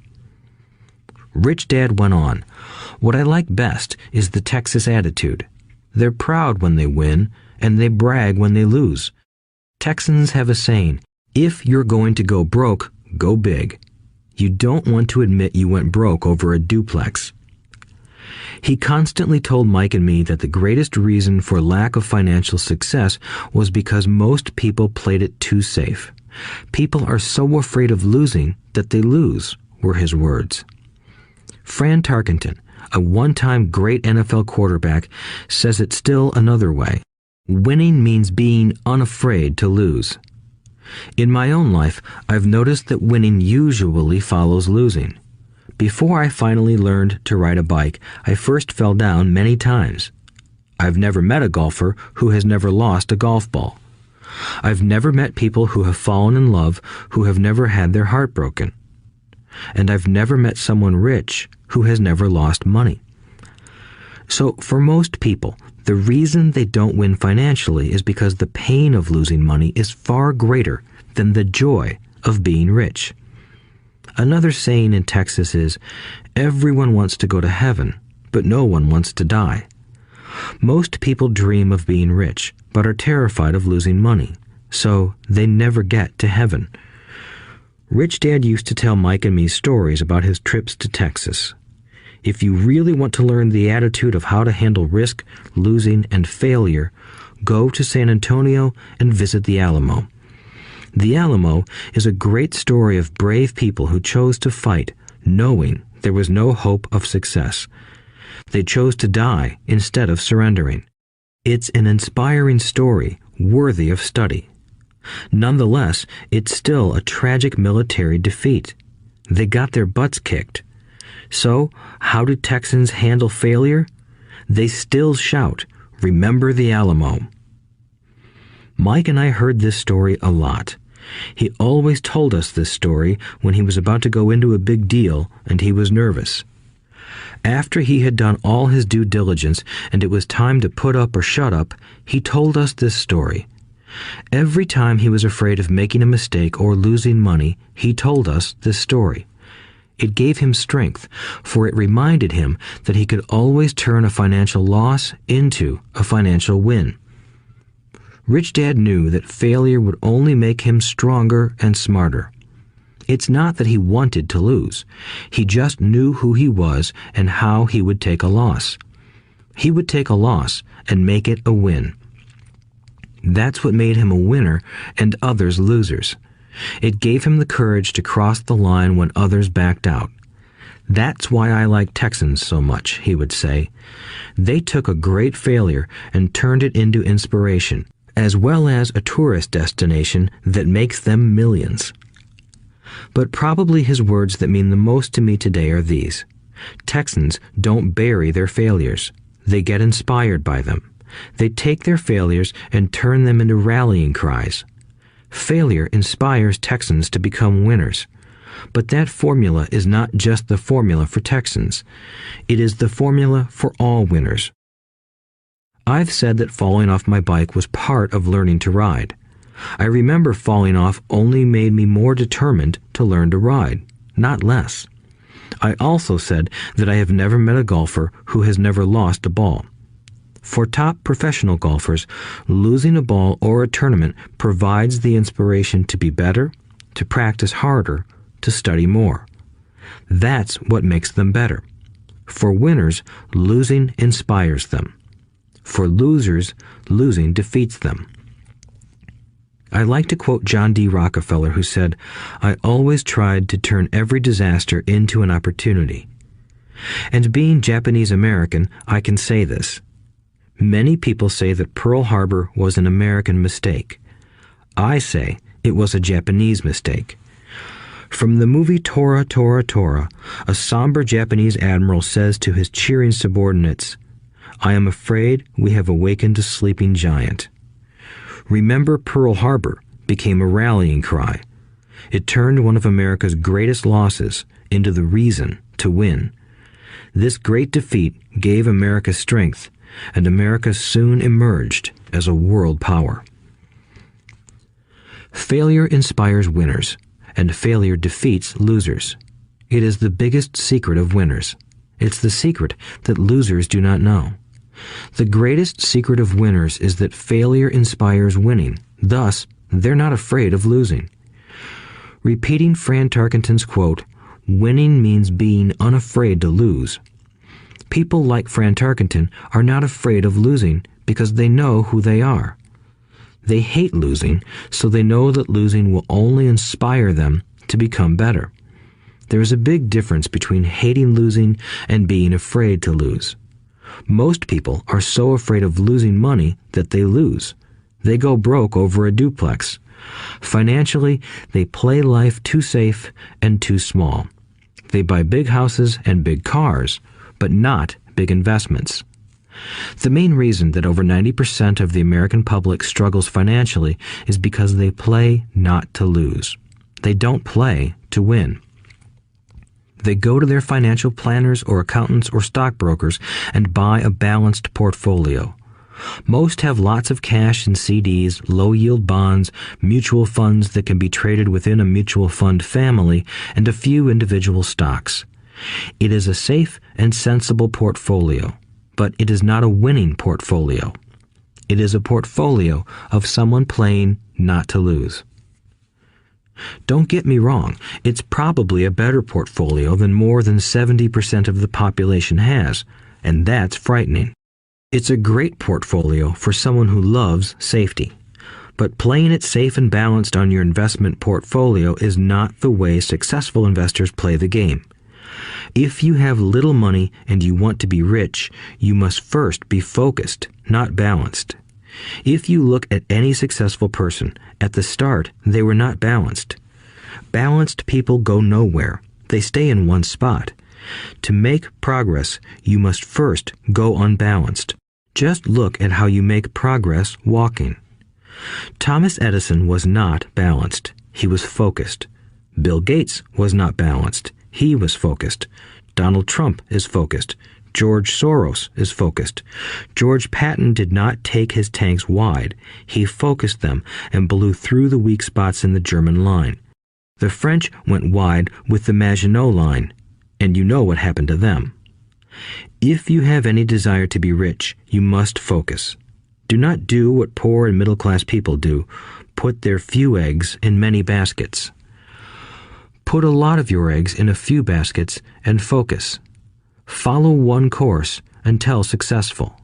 Rich Dad went on, "What I like best is the Texas attitude. They're proud when they win, and they brag when they lose. Texans have a saying, if you're going to go broke, go big. You don't want to admit you went broke over a duplex." He constantly told Mike and me that the greatest reason for lack of financial success was because most people played it too safe. People are so afraid of losing that they lose, were his words. Fran Tarkenton, a one-time great NFL quarterback, says it still another way. Winning means being unafraid to lose. In my own life, I've noticed that winning usually follows losing. Before I finally learned to ride a bike, I first fell down many times. I've never met a golfer who has never lost a golf ball. I've never met people who have fallen in love who have never had their heart broken. And I've never met someone rich who has never lost money. So for most people, the reason they don't win financially is because the pain of losing money is far greater than the joy of being rich. Another saying in Texas is, everyone wants to go to heaven, but no one wants to die. Most people dream of being rich, but are terrified of losing money, so they never get to heaven. Rich Dad used to tell Mike and me stories about his trips to Texas. If you really want to learn the attitude of how to handle risk, losing, and failure, go to San Antonio and visit the Alamo. The Alamo is a great story of brave people who chose to fight, knowing there was no hope of success. They chose to die instead of surrendering. It's an inspiring story worthy of study. Nonetheless, it's still a tragic military defeat. They got their butts kicked. So, how do Texans handle failure? They still shout, "Remember the Alamo." Mike and I heard this story a lot. He always told us this story when he was about to go into a big deal and he was nervous. After he had done all his due diligence and it was time to put up or shut up, he told us this story. Every time he was afraid of making a mistake or losing money, he told us this story. It gave him strength, for it reminded him that he could always turn a financial loss into a financial win. Rich Dad knew that failure would only make him stronger and smarter. It's not that he wanted to lose. He just knew who he was and how he would take a loss. He would take a loss and make it a win. That's what made him a winner and others losers. It gave him the courage to cross the line when others backed out. That's why I like Texans so much, he would say. They took a great failure and turned it into inspiration, as well as a tourist destination that makes them millions. But probably his words that mean the most to me today are these. Texans don't bury their failures. They get inspired by them. They take their failures and turn them into rallying cries. Failure inspires Texans to become winners. But that formula is not just the formula for Texans. It is the formula for all winners. I've said that falling off my bike was part of learning to ride. I remember falling off only made me more determined to learn to ride, not less. I also said that I have never met a golfer who has never lost a ball. For top professional golfers, losing a ball or a tournament provides the inspiration to be better, to practice harder, to study more. That's what makes them better. For winners, losing inspires them. For losers, losing defeats them. I like to quote John D. Rockefeller, who said, "I always tried to turn every disaster into an opportunity." And being Japanese American, I can say this. Many people say that Pearl Harbor was an American mistake. I say it was a Japanese mistake. From the movie Tora, Tora, Tora, a somber Japanese admiral says to his cheering subordinates, "I am afraid we have awakened a sleeping giant." Remember Pearl Harbor became a rallying cry. It turned one of America's greatest losses into the reason to win. This great defeat gave America strength, and America soon emerged as a world power. Failure inspires winners, and failure defeats losers. It is the biggest secret of winners. It's the secret that losers do not know. The greatest secret of winners is that failure inspires winning. Thus, they're not afraid of losing. Repeating Fran Tarkenton's quote, "Winning means being unafraid to lose." People like Fran Tarkenton are not afraid of losing because they know who they are. They hate losing, so they know that losing will only inspire them to become better. There is a big difference between hating losing and being afraid to lose. Most people are so afraid of losing money that they lose. They go broke over a duplex. Financially, they play life too safe and too small. They buy big houses and big cars, but not big investments. The main reason that over 90% of the American public struggles financially is because they play not to lose. They don't play to win. They go to their financial planners or accountants or stockbrokers and buy a balanced portfolio. Most have lots of cash in CDs, low-yield bonds, mutual funds that can be traded within a mutual fund family, and a few individual stocks. It is a safe and sensible portfolio, but it is not a winning portfolio. It is a portfolio of someone playing not to lose. Don't get me wrong, it's probably a better portfolio than more than 70% of the population has, and that's frightening. It's a great portfolio for someone who loves safety. But playing it safe and balanced on your investment portfolio is not the way successful investors play the game. If you have little money and you want to be rich, you must first be focused, not balanced. If you look at any successful person, at the start, they were not balanced. Balanced people go nowhere. They stay in one spot. To make progress, you must first go unbalanced. Just look at how you make progress walking. Thomas Edison was not balanced. He was focused. Bill Gates was not balanced. He was focused. Donald Trump is focused. George Soros is focused. George Patton did not take his tanks wide. He focused them and blew through the weak spots in the German line. The French went wide with the Maginot Line, and you know what happened to them. If you have any desire to be rich, you must focus. Do not do what poor and middle-class people do, put their few eggs in many baskets. Put a lot of your eggs in a few baskets and focus. Follow one course until successful.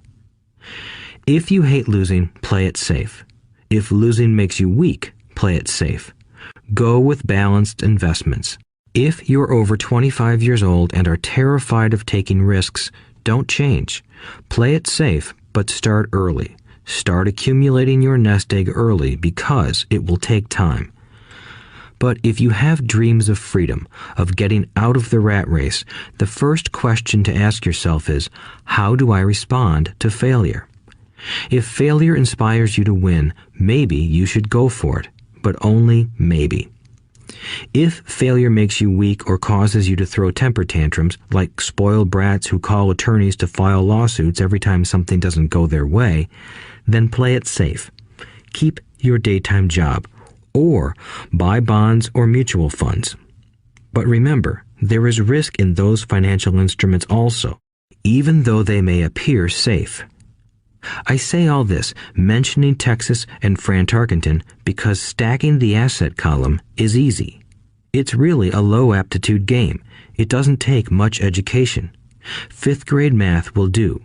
If you hate losing, play it safe. If losing makes you weak, play it safe. Go with balanced investments. If you're over 25 years old and are terrified of taking risks, don't change. Play it safe, but start early. Start accumulating your nest egg early because it will take time. But if you have dreams of freedom, of getting out of the rat race, the first question to ask yourself is, how do I respond to failure? If failure inspires you to win, maybe you should go for it, but only maybe. If failure makes you weak or causes you to throw temper tantrums, like spoiled brats who call attorneys to file lawsuits every time something doesn't go their way, then play it safe. Keep your daytime job, or buy bonds or mutual funds. But remember, there is risk in those financial instruments also, even though they may appear safe. I say all this, mentioning Texas and Fran Tarkenton, because stacking the asset column is easy. It's really a low-aptitude game. It doesn't take much education. 5th grade math will do.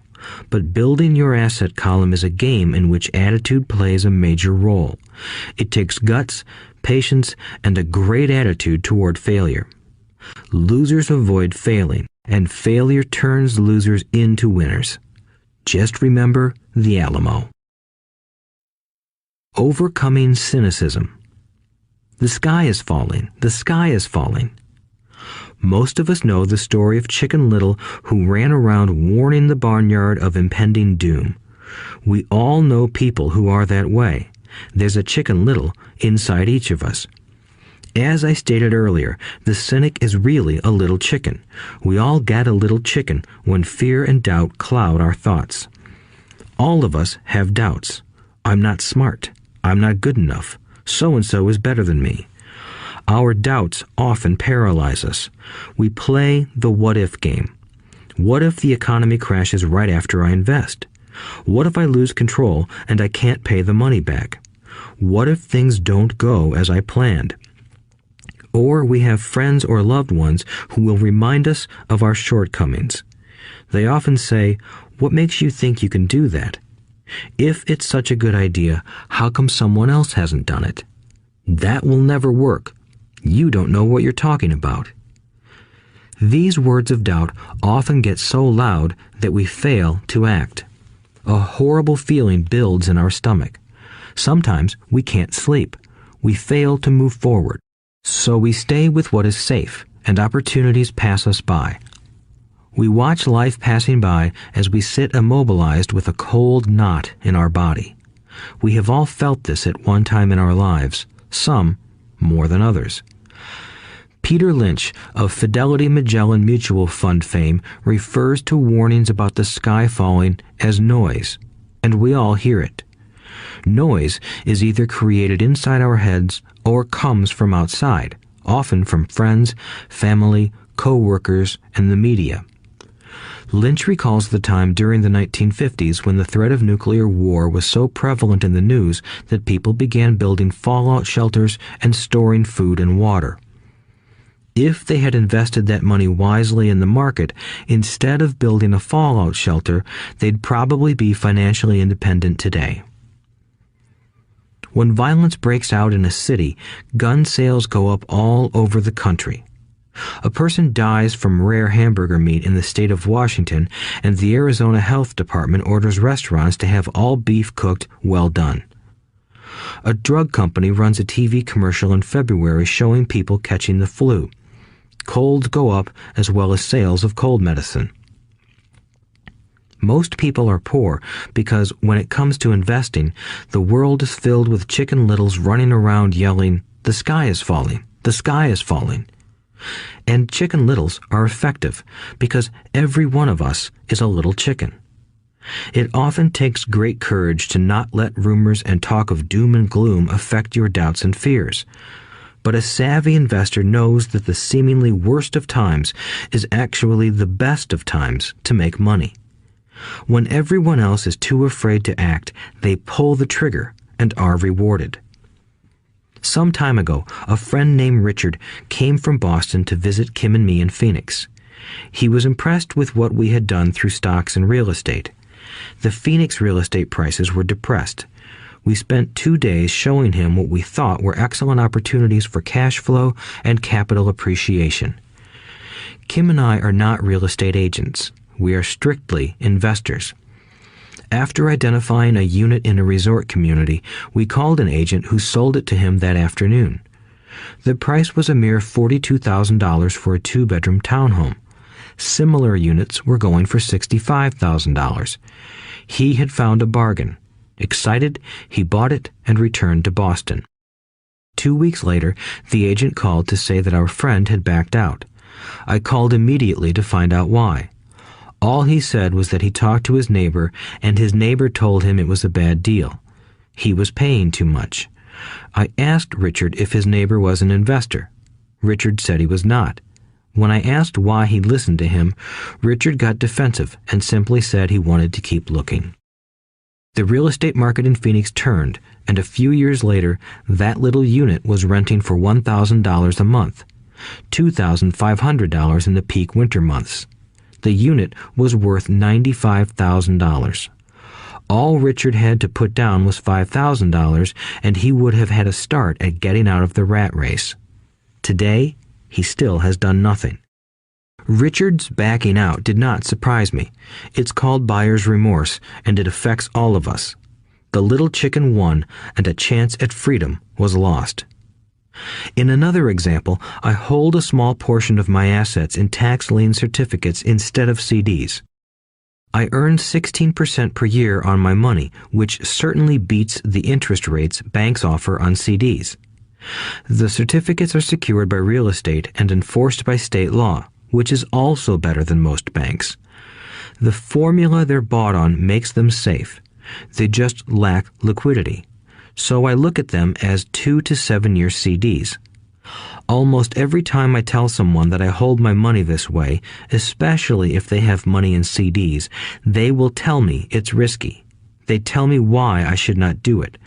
But building your asset column is a game in which attitude plays a major role. It takes guts, patience, and a great attitude toward failure. Losers avoid failing, and failure turns losers into winners. Just remember the Alamo. Overcoming cynicism. The sky is falling. The sky is falling. Most of us know the story of Chicken Little, who ran around warning the barnyard of impending doom. We all know people who are that way. There's a Chicken Little inside each of us. As I stated earlier, the cynic is really a little chicken. We all get a little chicken when fear and doubt cloud our thoughts. All of us have doubts. I'm not smart. I'm not good enough. So-and-so is better than me. Our doubts often paralyze us. We play the what-if game. What if the economy crashes right after I invest? What if I lose control and I can't pay the money back? What if things don't go as I planned? Or we have friends or loved ones who will remind us of our shortcomings. They often say, "What makes you think you can do that? If it's such a good idea, how come someone else hasn't done it? That will never work. You don't know what you're talking about." These words of doubt often get so loud that we fail to act. A horrible feeling builds in our stomach. Sometimes we can't sleep. We fail to move forward. So we stay with what is safe, and opportunities pass us by. We watch life passing by as we sit immobilized with a cold knot in our body. We have all felt this at one time in our lives, some more than others. Peter Lynch of Fidelity Magellan Mutual Fund fame refers to warnings about the sky falling as noise, and we all hear it. Noise is either created inside our heads or comes from outside, often from friends, family, co-workers, and the media. Lynch recalls the time during the 1950s when the threat of nuclear war was so prevalent in the news that people began building fallout shelters and storing food and water. If they had invested that money wisely in the market, instead of building a fallout shelter, they'd probably be financially independent today. When violence breaks out in a city, gun sales go up all over the country. A person dies from rare hamburger meat in the state of Washington, and the Arizona Health Department orders restaurants to have all beef cooked well done. A drug company runs a TV commercial in February showing people catching the flu. Colds go up as well as sales of cold medicine. Most people are poor because when it comes to investing, the world is filled with Chicken Littles running around yelling, "The sky is falling, the sky is falling." And Chicken Littles are effective because every one of us is a little chicken. It often takes great courage to not let rumors and talk of doom and gloom affect your doubts and fears. But a savvy investor knows that the seemingly worst of times is actually the best of times to make money. When everyone else is too afraid to act, they pull the trigger and are rewarded. Some time ago, a friend named Richard came from Boston to visit Kim and me in Phoenix. He was impressed with what we had done through stocks and real estate. The Phoenix real estate prices were depressed. We spent 2 days showing him what we thought were excellent opportunities for cash flow and capital appreciation. Kim and I are not real estate agents. We are strictly investors. After identifying a unit in a resort community, we called an agent who sold it to him that afternoon. The price was a mere $42,000 for a 2-bedroom townhome. Similar units were going for $65,000. He had found a bargain. Excited, he bought it and returned to Boston. 2 weeks later, the agent called to say that our friend had backed out. I called immediately to find out why. All he said was that he talked to his neighbor, and his neighbor told him it was a bad deal. He was paying too much. I asked Richard if his neighbor was an investor. Richard said he was not. When I asked why he listened to him, Richard got defensive and simply said he wanted to keep looking. The real estate market in Phoenix turned, and a few years later, that little unit was renting for $1,000 a month, $2,500 in the peak winter months. The unit was worth $95,000. All Richard had to put down was $5,000, and he would have had a start at getting out of the rat race. Today, he still has done nothing. Richard's backing out did not surprise me. It's called buyer's remorse, and it affects all of us. The little chicken won, and a chance at freedom was lost. In another example, I hold a small portion of my assets in tax lien certificates instead of CDs. I earn 16% per year on my money, which certainly beats the interest rates banks offer on CDs. The certificates are secured by real estate and enforced by state law, which is also better than most banks. The formula they're bought on makes them safe. They just lack liquidity. So I look at them as 2 to 7 year CDs. Almost every time I tell someone that I hold my money this way, especially if they have money in CDs, they will tell me it's risky. They tell me why I should not do it.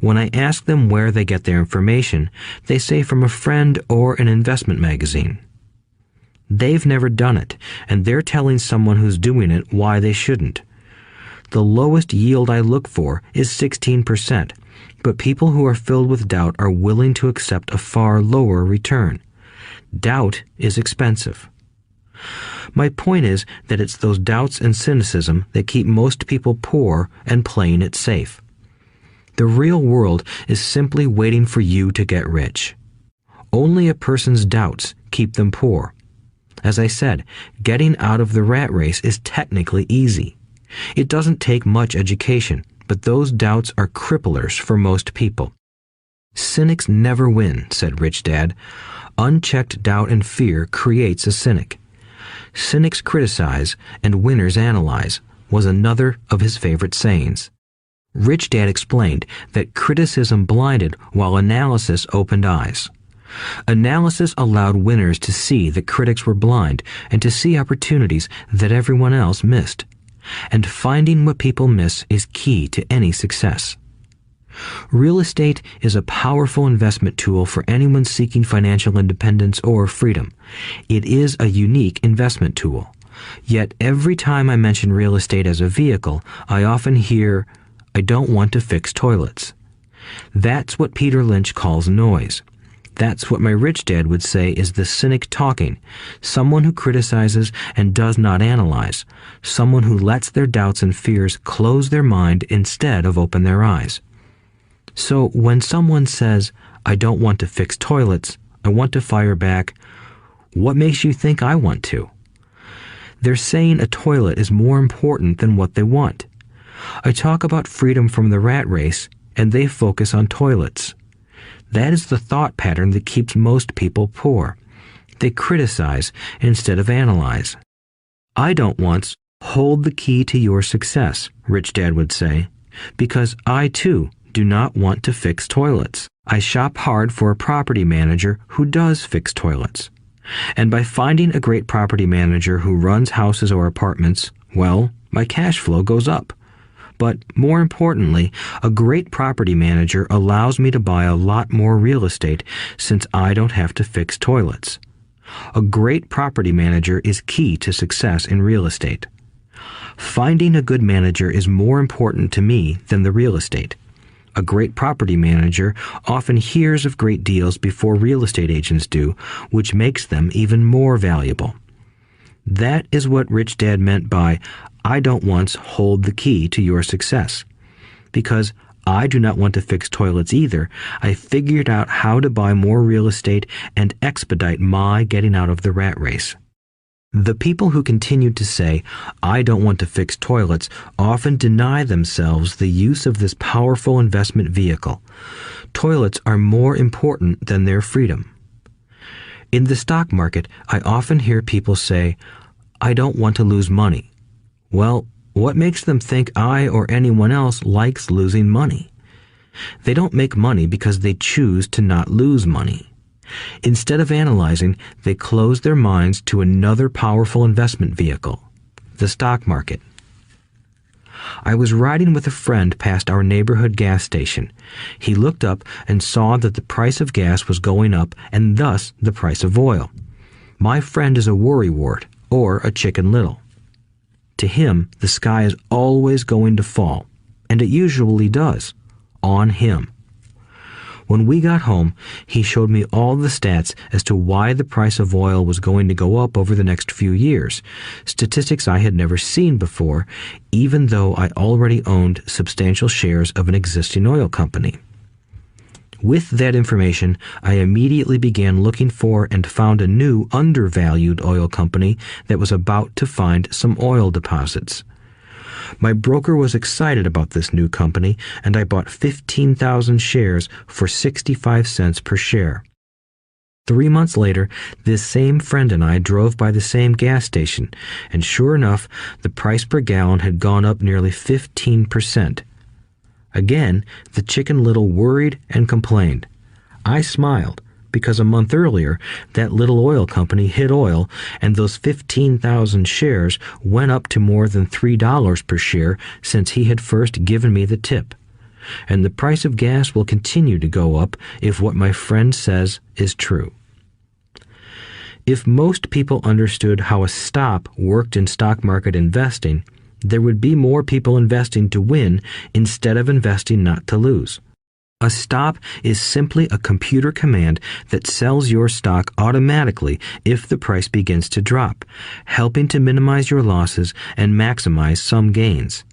When I ask them where they get their information, they say from a friend or an investment magazine. They've never done it, and they're telling someone who's doing it why they shouldn't. The lowest yield I look for is 16%, but people who are filled with doubt are willing to accept a far lower return. Doubt is expensive. My point is that it's those doubts and cynicism that keep most people poor and playing it safe. The real world is simply waiting for you to get rich. Only a person's doubts keep them poor. As I said, getting out of the rat race is technically easy. It doesn't take much education, but those doubts are cripplers for most people. Cynics never win, said Rich Dad. Unchecked doubt and fear creates a cynic. Cynics criticize and winners analyze was another of his favorite sayings. Rich Dad explained that criticism blinded while analysis opened eyes. Analysis allowed winners to see that critics were blind and to see opportunities that everyone else missed. And finding what people miss is key to any success. Real estate is a powerful investment tool for anyone seeking financial independence or freedom. It is a unique investment tool. Yet every time I mention real estate as a vehicle, I often hear, "I don't want to fix toilets." That's what Peter Lynch calls noise. That's what my rich dad would say is the cynic talking, someone who criticizes and does not analyze, someone who lets their doubts and fears close their mind instead of open their eyes. So when someone says, "I don't want to fix toilets, I want to fire back," what makes you think I want to? They're saying a toilet is more important than what they want. I talk about freedom from the rat race, and they focus on toilets. That is the thought pattern that keeps most people poor. They criticize instead of analyze. I don't once hold the key to your success, Rich Dad would say, because I too do not want to fix toilets. I shop hard for a property manager who does fix toilets. And by finding a great property manager who runs houses or apartments, well, my cash flow goes up. But more importantly, a great property manager allows me to buy a lot more real estate since I don't have to fix toilets. A great property manager is key to success in real estate. Finding a good manager is more important to me than the real estate. A great property manager often hears of great deals before real estate agents do, which makes them even more valuable. That is what Rich Dad meant by, I don't once hold the key to your success. Because I do not want to fix toilets either, I figured out how to buy more real estate and expedite my getting out of the rat race. The people who continue to say, I don't want to fix toilets, often deny themselves the use of this powerful investment vehicle. Toilets are more important than their freedom. In the stock market, I often hear people say, I don't want to lose money. Well, what makes them think I or anyone else likes losing money? They don't make money because they choose to not lose money. Instead of analyzing, they close their minds to another powerful investment vehicle, the stock market. I was riding with a friend past our neighborhood gas station. He looked up and saw that the price of gas was going up and thus the price of oil. My friend is a worrywart, or a Chicken Little. To him, the sky is always going to fall, and it usually does, on him. When we got home, he showed me all the stats as to why the price of oil was going to go up over the next few years, statistics I had never seen before, even though I already owned substantial shares of an existing oil company. With that information, I immediately began looking for and found a new undervalued oil company that was about to find some oil deposits. My broker was excited about this new company, and I bought 15,000 shares for 65 cents per share. 3 months later, this same friend and I drove by the same gas station, and sure enough, the price per gallon had gone up nearly 15%. Again, the Chicken Little worried and complained. I smiled, because a month earlier, that little oil company hit oil, and those 15,000 shares went up to more than $3 per share since he had first given me the tip. And the price of gas will continue to go up if what my friend says is true. If most people understood how a stop worked in stock market investing, there would be more people investing to win instead of investing not to lose. A stop is simply a computer command that sells your stock automatically if the price begins to drop, helping to minimize your losses and maximize some gains.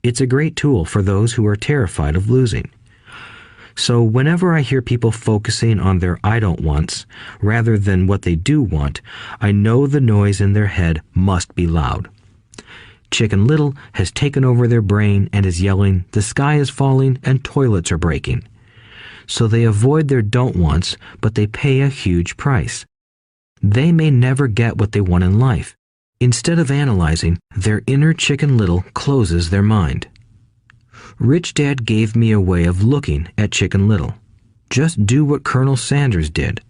It's a great tool for those who are terrified of losing. So whenever I hear people focusing on their I don't wants rather than what they do want, I know the noise in their head must be loud. Chicken Little has taken over their brain and is yelling, the sky is falling and toilets are breaking. So they avoid their don't wants, but they pay a huge price. They may never get what they want in life. Instead of analyzing, their inner Chicken Little closes their mind. Rich Dad gave me a way of looking at Chicken Little. Just do what Colonel Sanders did.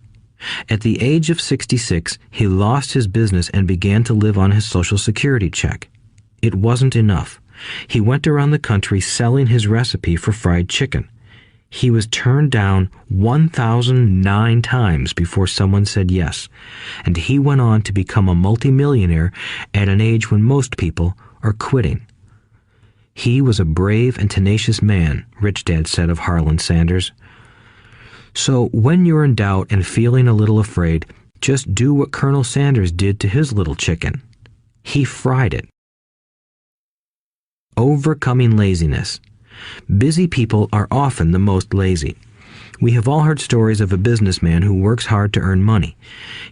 At the age of 66, he lost his business and began to live on his Social Security check. It wasn't enough. He went around the country selling his recipe for fried chicken. He was turned down 1,009 times before someone said yes, and he went on to become a multimillionaire at an age when most people are quitting. He was a brave and tenacious man, Rich Dad said of Harlan Sanders. So when you're in doubt and feeling a little afraid, just do what Colonel Sanders did to his little chicken. He fried it. Overcoming laziness. Busy people are often the most lazy. We have all heard stories of a businessman who works hard to earn money.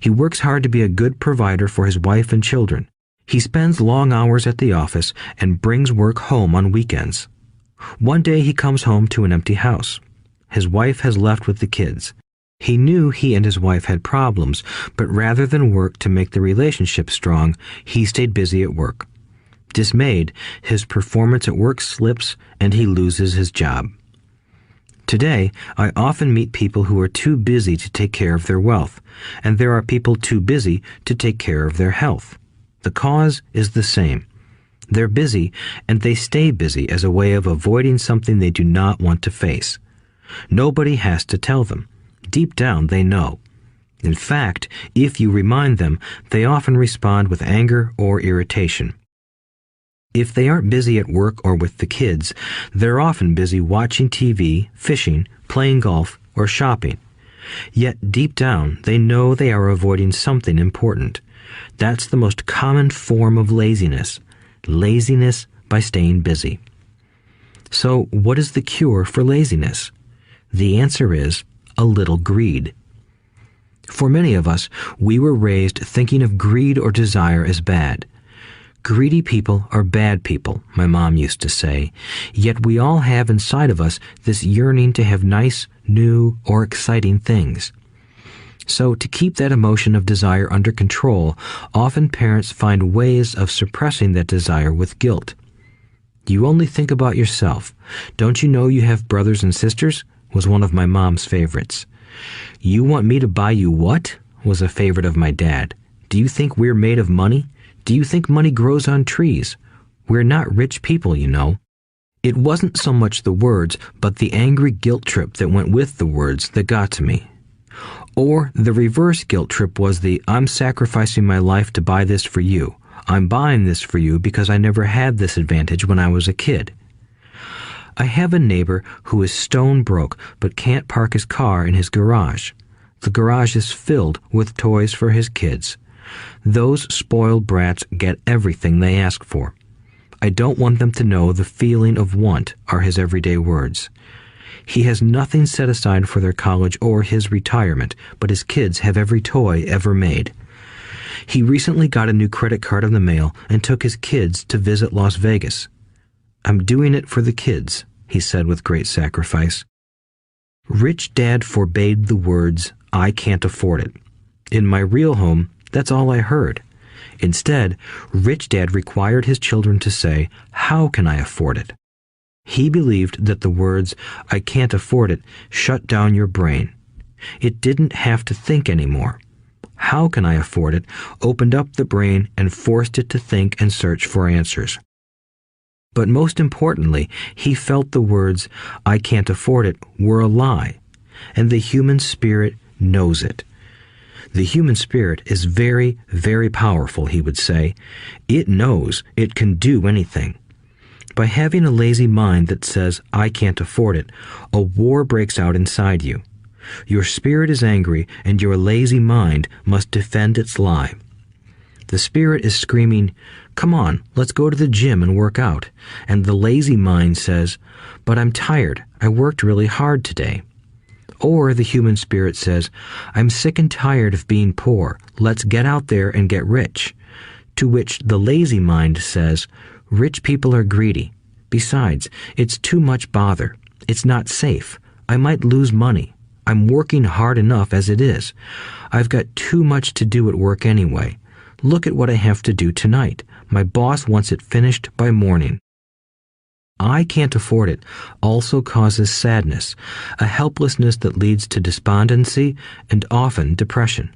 He works hard to be a good provider for his wife and children. He spends long hours at the office and brings work home on weekends. One day he comes home to an empty house. His wife has left with the kids. He knew he and his wife had problems, but rather than work to make the relationship strong, he stayed busy at work. Dismayed, his performance at work slips and he loses his job. Today, I often meet people who are too busy to take care of their wealth, and there are people too busy to take care of their health. The cause is the same. They're busy, and they stay busy as a way of avoiding something they do not want to face. Nobody has to tell them. Deep down, they know. In fact, if you remind them, they often respond with anger or irritation. If they aren't busy at work or with the kids, they're often busy watching TV, fishing, playing golf, or shopping. Yet deep down, they know they are avoiding something important. That's the most common form of laziness. Laziness by staying busy. So, what is the cure for laziness? The answer is a little greed. For many of us, we were raised thinking of greed or desire as bad. Greedy people are bad people, my mom used to say, yet we all have inside of us this yearning to have nice, new, or exciting things. So, to keep that emotion of desire under control, often parents find ways of suppressing that desire with guilt. You only think about yourself. Don't you know you have brothers and sisters? Was one of my mom's favorites. You want me to buy you what? Was a favorite of my dad. Do you think we're made of money? Do you think money grows on trees? We're not rich people, you know. It wasn't so much the words, but the angry guilt trip that went with the words that got to me. Or the reverse guilt trip was the, I'm sacrificing my life to buy this for you. I'm buying this for you because I never had this advantage when I was a kid. I have a neighbor who is stone broke but can't park his car in his garage. The garage is filled with toys for his kids. Those spoiled brats get everything they ask for. I don't want them to know the feeling of want are his everyday words. He has nothing set aside for their college or his retirement, but his kids have every toy ever made. He recently got a new credit card in the mail and took his kids to visit Las Vegas. I'm doing it for the kids, he said with great sacrifice. Rich Dad forbade the words, I can't afford it. In my real home, that's all I heard. Instead, Rich Dad required his children to say, how can I afford it? He believed that the words, I can't afford it, shut down your brain. It didn't have to think anymore. How can I afford it opened up the brain and forced it to think and search for answers. But most importantly, he felt the words, I can't afford it, were a lie, and the human spirit knows it. The human spirit is very, very powerful, he would say. It knows it can do anything. By having a lazy mind that says, I can't afford it, a war breaks out inside you. Your spirit is angry, and your lazy mind must defend its lie. The spirit is screaming, come on, let's go to the gym and work out. And the lazy mind says, but I'm tired. I worked really hard today. Or the human spirit says, I'm sick and tired of being poor. Let's get out there and get rich. To which the lazy mind says, rich people are greedy. Besides, it's too much bother. It's not safe. I might lose money. I'm working hard enough as it is. I've got too much to do at work anyway. Look at what I have to do tonight. My boss wants it finished by morning. I can't afford it also causes sadness, a helplessness that leads to despondency and often depression.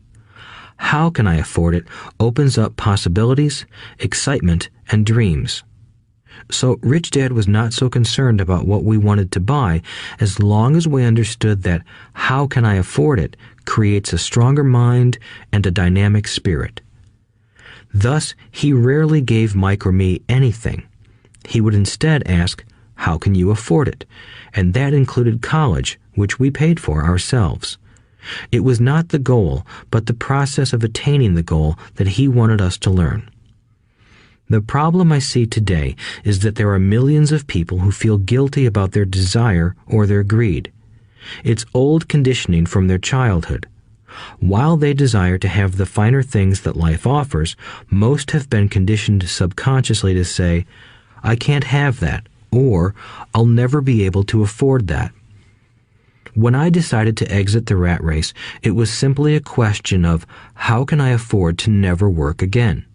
How can I afford it opens up possibilities, excitement, and dreams. So Rich Dad was not so concerned about what we wanted to buy as long as we understood that how can I afford it creates a stronger mind and a dynamic spirit. Thus, he rarely gave Mike or me anything. He would instead ask, how can you afford it? And that included college, which we paid for ourselves. It was not the goal, but the process of attaining the goal that he wanted us to learn. The problem I see today is that there are millions of people who feel guilty about their desire or their greed. It's old conditioning from their childhood. While they desire to have the finer things that life offers, most have been conditioned subconsciously to say, I can't have that, or I'll never be able to afford that. When I decided to exit the rat race, it was simply a question of how can I afford to never work again?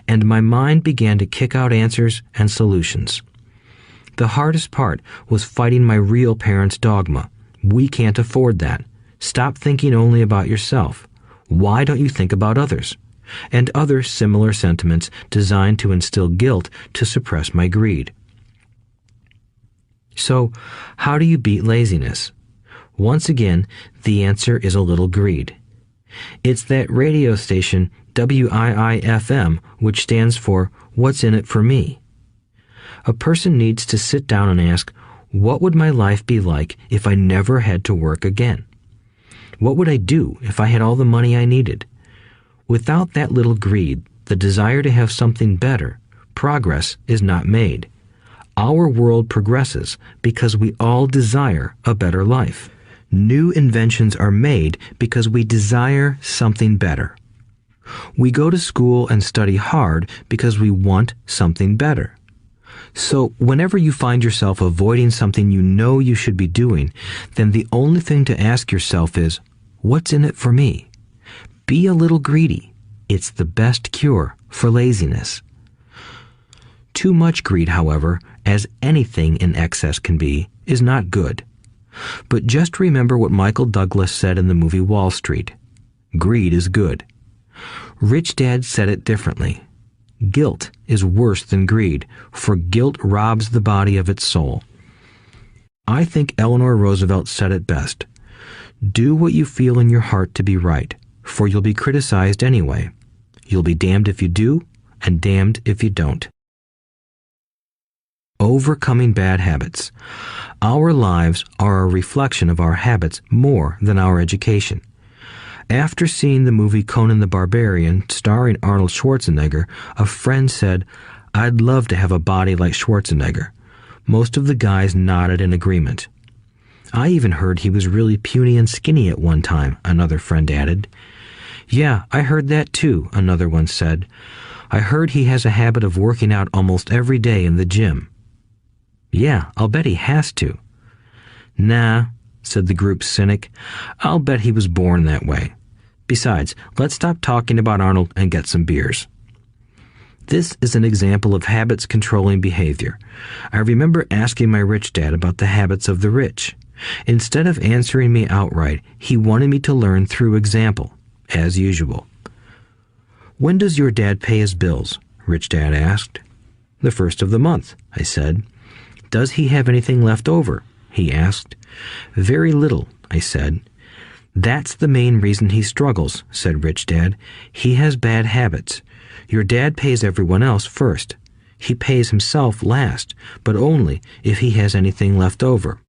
And my mind began to kick out answers and solutions. The hardest part was fighting my real parents' dogma. We can't afford that. Stop thinking only about yourself. Why don't you think about others? And other similar sentiments designed to instill guilt to suppress my greed. So, how do you beat laziness? Once again, the answer is a little greed. It's that radio station WIIFM, which stands for What's in it for me? A person needs to sit down and ask, what would my life be like if I never had to work again? What would I do if I had all the money I needed? Without that little greed, the desire to have something better, progress is not made. Our world progresses because we all desire a better life. New inventions are made because we desire something better. We go to school and study hard because we want something better. So whenever you find yourself avoiding something you know you should be doing, then the only thing to ask yourself is, what's in it for me? Be a little greedy. It's the best cure for laziness. Too much greed, however, as anything in excess can be, is not good. But just remember what Michael Douglas said in the movie Wall Street. Greed is good. Rich Dad said it differently. Guilt is worse than greed, for guilt robs the body of its soul. I think Eleanor Roosevelt said it best. Do what you feel in your heart to be right, for you'll be criticized anyway. You'll be damned if you do, and damned if you don't. Overcoming bad habits. Our lives are a reflection of our habits more than our education. After seeing the movie Conan the Barbarian, starring Arnold Schwarzenegger, a friend said, "I'd love to have a body like Schwarzenegger." Most of the guys nodded in agreement. "I even heard he was really puny and skinny at one time," another friend added. "Yeah, I heard that too," another one said. "I heard he has a habit of working out almost every day in the gym." "Yeah, I'll bet he has to." "Nah," said the group's cynic. "I'll bet he was born that way. Besides, let's stop talking about Arnold and get some beers." This is an example of habits controlling behavior. I remember asking my rich dad about the habits of the rich. Instead of answering me outright, he wanted me to learn through example, as usual. "When does your dad pay his bills?" Rich Dad asked. "The first of the month," I said. "Does he have anything left over?" he asked. "Very little," I said. "That's the main reason he struggles," said Rich Dad. "He has bad habits. Your dad pays everyone else first. He pays himself last, but only if he has anything left over."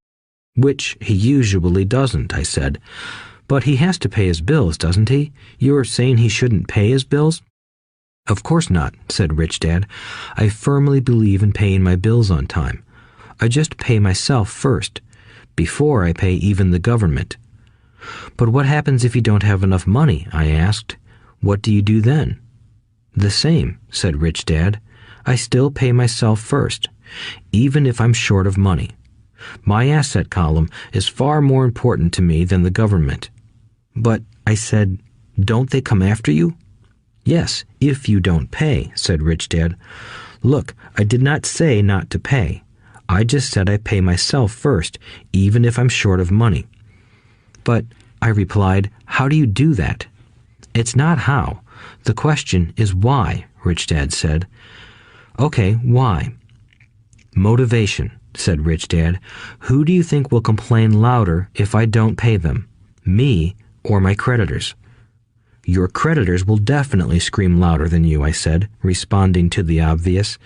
"Which he usually doesn't," I said. "But he has to pay his bills, doesn't he? You're saying he shouldn't pay his bills?" "Of course not," said Rich Dad. "I firmly believe in paying my bills on time. I just pay myself first, before I pay even the government." "But what happens if you don't have enough money?" I asked. "What do you do then?" "The same," said Rich Dad. "I still pay myself first, even if I'm short of money. My asset column is far more important to me than the government." "But," I said, "don't they come after you?" "Yes, if you don't pay," said Rich Dad. "Look, I did not say not to pay. I just said I pay myself first, even if I'm short of money." "But," I replied, "how do you do that?" "It's not how. The question is why," Rich Dad said. "Okay, why?" "Motivation," said Rich Dad. "Who do you think will complain louder if I don't pay them? Me or my creditors?" "Your creditors will definitely scream louder than you," I said, responding to the obvious.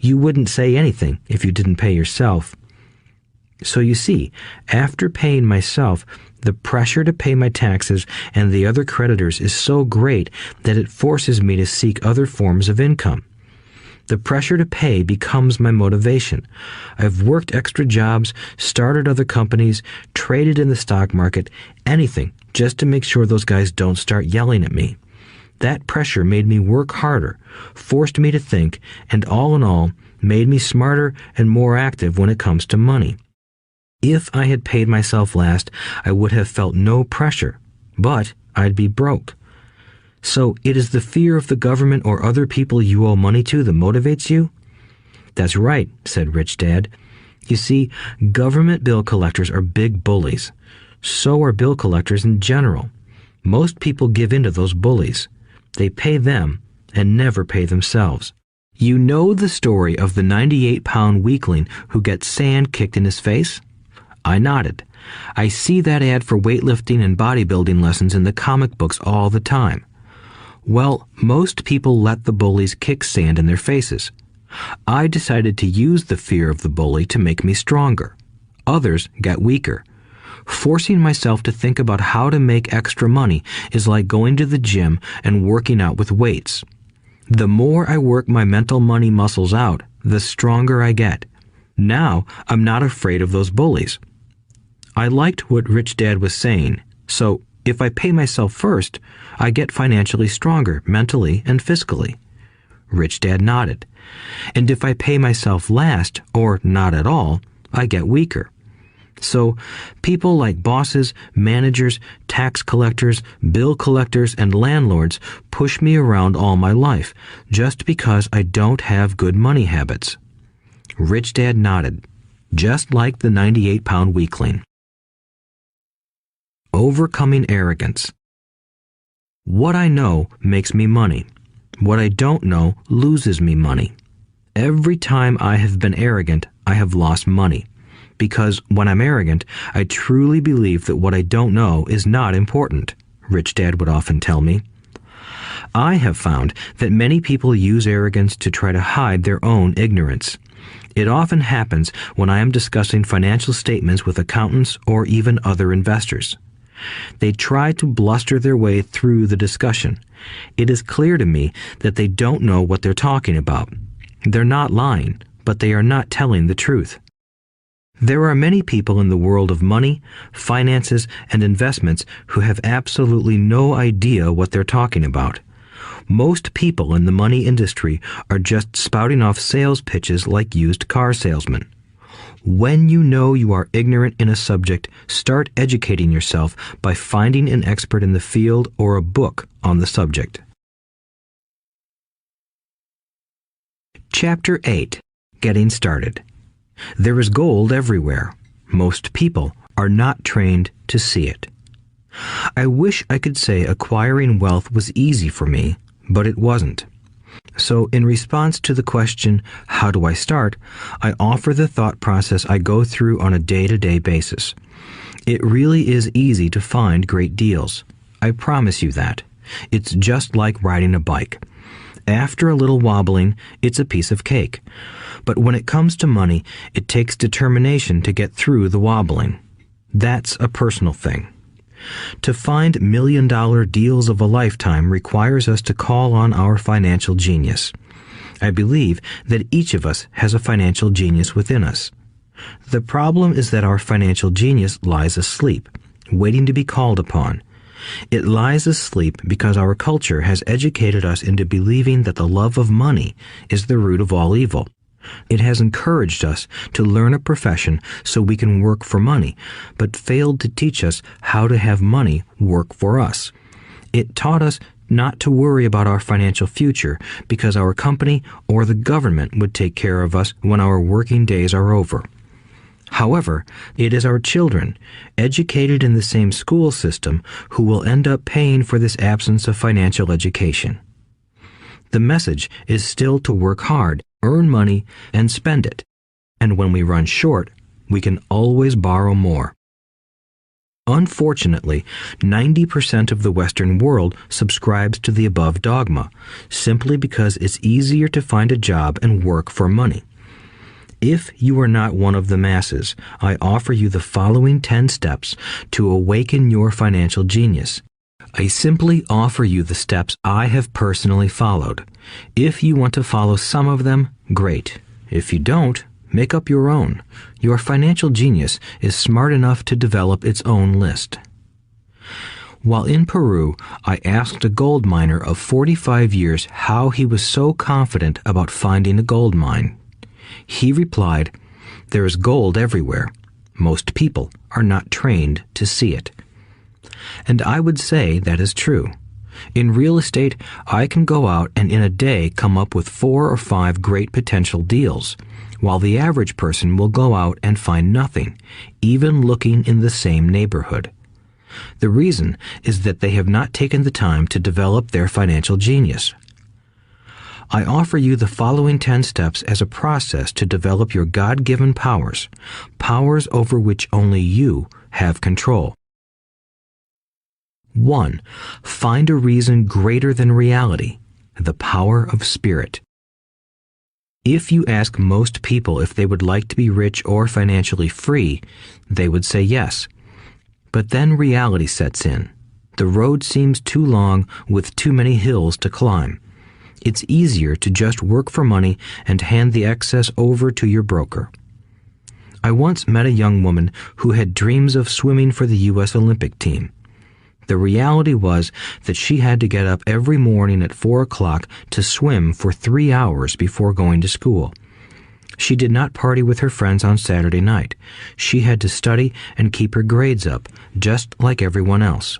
"You wouldn't say anything if you didn't pay yourself." So you see, after paying myself, the pressure to pay my taxes and the other creditors is so great that it forces me to seek other forms of income. The pressure to pay becomes my motivation. I've worked extra jobs, started other companies, traded in the stock market, anything, just to make sure those guys don't start yelling at me. That pressure made me work harder, forced me to think, and all in all, made me smarter and more active when it comes to money. If I had paid myself last, I would have felt no pressure, but I'd be broke. So it is the fear of the government or other people you owe money to that motivates you? That's right, said Rich Dad. You see, government bill collectors are big bullies. So are bill collectors in general. Most people give in to those bullies. They pay them and never pay themselves. You know the story of the 98-pound weakling who gets sand kicked in his face? I nodded. I see that ad for weightlifting and bodybuilding lessons in the comic books all the time. Well, most people let the bullies kick sand in their faces. I decided to use the fear of the bully to make me stronger. Others got weaker. Forcing myself to think about how to make extra money is like going to the gym and working out with weights. The more I work my mental money muscles out, the stronger I get. Now, I'm not afraid of those bullies. I liked what Rich Dad was saying, so if I pay myself first, I get financially stronger mentally and fiscally. Rich Dad nodded. And if I pay myself last, or not at all, I get weaker. So, people like bosses, managers, tax collectors, bill collectors, and landlords push me around all my life just because I don't have good money habits. Rich Dad nodded, just like the 98-pound weakling. Overcoming arrogance. What I know makes me money. What I don't know loses me money. Every time I have been arrogant, I have lost money. Because when I'm arrogant, I truly believe that what I don't know is not important, Rich Dad would often tell me. I have found that many people use arrogance to try to hide their own ignorance. It often happens when I am discussing financial statements with accountants or even other investors. They try to bluster their way through the discussion. It is clear to me that they don't know what they're talking about. They're not lying, but they are not telling the truth. There are many people in the world of money, finances, and investments who have absolutely no idea what they're talking about. Most people in the money industry are just spouting off sales pitches like used car salesmen. When you know you are ignorant in a subject, start educating yourself by finding an expert in the field or a book on the subject. Chapter 8. Getting Started. There is gold everywhere. Most people are not trained to see it. I wish I could say acquiring wealth was easy for me, but it wasn't. So in response to the question, how do I start, I offer the thought process I go through on a day-to-day basis. It really is easy to find great deals. I promise you that. It's just like riding a bike. After a little wobbling, it's a piece of cake. But when it comes to money, it takes determination to get through the wobbling. That's a personal thing. To find million-dollar deals of a lifetime requires us to call on our financial genius. I believe that each of us has a financial genius within us. The problem is that our financial genius lies asleep, waiting to be called upon. It lies asleep because our culture has educated us into believing that the love of money is the root of all evil. It has encouraged us to learn a profession so we can work for money, but failed to teach us how to have money work for us. It taught us not to worry about our financial future because our company or the government would take care of us when our working days are over. However, it is our children, educated in the same school system, who will end up paying for this absence of financial education. The message is still to work hard, earn money, and spend it. And when we run short, we can always borrow more. Unfortunately, 90% of the Western world subscribes to the above dogma, simply because it's easier to find a job and work for money. If you are not one of the masses, I offer you the following 10 steps to awaken your financial genius. I simply offer you the steps I have personally followed. If you want to follow some of them, great. If you don't, make up your own. Your financial genius is smart enough to develop its own list. While in Peru, I asked a gold miner of 45 years how he was so confident about finding a gold mine. He replied, "There is gold everywhere. Most people are not trained to see it." And I would say that is true. In real estate, I can go out and in a day come up with 4 or 5 great potential deals. while the average person will go out and find nothing, even looking in the same neighborhood. The reason is that they have not taken the time to develop their financial genius. I offer you the following 10 steps as a process to develop your God-given powers, powers over which only you have control. 1. Find a reason greater than reality, the power of spirit. If you ask most people if they would like to be rich or financially free, they would say yes. But then reality sets in. The road seems too long with too many hills to climb. It's easier to just work for money and hand the excess over to your broker. I once met a young woman who had dreams of swimming for the U.S. Olympic team. The reality was that she had to get up every morning at 4 o'clock to swim for 3 hours before going to school. She did not party with her friends on Saturday night. She had to study and keep her grades up, just like everyone else.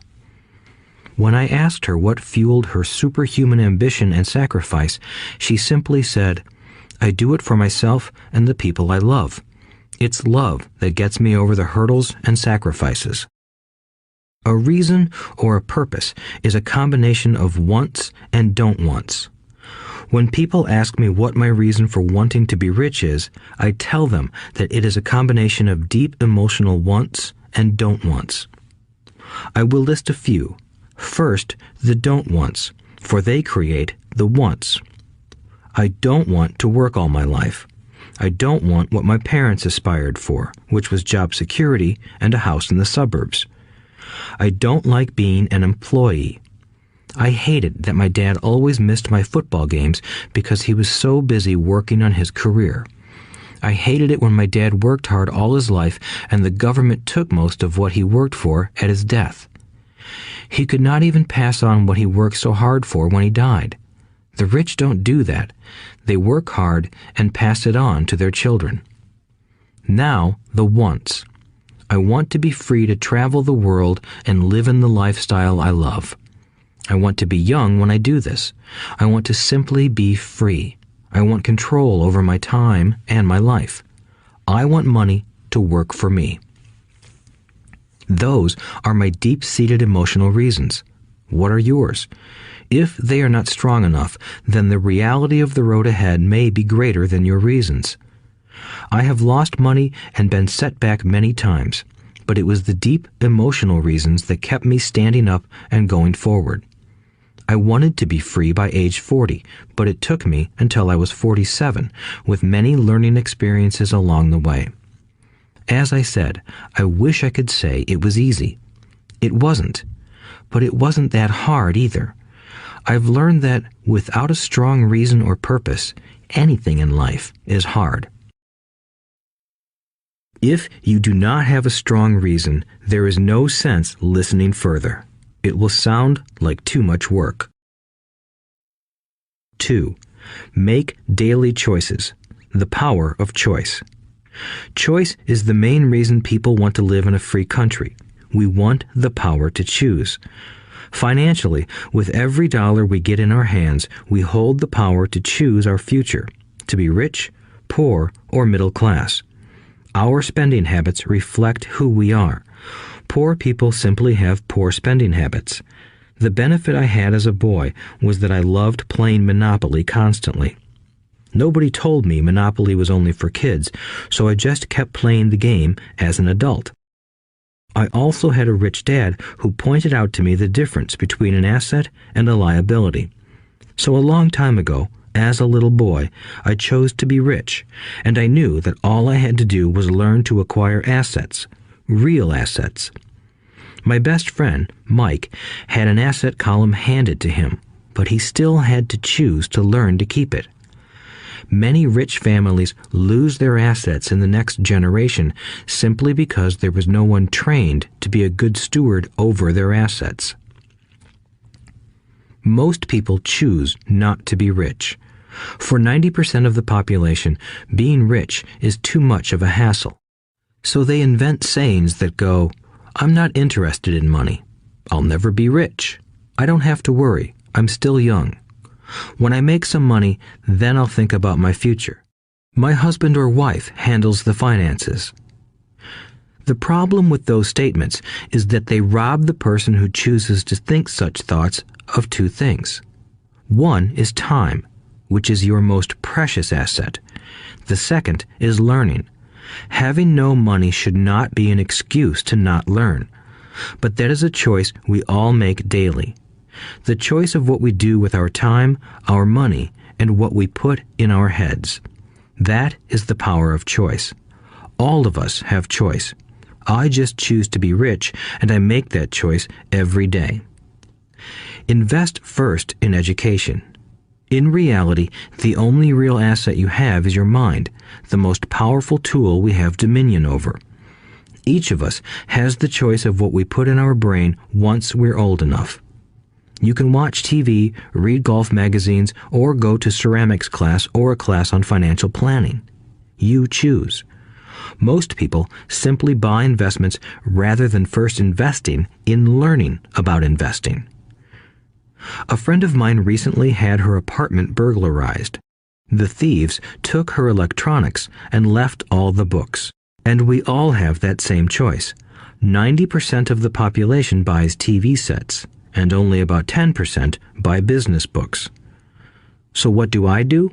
When I asked her what fueled her superhuman ambition and sacrifice, she simply said, "I do it for myself and the people I love. It's love that gets me over the hurdles and sacrifices." A reason or a purpose is a combination of wants and don't wants. When people ask me what my reason for wanting to be rich is, I tell them that it is a combination of deep emotional wants and don't wants. I will list a few. First, the don't wants, for they create the wants. I don't want to work all my life. I don't want what my parents aspired for, which was job security and a house in the suburbs. I don't like being an employee. I hated that my dad always missed my football games because he was so busy working on his career. I hated it when my dad worked hard all his life and the government took most of what he worked for at his death. He could not even pass on what he worked so hard for when he died. The rich don't do that. They work hard and pass it on to their children. Now, the wants. I want to be free to travel the world and live in the lifestyle I love. I want to be young when I do this. I want to simply be free. I want control over my time and my life. I want money to work for me. Those are my deep-seated emotional reasons. What are yours? If they are not strong enough, then the reality of the road ahead may be greater than your reasons. I have lost money and been set back many times, but it was the deep emotional reasons that kept me standing up and going forward. I wanted to be free by age 40, but it took me until I was 47, with many learning experiences along the way. As I said, I wish I could say it was easy. It wasn't, but it wasn't that hard either. I've learned that without a strong reason or purpose, anything in life is hard. If you do not have a strong reason, there is no sense listening further. It will sound like too much work. 2. Make daily choices. The power of choice. Choice is the main reason people want to live in a free country. We want the power to choose. Financially, with every dollar we get in our hands, we hold the power to choose our future, to be rich, poor, or middle class. Our spending habits reflect who we are. Poor people simply have poor spending habits. The benefit I had as a boy was that I loved playing Monopoly constantly. Nobody told me Monopoly was only for kids, so I just kept playing the game as an adult. I also had a rich dad who pointed out to me the difference between an asset and a liability. So a long time ago, as a little boy, I chose to be rich, and I knew that all I had to do was learn to acquire assets, real assets. My best friend, Mike, had an asset column handed to him, but he still had to choose to learn to keep it. Many rich families lose their assets in the next generation simply because there was no one trained to be a good steward over their assets. Most people choose not to be rich. For 90% of the population, being rich is too much of a hassle. So they invent sayings that go, "I'm not interested in money. I'll never be rich. I don't have to worry. I'm still young. When I make some money, then I'll think about my future." My husband or wife handles the finances. The problem with those statements is that they rob the person who chooses to think such thoughts of two things. One is time, which is your most precious asset. The second is learning. Having no money should not be an excuse to not learn, but that is a choice we all make daily. The choice of what we do with our time, our money, and what we put in our heads. That is the power of choice. All of us have choice. I just choose to be rich, and I make that choice every day. Invest first in education. In reality, the only real asset you have is your mind, the most powerful tool we have dominion over. Each of us has the choice of what we put in our brain once we're old enough. You can watch TV, read golf magazines, or go to ceramics class or a class on financial planning. You choose. Most people simply buy investments rather than first investing in learning about investing. A friend of mine recently had her apartment burglarized. The thieves took her electronics and left all the books. And we all have that same choice. 90% of the population buys TV sets, and only about 10% buy business books. So what do?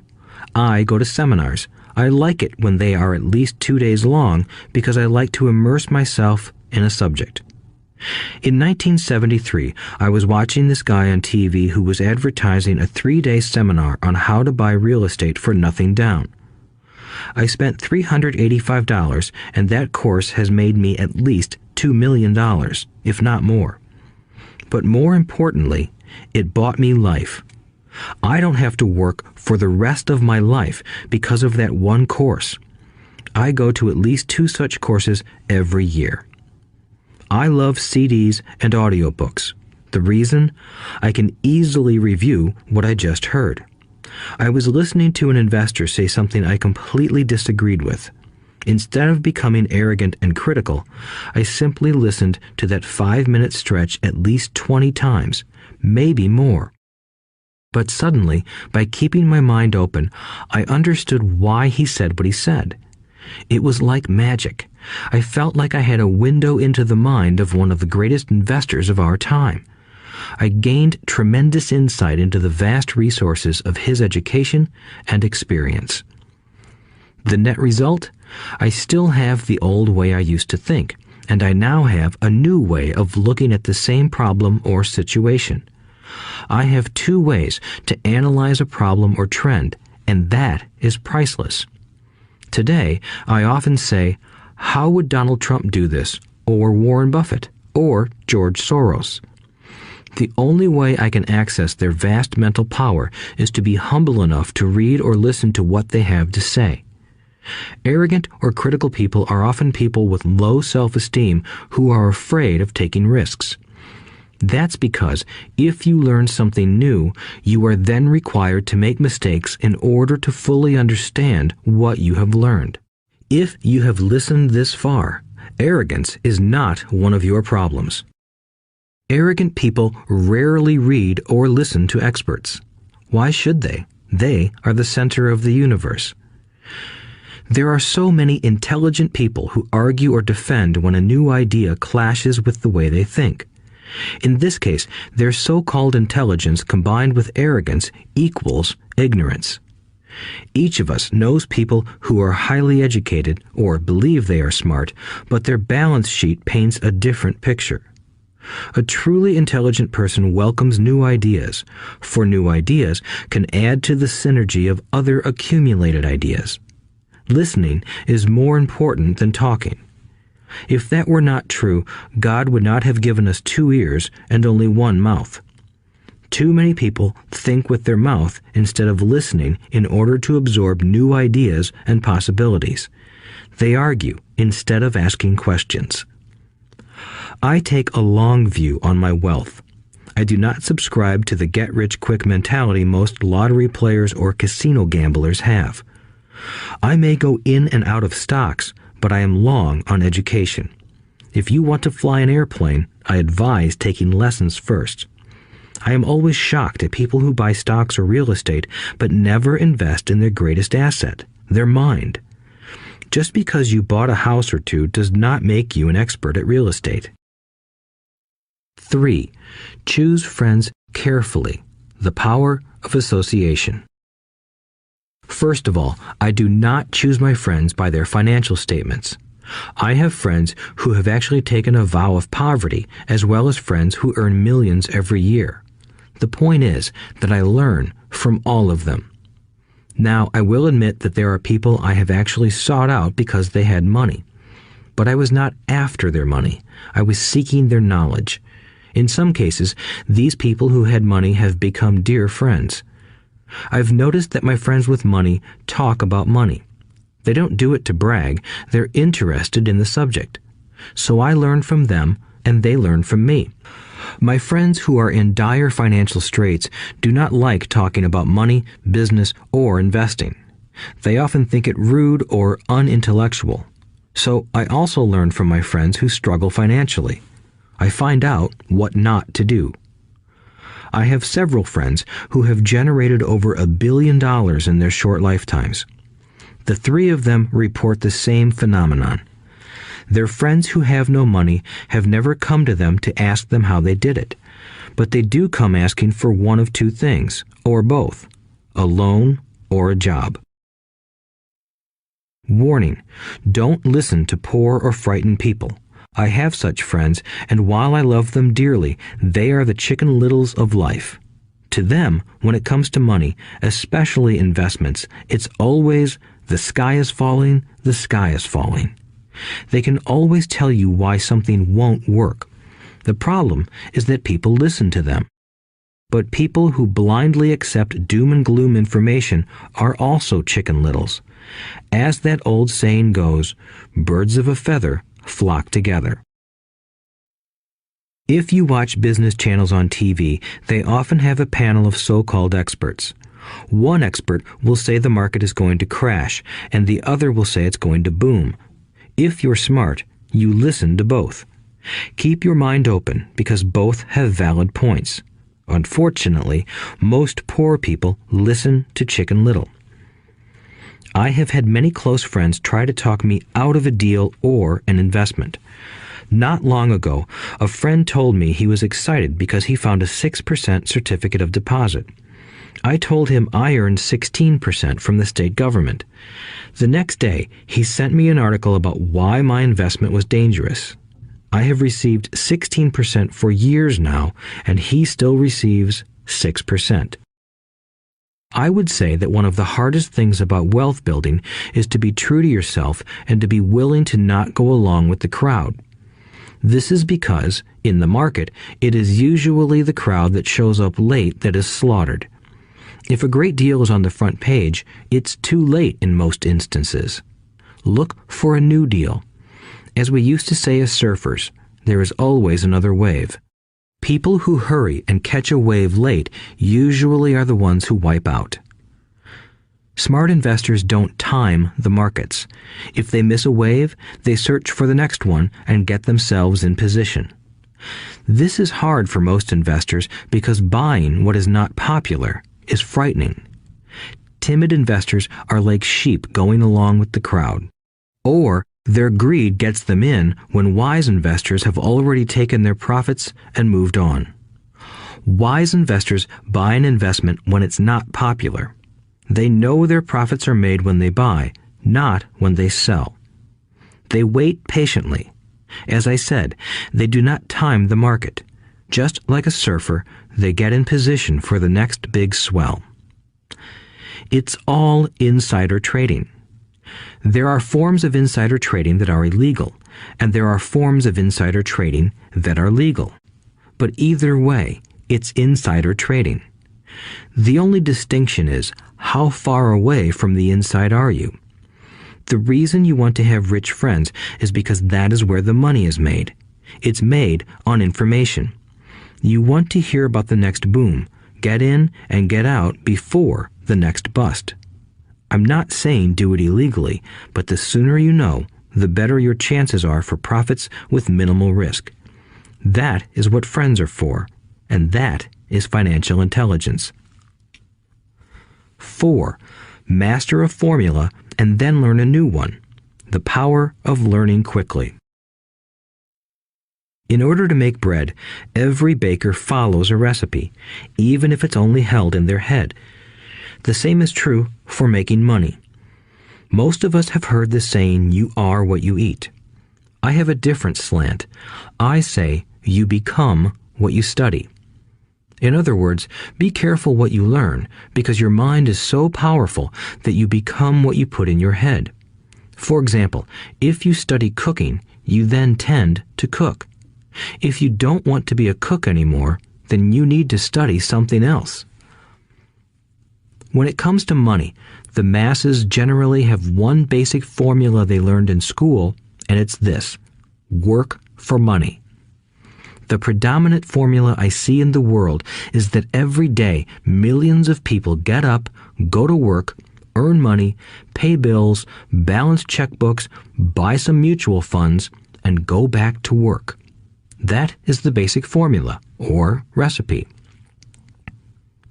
I go to seminars. I like it when they are at least 2 days long because I like to immerse myself in a subject. In 1973, I was watching this guy on TV who was advertising a 3-day seminar on how to buy real estate for nothing down. I spent $385, and that course has made me at least $2 million, if not more. But more importantly, it bought me life. I don't have to work for the rest of my life because of that one course. I go to at least 2 such courses every year. I love CDs and audiobooks. The reason? I can easily review what I just heard. I was listening to an investor say something I completely disagreed with. Instead of becoming arrogant and critical, I simply listened to that 5-minute stretch at least 20 times, maybe more. But suddenly, by keeping my mind open, I understood why he said what he said. It was like magic. I felt like I had a window into the mind of one of the greatest investors of our time. I gained tremendous insight into the vast resources of his education and experience. The net result? I still have the old way I used to think, and I now have a new way of looking at the same problem or situation. I have 2 ways to analyze a problem or trend, and that is priceless. Today, I often say, how would Donald Trump do this, or Warren Buffett, or George Soros? The only way I can access their vast mental power is to be humble enough to read or listen to what they have to say. Arrogant or critical people are often people with low self-esteem who are afraid of taking risks. That's because if you learn something new, you are then required to make mistakes in order to fully understand what you have learned. If you have listened this far, arrogance is not one of your problems. Arrogant people rarely read or listen to experts. Why should they? They are the center of the universe. There are so many intelligent people who argue or defend when a new idea clashes with the way they think. In this case, their so-called intelligence combined with arrogance equals ignorance. Each of us knows people who are highly educated or believe they are smart, but their balance sheet paints a different picture. A truly intelligent person welcomes new ideas, for new ideas can add to the synergy of other accumulated ideas. Listening is more important than talking. If that were not true, God would not have given us 2 ears and only 1 mouth. Too many people think with their mouth instead of listening in order to absorb new ideas and possibilities. They argue instead of asking questions. I take a long view on my wealth. I do not subscribe to the get-rich-quick mentality most lottery players or casino gamblers have. I may go in and out of stocks, but I am long on education. If you want to fly an airplane, I advise taking lessons first. I am always shocked at people who buy stocks or real estate but never invest in their greatest asset, their mind. Just because you bought a house or two does not make you an expert at real estate. 3. Choose friends carefully. The power of association. First of all, I do not choose my friends by their financial statements. I have friends who have actually taken a vow of poverty, as well as friends who earn millions every year. The point is that I learn from all of them. Now, I will admit that there are people I have actually sought out because they had money. But I was not after their money. I was seeking their knowledge. In some cases, these people who had money have become dear friends. I've noticed that my friends with money talk about money. They don't do it to brag. They're interested in the subject. So I learn from them, and they learn from me. My friends who are in dire financial straits do not like talking about money, business, or investing. They often think it rude or unintellectual. So I also learn from my friends who struggle financially. I find out what not to do. I have several friends who have generated over $1 billion in their short lifetimes. The 3 of them report the same phenomenon. Their friends who have no money have never come to them to ask them how they did it, but they do come asking for one of 2 things, or both, a loan or a job. Warning: don't listen to poor or frightened people. I have such friends, and while I love them dearly, they are the Chicken Littles of life. To them, when it comes to money, especially investments, it's always, the sky is falling, the sky is falling. They can always tell you why something won't work. The problem is that people listen to them. But people who blindly accept doom and gloom information are also Chicken Littles. As that old saying goes, birds of a feather flock together. If you watch business channels on TV, they often have a panel of so-called experts. One expert will say the market is going to crash, and the other will say it's going to boom. If you're smart, you listen to both. Keep your mind open, because both have valid points. Unfortunately, most poor people listen to Chicken Little. I have had many close friends try to talk me out of a deal or an investment. Not long ago, a friend told me he was excited because he found a 6% certificate of deposit. I told him I earned 16% from the state government. The next day, he sent me an article about why my investment was dangerous. I have received 16% for years now, and he still receives 6%. I would say that one of the hardest things about wealth building is to be true to yourself and to be willing to not go along with the crowd. This is because, in the market, it is usually the crowd that shows up late that is slaughtered. If a great deal is on the front page, it's too late in most instances. Look for a new deal. As we used to say as surfers, there is always another wave. People who hurry and catch a wave late usually are the ones who wipe out. Smart investors don't time the markets. If they miss a wave, they search for the next one and get themselves in position. This is hard for most investors because buying what is not popular is frightening. Timid investors are like sheep going along with the crowd. Or their greed gets them in when wise investors have already taken their profits and moved on. Wise investors buy an investment when it's not popular. They know their profits are made when they buy, not when they sell. They wait patiently. As I said, they do not time the market. Just like a surfer, they get in position for the next big swell. It's all insider trading. There are forms of insider trading that are illegal, and there are forms of insider trading that are legal. But either way, it's insider trading. The only distinction is, how far away from the inside are you? The reason you want to have rich friends is because that is where the money is made. It's made on information. You want to hear about the next boom, get in and get out before the next bust. I'm not saying do it illegally, but the sooner you know, the better your chances are for profits with minimal risk. That is what friends are for, and that is financial intelligence. 4. master a formula, and then learn a new one. The power of learning quickly. In order to make bread, every baker follows a recipe, even if it's only held in their head. The same is true for making money. Most of us have heard the saying, "You are what you eat." I have a different slant. I say, "You become what you study." In other words, be careful what you learn, because your mind is so powerful that you become what you put in your head. For example, if you study cooking, you then tend to cook. If you don't want to be a cook anymore, then you need to study something else. When it comes to money, the masses generally have one basic formula they learned in school, and it's this: work for money. The predominant formula I see in the world is that every day millions of people get up, go to work, earn money, pay bills, balance checkbooks, buy some mutual funds, and go back to work. That is the basic formula, or recipe.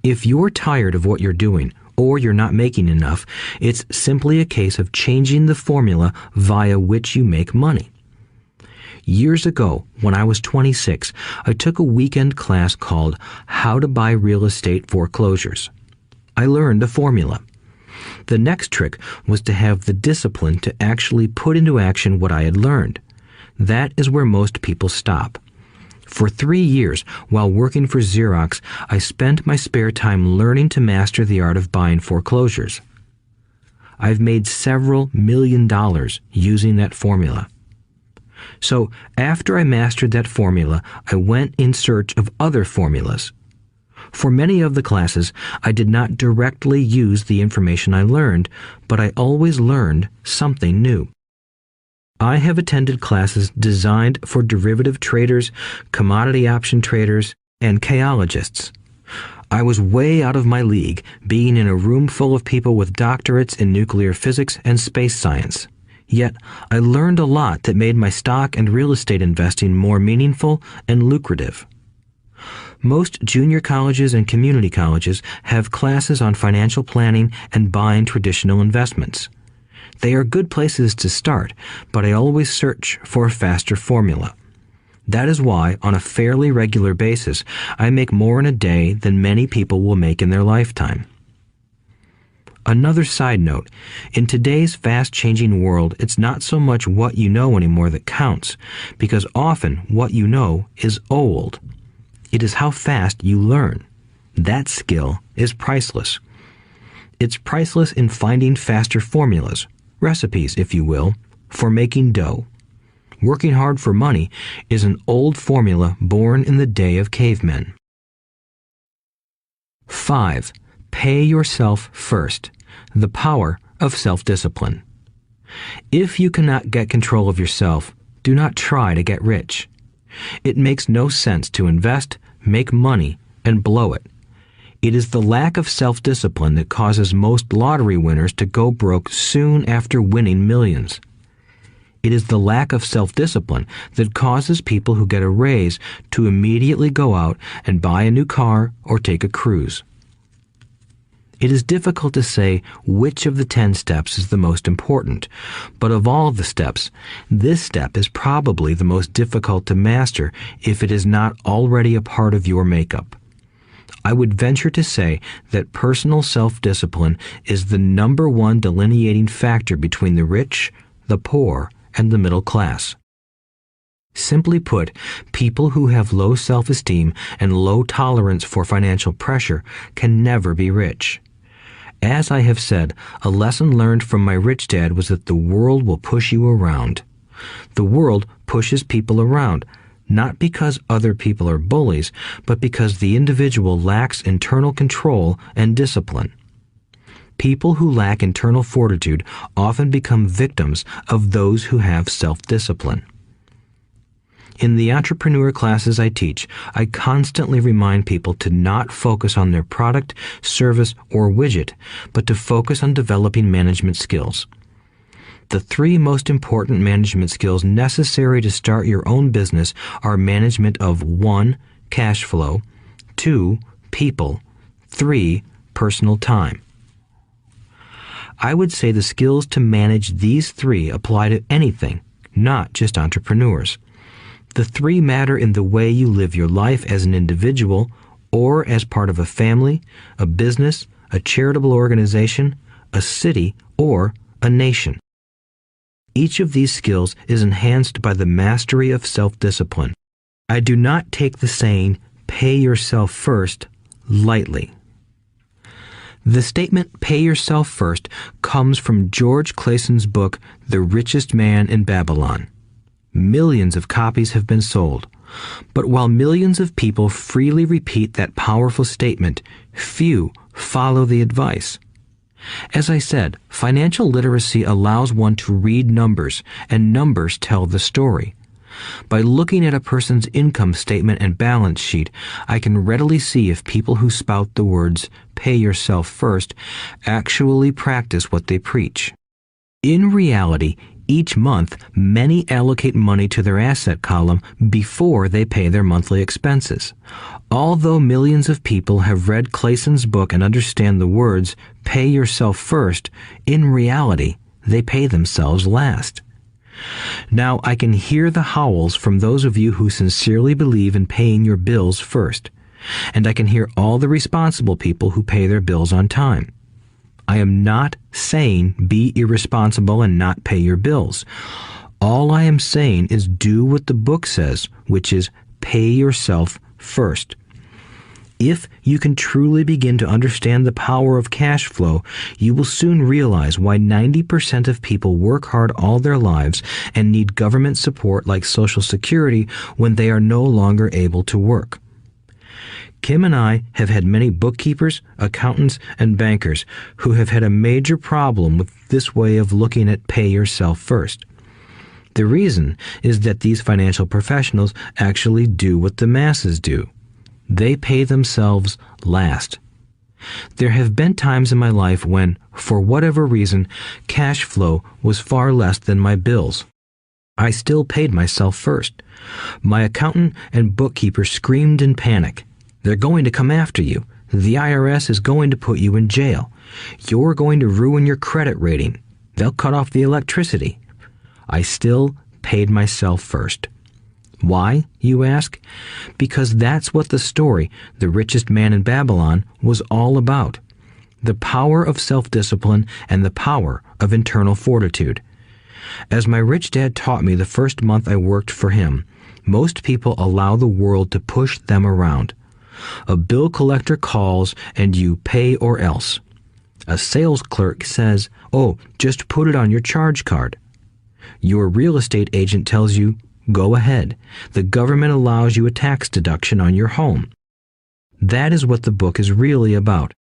If you're tired of what you're doing, or you're not making enough, it's simply a case of changing the formula via which you make money. Years ago, when I was 26, I took a weekend class called How to Buy Real Estate Foreclosures. I learned a formula. The next trick was to have the discipline to actually put into action what I had learned. That is where most people stop. For 3 years, while working for Xerox, I spent my spare time learning to master the art of buying foreclosures. I've made several $1 million using that formula. So, after I mastered that formula, I went in search of other formulas. For many of the classes, I did not directly use the information I learned, but I always learned something new. I have attended classes designed for derivative traders, commodity option traders, and chaologists. I was way out of my league, being in a room full of people with doctorates in nuclear physics and space science. Yet, I learned a lot that made my stock and real estate investing more meaningful and lucrative. Most junior colleges and community colleges have classes on financial planning and buying traditional investments. They are good places to start, but I always search for a faster formula. That is why, on a fairly regular basis, I make more in a day than many people will make in their lifetime. Another side note, in today's fast-changing world, it's not so much what you know anymore that counts, because often what you know is old. It is how fast you learn. That skill is priceless. It's priceless in finding faster formulas, recipes, if you will, for making dough. Working hard for money is an old formula born in the day of cavemen. 5. Pay yourself first. The power of self-discipline. If you cannot get control of yourself, do not try to get rich. It makes no sense to invest, make money, and blow it. It is the lack of self-discipline that causes most lottery winners to go broke soon after winning millions. It is the lack of self-discipline that causes people who get a raise to immediately go out and buy a new car or take a cruise. It is difficult to say which of the 10 steps is the most important, but of all the steps, this step is probably the most difficult to master if it is not already a part of your makeup. I would venture to say that personal self-discipline is the number one delineating factor between the rich, the poor, and the middle class. Simply put, people who have low self-esteem and low tolerance for financial pressure can never be rich. As I have said, a lesson learned from my rich dad was that the world will push you around. The world pushes people around, not because other people are bullies, but because the individual lacks internal control and discipline. People who lack internal fortitude often become victims of those who have self-discipline. In the entrepreneur classes I teach, I constantly remind people to not focus on their product, service, or widget, but to focus on developing management skills. The 3 most important management skills necessary to start your own business are management of 1. Cash flow, 2. People, 3. Personal time. I would say the skills to manage these three apply to anything, not just entrepreneurs. The three matter in the way you live your life as an individual or as part of a family, a business, a charitable organization, a city, or a nation. Each of these skills is enhanced by the mastery of self-discipline. I do not take the saying, "pay yourself first," lightly. The statement, "pay yourself first," comes from George Clason's book, The Richest Man in Babylon. Millions of copies have been sold. But while millions of people freely repeat that powerful statement, few follow the advice. As I said, financial literacy allows one to read numbers, and numbers tell the story. By looking at a person's income statement and balance sheet, I can readily see if people who spout the words, "pay yourself first," actually practice what they preach. In reality, each month, many allocate money to their asset column before they pay their monthly expenses. Although millions of people have read Clason's book and understand the words, "pay yourself first," in reality, they pay themselves last. Now, I can hear the howls from those of you who sincerely believe in paying your bills first, and I can hear all the responsible people who pay their bills on time. I am not saying be irresponsible and not pay your bills. All I am saying is do what the book says, which is pay yourself first. If you can truly begin to understand the power of cash flow, you will soon realize why 90% of people work hard all their lives and need government support like Social Security when they are no longer able to work. Kim and I have had many bookkeepers, accountants, and bankers who have had a major problem with this way of looking at pay yourself first. The reason is that these financial professionals actually do what the masses do. They pay themselves last. There have been times in my life when, for whatever reason, cash flow was far less than my bills. I still paid myself first. My accountant and bookkeeper screamed in panic. "They're going to come after you. The IRS is going to put you in jail. You're going to ruin your credit rating. They'll cut off the electricity." I still paid myself first. Why, you ask? Because that's what the story, The Richest Man in Babylon, was all about. The power of self-discipline and the power of internal fortitude. As my rich dad taught me the first month I worked for him, most people allow the world to push them around. A bill collector calls and you pay or else. A sales clerk says, "Oh, just put it on your charge card." Your real estate agent tells you, "Go ahead. The government allows you a tax deduction on your home." That is what the book is really about.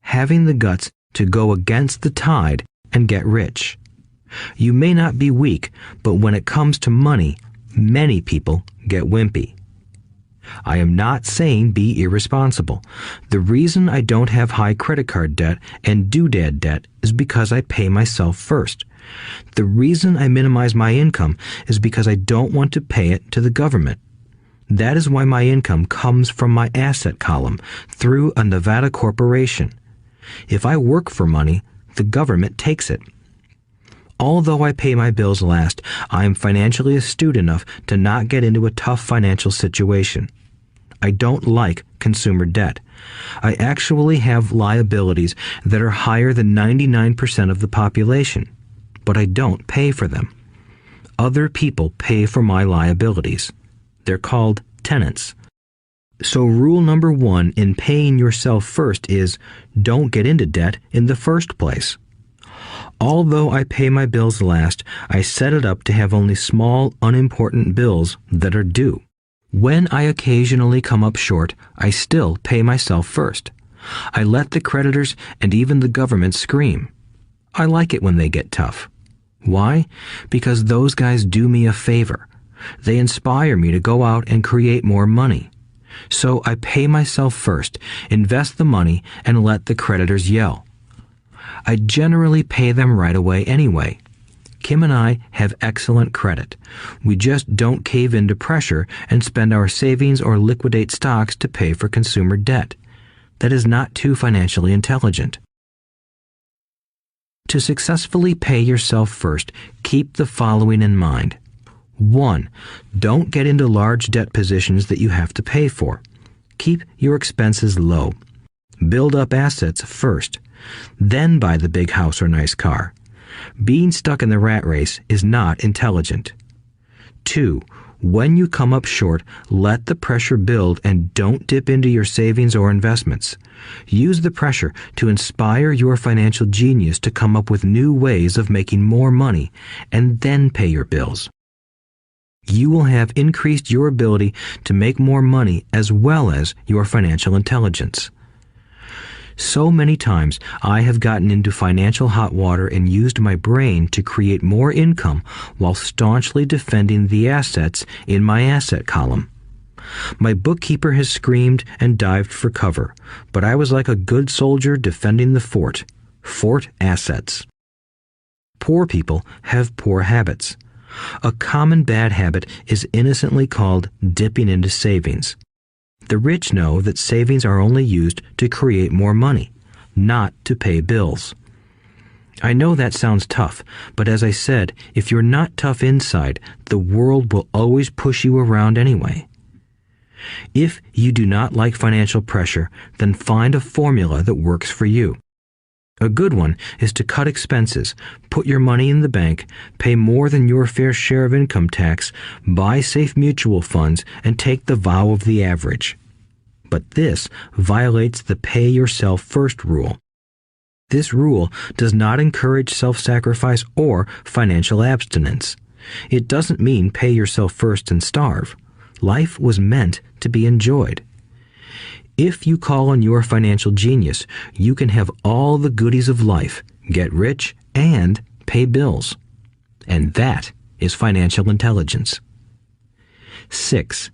Having the guts to go against the tide and get rich. You may not be weak, but when it comes to money, many people get wimpy. I am not saying be irresponsible. The reason I don't have high credit card debt and doodad debt is because I pay myself first. The reason I minimize my income is because I don't want to pay it to the government. That is why my income comes from my asset column through a Nevada corporation. If I work for money, the government takes it. Although I pay my bills last, I am financially astute enough to not get into a tough financial situation. I don't like consumer debt. I actually have liabilities that are higher than 99% of the population, but I don't pay for them. Other people pay for my liabilities. They're called tenants. So rule number 1 in paying yourself first is don't get into debt in the first place. Although I pay my bills last, I set it up to have only small, unimportant bills that are due. When I occasionally come up short, I still pay myself first. I let the creditors and even the government scream. I like it when they get tough. Why? Because those guys do me a favor. They inspire me to go out and create more money. So I pay myself first, invest the money, and let the creditors yell. I generally pay them right away anyway. Kim and I have excellent credit. We just don't cave into pressure and spend our savings or liquidate stocks to pay for consumer debt. That is not too financially intelligent. To successfully pay yourself first, keep the following in mind. 1. Don't get into large debt positions that you have to pay for. Keep your expenses low. Build up assets first. Then buy the big house or nice car. Being stuck in the rat race is not intelligent. 2. When you come up short, let the pressure build and don't dip into your savings or investments. Use the pressure to inspire your financial genius to come up with new ways of making more money and then pay your bills. You will have increased your ability to make more money as well as your financial intelligence. So many times I have gotten into financial hot water and used my brain to create more income while staunchly defending the assets in my asset column. My bookkeeper has screamed and dived for cover, but I was like a good soldier defending the fort. Fort assets. Poor people have poor habits. A common bad habit is innocently called dipping into savings. The rich know that savings are only used to create more money, not to pay bills. I know that sounds tough, but as I said, if you're not tough inside, the world will always push you around anyway. If you do not like financial pressure, then find a formula that works for you. A good one is to cut expenses, put your money in the bank, pay more than your fair share of income tax, buy safe mutual funds, and take the vow of the average. But this violates the pay yourself first rule. This rule does not encourage self-sacrifice or financial abstinence. It doesn't mean pay yourself first and starve. Life was meant to be enjoyed. If you call on your financial genius, you can have all the goodies of life, get rich, and pay bills. And that is financial intelligence. 6.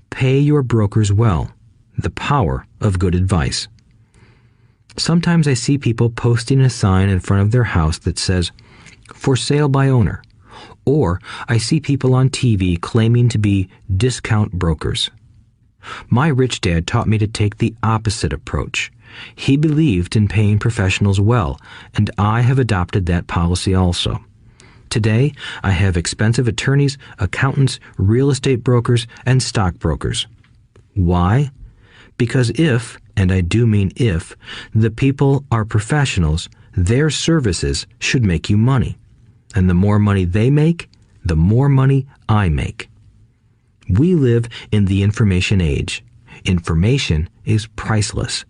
Pay your brokers well. The power of good advice. Sometimes I see people posting a sign in front of their house that says, "For sale by owner," or I see people on TV claiming to be discount brokers. My rich dad taught me to take the opposite approach. He believed in paying professionals well, and I have adopted that policy also. Today, I have expensive attorneys, accountants, real estate brokers, and stockbrokers. Why? Because if, and I do mean if, the people are professionals, their services should make you money. And the more money they make, the more money I make. We live in the information age. Information is priceless.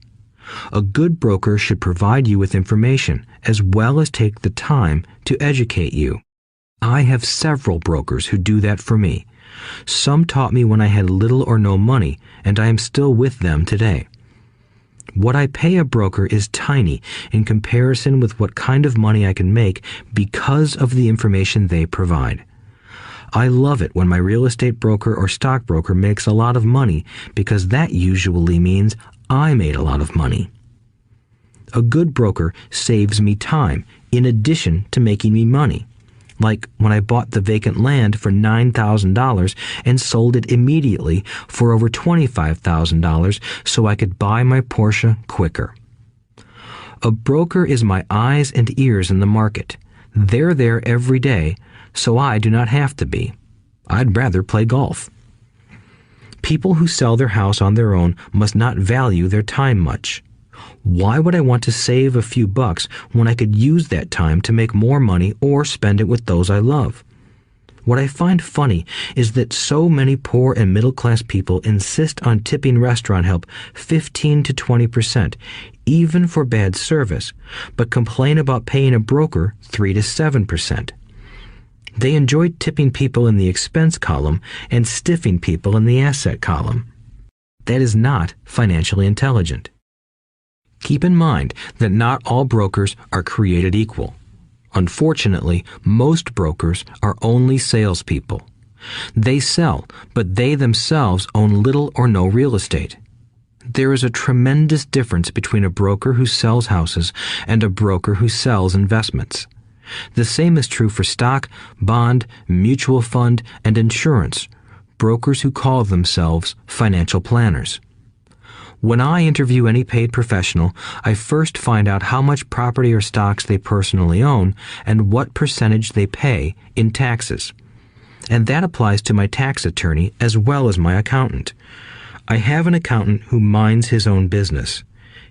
A good broker should provide you with information as well as take the time to educate you. I have several brokers who do that for me. Some taught me when I had little or no money, and I am still with them today. What I pay a broker is tiny in comparison with what kind of money I can make because of the information they provide. I love it when my real estate broker or stockbroker makes a lot of money because that usually means I made a lot of money. A good broker saves me time in addition to making me money. Like when I bought the vacant land for $9,000 and sold it immediately for over $25,000 so I could buy my Porsche quicker. A broker is my eyes and ears in the market. They're there every day, so I do not have to be. I'd rather play golf. People who sell their house on their own must not value their time much. Why would I want to save a few bucks when I could use that time to make more money or spend it with those I love? What I find funny is that so many poor and middle-class people insist on tipping restaurant help 15 to 20%, even for bad service, but complain about paying a broker 3 to 7%. They enjoy tipping people in the expense column and stiffing people in the asset column. That is not financially intelligent. Keep in mind that not all brokers are created equal. Unfortunately, most brokers are only salespeople. They sell, but they themselves own little or no real estate. There is a tremendous difference between a broker who sells houses and a broker who sells investments. The same is true for stock, bond, mutual fund, and insurance, brokers who call themselves financial planners. When I interview any paid professional, I first find out how much property or stocks they personally own and what percentage they pay in taxes. And that applies to my tax attorney as well as my accountant. I have an accountant who minds his own business.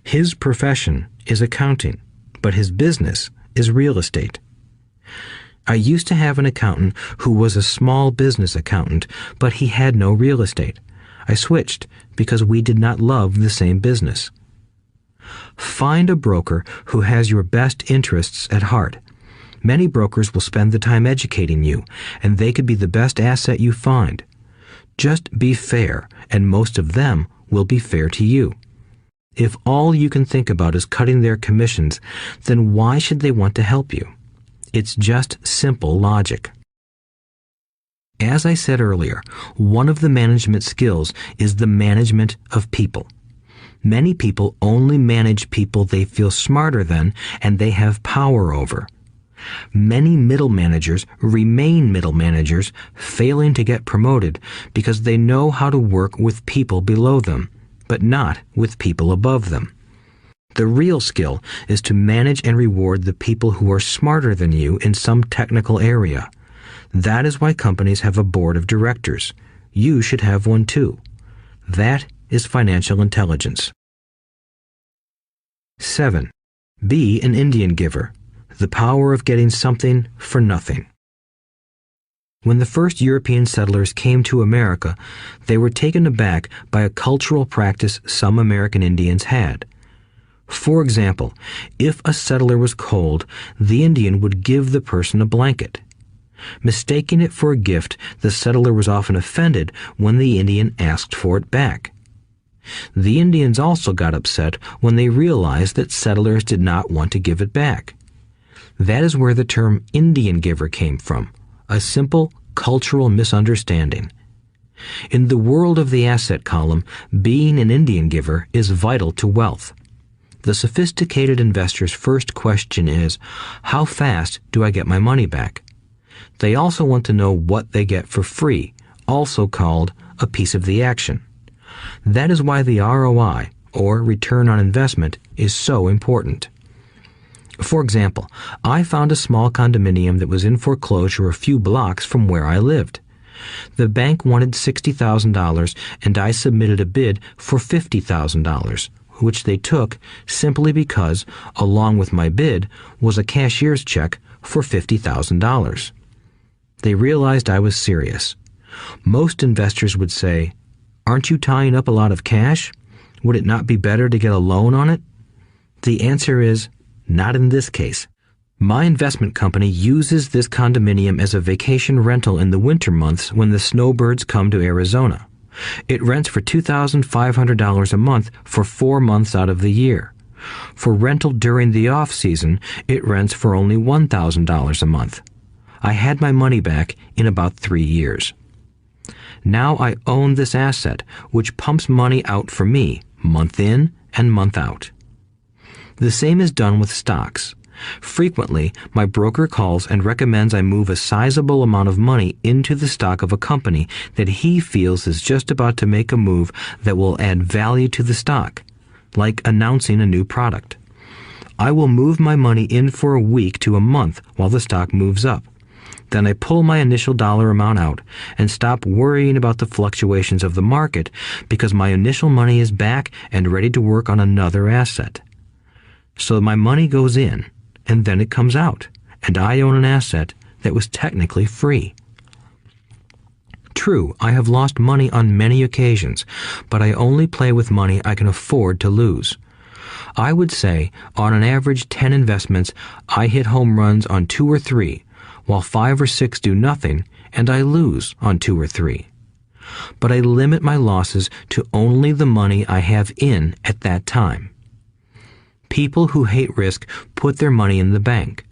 His profession is accounting, but his business is real estate. I used to have an accountant who was a small business accountant, but he had no real estate. I switched because we did not love the same business. Find a broker who has your best interests at heart. Many brokers will spend the time educating you, and they could be the best asset you find. Just be fair, and most of them will be fair to you. If all you can think about is cutting their commissions, then why should they want to help you? It's just simple logic. As I said earlier, one of the management skills is the management of people. Many people only manage people they feel smarter than and they have power over. Many middle managers remain middle managers, failing to get promoted because they know how to work with people below them, but not with people above them. The real skill is to manage and reward the people who are smarter than you in some technical area. That is why companies have a board of directors. You should have one too. That is financial intelligence. 7. Be an Indian giver. The power of getting something for nothing. When the first European settlers came to America, they were taken aback by a cultural practice some American Indians had. For example, if a settler was cold, the Indian would give the person a blanket. Mistaking it for a gift, the settler was often offended when the Indian asked for it back. The Indians also got upset when they realized that settlers did not want to give it back. That is where the term Indian giver came from, a simple cultural misunderstanding. In the world of the asset column, being an Indian giver is vital to wealth. The sophisticated investor's first question is, how fast do I get my money back? They also want to know what they get for free, also called a piece of the action. That is why the ROI, or return on investment, is so important. For example, I found a small condominium that was in foreclosure a few blocks from where I lived. The bank wanted $60,000 and I submitted a bid for $50,000, which they took simply because, along with my bid, was a cashier's check for $50,000. They realized I was serious. Most investors would say, "Aren't you tying up a lot of cash? Would it not be better to get a loan on it?" The answer is, not in this case. My investment company uses this condominium as a vacation rental in the winter months when the snowbirds come to Arizona. It rents for $2,500 a month for 4 months out of the year. For rental during the off-season, it rents for only $1,000 a month. I had my money back in about 3 years. Now I own this asset, which pumps money out for me, month in and month out. The same is done with stocks. Frequently, my broker calls and recommends I move a sizable amount of money into the stock of a company that he feels is just about to make a move that will add value to the stock, like announcing a new product. I will move my money in for a week to a month while the stock moves up. Then I pull my initial dollar amount out and stop worrying about the fluctuations of the market because my initial money is back and ready to work on another asset. So my money goes in, and then it comes out, and I own an asset that was technically free. True, I have lost money on many occasions, but I only play with money I can afford to lose. I would say, on an average 10 investments, I hit home runs on 2 or 3, while 5 or 6 do nothing, and I lose on 2 or 3. But I limit my losses to only the money I have in at that time. People who hate risk put their money in the bank.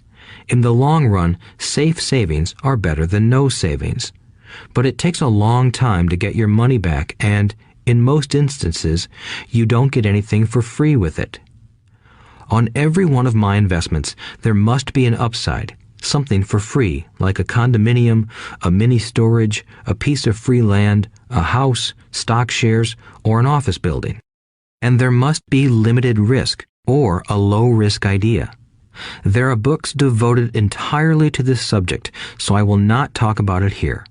In the long run, safe savings are better than no savings. But it takes a long time to get your money back, and, in most instances, you don't get anything for free with it. On every one of my investments, there must be an upside, something for free, like a condominium, a mini storage, a piece of free land, a house, stock shares, or an office building. and there must be limited risk or a low-risk idea. There are books devoted entirely to this subject, so I will not talk about it here.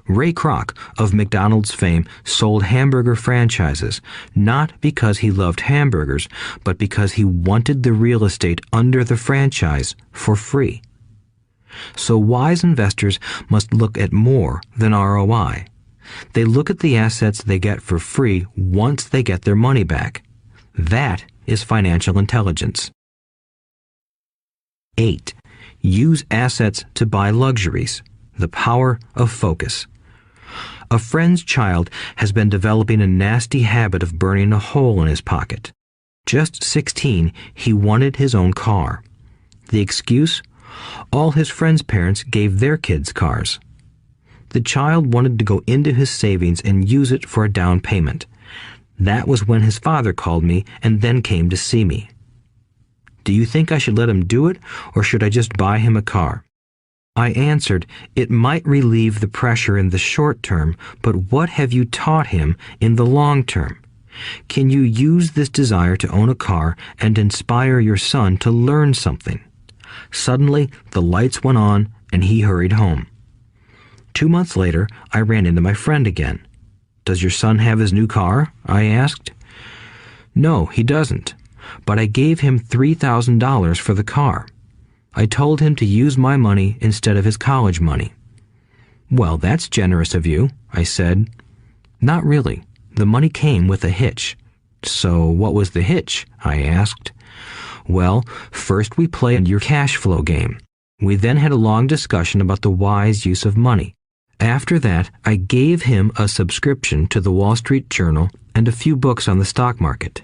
Ray Kroc of McDonald's fame sold hamburger franchises, not because he loved hamburgers, but because he wanted the real estate under the franchise for free. So wise investors must look at more than ROI. They look at the assets they get for free once they get their money back. That is financial intelligence. 8. Use assets to buy luxuries. The power of focus. A friend's child has been developing a nasty habit of burning a hole in his pocket. Just 16, he wanted his own car. The excuse? All his friends' parents gave their kids cars. The child wanted to go into his savings and use it for a down payment. That was when his father called me and then came to see me. Do you think I should let him do it, or should I just buy him a car? I answered, it might relieve the pressure in the short term, but what have you taught him in the long term? Can you use this desire to own a car and inspire your son to learn something? Suddenly, the lights went on and he hurried home. 2 months later, I ran into my friend again. Does your son have his new car? I asked. No, he doesn't, but I gave him $3,000 for the car. I told him to use my money instead of his college money. Well, that's generous of you, I said. Not really. The money came with a hitch. So what was the hitch? I asked. Well, first we played your cash flow game. We then had a long discussion about the wise use of money. After that, I gave him a subscription to the Wall Street Journal and a few books on the stock market.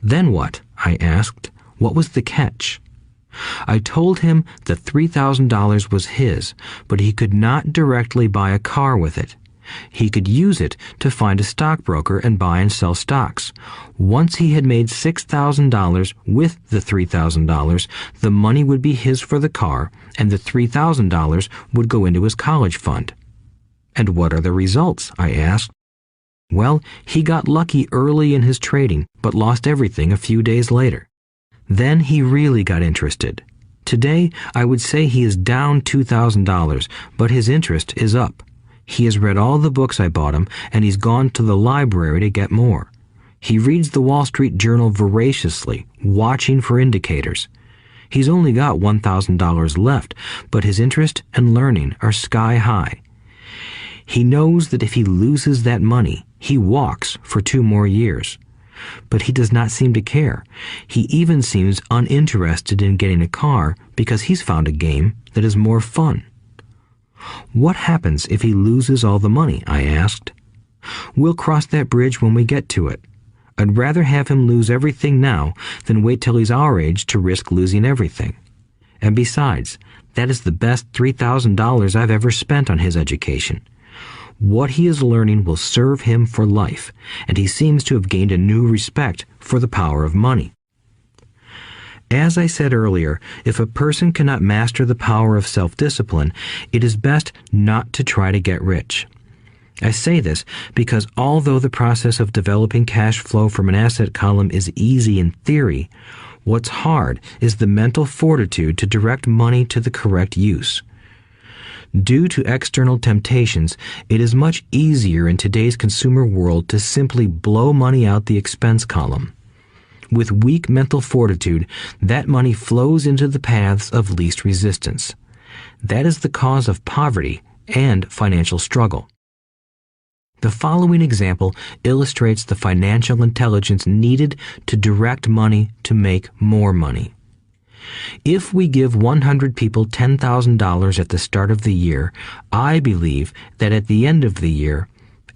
Then what? I asked. What was the catch? I told him that $3,000 was his, but he could not directly buy a car with it. He could use it to find a stockbroker and buy and sell stocks. Once he had made $6,000 with the $3,000, the money would be his for the car, and the $3,000 would go into his college fund. And what are the results? I asked. Well, he got lucky early in his trading, but lost everything a few days later. Then he really got interested. Today, I would say he is down $2,000, but his interest is up. He has read all the books I bought him, and he's gone to the library to get more. He reads the Wall Street Journal voraciously, watching for indicators. He's only got $1,000 left, but his interest and learning are sky high. He knows that if he loses that money, he walks for 2 more years. But he does not seem to care. He even seems uninterested in getting a car because he's found a game that is more fun. What happens if he loses all the money? I asked. We'll cross that bridge when we get to it. I'd rather have him lose everything now than wait till he's our age to risk losing everything. And besides, that is the best $3,000 I've ever spent on his education. What he is learning will serve him for life, and he seems to have gained a new respect for the power of money. As I said earlier, if a person cannot master the power of self-discipline, it is best not to try to get rich. I say this because although the process of developing cash flow from an asset column is easy in theory, what's hard is the mental fortitude to direct money to the correct use. Due to external temptations, it is much easier in today's consumer world to simply blow money out the expense column. With weak mental fortitude, that money flows into the paths of least resistance. That is the cause of poverty and financial struggle. The following example illustrates the financial intelligence needed to direct money to make more money. If we give 100 people $10,000 at the start of the year, I believe that at the end of the year,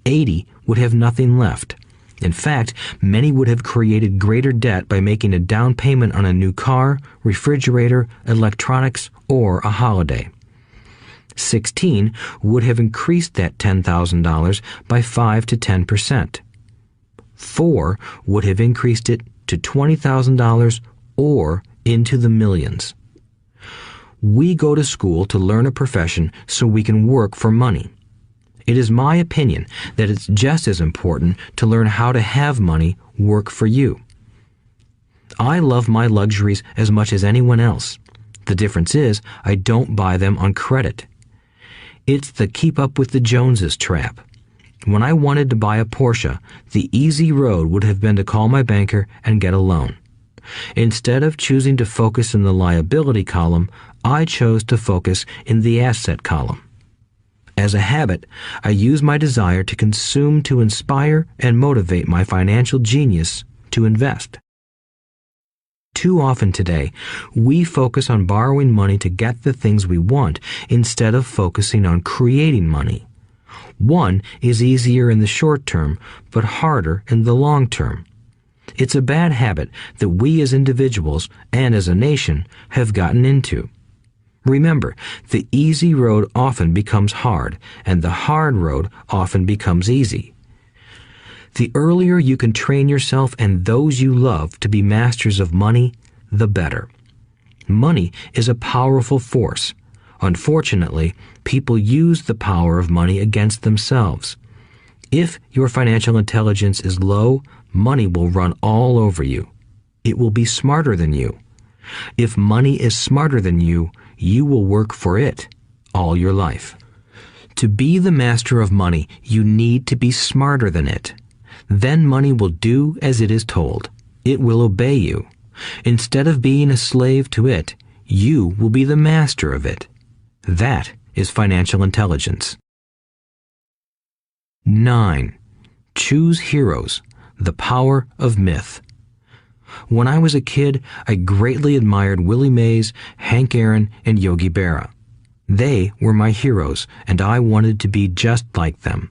80 would have nothing left. In fact, many would have created greater debt by making a down payment on a new car, refrigerator, electronics, or a holiday. 16 would have increased that $10,000 by 5 to 10%. 4 would have increased it to $20,000 or into the millions. We go to school to learn a profession so we can work for money. It is my opinion that it's just as important to learn how to have money work for you. I love my luxuries as much as anyone else. The difference is I don't buy them on credit. It's the keep up with the Joneses trap. When I wanted to buy a Porsche, the easy road would have been to call my banker and get a loan. Instead of choosing to focus in the liability column, I chose to focus in the asset column. As a habit, I use my desire to consume to inspire and motivate my financial genius to invest. Too often today, we focus on borrowing money to get the things we want instead of focusing on creating money. One is easier in the short term, but harder in the long term. It's a bad habit that we as individuals and as a nation have gotten into. Remember, the easy road often becomes hard, and the hard road often becomes easy. The earlier you can train yourself and those you love to be masters of money, the better. Money is a powerful force. Unfortunately, people use the power of money against themselves. If your financial intelligence is low, money will run all over you. It will be smarter than you. If money is smarter than you, you will work for it all your life. To be the master of money, you need to be smarter than it. Then money will do as it is told. It will obey you. Instead of being a slave to it, you will be the master of it. That is financial intelligence. 9. Choose heroes. The power of myth. When I was a kid, I greatly admired Willie Mays, Hank Aaron, and Yogi Berra. They were my heroes, and I wanted to be just like them.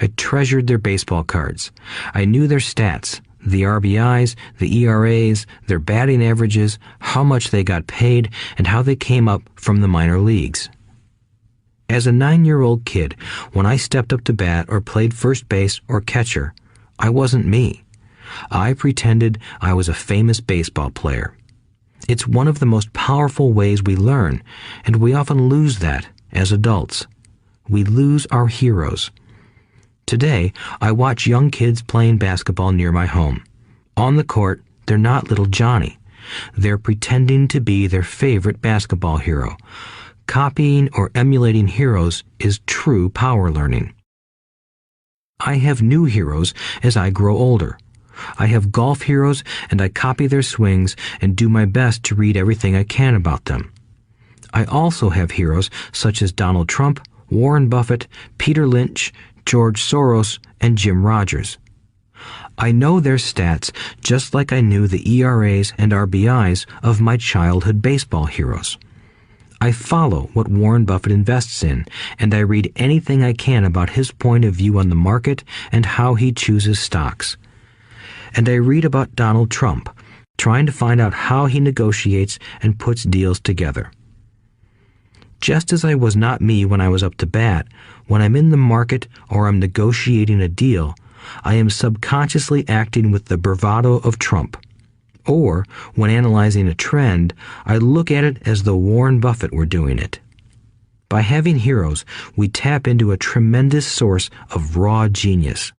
I treasured their baseball cards. I knew their stats, the RBIs, the ERAs, their batting averages, how much they got paid, and how they came up from the minor leagues. As a 9-year-old kid, when I stepped up to bat or played first base or catcher, I wasn't me. I pretended I was a famous baseball player. It's one of the most powerful ways we learn, and we often lose that as adults. We lose our heroes. Today, I watch young kids playing basketball near my home. On the court, they're not little Johnny. They're pretending to be their favorite basketball hero. Copying or emulating heroes is true power learning. I have new heroes as I grow older. I have golf heroes, and I copy their swings and do my best to read everything I can about them. I also have heroes such as Donald Trump, Warren Buffett, Peter Lynch, George Soros, and Jim Rogers. I know their stats just like I knew the ERAs and RBIs of my childhood baseball heroes. I follow what Warren Buffett invests in, and I read anything I can about his point of view on the market and how he chooses stocks. And I read about Donald Trump, trying to find out how he negotiates and puts deals together. Just as I was not me when I was up to bat, when I'm in the market or I'm negotiating a deal, I am subconsciously acting with the bravado of Trump. Or, when analyzing a trend, I look at it as though Warren Buffett were doing it. By having heroes, we tap into a tremendous source of raw genius.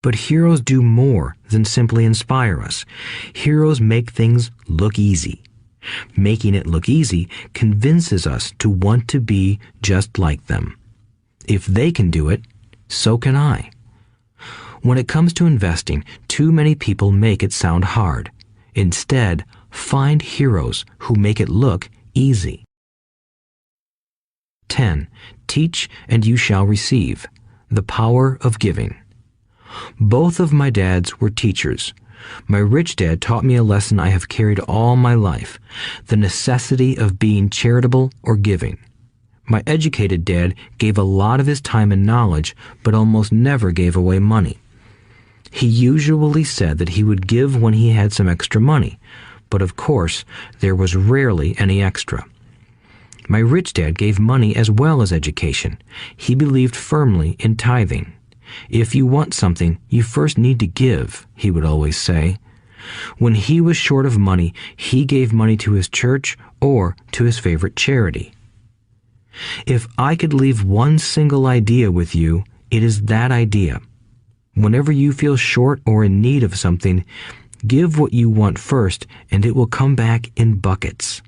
But heroes do more than simply inspire us. Heroes make things look easy. Making it look easy convinces us to want to be just like them. If they can do it, so can I. When it comes to investing, too many people make it sound hard. Instead, find heroes who make it look easy. 10. Teach and you shall receive. The power of giving. Both of my dads were teachers. My rich dad taught me a lesson I have carried all my life, the necessity of being charitable or giving. My educated dad gave a lot of his time and knowledge, but almost never gave away money. He usually said that he would give when he had some extra money, but of course, there was rarely any extra. My rich dad gave money as well as education. He believed firmly in tithing. If you want something, you first need to give, he would always say. When he was short of money, he gave money to his church or to his favorite charity. If I could leave one single idea with you, it is that idea. Whenever you feel short or in need of something, give what you want first, and it will come back in buckets.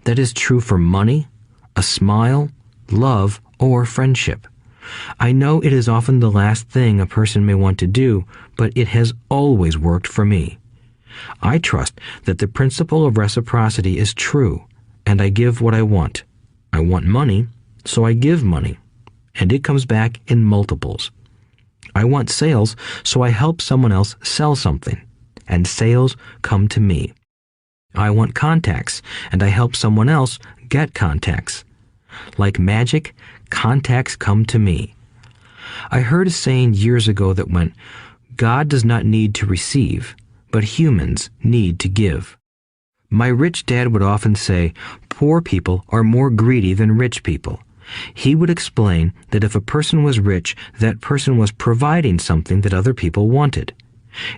That is true for money, a smile, love, or friendship. I know it is often the last thing a person may want to do, but it has always worked for me. I trust that the principle of reciprocity is true, and I give what I want. I want money, so I give money, and it comes back in multiples. I want sales, so I help someone else sell something, and sales come to me. I want contacts, and I help someone else get contacts. Like magic, contacts come to me. I heard a saying years ago that went, God does not need to receive, but humans need to give. My rich dad would often say, poor people are more greedy than rich people. He would explain that if a person was rich, that person was providing something that other people wanted.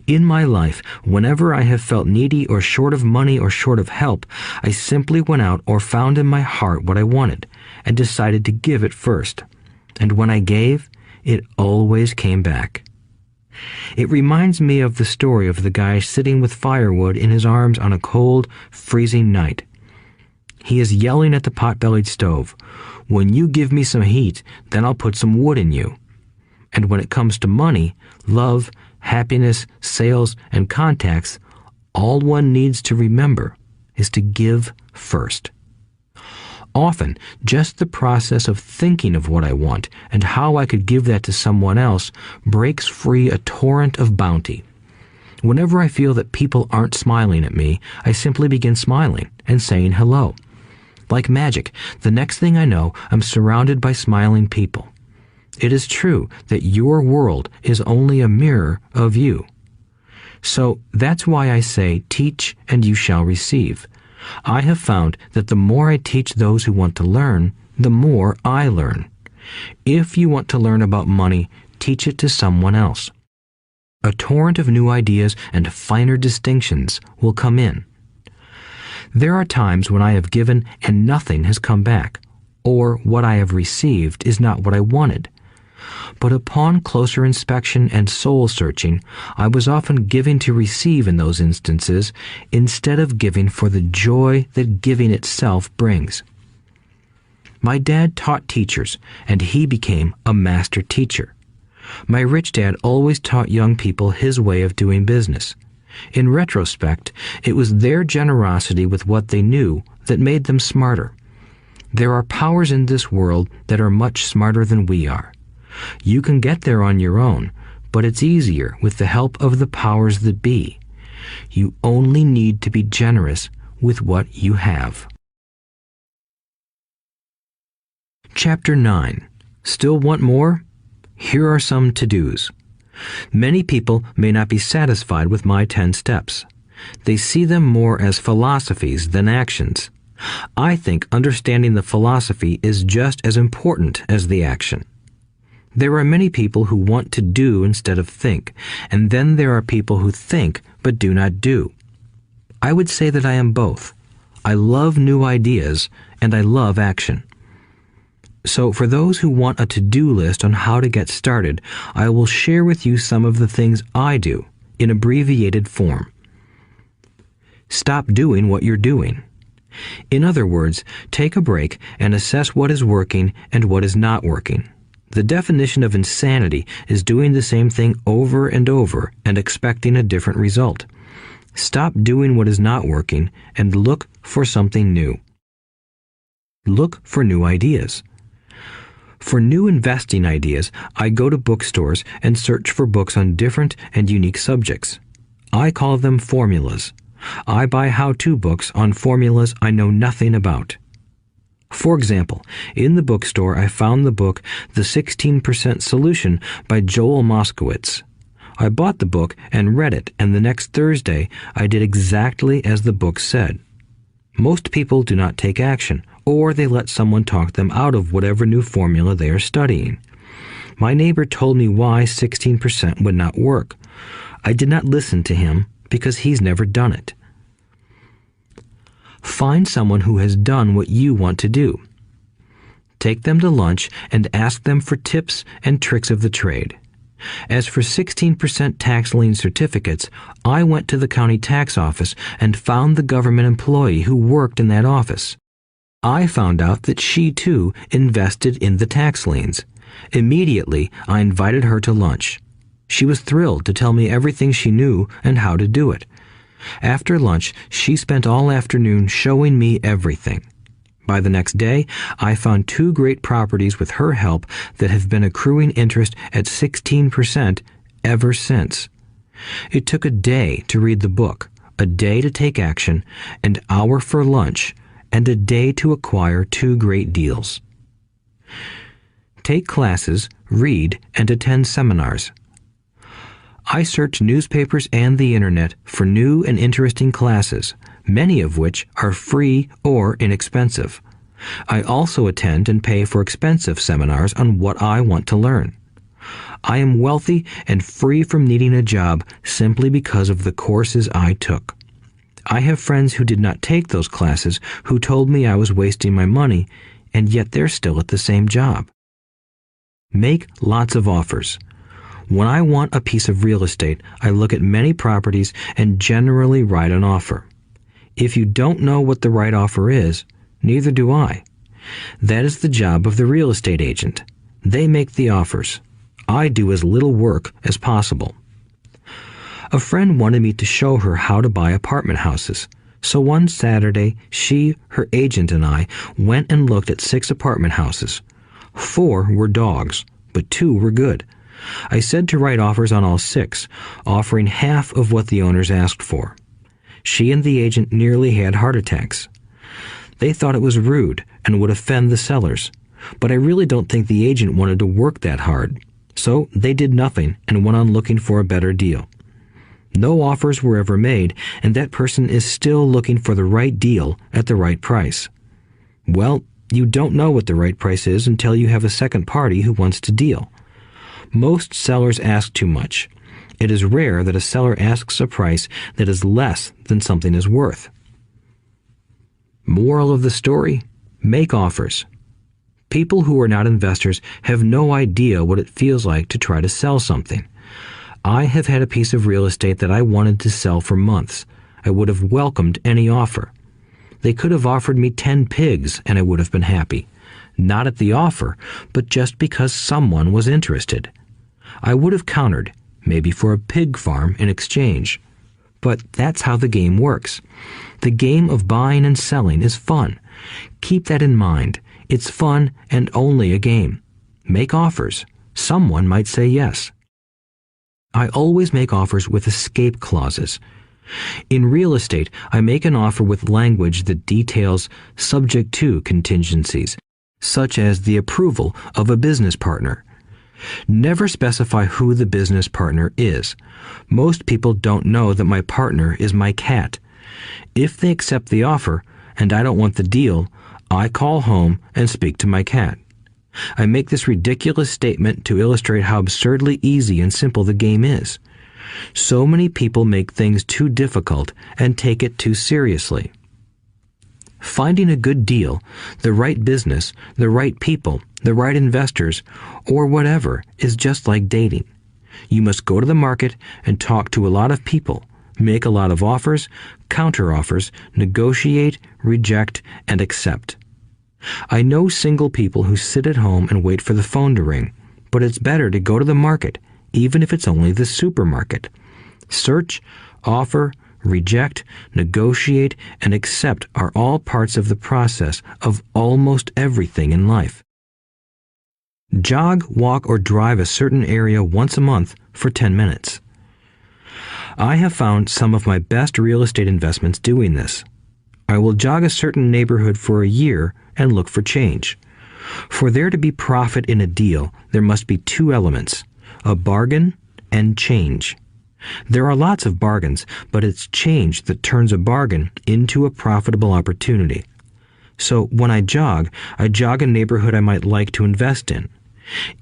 In my life, whenever I have felt needy or short of money or short of help, I simply went out or found in my heart what I wanted and decided to give it first. And when I gave, it always came back. It reminds me of the story of the guy sitting with firewood in his arms on a cold, freezing night. He is yelling at the pot-bellied stove, "When you give me some heat, then I'll put some wood in you." And when it comes to money, love, happiness, sales, and contacts, all one needs to remember is to give first. Often, just the process of thinking of what I want and how I could give that to someone else breaks free a torrent of bounty. Whenever I feel that people aren't smiling at me, I simply begin smiling and saying hello. Like magic, the next thing I know, I'm surrounded by smiling people. It is true that your world is only a mirror of you. So that's why I say, teach and you shall receive. I have found that the more I teach those who want to learn, the more I learn. If you want to learn about money, teach it to someone else. A torrent of new ideas and finer distinctions will come in. There are times when I have given and nothing has come back, or what I have received is not what I wanted. But upon closer inspection and soul-searching, I was often giving to receive in those instances instead of giving for the joy that giving itself brings. My dad taught teachers, and he became a master teacher. My rich dad always taught young people his way of doing business. In retrospect, it was their generosity with what they knew that made them smarter. There are powers in this world that are much smarter than we are. You can get there on your own, but it's easier with the help of the powers that be. You only need to be generous with what you have. Chapter 9. Still want more? Here are some to-dos. Many people may not be satisfied with my 10 steps. They see them more as philosophies than actions. I think understanding the philosophy is just as important as the action. There are many people who want to do instead of think, and then there are people who think but do not do. I would say that I am both. I love new ideas, and I love action. So for those who want a to-do list on how to get started, I will share with you some of the things I do in abbreviated form. Stop doing what you're doing. In other words, take a break and assess what is working and what is not working. The definition of insanity is doing the same thing over and over and expecting a different result. Stop doing what is not working and look for something new. Look for new ideas. For new investing ideas, I go to bookstores and search for books on different and unique subjects. I call them formulas. I buy how-to books on formulas I know nothing about. For example, in the bookstore I found the book The 16% Solution by Joel Moskowitz. I bought the book and read it, and the next Thursday I did exactly as the book said. Most people do not take action, or they let someone talk them out of whatever new formula they are studying. My neighbor told me why 16% would not work. I did not listen to him because he's never done it. Find someone who has done what you want to do. take them to lunch, and ask them for tips and tricks of the trade. As for 16% tax lien certificates, I went to the county tax office and found the government employee who worked in that office. I found out that she, too, invested in the tax liens. Immediately, I invited her to lunch. She was thrilled to tell me everything she knew and how to do it. After lunch, she spent all afternoon showing me everything. By the next day, I found 2 great properties with her help that have been accruing interest at 16% ever since. It took a day to read the book, a day to take action, an hour for lunch, and a day to acquire 2 great deals. Take classes, read, and attend seminars. I search newspapers and the internet for new and interesting classes, many of which are free or inexpensive. I also attend and pay for expensive seminars on what I want to learn. I am wealthy and free from needing a job simply because of the courses I took. I have friends who did not take those classes who told me I was wasting my money, and yet they're still at the same job. Make lots of offers. When I want a piece of real estate, I look at many properties and generally write an offer. If you don't know what the right offer is, neither do I. That is the job of the real estate agent. They make the offers. I do as little work as possible. A friend wanted me to show her how to buy apartment houses. So one Saturday, she, her agent, and I went and looked at 6 apartment houses. 4 were dogs, but 2 were good. I said to write offers on all 6, offering half of what the owners asked for. She and the agent nearly had heart attacks. They thought it was rude and would offend the sellers, but I really don't think the agent wanted to work that hard. So they did nothing and went on looking for a better deal. No offers were ever made, and that person is still looking for the right deal at the right price. Well, you don't know what the right price is until you have a second party who wants to deal. Most sellers ask too much. It is rare that a seller asks a price that is less than something is worth. Moral of the story: make offers. People who are not investors have no idea what it feels like to try to sell something. I have had a piece of real estate that I wanted to sell for months. I would have welcomed any offer. They could have offered me 10 pigs and I would have been happy. Not at the offer, but just because someone was interested. I would have countered, maybe for a pig farm in exchange. But that's how the game works. The game of buying and selling is fun. Keep that in mind. It's fun and only a game. Make offers. Someone might say yes. I always make offers with escape clauses. In real estate, I make an offer with language that details subject to contingencies, such as the approval of a business partner. Never specify who the business partner is. Most people don't know that my partner is my cat. If they accept the offer, and I don't want the deal, I call home and speak to my cat. I make this ridiculous statement to illustrate how absurdly easy and simple the game is. So many people make things too difficult and take it too seriously. Finding a good deal, the right business, the right people, the right investors, or whatever is just like dating. You must go to the market and talk to a lot of people, make a lot of offers, counter-offers, negotiate, reject, and accept. I know single people who sit at home and wait for the phone to ring, but it's better to go to the market, even if it's only the supermarket. Search, offer, reject, negotiate, and accept are all parts of the process of almost everything in life. Jog, walk, or drive a certain area once a month for 10 minutes. I have found some of my best real estate investments doing this. I will jog a certain neighborhood for a year and look for change. For there to be profit in a deal, there must be 2 elements, a bargain and change. There are lots of bargains, but it's change that turns a bargain into a profitable opportunity. So when I jog a neighborhood I might like to invest in.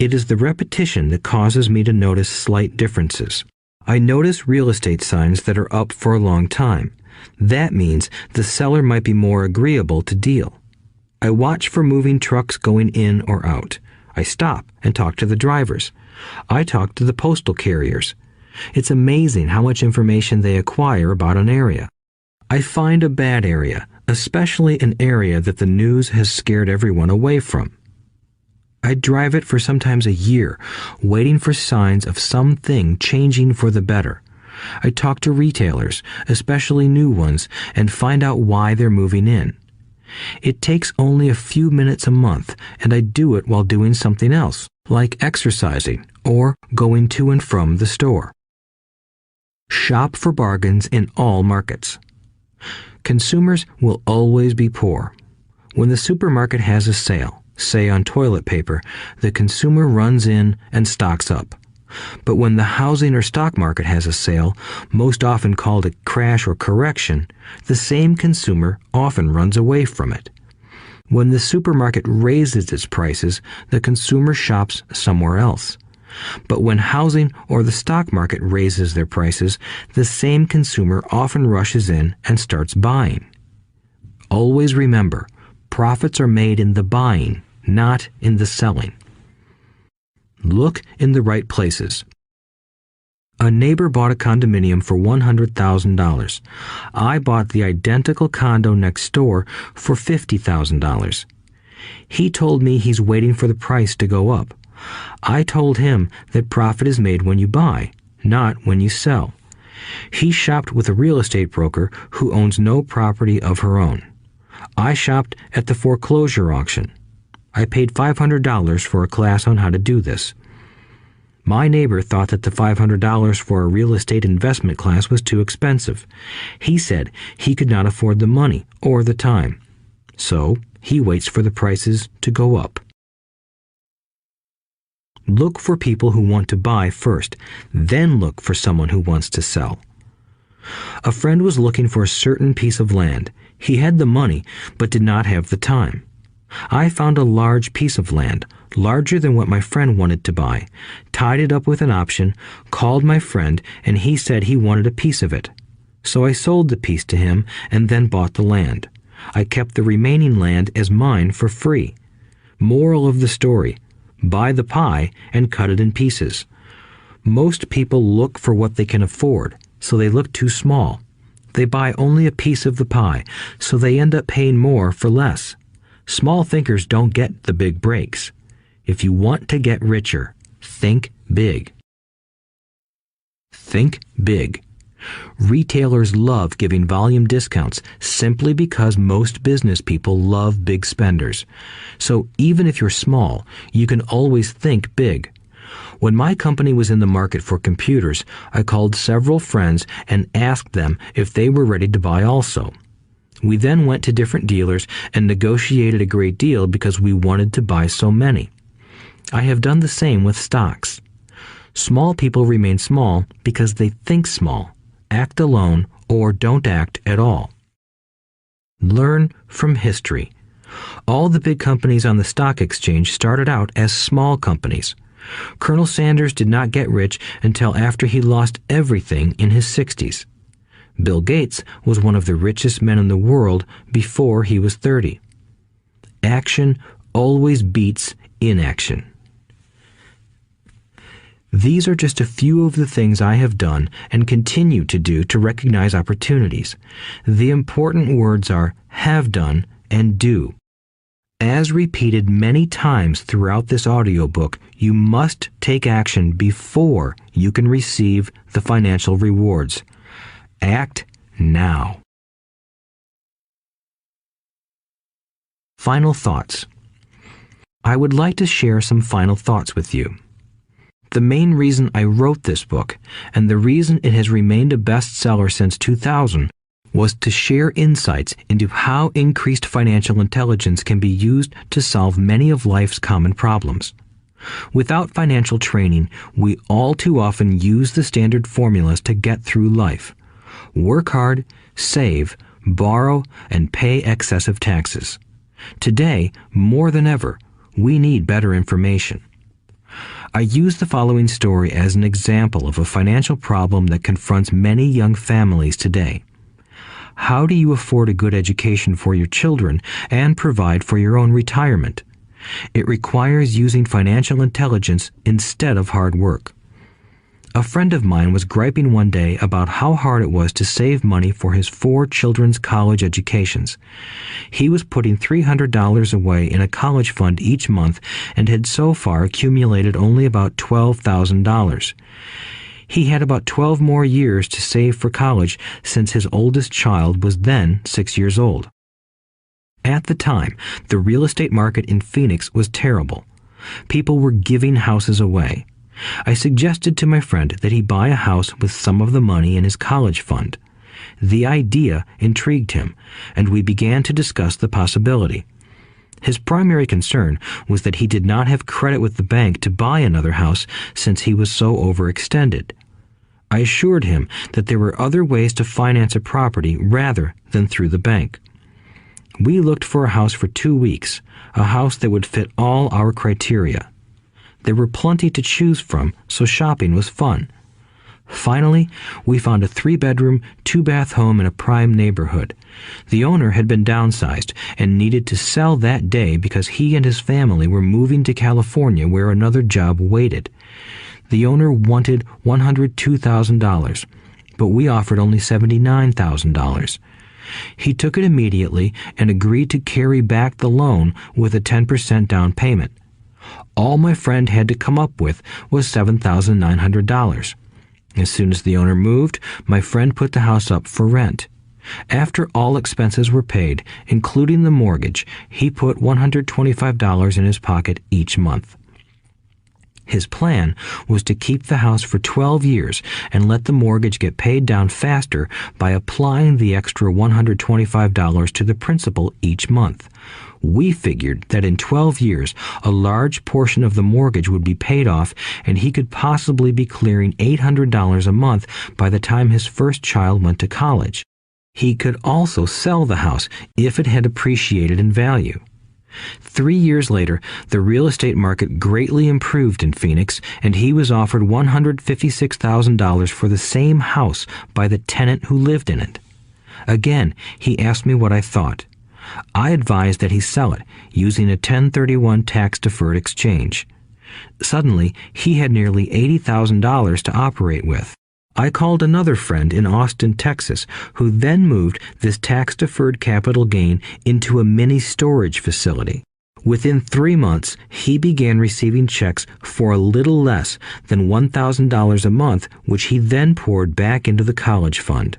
It is the repetition that causes me to notice slight differences. I notice real estate signs that are up for a long time. That means the seller might be more agreeable to deal. I watch for moving trucks going in or out. I stop and talk to the drivers. I talk to the postal carriers. It's amazing how much information they acquire about an area. I find a bad area, especially an area that the news has scared everyone away from. I drive it for sometimes a year, waiting for signs of something changing for the better. I talk to retailers, especially new ones, and find out why they're moving in. It takes only a few minutes a month, and I do it while doing something else, like exercising or going to and from the store. Shop for bargains in all markets. Consumers will always be poor. When the supermarket has a sale, say on toilet paper, the consumer runs in and stocks up. But when the housing or stock market has a sale, most often called a crash or correction, the same consumer often runs away from it. When the supermarket raises its prices, the consumer shops somewhere else. But when housing or the stock market raises their prices, the same consumer often rushes in and starts buying. Always remember, profits are made in the buying, not in the selling. Look in the right places. A neighbor bought a condominium for $100,000. I bought the identical condo next door for $50,000. He told me he's waiting for the price to go up. I told him that profit is made when you buy, not when you sell. He shopped with a real estate broker who owns no property of her own. I shopped at the foreclosure auction. I paid $500 for a class on how to do this. My neighbor thought that the $500 for a real estate investment class was too expensive. He said he could not afford the money or the time. So he waits for the prices to go up. Look for people who want to buy first, then look for someone who wants to sell. A friend was looking for a certain piece of land. He had the money, but did not have the time. I found a large piece of land, larger than what my friend wanted to buy, tied it up with an option, called my friend, and he said he wanted a piece of it. So I sold the piece to him and then bought the land. I kept the remaining land as mine for free. Moral of the story: buy the pie and cut it in pieces. Most people look for what they can afford, so they look too small. They buy only a piece of the pie, so they end up paying more for less. Small thinkers don't get the big breaks. If you want to get richer, think big. Think big. Retailers love giving volume discounts simply because most business people love big spenders. So even if you're small, you can always think big. When my company was in the market for computers, I called several friends and asked them if they were ready to buy also. We then went to different dealers and negotiated a great deal because we wanted to buy so many. I have done the same with stocks. Small people remain small because they think small, act alone, or don't act at all. Learn from history. All the big companies on the stock exchange started out as small companies. Colonel Sanders did not get rich until after he lost everything in his 60s. Bill Gates was one of the richest men in the world before he was 30. Action always beats inaction. These are just a few of the things I have done and continue to do to recognize opportunities. The important words are have done and do. As repeated many times throughout this audiobook, you must take action before you can receive the financial rewards. Act now. Final thoughts. I would like to share some final thoughts with you. The main reason I wrote this book, and the reason it has remained a bestseller since 2000, was to share insights into how increased financial intelligence can be used to solve many of life's common problems. Without financial training, we all too often use the standard formulas to get through life. Work hard, save, borrow, and pay excessive taxes. Today, more than ever, we need better information. I use the following story as an example of a financial problem that confronts many young families today. How do you afford a good education for your children and provide for your own retirement? It requires using financial intelligence instead of hard work. A friend of mine was griping one day about how hard it was to save money for his 4 children's college educations. He was putting $300 away in a college fund each month and had so far accumulated only about $12,000. He had about 12 more years to save for college since his oldest child was then 6 years old. At the time, the real estate market in Phoenix was terrible. People were giving houses away. I suggested to my friend that he buy a house with some of the money in his college fund. The idea intrigued him, and we began to discuss the possibility. His primary concern was that he did not have credit with the bank to buy another house since he was so overextended. I assured him that there were other ways to finance a property rather than through the bank. We looked for a house for 2 weeks, a house that would fit all our criteria. There were plenty to choose from, so shopping was fun. Finally, we found a 3-bedroom, 2-bath home in a prime neighborhood. The owner had been downsized and needed to sell that day because he and his family were moving to California where another job waited. The owner wanted $102,000, but we offered only $79,000. He took it immediately and agreed to carry back the loan with a 10% down payment. All my friend had to come up with was $7,900. As soon as the owner moved, my friend put the house up for rent. After all expenses were paid, including the mortgage, he put $125 in his pocket each month. His plan was to keep the house for 12 years and let the mortgage get paid down faster by applying the extra $125 to the principal each month. We figured that in 12 years, a large portion of the mortgage would be paid off and he could possibly be clearing $800 a month by the time his first child went to college. He could also sell the house if it had appreciated in value. 3 years later, the real estate market greatly improved in Phoenix, and he was offered $156,000 for the same house by the tenant who lived in it. Again, he asked me what I thought. I advised that he sell it, using a 1031 tax-deferred exchange. Suddenly, he had nearly $80,000 to operate with. I called another friend in Austin, Texas, who then moved this tax-deferred capital gain into a mini storage facility. Within 3 months, he began receiving checks for a little less than $1,000 a month, which he then poured back into the college fund.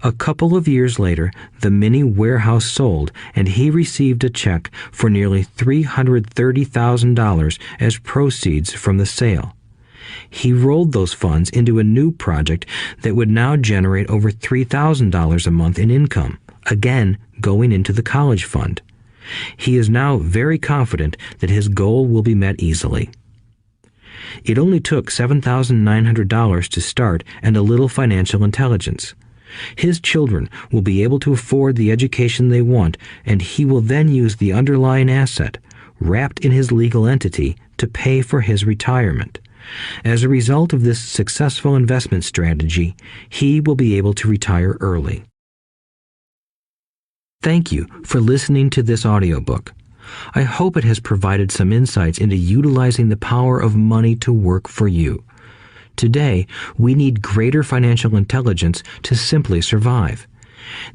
A couple of years later, the mini warehouse sold, and he received a check for nearly $330,000 as proceeds from the sale. He rolled those funds into a new project that would now generate over $3,000 a month in income, again going into the college fund. He is now very confident that his goal will be met easily. It only took $7,900 to start and a little financial intelligence. His children will be able to afford the education they want, and he will then use the underlying asset, wrapped in his legal entity, to pay for his retirement. As a result of this successful investment strategy, he will be able to retire early. Thank you for listening to this audiobook. I hope it has provided some insights into utilizing the power of money to work for you. Today, we need greater financial intelligence to simply survive.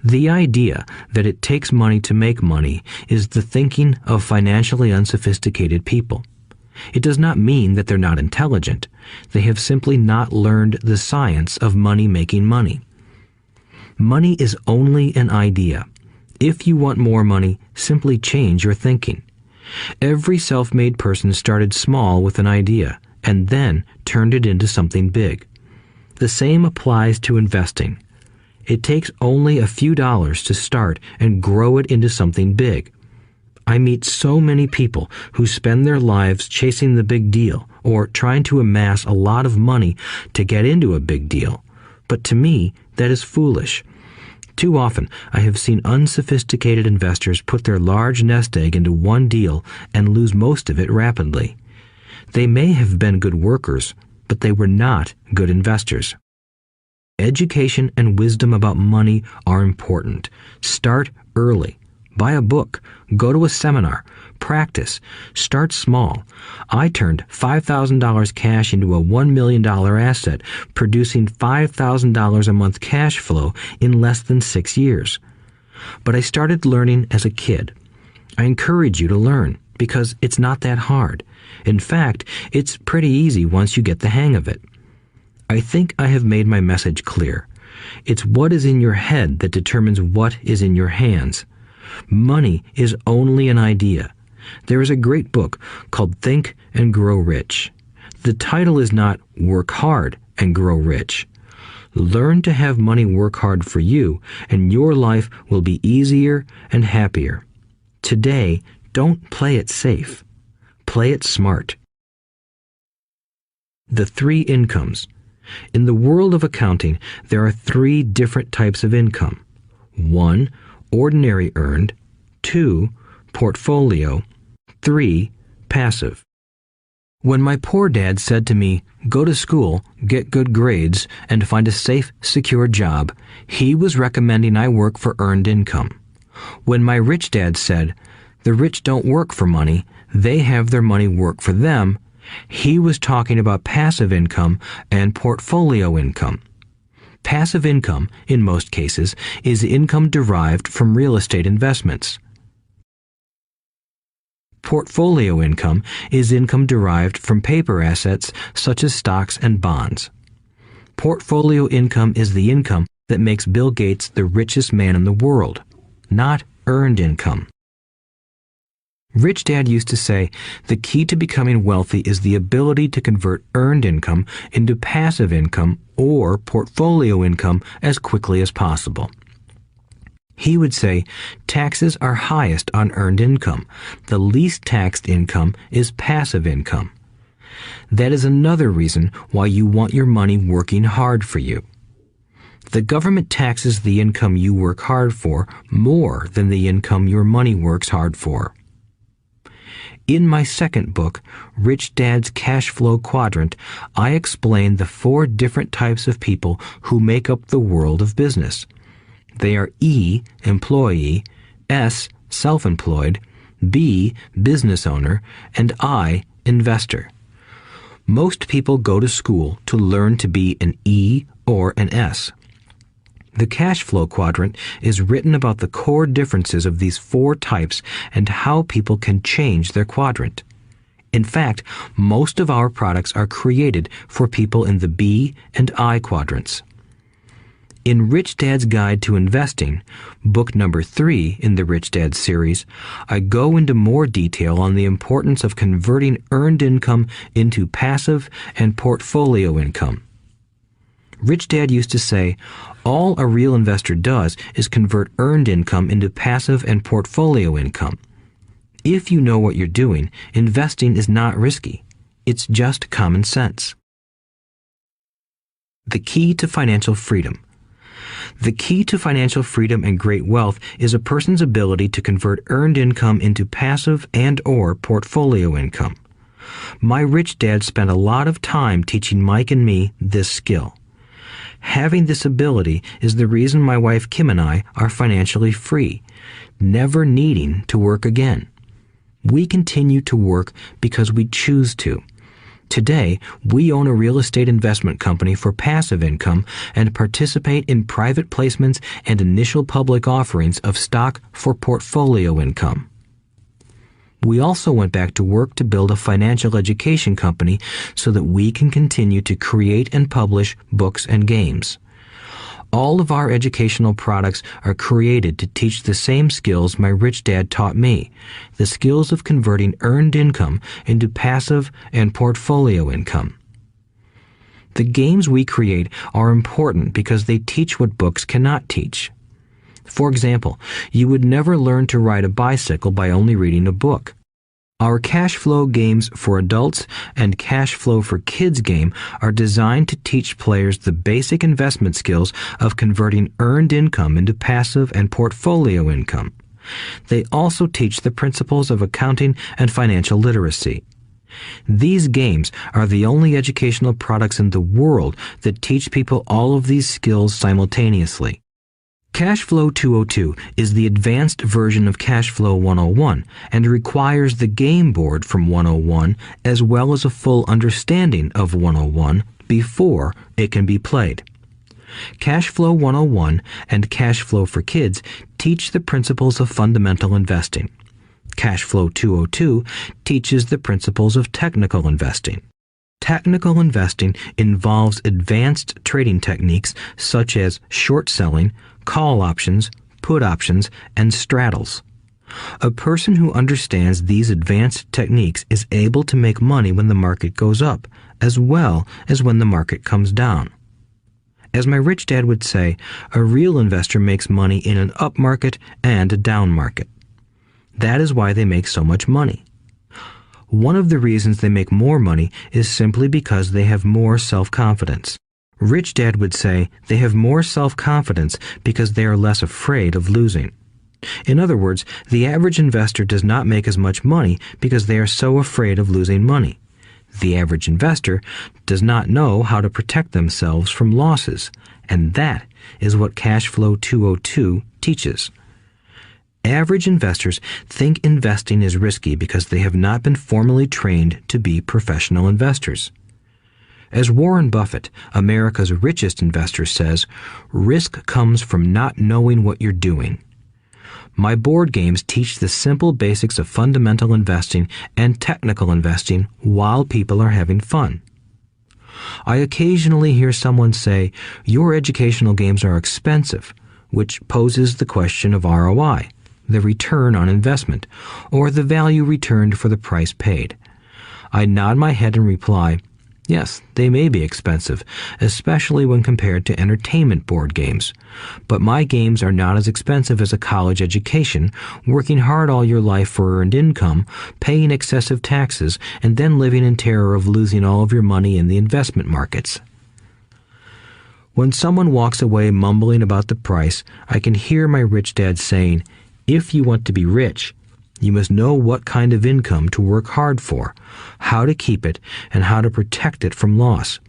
The idea that it takes money to make money is the thinking of financially unsophisticated people. It does not mean that they're not intelligent. They have simply not learned the science of money making money. Money is only an idea. If you want more money, simply change your thinking. Every self-made person started small with an idea and then turned it into something big. The same applies to investing. It takes only a few dollars to start and grow it into something big. I meet so many people who spend their lives chasing the big deal or trying to amass a lot of money to get into a big deal. But to me, that is foolish. Too often, I have seen unsophisticated investors put their large nest egg into one deal and lose most of it rapidly. They may have been good workers, but they were not good investors. Education and wisdom about money are important. Start early. Buy a book. Go to a seminar. Practice. Start small. I turned $5,000 cash into a $1 million asset, producing $5,000 a month cash flow in less than 6 years. But I started learning as a kid. I encourage you to learn because it's not that hard. In fact, it's pretty easy once you get the hang of it. I think I have made my message clear. It's what is in your head that determines what is in your hands. Money is only an idea. There is a great book called Think and Grow Rich. The title is not Work Hard and Grow Rich. Learn to have money work hard for you, and your life will be easier and happier. Today, don't play it safe. Play it smart. The 3 incomes. In the world of accounting, there are 3 different types of income. 1. Ordinary earned. 2. Portfolio. 3. Passive. When my poor dad said to me, "Go to school, get good grades, and find a safe, secure job," he was recommending I work for earned income. When my rich dad said, "The rich don't work for money, they have their money work for them," he was talking about passive income and portfolio income. Passive income, in most cases, is income derived from real estate investments. Portfolio income is income derived from paper assets such as stocks and bonds. Portfolio income is the income that makes Bill Gates the richest man in the world, not earned income. Rich Dad used to say, the key to becoming wealthy is the ability to convert earned income into passive income or portfolio income as quickly as possible. He would say, taxes are highest on earned income. The least taxed income is passive income. That is another reason why you want your money working hard for you. The government taxes the income you work hard for more than the income your money works hard for. In my second book, Rich Dad's Cash Flow Quadrant, I explain the 4 different types of people who make up the world of business. They are E, employee, S, self-employed, B, business owner, and I, investor. Most people go to school to learn to be an E or an S. The cash flow quadrant is written about the core differences of these 4 types and how people can change their quadrant. In fact, most of our products are created for people in the B and I quadrants. In Rich Dad's Guide to Investing, book number 3 in the Rich Dad series, I go into more detail on the importance of converting earned income into passive and portfolio income. Rich Dad used to say, all a real investor does is convert earned income into passive and portfolio income. If you know what you're doing, investing is not risky. It's just common sense. The key to financial freedom. The key to financial freedom and great wealth is a person's ability to convert earned income into passive and/or portfolio income. My rich dad spent a lot of time teaching Mike and me this skill. Having this ability is the reason my wife Kim and I are financially free, never needing to work again. We continue to work because we choose to. Today, we own a real estate investment company for passive income and participate in private placements and initial public offerings of stock for portfolio income. We also went back to work to build a financial education company so that we can continue to create and publish books and games. All of our educational products are created to teach the same skills my rich dad taught me, the skills of converting earned income into passive and portfolio income. The games we create are important because they teach what books cannot teach. For example, you would never learn to ride a bicycle by only reading a book. Our cash flow games for adults and cash flow for kids game are designed to teach players the basic investment skills of converting earned income into passive and portfolio income. They also teach the principles of accounting and financial literacy. These games are the only educational products in the world that teach people all of these skills simultaneously. Cashflow 202 is the advanced version of Cashflow 101 and requires the game board from 101 as well as a full understanding of 101 before it can be played. Cashflow 101 and Cashflow for Kids teach the principles of fundamental investing. Cashflow 202 teaches the principles of technical investing. Technical investing involves advanced trading techniques such as short selling, call options, put options, and straddles. A person who understands these advanced techniques is able to make money when the market goes up, as well as when the market comes down. As my rich dad would say, a real investor makes money in an up market and a down market. That is why they make so much money. One of the reasons they make more money is simply because they have more self-confidence. Rich Dad would say they have more self-confidence because they are less afraid of losing. In other words, the average investor does not make as much money because they are so afraid of losing money. The average investor does not know how to protect themselves from losses, and that is what Cashflow 202 teaches. Average investors think investing is risky because they have not been formally trained to be professional investors. As Warren Buffett, America's richest investor, says, risk comes from not knowing what you're doing. My board games teach the simple basics of fundamental investing and technical investing while people are having fun. I occasionally hear someone say, your educational games are expensive, which poses the question of ROI, the return on investment, or the value returned for the price paid. I nod my head and reply, yes, they may be expensive, especially when compared to entertainment board games. But my games are not as expensive as a college education, working hard all your life for earned income, paying excessive taxes, and then living in terror of losing all of your money in the investment markets. When someone walks away mumbling about the price, I can hear my rich dad saying, if you want to be rich, you must know what kind of income to work hard for, how to keep it, and how to protect it from loss.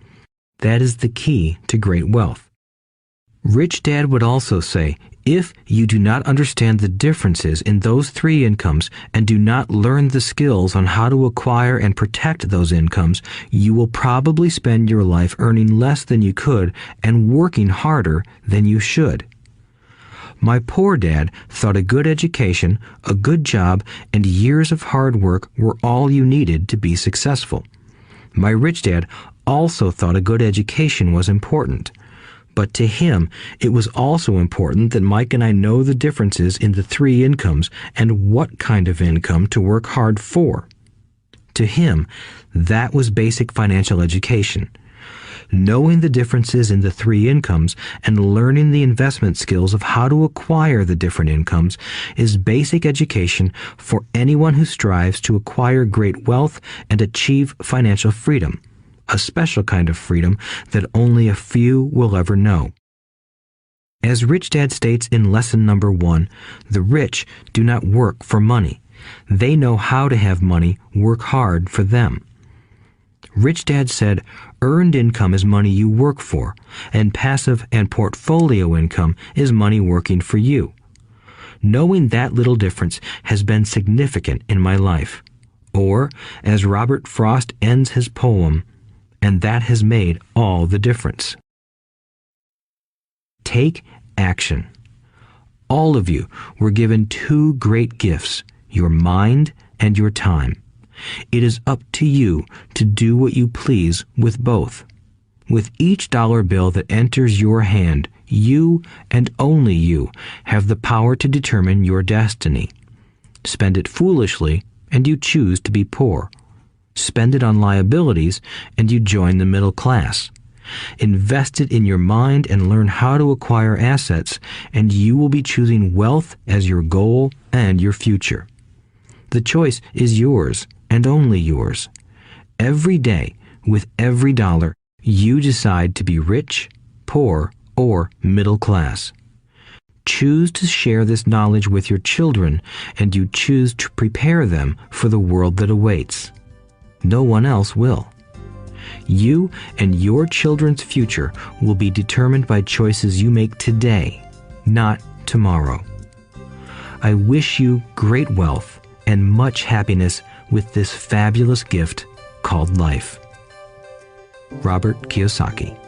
That is the key to great wealth. Rich Dad would also say, if you do not understand the differences in those three incomes and do not learn the skills on how to acquire and protect those incomes, you will probably spend your life earning less than you could and working harder than you should. My poor dad thought a good education, a good job, and years of hard work were all you needed to be successful. My rich dad also thought a good education was important. But to him, it was also important that Mike and I know the differences in the three incomes and what kind of income to work hard for. To him, that was basic financial education. Knowing the differences in the three incomes and learning the investment skills of how to acquire the different incomes is basic education for anyone who strives to acquire great wealth and achieve financial freedom, a special kind of freedom that only a few will ever know. As Rich Dad states in lesson number 1, the rich do not work for money. They know how to have money work hard for them. Rich Dad said, earned income is money you work for, and passive and portfolio income is money working for you. Knowing that little difference has been significant in my life. Or, as Robert Frost ends his poem, and that has made all the difference. Take action. All of you were given two great gifts, your mind and your time. It is up to you to do what you please with both. With each dollar bill that enters your hand, you and only you have the power to determine your destiny. Spend it foolishly, and you choose to be poor. Spend it on liabilities, and you join the middle class. Invest it in your mind and learn how to acquire assets, and you will be choosing wealth as your goal and your future. The choice is yours, and only yours. Every day, with every dollar, you decide to be rich, poor, or middle class. Choose to share this knowledge with your children, and you choose to prepare them for the world that awaits. No one else will. You and your children's future will be determined by choices you make today, not tomorrow. I wish you great wealth and much happiness with this fabulous gift called life. Robert Kiyosaki.